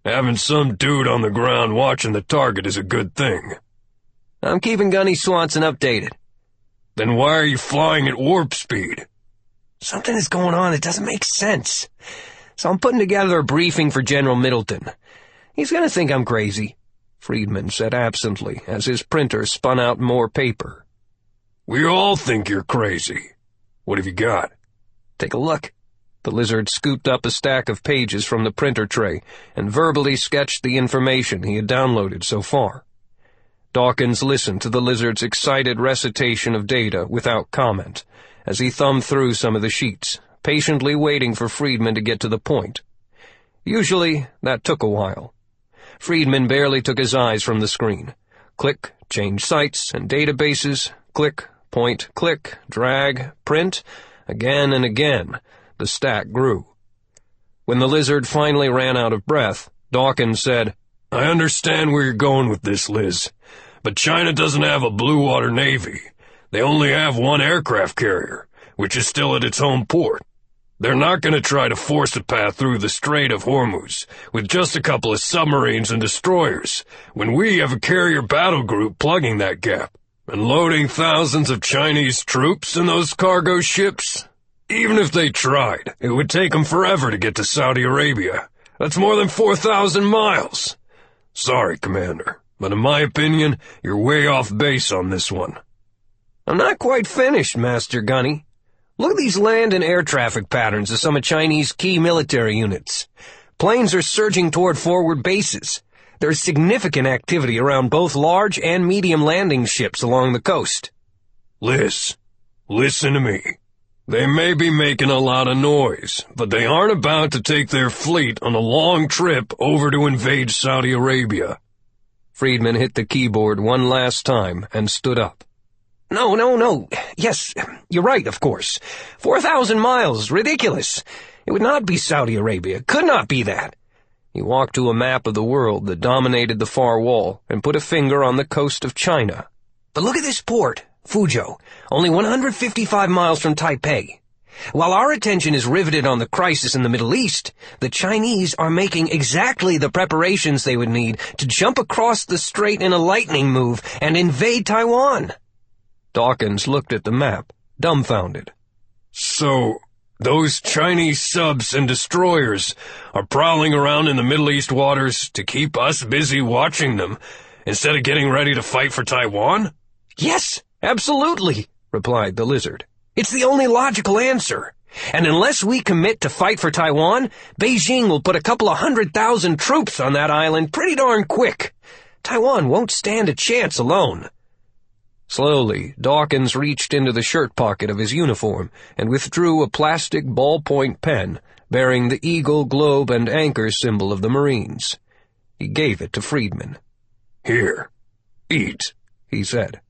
"Having some dude on the ground watching the target is a good thing." "I'm keeping Gunny Swanson updated." "Then why are you flying at warp speed?" "Something is going on that doesn't make sense. So I'm putting together a briefing for General Middleton. He's going to think I'm crazy," Friedman said absently as his printer spun out more paper. "We all think you're crazy. What have you got?" "Take a look." The lizard scooped up a stack of pages from the printer tray and verbally sketched the information he had downloaded so far. Dawkins listened to the lizard's excited recitation of data without comment, as he thumbed through some of the sheets, patiently waiting for Friedman to get to the point. Usually, that took a while. Friedman barely took his eyes from the screen. Click, change sites and databases, click, point, click, drag, print. Again and again, the stack grew. When the lizard finally ran out of breath, Dawkins said, "I understand where you're going with this, Liz, but China doesn't have a blue water navy. They only have one aircraft carrier, which is still at its home port. They're not going to try to force a path through the Strait of Hormuz with just a couple of submarines and destroyers, when we have a carrier battle group plugging that gap and loading thousands of Chinese troops in those cargo ships. Even if they tried, it would take them forever to get to Saudi Arabia. That's more than 4,000 miles. Sorry, Commander, but in my opinion, you're way off base on this one." "I'm not quite finished, Master Gunny. Look at these land and air traffic patterns of some of Chinese key military units. Planes are surging toward forward bases. There's significant activity around both large and medium landing ships along the coast." "Liz, listen to me. They may be making a lot of noise, but they aren't about to take their fleet on a long trip over to invade Saudi Arabia." Friedman hit the keyboard one last time and stood up. No. Yes, you're right, of course. 4,000 miles, ridiculous. It would not be Saudi Arabia, could not be that. He walked to a map of the world that dominated the far wall and put a finger on the coast of China. But look at this port, Fuzhou, only 155 miles from Taipei. While our attention is riveted on the crisis in the Middle East, the Chinese are making exactly the preparations they would need to jump across the strait in a lightning move and invade Taiwan. Dawkins looked at the map, dumbfounded. "So, those Chinese subs and destroyers are prowling around in the Middle East waters to keep us busy watching them, instead of getting ready to fight for Taiwan?" "Yes, absolutely," replied the lizard. "It's the only logical answer. And unless we commit to fight for Taiwan, Beijing will put a couple of 100,000 troops on that island pretty darn quick. Taiwan won't stand a chance alone." Slowly, Dawkins reached into the shirt pocket of his uniform and withdrew a plastic ballpoint pen bearing the eagle, globe, and anchor symbol of the Marines. He gave it to Friedman. "Here, eat," he said.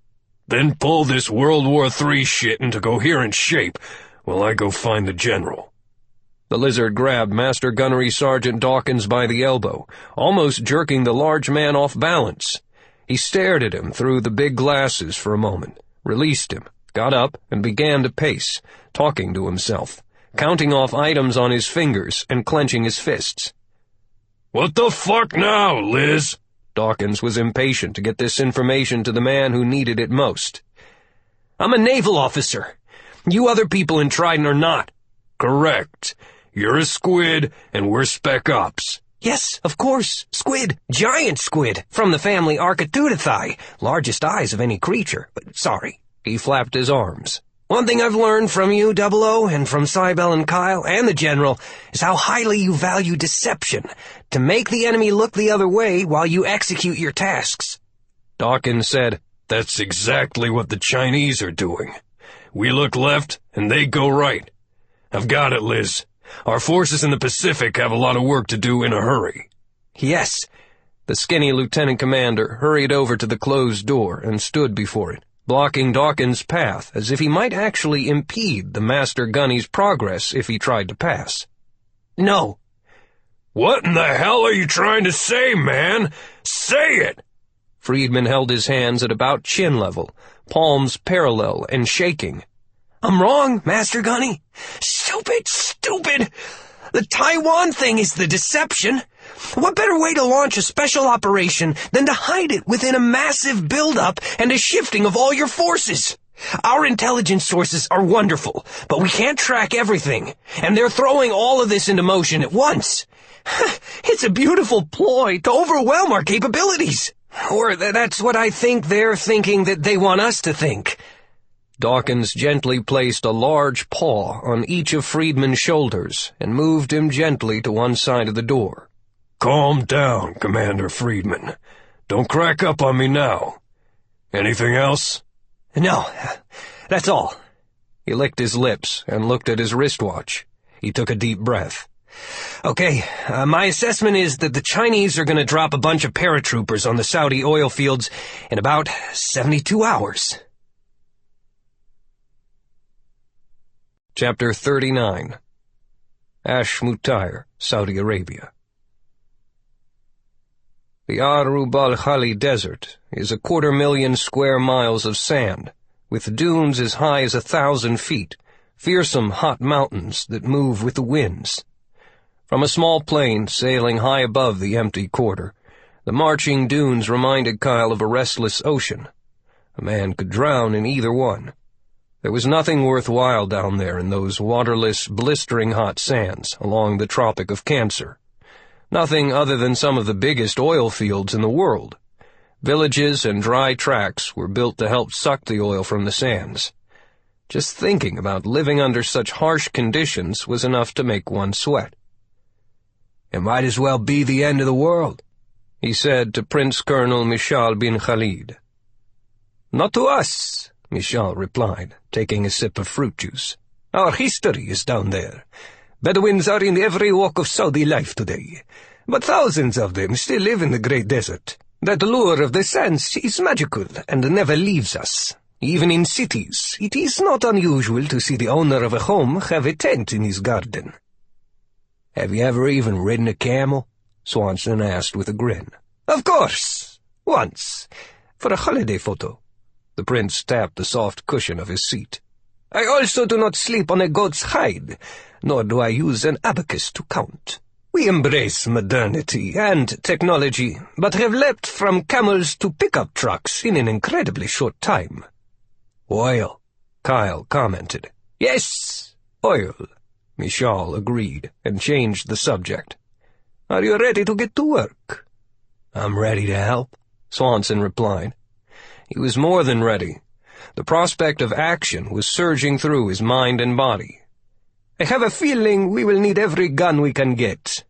Then pull this World War III shit into coherent shape while I go find the general." The lizard grabbed Master Gunnery Sgt. Dawkins by the elbow, almost jerking the large man off balance. He stared at him through the big glasses for a moment, released him, got up, and began to pace, talking to himself, counting off items on his fingers and clenching his fists. "What the fuck now, Liz?" Dawkins was impatient to get this information to the man who needed it most. "I'm a naval officer. You other people in Trident are not." "Correct. You're a squid, and we're Spec Ops." "Yes, of course. Squid. Giant squid. From the family Architeutathae. Largest eyes of any creature. Sorry." He flapped his arms. "One thing I've learned from you, 00, and from Cybele and Kyle, and the General, is how highly you value deception, to make the enemy look the other way while you execute your tasks." Dawkins said, "That's exactly what the Chinese are doing. We look left, and they go right. I've got it, Liz. Our forces in the Pacific have a lot of work to do in a hurry." "Yes." The skinny lieutenant commander hurried over to the closed door and stood before it, blocking Dawkins' path as if he might actually impede the Master Gunny's progress if he tried to pass. "No." "What in the hell are you trying to say, man? Say it!" Friedman held his hands at about chin level, palms parallel and shaking. "I'm wrong, Master Gunny. Stupid! The Taiwan thing is the deception. What better way to launch a special operation than to hide it within a massive buildup and a shifting of all your forces? Our intelligence sources are wonderful, but we can't track everything, and they're throwing all of this into motion at once. It's a beautiful ploy to overwhelm our capabilities. Or that's what I think they're thinking that they want us to think." Dawkins gently placed a large paw on each of Friedman's shoulders and moved him gently to one side of the door. "Calm down, Commander Friedman. Don't crack up on me now. Anything else? No, that's all. He licked his lips and looked at his wristwatch. He took a deep breath. Okay, my assessment is that the Chinese are going to drop a bunch of paratroopers on the Saudi oil fields in about 72 hours. Chapter 39. Ashmutair, Saudi Arabia. The Arub al-Khali Desert is 250,000 square miles of sand, with dunes as high as 1,000 feet, fearsome hot mountains that move with the winds. From a small plane sailing high above the empty quarter, the marching dunes reminded Kyle of a restless ocean. A man could drown in either one. There was nothing worthwhile down there in those waterless, blistering hot sands along the Tropic of Cancer. Nothing other than some of the biggest oil fields in the world. Villages and dry tracks were built to help suck the oil from the sands. Just thinking about living under such harsh conditions was enough to make one sweat. "It might as well be the end of the world," he said to Prince Colonel Mishal bin Khalid. "Not to us," Mishal replied, taking a sip of fruit juice. "Our history is down there. Bedouins are in every walk of Saudi life today, but thousands of them still live in the great desert. That lure of the sands is magical and never leaves us. Even in cities, it is not unusual to see the owner of a home have a tent in his garden." "Have you ever even ridden a camel?" Swanson asked with a grin. "Of course. Once. For a holiday photo." The prince tapped the soft cushion of his seat. "I also do not sleep on a goat's hide, nor do I use an abacus to count. We embrace modernity and technology, but have leapt from camels to pickup trucks in an incredibly short time." "Oil," Kyle commented. "Yes, oil," Mishal agreed and changed the subject. "Are you ready to get to work?" "I'm ready to help," Swanson replied. He was more than ready. The prospect of action was surging through his mind and body. "I have a feeling we will need every gun we can get."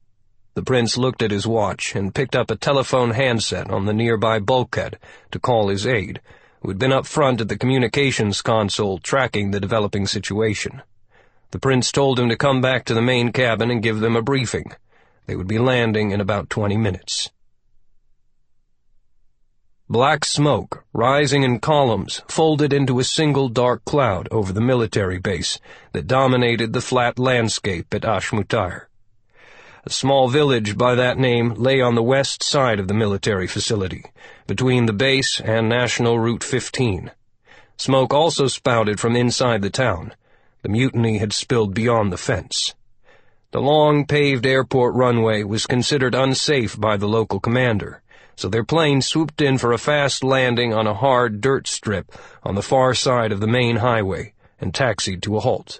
The prince looked at his watch and picked up a telephone handset on the nearby bulkhead to call his aide, who had been up front at the communications console tracking the developing situation. The prince told him to come back to the main cabin and give them a briefing. They would be landing in about 20 minutes. Black smoke, rising in columns, folded into a single dark cloud over the military base that dominated the flat landscape at Ashmutair. A small village by that name lay on the west side of the military facility, between the base and National Route 15. Smoke also spouted from inside the town. The mutiny had spilled beyond the fence. The long, paved airport runway was considered unsafe by the local commander, so their plane swooped in for a fast landing on a hard dirt strip on the far side of the main highway and taxied to a halt.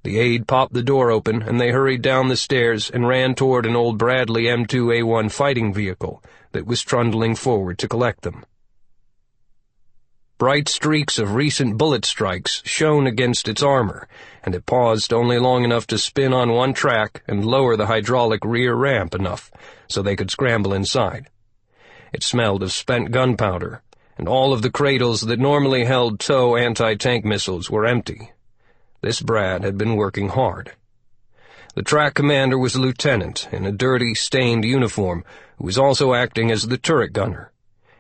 The aide popped the door open, and they hurried down the stairs and ran toward an old Bradley M2A1 fighting vehicle that was trundling forward to collect them. Bright streaks of recent bullet strikes shone against its armor, and it paused only long enough to spin on one track and lower the hydraulic rear ramp enough so they could scramble inside. It smelled of spent gunpowder, and all of the cradles that normally held TOW anti-tank missiles were empty. This Brad had been working hard. The track commander was a lieutenant in a dirty, stained uniform who was also acting as the turret gunner.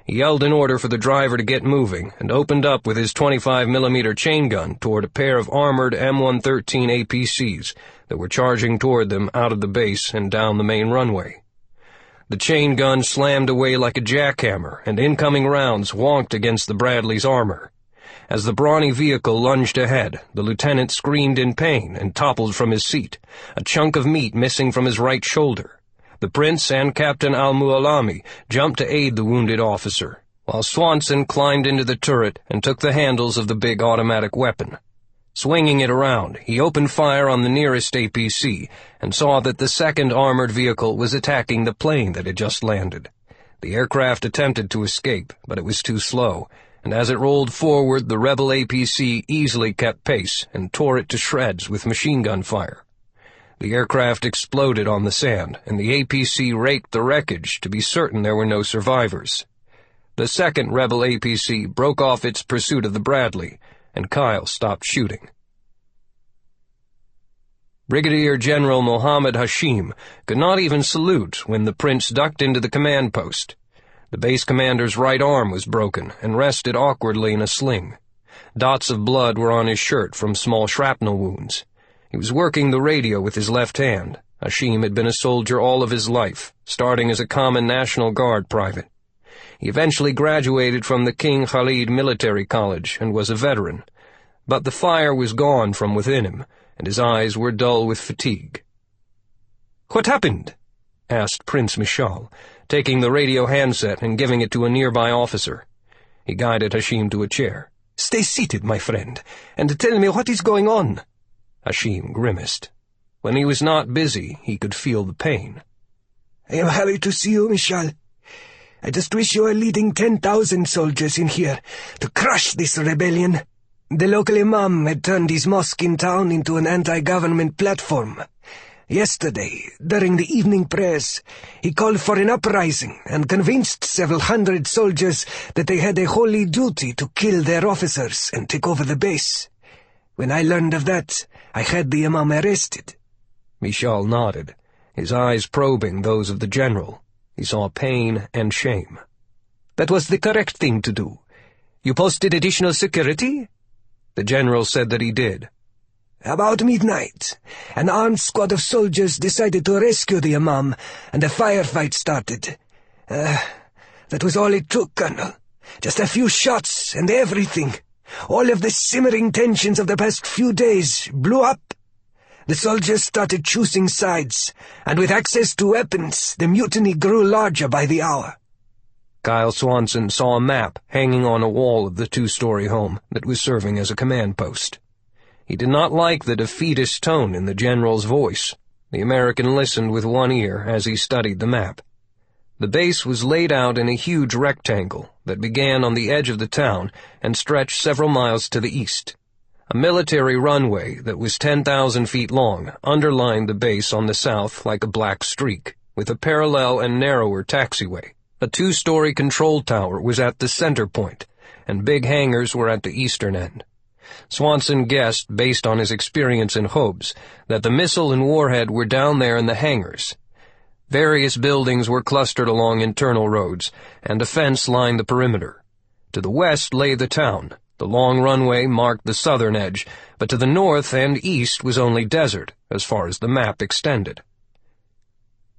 He yelled an order for the driver to get moving and opened up with his 25mm chain gun toward a pair of armored M113 APCs that were charging toward them out of the base and down the main runway. The chain gun slammed away like a jackhammer, and incoming rounds wonked against the Bradley's armor. As the brawny vehicle lunged ahead, the lieutenant screamed in pain and toppled from his seat, a chunk of meat missing from his right shoulder. The prince and Captain Al-Mualami jumped to aid the wounded officer, while Swanson climbed into the turret and took the handles of the big automatic weapon. Swinging it around, he opened fire on the nearest APC and saw that the second armored vehicle was attacking the plane that had just landed. The aircraft attempted to escape, but it was too slow, and as it rolled forward, the rebel APC easily kept pace and tore it to shreds with machine gun fire. The aircraft exploded on the sand, and the APC raked the wreckage to be certain there were no survivors. The second rebel APC broke off its pursuit of the Bradley, and Kyle stopped shooting. Brigadier General Mohammed Hashim could not even salute when the prince ducked into the command post. The base commander's right arm was broken and rested awkwardly in a sling. Dots of blood were on his shirt from small shrapnel wounds. He was working the radio with his left hand. Hashim had been a soldier all of his life, starting as a common National Guard private. He eventually graduated from the King Khalid Military College and was a veteran. But the fire was gone from within him, and his eyes were dull with fatigue. "What happened?" asked Prince Mishal, taking the radio handset and giving it to a nearby officer. He guided Hashim to a chair. "Stay seated, my friend, and tell me what is going on." Hashim grimaced. When he was not busy, he could feel the pain. "I am happy to see you, Mishal. I just wish you were leading 10,000 soldiers in here to crush this rebellion. The local imam had turned his mosque in town into an anti-government platform. Yesterday, during the evening prayers, he called for an uprising and convinced several hundred soldiers that they had a holy duty to kill their officers and take over the base. When I learned of that, I had the imam arrested." Mishal nodded, his eyes probing those of the general. He saw pain and shame. "That was the correct thing to do. You posted additional security?" The general said that he did. "About midnight, an armed squad of soldiers decided to rescue the imam, and a firefight started. That was all it took, Colonel. Just a few shots, and everything, all of the simmering tensions of the past few days, blew up. The soldiers started choosing sides, and with access to weapons, the mutiny grew larger by the hour." Kyle Swanson saw a map hanging on a wall of the two-story home that was serving as a command post. He did not like the defeatist tone in the general's voice. The American listened with one ear as he studied the map. The base was laid out in a huge rectangle that began on the edge of the town and stretched several miles to the east. A military runway that was 10,000 feet long underlined the base on the south like a black streak, with a parallel and narrower taxiway. A two-story control tower was at the center point, and big hangars were at the eastern end. Swanson guessed, based on his experience in Hobbs, that the missile and warhead were down there in the hangars. Various buildings were clustered along internal roads, and a fence lined the perimeter. To the west lay the town. The long runway marked the southern edge, but to the north and east was only desert, as far as the map extended.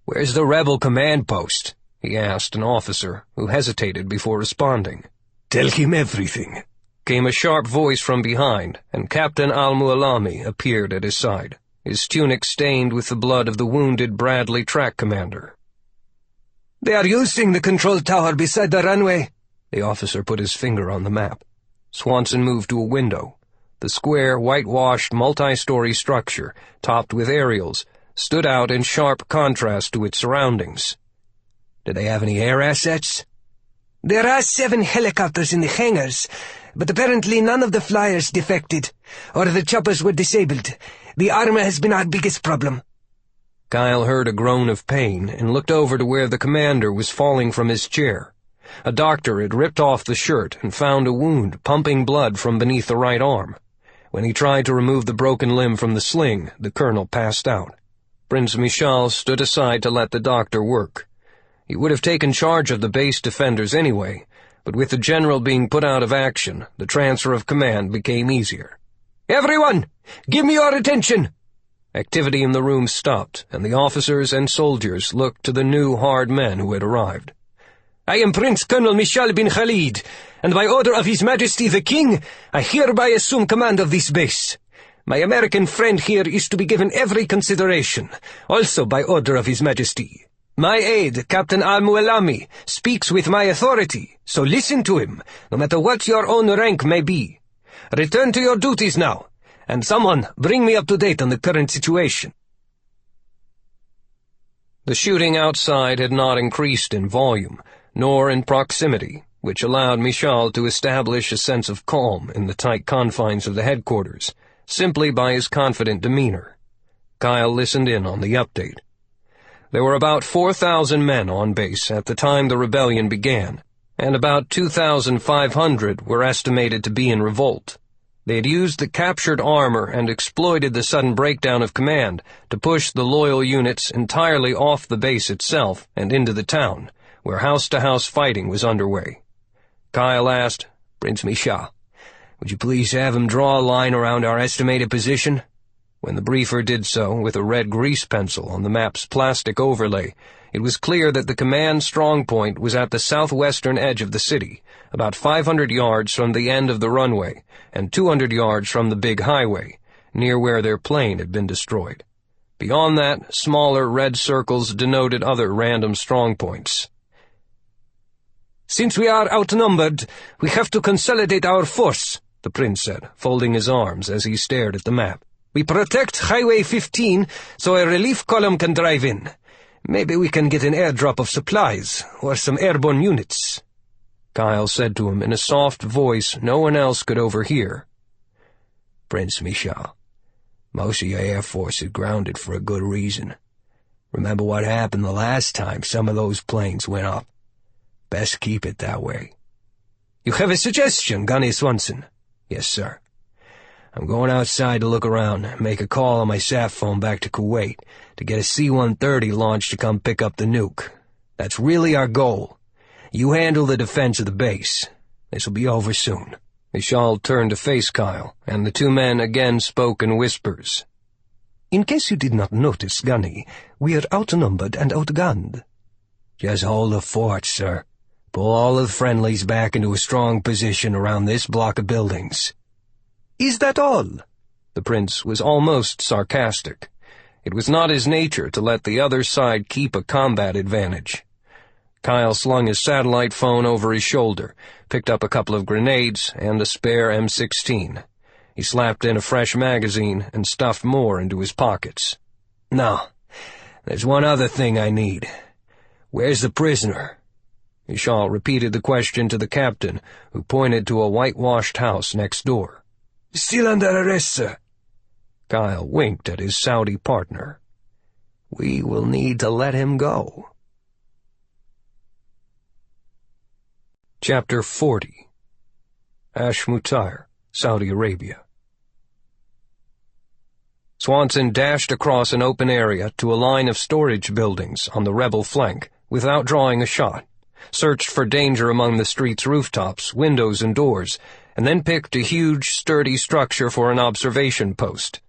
"Where's the rebel command post?" he asked an officer, who hesitated before responding. "Tell him everything," came a sharp voice from behind, and Captain Al-Mualami appeared at his side, his tunic stained with the blood of the wounded Bradley track commander. "They are using the control tower beside the runway." The officer put his finger on the map. Swanson moved to a window. The square, whitewashed, multi-story structure, topped with aerials, stood out in sharp contrast to its surroundings. "Do they have any air assets?" "There are 7 helicopters in the hangars, but apparently none of the flyers defected, or the choppers were disabled. The armor has been our biggest problem." Kyle heard a groan of pain and looked over to where the commander was falling from his chair. A doctor had ripped off the shirt and found a wound pumping blood from beneath the right arm. When he tried to remove the broken limb from the sling, the colonel passed out. Prince Mishal stood aside to let the doctor work. He would have taken charge of the base defenders anyway, but with the general being put out of action, the transfer of command became easier. "Everyone, give me your attention!" Activity in the room stopped, and the officers and soldiers looked to the new hard men who had arrived. "I am Prince Colonel Mishal bin Khalid, and by order of His Majesty the King, I hereby assume command of this base. My American friend here is to be given every consideration, also by order of His Majesty. My aide, Captain Al-Mualami, speaks with my authority, so listen to him, no matter what your own rank may be. Return to your duties now, and someone bring me up to date on the current situation." The shooting outside had not increased in volume, nor in proximity, which allowed Mishal to establish a sense of calm in the tight confines of the headquarters, simply by his confident demeanor. Kyle listened in on the update. There were about 4,000 men on base at the time the rebellion began, and about 2,500 were estimated to be in revolt. They had used the captured armor and exploited the sudden breakdown of command to push the loyal units entirely off the base itself and into the town, where house-to-house fighting was underway. Kyle asked, "Prince Misha, would you please have him draw a line around our estimated position?" When the briefer did so with a red grease pencil on the map's plastic overlay, it was clear that the command strong point was at the southwestern edge of the city, about 500 yards from the end of the runway and 200 yards from the big highway, near where their plane had been destroyed. Beyond that, smaller red circles denoted other random strong points. "Since we are outnumbered, we have to consolidate our force," the prince said, folding his arms as he stared at the map. "We protect Highway 15 so a relief column can drive in. Maybe we can get an airdrop of supplies, or some airborne units." Kyle said to him in a soft voice no one else could overhear, "Prince Misha, most of your Air Force is grounded for a good reason. Remember what happened the last time some of those planes went up? Best keep it that way." "You have a suggestion, Gunnery Swanson?" "Yes, sir. I'm going outside to look around and make a call on my sat phone back to Kuwait to get a C-130 launched to come pick up the nuke. That's really our goal. You handle the defense of the base. This'll be over soon." Michal turned to face Kyle, and the two men again spoke in whispers. "In case you did not notice, Gunny, we are outnumbered and outgunned." "Just hold the fort, sir. Pull all of the friendlies back into a strong position around this block of buildings." "Is that all?" The prince was almost sarcastic. It was not his nature to let the other side keep a combat advantage. Kyle slung his satellite phone over his shoulder, picked up a couple of grenades and a spare M16. He slapped in a fresh magazine and stuffed more into his pockets. "Now, there's one other thing I need. Where's the prisoner?" Michal repeated the question to the captain, who pointed to a whitewashed house next door. "Still under arrest, sir." Kyle winked at his Saudi partner. "We will need to let him go." Chapter 40. Ashmutar, Saudi Arabia. Swanson dashed across an open area to a line of storage buildings on the rebel flank without drawing a shot, searched for danger among the street's rooftops, windows, and doors, and then picked a huge, sturdy structure for an observation post.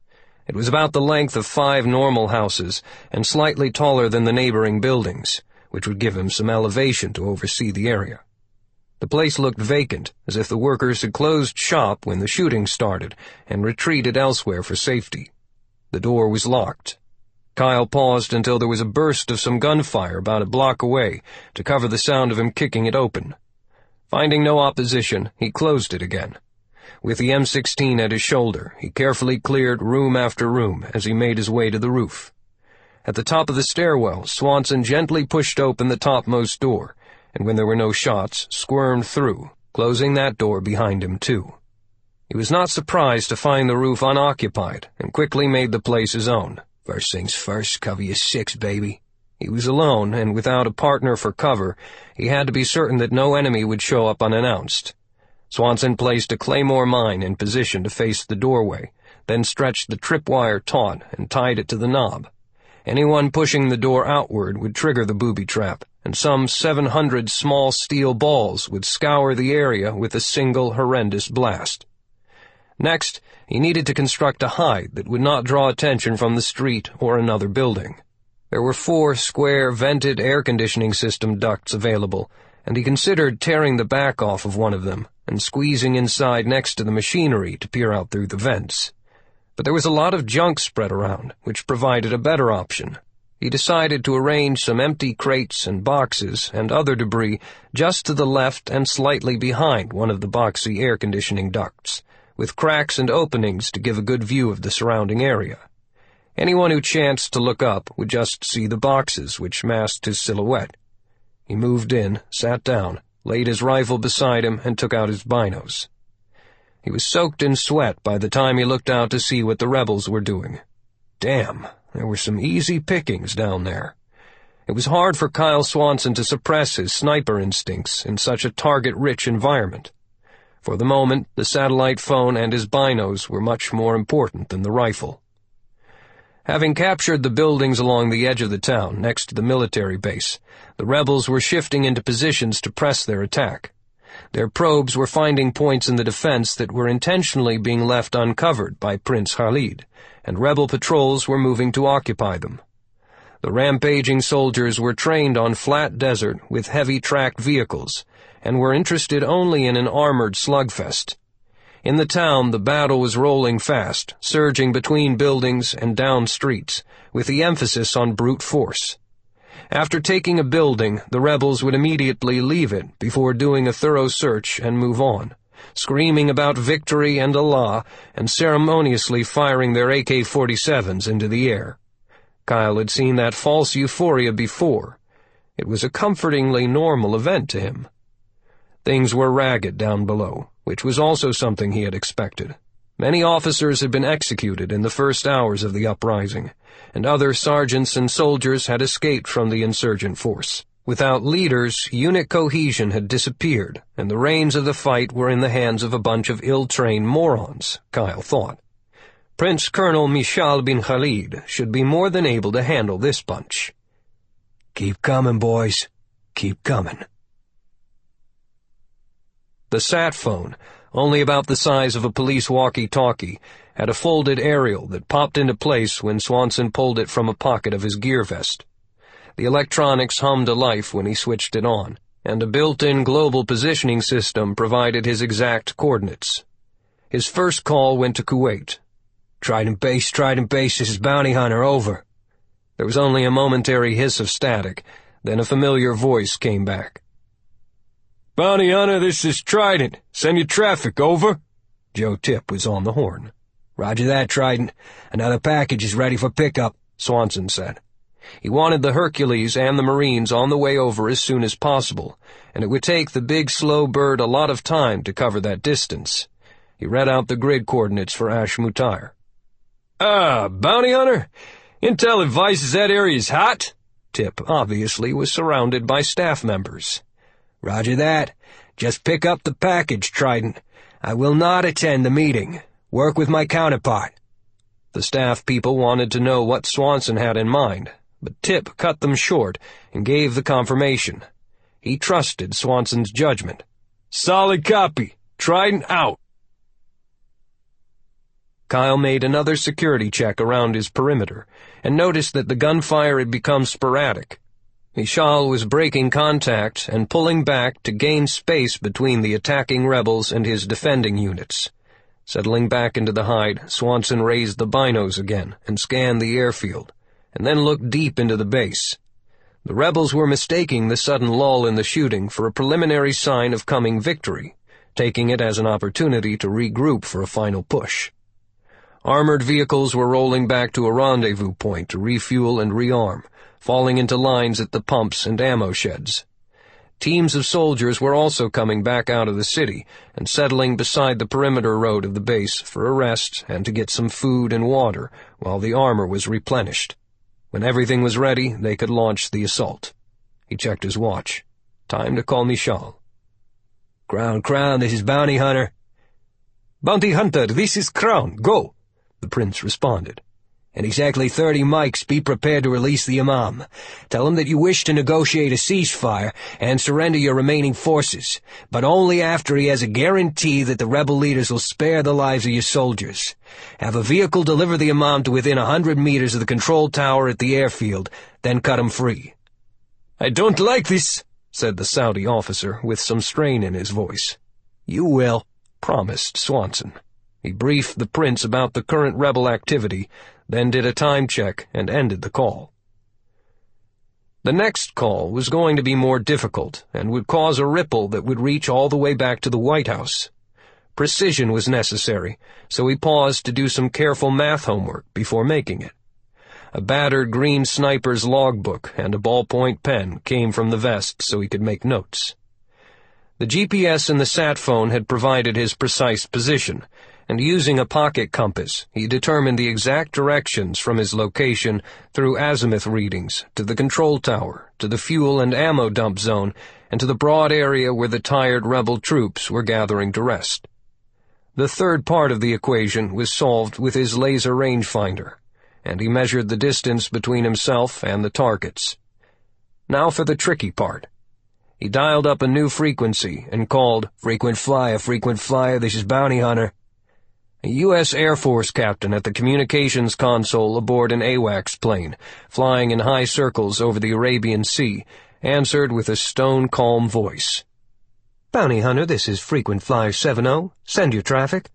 It was about the length of 5 normal houses and slightly taller than the neighboring buildings, which would give him some elevation to oversee the area. The place looked vacant, as if the workers had closed shop when the shooting started and retreated elsewhere for safety. The door was locked. Kyle paused until there was a burst of some gunfire about a block away to cover the sound of him kicking it open. Finding no opposition, he closed it again. With the M16 at his shoulder, he carefully cleared room after room as he made his way to the roof. At the top of the stairwell, Swanson gently pushed open the topmost door, and when there were no shots, squirmed through, closing that door behind him too. He was not surprised to find the roof unoccupied, and quickly made the place his own. First things first, cover your 6, baby. He was alone, and without a partner for cover, he had to be certain that no enemy would show up unannounced. Swanson placed a claymore mine in position to face the doorway, then stretched the tripwire taut and tied it to the knob. Anyone pushing the door outward would trigger the booby trap, and some 700 small steel balls would scour the area with a single horrendous blast. Next, he needed to construct a hide that would not draw attention from the street or another building. There were 4 square, vented air conditioning system ducts available, and he considered tearing the back off of one of them and squeezing inside next to the machinery to peer out through the vents. But there was a lot of junk spread around, which provided a better option. He decided to arrange some empty crates and boxes and other debris just to the left and slightly behind one of the boxy air conditioning ducts, with cracks and openings to give a good view of the surrounding area. Anyone who chanced to look up would just see the boxes which masked his silhouette. He moved in, sat down, laid his rifle beside him, and took out his binos. He was soaked in sweat by the time he looked out to see what the rebels were doing. Damn, there were some easy pickings down there. It was hard for Kyle Swanson to suppress his sniper instincts in such a target-rich environment. For the moment, the satellite phone and his binos were much more important than the rifle. Having captured the buildings along the edge of the town, next to the military base, the rebels were shifting into positions to press their attack. Their probes were finding points in the defense that were intentionally being left uncovered by Prince Khalid, and rebel patrols were moving to occupy them. The rampaging soldiers were trained on flat desert with heavy tracked vehicles, and were interested only in an armored slugfest. In the town, the battle was rolling fast, surging between buildings and down streets, with the emphasis on brute force. After taking a building, the rebels would immediately leave it before doing a thorough search and move on, screaming about victory and Allah, and ceremoniously firing their AK-47s into the air. Kyle had seen that false euphoria before. It was a comfortingly normal event to him. Things were ragged down below, which was also something he had expected. Many officers had been executed in the first hours of the uprising, and other sergeants and soldiers had escaped from the insurgent force. Without leaders, unit cohesion had disappeared, and the reins of the fight were in the hands of a bunch of ill-trained morons, Kyle thought. Prince Colonel Michal bin Khalid should be more than able to handle this bunch. Keep coming, boys. Keep coming. The sat phone, only about the size of a police walkie-talkie, had a folded aerial that popped into place when Swanson pulled it from a pocket of his gear vest. The electronics hummed to life when he switched it on, and a built-in global positioning system provided his exact coordinates. His first call went to Kuwait. Trident Base, this is Bounty Hunter, over. There was only a momentary hiss of static, then a familiar voice came back. Bounty Hunter, this is Trident. Send you traffic, over. Joe Tip was on the horn. Roger that, Trident. Another package is ready for pickup, Swanson said. He wanted the Hercules and the Marines on the way over as soon as possible, and it would take the big slow bird a lot of time to cover that distance. He read out the grid coordinates for Ashmutar. Bounty Hunter? Intel advises that area's hot? Tip obviously was surrounded by staff members. Roger that. Just pick up the package, Trident. I will not attend the meeting. Work with my counterpart. The staff people wanted to know what Swanson had in mind, but Tip cut them short and gave the confirmation. He trusted Swanson's judgment. Solid copy. Trident out. Kyle made another security check around his perimeter and noticed that the gunfire had become sporadic. Michal was breaking contact and pulling back to gain space between the attacking rebels and his defending units. Settling back into the hide, Swanson raised the binos again and scanned the airfield, and then looked deep into the base. The rebels were mistaking the sudden lull in the shooting for a preliminary sign of coming victory, taking it as an opportunity to regroup for a final push. Armored vehicles were rolling back to a rendezvous point to refuel and rearm, falling into lines at the pumps and ammo sheds. Teams of soldiers were also coming back out of the city and settling beside the perimeter road of the base for a rest and to get some food and water while the armor was replenished. When everything was ready, they could launch the assault. He checked his watch. Time to call Michal. Crown, this is Bounty Hunter. Bounty Hunter, this is Crown, go, the prince responded. In exactly 30 mics, be prepared to release the Imam. Tell him that you wish to negotiate a ceasefire and surrender your remaining forces, but only after he has a guarantee that the rebel leaders will spare the lives of your soldiers. Have a vehicle deliver the Imam to within 100 meters of the control tower at the airfield, then cut him free. I don't like this, said the Saudi officer with some strain in his voice. You will, promised Swanson. He briefed the prince about the current rebel activity, then did a time check and ended the call. The next call was going to be more difficult and would cause a ripple that would reach all the way back to the White House. Precision was necessary, so he paused to do some careful math homework before making it. A battered green sniper's logbook and a ballpoint pen came from the vest so he could make notes. The GPS in the sat phone had provided his precise position, and using a pocket compass, he determined the exact directions from his location through azimuth readings to the control tower, to the fuel and ammo dump zone, and to the broad area where the tired rebel troops were gathering to rest. The third part of the equation was solved with his laser rangefinder, and he measured the distance between himself and the targets. Now for the tricky part. He dialed up a new frequency and called, frequent flyer, this is Bounty Hunter." A U.S. Air Force captain at the communications console aboard an AWACS plane, flying in high circles over the Arabian Sea, answered with a stone-calm voice. "Bounty Hunter, this is Frequent Flyer 70. Send your traffic."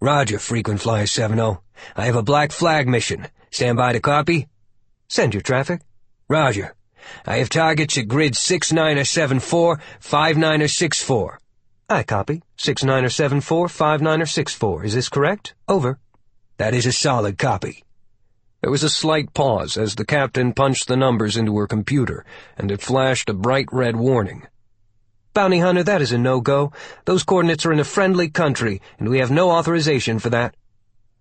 "Roger, Frequent Flyer 70. I have a black flag mission. Stand by to copy." "Send your traffic." "Roger. I have targets at grid 6974, 5964. "I copy. 6974, 5964. Is this correct? Over." "That is a solid copy." There was a slight pause as the captain punched the numbers into her computer, and it flashed a bright red warning. "Bounty Hunter, that is a no-go. Those coordinates are in a friendly country, and we have no authorization for that."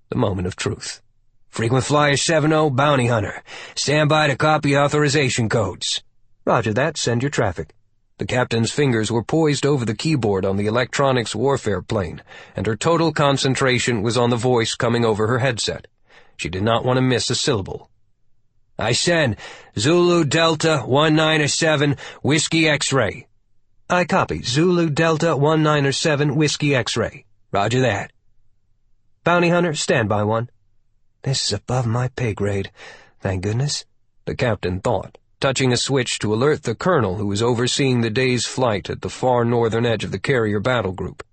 The moment of truth. "Frequent Flyer 70, Bounty Hunter. Stand by to copy authorization codes." "Roger that. Send your traffic." The captain's fingers were poised over the keyboard on the electronics warfare plane, and her total concentration was on the voice coming over her headset. She did not want to miss a syllable. "I send Zulu Delta 197 Whiskey X-ray." "I copy. Zulu Delta 197 Whiskey X-ray." "Roger that." "Bounty Hunter, stand by one." "This is above my pay grade. Thank goodness," the captain thought, touching a switch to alert the colonel who was overseeing the day's flight at the far northern edge of the carrier battle group.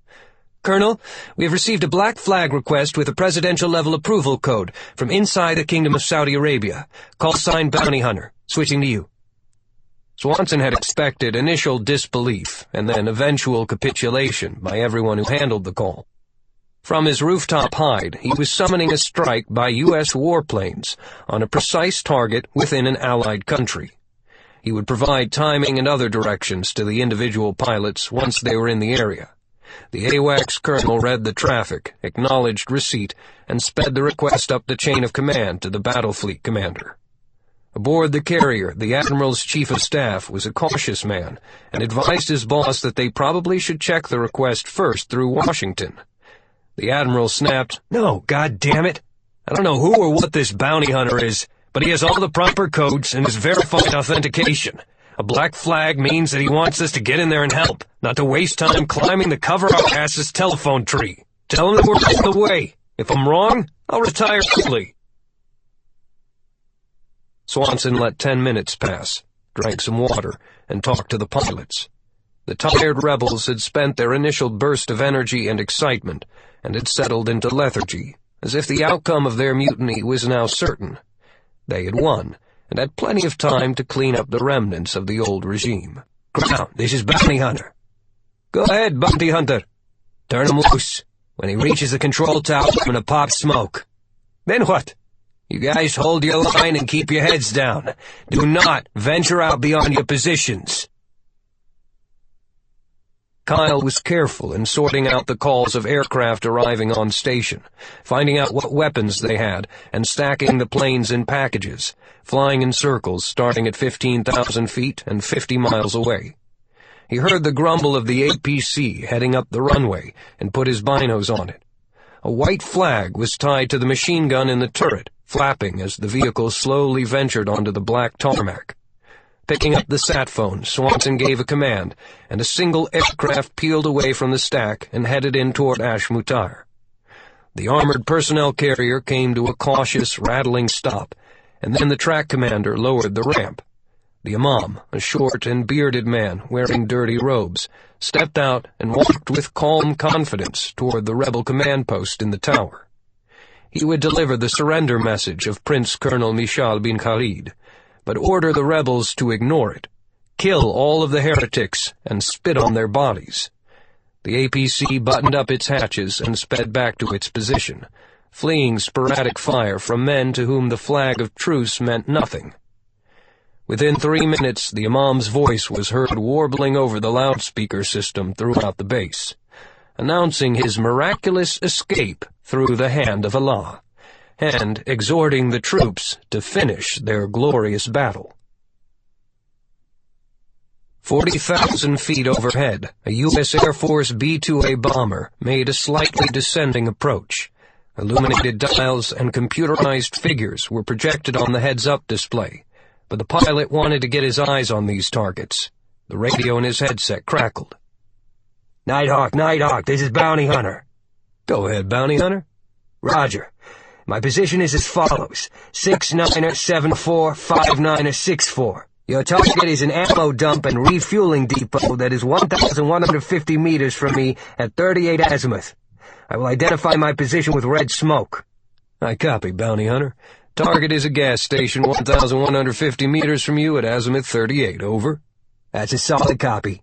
"Colonel, we have received a black flag request with a presidential-level approval code from inside the Kingdom of Saudi Arabia. Call sign Bounty Hunter. Switching to you." Swanson had expected initial disbelief and then eventual capitulation by everyone who handled the call. From his rooftop hide, he was summoning a strike by U.S. warplanes on a precise target within an allied country. He would provide timing and other directions to the individual pilots once they were in the area. The AWACS colonel read the traffic, acknowledged receipt, and sped the request up the chain of command to the battle fleet commander. Aboard the carrier, the admiral's chief of staff was a cautious man and advised his boss that they probably should check the request first through Washington. The admiral snapped, "No, goddammit! I don't know who or what this bounty hunter is, but he has all the proper codes and is verified authentication. A black flag means that he wants us to get in there and help, not to waste time climbing the cover-our-asses telephone tree. Tell him that we're on the way. If I'm wrong, I'll retire early." Swanson let 10 minutes pass, drank some water, and talked to the pilots. The tired rebels had spent their initial burst of energy and excitement, and had settled into lethargy, as if the outcome of their mutiny was now certain. They had won, and had plenty of time to clean up the remnants of the old regime. "Ground, this is Bounty Hunter." "Go ahead, Bounty Hunter." "Turn him loose. When he reaches the control tower, I'm gonna pop smoke." "Then what?" "You guys hold your line and keep your heads down. Do not venture out beyond your positions." Kyle was careful in sorting out the calls of aircraft arriving on station, finding out what weapons they had, and stacking the planes in packages, flying in circles starting at 15,000 feet and 50 miles away. He heard the grumble of the APC heading up the runway and put his binos on it. A white flag was tied to the machine gun in the turret, flapping as the vehicle slowly ventured onto the black tarmac. Picking up the sat phone, Swanson gave a command, and a single aircraft peeled away from the stack and headed in toward Ashmutar. The armored personnel carrier came to a cautious, rattling stop, and then the track commander lowered the ramp. The imam, a short and bearded man wearing dirty robes, stepped out and walked with calm confidence toward the rebel command post in the tower. He would deliver the surrender message of Prince Colonel Mishal bin Khalid, but order the rebels to ignore it, kill all of the heretics, and spit on their bodies. The APC buttoned up its hatches and sped back to its position, fleeing sporadic fire from men to whom the flag of truce meant nothing. Within 3 minutes, the imam's voice was heard warbling over the loudspeaker system throughout the base, announcing his miraculous escape through the hand of Allah, and exhorting the troops to finish their glorious battle. 40,000 feet overhead, a U.S. Air Force B-2A bomber made a slightly descending approach. Illuminated dials and computerized figures were projected on the heads-up display, but the pilot wanted to get his eyes on these targets. The radio in his headset crackled. Nighthawk, Nighthawk, this is Bounty Hunter. Go ahead, Bounty Hunter. Roger. My position is as follows. 69er, 74, 59er, 64. Your target is an ammo dump and refueling depot that is 1,150 meters from me at 38 azimuth. I will identify my position with red smoke. I copy, Bounty Hunter. Target is a gas station 1,150 meters from you at azimuth 38, over. That's a solid copy.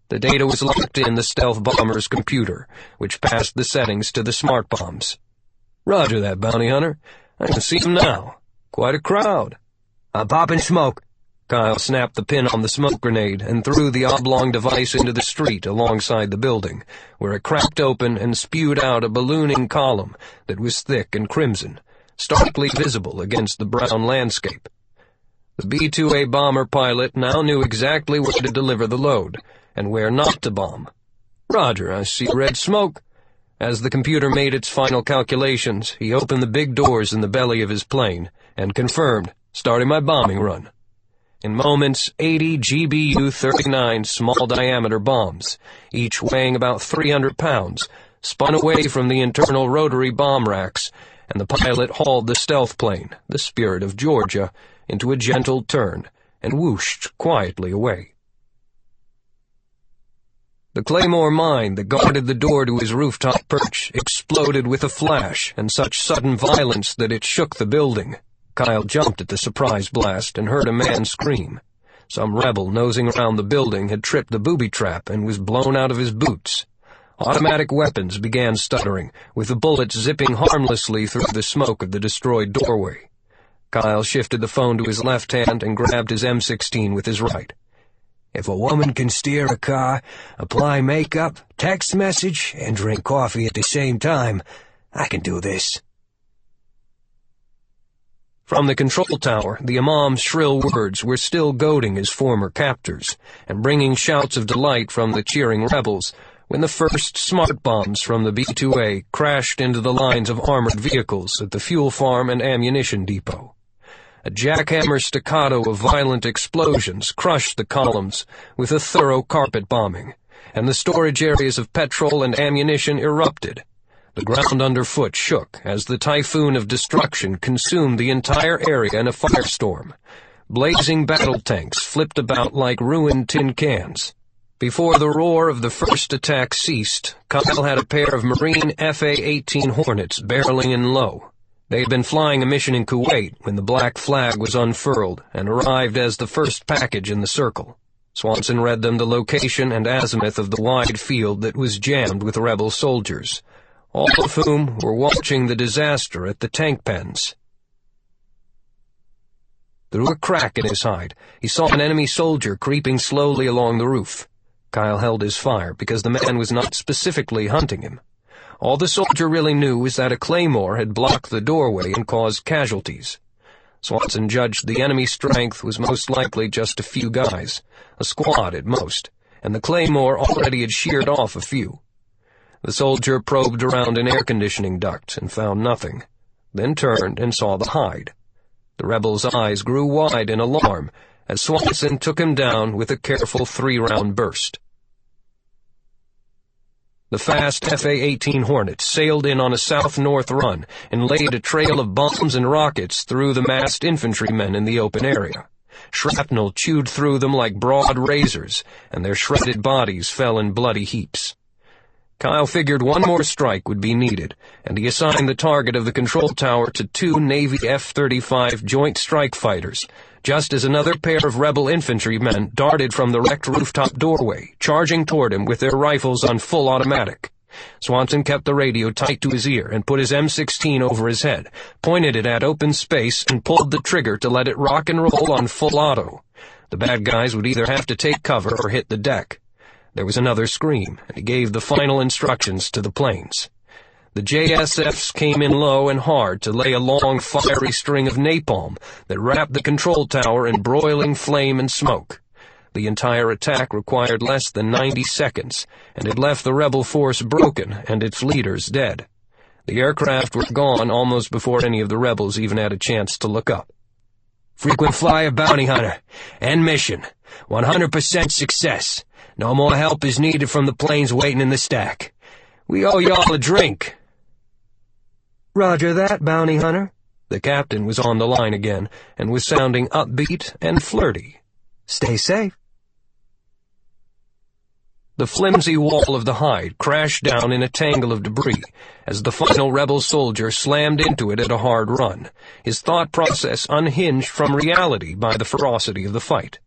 The data was locked in the stealth bomber's computer, which passed the settings to the smart bombs. Roger that, Bounty Hunter. I can see him now. Quite a crowd. I'm popping smoke. Kyle snapped the pin on the smoke grenade and threw the oblong device into the street alongside the building, where it cracked open and spewed out a ballooning column that was thick and crimson, starkly visible against the brown landscape. The B-2A bomber pilot now knew exactly where to deliver the load, and where not to bomb. Roger, I see red smoke. As the computer made its final calculations, he opened the big doors in the belly of his plane, and confirmed, starting my bombing run. In moments, 80 GBU-39 small-diameter bombs, each weighing about 300 pounds, spun away from the internal rotary bomb racks, and the pilot hauled the stealth plane, the Spirit of Georgia, into a gentle turn, and whooshed quietly away. The Claymore mine that guarded the door to his rooftop perch exploded with a flash and such sudden violence that it shook the building. Kyle jumped at the surprise blast and heard a man scream. Some rebel nosing around the building had tripped the booby trap and was blown out of his boots. Automatic weapons began stuttering, with the bullets zipping harmlessly through the smoke of the destroyed doorway. Kyle shifted the phone to his left hand and grabbed his M16 with his right. If a woman can steer a car, apply makeup, text message, and drink coffee at the same time, I can do this. From the control tower, the Imam's shrill words were still goading his former captors, and bringing shouts of delight from the cheering rebels, when the first smart bombs from the B-2A crashed into the lines of armored vehicles at the fuel farm and ammunition depot. A jackhammer staccato of violent explosions crushed the columns with a thorough carpet bombing, and the storage areas of petrol and ammunition erupted. The ground underfoot shook as the typhoon of destruction consumed the entire area in a firestorm. Blazing battle tanks flipped about like ruined tin cans. Before the roar of the first attack ceased, Kyle had a pair of Marine FA-18 Hornets barreling in low. They had been flying a mission in Kuwait when the black flag was unfurled and arrived as the first package in the circle. Swanson read them the location and azimuth of the wide field that was jammed with rebel soldiers, all of whom were watching the disaster at the tank pens. Through a crack in his hide, he saw an enemy soldier creeping slowly along the roof. Kyle held his fire because the man was not specifically hunting him. All the soldier really knew was that a claymore had blocked the doorway and caused casualties. Swanson judged the enemy strength was most likely just a few guys, a squad at most, and the claymore already had sheared off a few. The soldier probed around an air conditioning duct and found nothing, then turned and saw the hide. The rebel's eyes grew wide in alarm as Swanson took him down with a careful 3-round burst. The fast FA-18 Hornets sailed in on a south-north run and laid a trail of bombs and rockets through the massed infantrymen in the open area. Shrapnel chewed through them like broad razors, and their shredded bodies fell in bloody heaps. Kyle figured one more strike would be needed, and he assigned the target of the control tower to 2 Navy F-35 Joint Strike Fighters, just as another pair of rebel infantrymen darted from the wrecked rooftop doorway, charging toward him with their rifles on full automatic. Swanson kept the radio tight to his ear and put his M16 over his head, pointed it at open space, and pulled the trigger to let it rock and roll on full auto. The bad guys would either have to take cover or hit the deck. There was another scream, and he gave the final instructions to the planes. The JSFs came in low and hard to lay a long, fiery string of napalm that wrapped the control tower in broiling flame and smoke. The entire attack required less than 90 seconds, and it left the rebel force broken and its leaders dead. The aircraft were gone almost before any of the rebels even had a chance to look up. "Frequent flyer bounty hunter. End mission. 100% success. No more help is needed from the planes waiting in the stack. We owe y'all a drink." "Roger that, bounty hunter." The captain was on the line again and was sounding upbeat and flirty. "Stay safe." The flimsy wall of the hide crashed down in a tangle of debris as the final rebel soldier slammed into it at a hard run, his thought process unhinged from reality by the ferocity of the fight.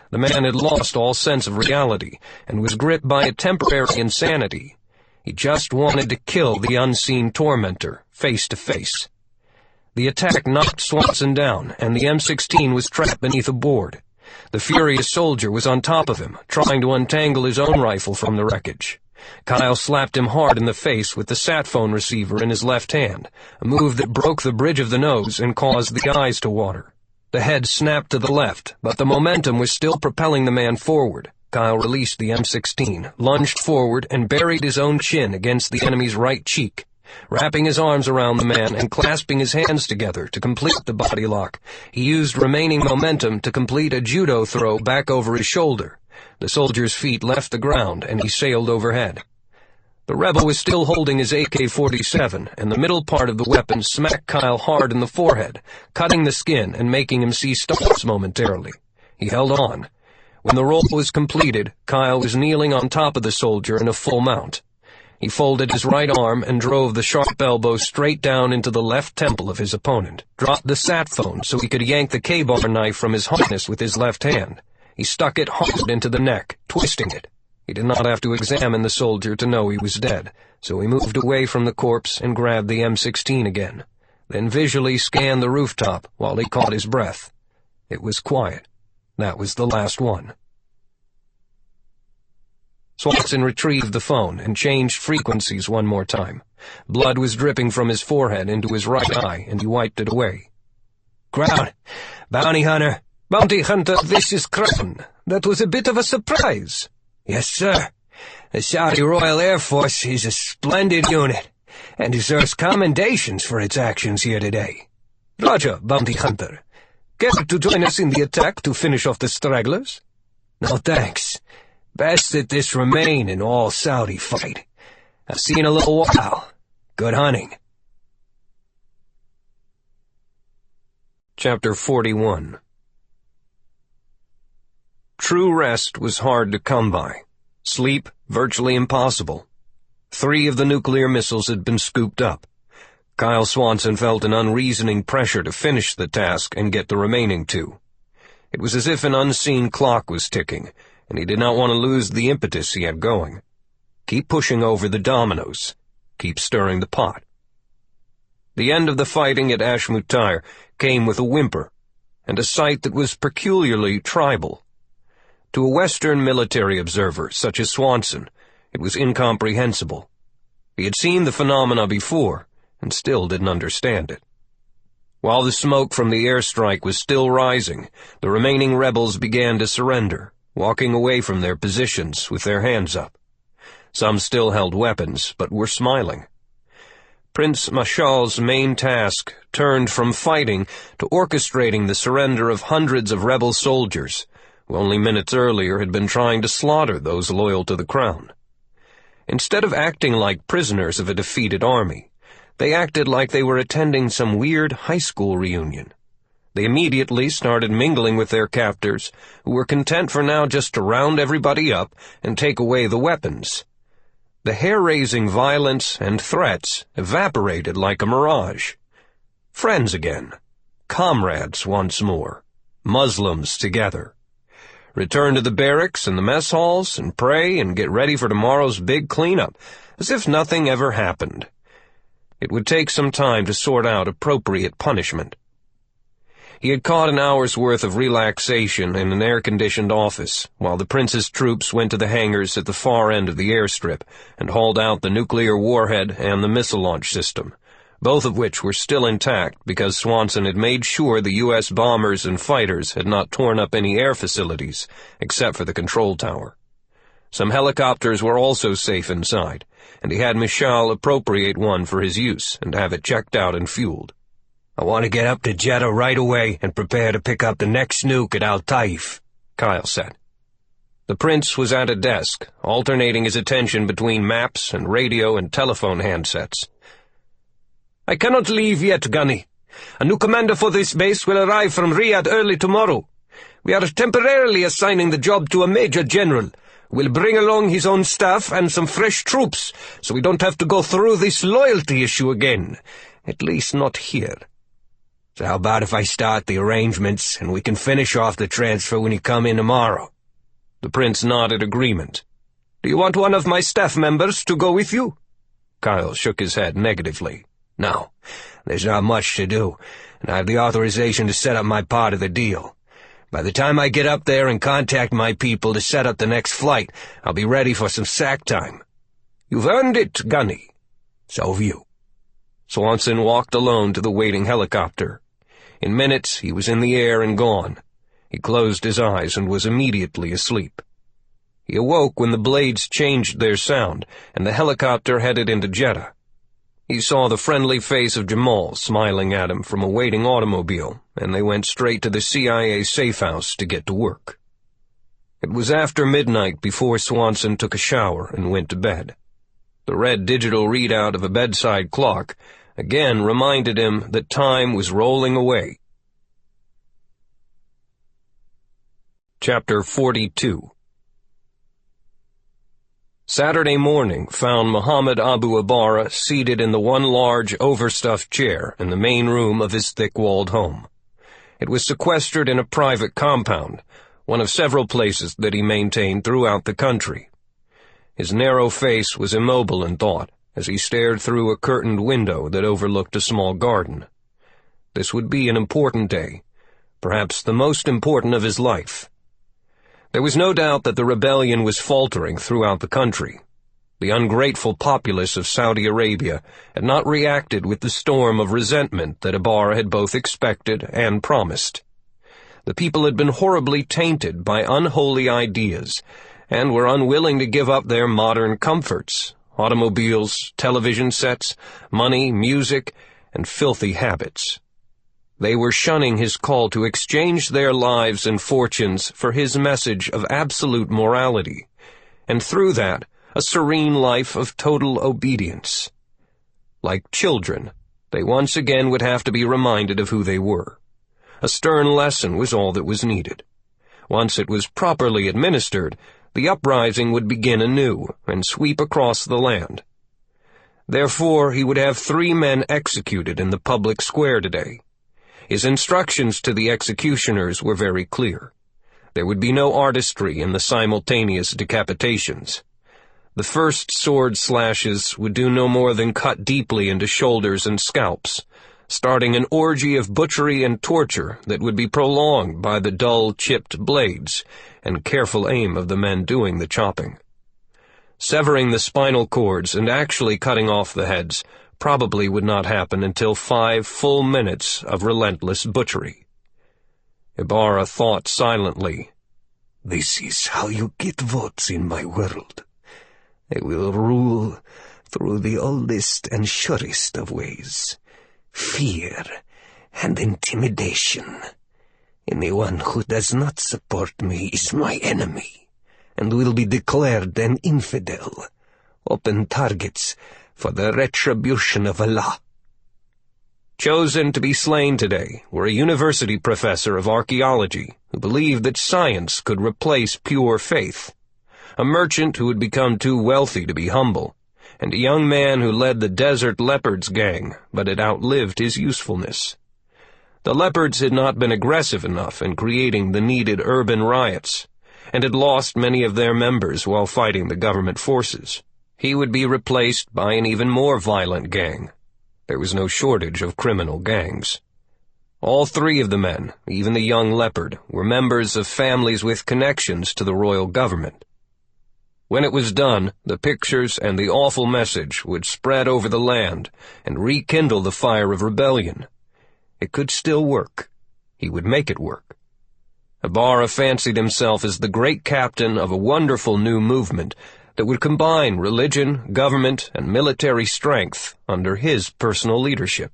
The man had lost all sense of reality and was gripped by a temporary insanity. He just wanted to kill the unseen tormentor, face to face. The attack knocked Swanson down, and the M16 was trapped beneath a board. The furious soldier was on top of him, trying to untangle his own rifle from the wreckage. Kyle slapped him hard in the face with the sat phone receiver in his left hand, a move that broke the bridge of the nose and caused the eyes to water. The head snapped to the left, but the momentum was still propelling the man forward. Kyle released the M16, lunged forward, and buried his own chin against the enemy's right cheek. Wrapping his arms around the man and clasping his hands together to complete the body lock, he used remaining momentum to complete a judo throw back over his shoulder. The soldier's feet left the ground, and he sailed overhead. The rebel was still holding his AK-47, and the middle part of the weapon smacked Kyle hard in the forehead, cutting the skin and making him see stars momentarily. He held on. When the roll was completed, Kyle was kneeling on top of the soldier in a full mount. He folded his right arm and drove the sharp elbow straight down into the left temple of his opponent, dropped the sat phone so he could yank the K-bar knife from his harness with his left hand. He stuck it hard into the neck, twisting it. He did not have to examine the soldier to know he was dead, so he moved away from the corpse and grabbed the M16 again, then visually scanned the rooftop while he caught his breath. It was quiet. That was the last one. Swanson retrieved the phone and changed frequencies one more time. Blood was dripping from his forehead into his right eye, and he wiped it away. "Crown, bounty hunter. Bounty hunter, this is Crown. That was a bit of a surprise." "Yes, sir. The Saudi Royal Air Force is a splendid unit, and deserves commendations for its actions here today." "Roger, bounty hunter. Care to join us in the attack to finish off the stragglers?" "No, thanks. Best that this remain an all-Saudi fight. I'll see you in a little while. Good hunting." Chapter 41. True rest was hard to come by. Sleep virtually impossible. 3 of the nuclear missiles had been scooped up. Kyle Swanson felt an unreasoning pressure to finish the task and get the remaining 2. It was as if an unseen clock was ticking, and he did not want to lose the impetus he had going. Keep pushing over the dominoes. Keep stirring the pot. The end of the fighting at Ashmutar came with a whimper, and a sight that was peculiarly tribal. To a Western military observer, such as Swanson, it was incomprehensible. He had seen the phenomena before, and still didn't understand it. While the smoke from the airstrike was still rising, the remaining rebels began to surrender, walking away from their positions with their hands up. Some still held weapons, but were smiling. Prince Mashal's main task turned from fighting to orchestrating the surrender of hundreds of rebel soldiers, who only minutes earlier had been trying to slaughter those loyal to the crown. Instead of acting like prisoners of a defeated army, they acted like they were attending some weird high school reunion. They immediately started mingling with their captors, who were content for now just to round everybody up and take away the weapons. The hair-raising violence and threats evaporated like a mirage. Friends again. Comrades once more. Muslims together. Return to the barracks and the mess halls and pray and get ready for tomorrow's big cleanup, as if nothing ever happened. It would take some time to sort out appropriate punishment. He had caught an hour's worth of relaxation in an air-conditioned office, while the prince's troops went to the hangars at the far end of the airstrip and hauled out the nuclear warhead and the missile launch system, both of which were still intact because Swanson had made sure the U.S. bombers and fighters had not torn up any air facilities, except for the control tower. Some helicopters were also safe inside, and he had Michal appropriate one for his use and have it checked out and fueled. "I want to get up to Jeddah right away and prepare to pick up the next nuke at Al-Taif," Kyle said. The prince was at a desk, alternating his attention between maps and radio and telephone handsets. "I cannot leave yet, Gunny. A new commander for this base will arrive from Riyadh early tomorrow. We are temporarily assigning the job to a major general. We'll bring along his own staff and some fresh troops, so we don't have to go through this loyalty issue again. At least not here." "So how about if I start the arrangements and we can finish off the transfer when you come in tomorrow?" The prince nodded agreement. "Do you want one of my staff members to go with you?" Kyle shook his head negatively. "No, there's not much to do, and I have the authorization to set up my part of the deal. By the time I get up there and contact my people to set up the next flight, I'll be ready for some sack time." "You've earned it, Gunny." "So have you." Swanson walked alone to the waiting helicopter. In minutes, he was in the air and gone. He closed his eyes and was immediately asleep. He awoke when the blades changed their sound, and the helicopter headed into Jeddah. He saw the friendly face of Jamal smiling at him from a waiting automobile, and they went straight to the CIA safe house to get to work. It was after midnight before Swanson took a shower and went to bed. The red digital readout of a bedside clock again reminded him that time was rolling away. Chapter 42. Saturday morning found Muhammad Abu Ibarra seated in the one large, overstuffed chair in the main room of his thick-walled home. It was sequestered in a private compound, one of several places that he maintained throughout the country. His narrow face was immobile in thought as he stared through a curtained window that overlooked a small garden. This would be an important day, perhaps the most important of his life. There was no doubt that the rebellion was faltering throughout the country. The ungrateful populace of Saudi Arabia had not reacted with the storm of resentment that Ibarra had both expected and promised. The people had been horribly tainted by unholy ideas and were unwilling to give up their modern comforts, automobiles, television sets, money, music, and filthy habits. They were shunning his call to exchange their lives and fortunes for his message of absolute morality, and through that, a serene life of total obedience. Like children, they once again would have to be reminded of who they were. A stern lesson was all that was needed. Once it was properly administered, the uprising would begin anew and sweep across the land. Therefore, he would have 3 men executed in the public square today. His instructions to the executioners were very clear. There would be no artistry in the simultaneous decapitations. The first sword slashes would do no more than cut deeply into shoulders and scalps, starting an orgy of butchery and torture that would be prolonged by the dull, chipped blades and careful aim of the men doing the chopping. Severing the spinal cords and actually cutting off the heads probably would not happen until 5 full minutes of relentless butchery. Ibarra thought silently, "This is how you get votes in my world. I will rule through the oldest and surest of ways, fear and intimidation. Anyone who does not support me is my enemy, and will be declared an infidel, open targets for the retribution of Allah." Chosen to be slain today were a university professor of archaeology who believed that science could replace pure faith, a merchant who had become too wealthy to be humble, and a young man who led the Desert Leopards gang but had outlived his usefulness. The Leopards had not been aggressive enough in creating the needed urban riots, and had lost many of their members while fighting the government forces. He would be replaced by an even more violent gang. There was no shortage of criminal gangs. All three of the men, even the young leopard, were members of families with connections to the royal government. When it was done, the pictures and the awful message would spread over the land and rekindle the fire of rebellion. It could still work. He would make it work. Ibarra fancied himself as the great captain of a wonderful new movement that would combine religion, government, and military strength under his personal leadership.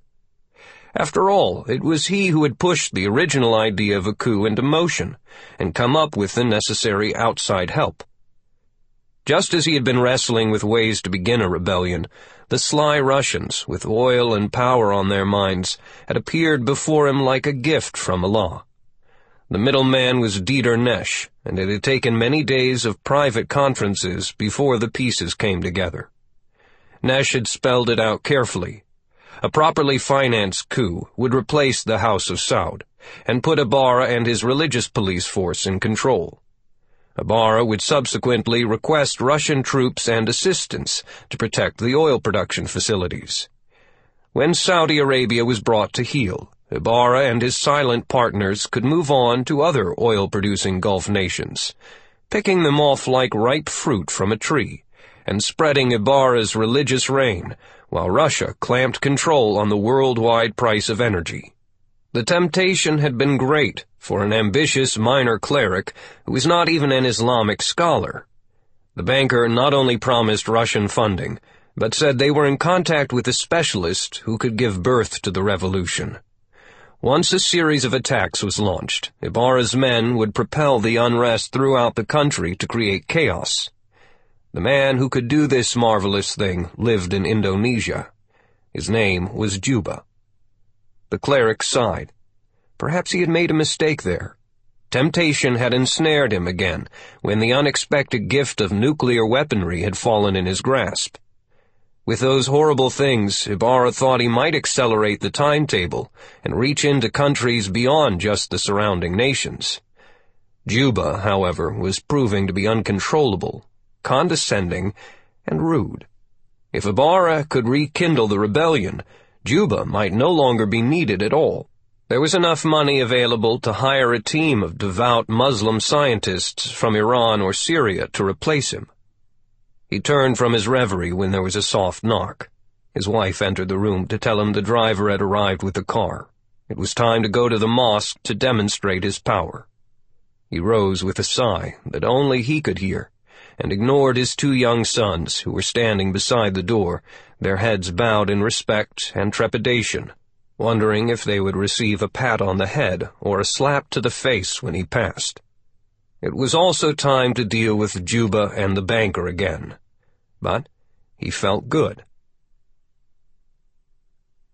After all, it was he who had pushed the original idea of a coup into motion and come up with the necessary outside help. Just as he had been wrestling with ways to begin a rebellion, the sly Russians, with oil and power on their minds, had appeared before him like a gift from Allah. The middleman was Dieter Nesch, and it had taken many days of private conferences before the pieces came together. Nesch had spelled it out carefully. A properly financed coup would replace the House of Saud, and put Ibarra and his religious police force in control. Ibarra would subsequently request Russian troops and assistance to protect the oil production facilities. When Saudi Arabia was brought to heel, Ibarra and his silent partners could move on to other oil-producing Gulf nations, picking them off like ripe fruit from a tree, and spreading Ibarra's religious reign, while Russia clamped control on the worldwide price of energy. The temptation had been great for an ambitious minor cleric who was not even an Islamic scholar. The banker not only promised Russian funding, but said they were in contact with a specialist who could give birth to the revolution. Once a series of attacks was launched, Ibarra's men would propel the unrest throughout the country to create chaos. The man who could do this marvelous thing lived in Indonesia. His name was Juba. The cleric sighed. Perhaps he had made a mistake there. Temptation had ensnared him again when the unexpected gift of nuclear weaponry had fallen in his grasp. With those horrible things, Ibarra thought he might accelerate the timetable and reach into countries beyond just the surrounding nations. Juba, however, was proving to be uncontrollable, condescending, and rude. If Ibarra could rekindle the rebellion, Juba might no longer be needed at all. There was enough money available to hire a team of devout Muslim scientists from Iran or Syria to replace him. He turned from his reverie when there was a soft knock. His wife entered the room to tell him the driver had arrived with the car. It was time to go to the mosque to demonstrate his power. He rose with a sigh that only he could hear, and ignored his two young sons who were standing beside the door, their heads bowed in respect and trepidation, wondering if they would receive a pat on the head or a slap to the face when he passed. It was also time to deal with Juba and the banker again, but he felt good.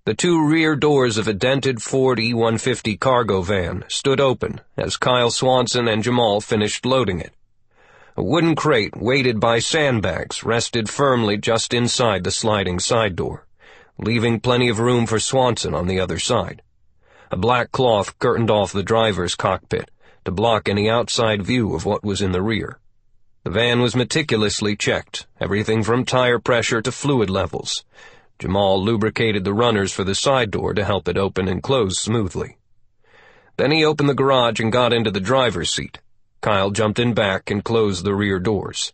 The two rear doors of a dented Ford E-150 cargo van stood open as Kyle Swanson and Jamal finished loading it. A wooden crate weighted by sandbags rested firmly just inside the sliding side door, leaving plenty of room for Swanson on the other side. A black cloth curtained off the driver's cockpit to block any outside view of what was in the rear. The van was meticulously checked, everything from tire pressure to fluid levels. Jamal lubricated the runners for the side door to help it open and close smoothly. Then he opened the garage and got into the driver's seat. Kyle jumped in back and closed the rear doors.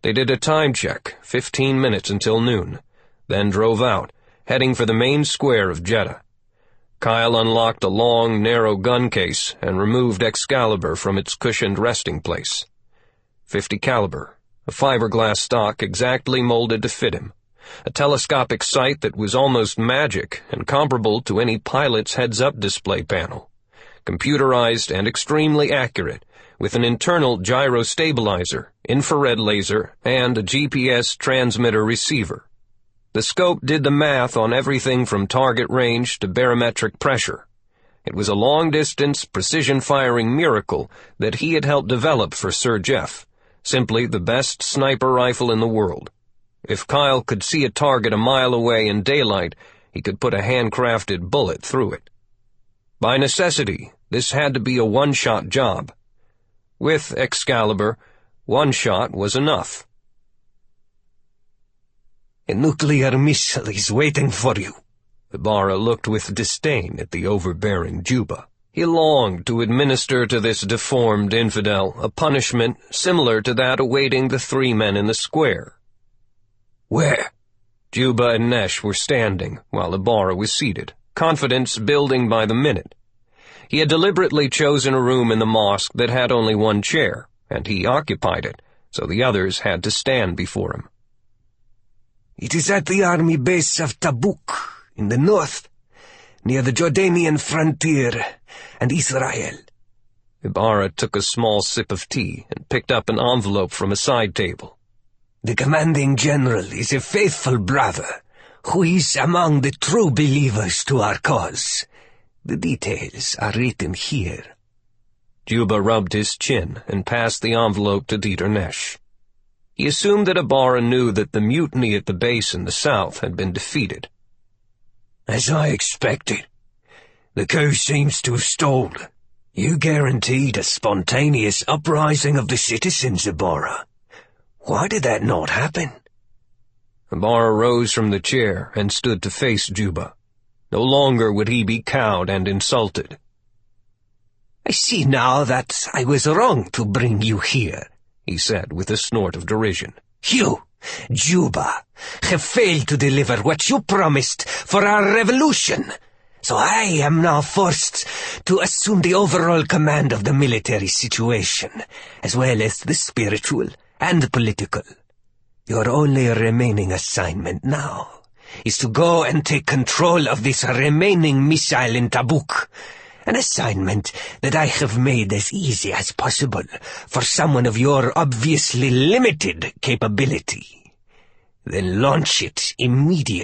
They did a time check, 15 minutes until noon, then drove out, heading for the main square of Jeddah. Kyle unlocked a long, narrow gun case and removed Excalibur from its cushioned resting place. 50 caliber, a fiberglass stock exactly molded to fit him, a telescopic sight that was almost magic and comparable to any pilot's heads-up display panel, computerized and extremely accurate, with an internal gyro stabilizer, infrared laser, and a GPS transmitter receiver. The scope did the math on everything from target range to barometric pressure. It was a long-distance, precision-firing miracle that he had helped develop for Sir Jeff, simply the best sniper rifle in the world. If Kyle could see a target a mile away in daylight, he could put a handcrafted bullet through it. By necessity, this had to be a one-shot job. With Excalibur, one shot was enough. "A nuclear missile is waiting for you," Ibarra looked with disdain at the overbearing Juba. He longed to administer to this deformed infidel a punishment similar to that awaiting the 3 men in the square. Where? Juba and Nesh were standing, while Ibarra was seated, confidence building by the minute. He had deliberately chosen a room in the mosque that had only 1 chair, and he occupied it, so the others had to stand before him. It is at the army base of Tabuk, in the north, near the Jordanian frontier and Israel. Ibarra took a small sip of tea and picked up an envelope from a side table. The commanding general is a faithful brother, who is among the true believers to our cause. The details are written here. Juba rubbed his chin and passed the envelope to Dieter Nesh. He assumed that Ibarra knew that the mutiny at the base in the south had been defeated. As I expected. The coup seems to have stalled. You guaranteed a spontaneous uprising of the citizens, Ibarra. Why did that not happen? Ibarra rose from the chair and stood to face Juba. No longer would he be cowed and insulted. I see now that I was wrong to bring you here, he said with a snort of derision. You, Juba, have failed to deliver what you promised for our revolution. So I am now forced to assume the overall command of the military situation, as well as the spiritual and political. Your only remaining assignment now is to go and take control of this remaining missile in Tabuk, an assignment that I have made as easy as possible for someone of your obviously limited capability. Then launch it immediately.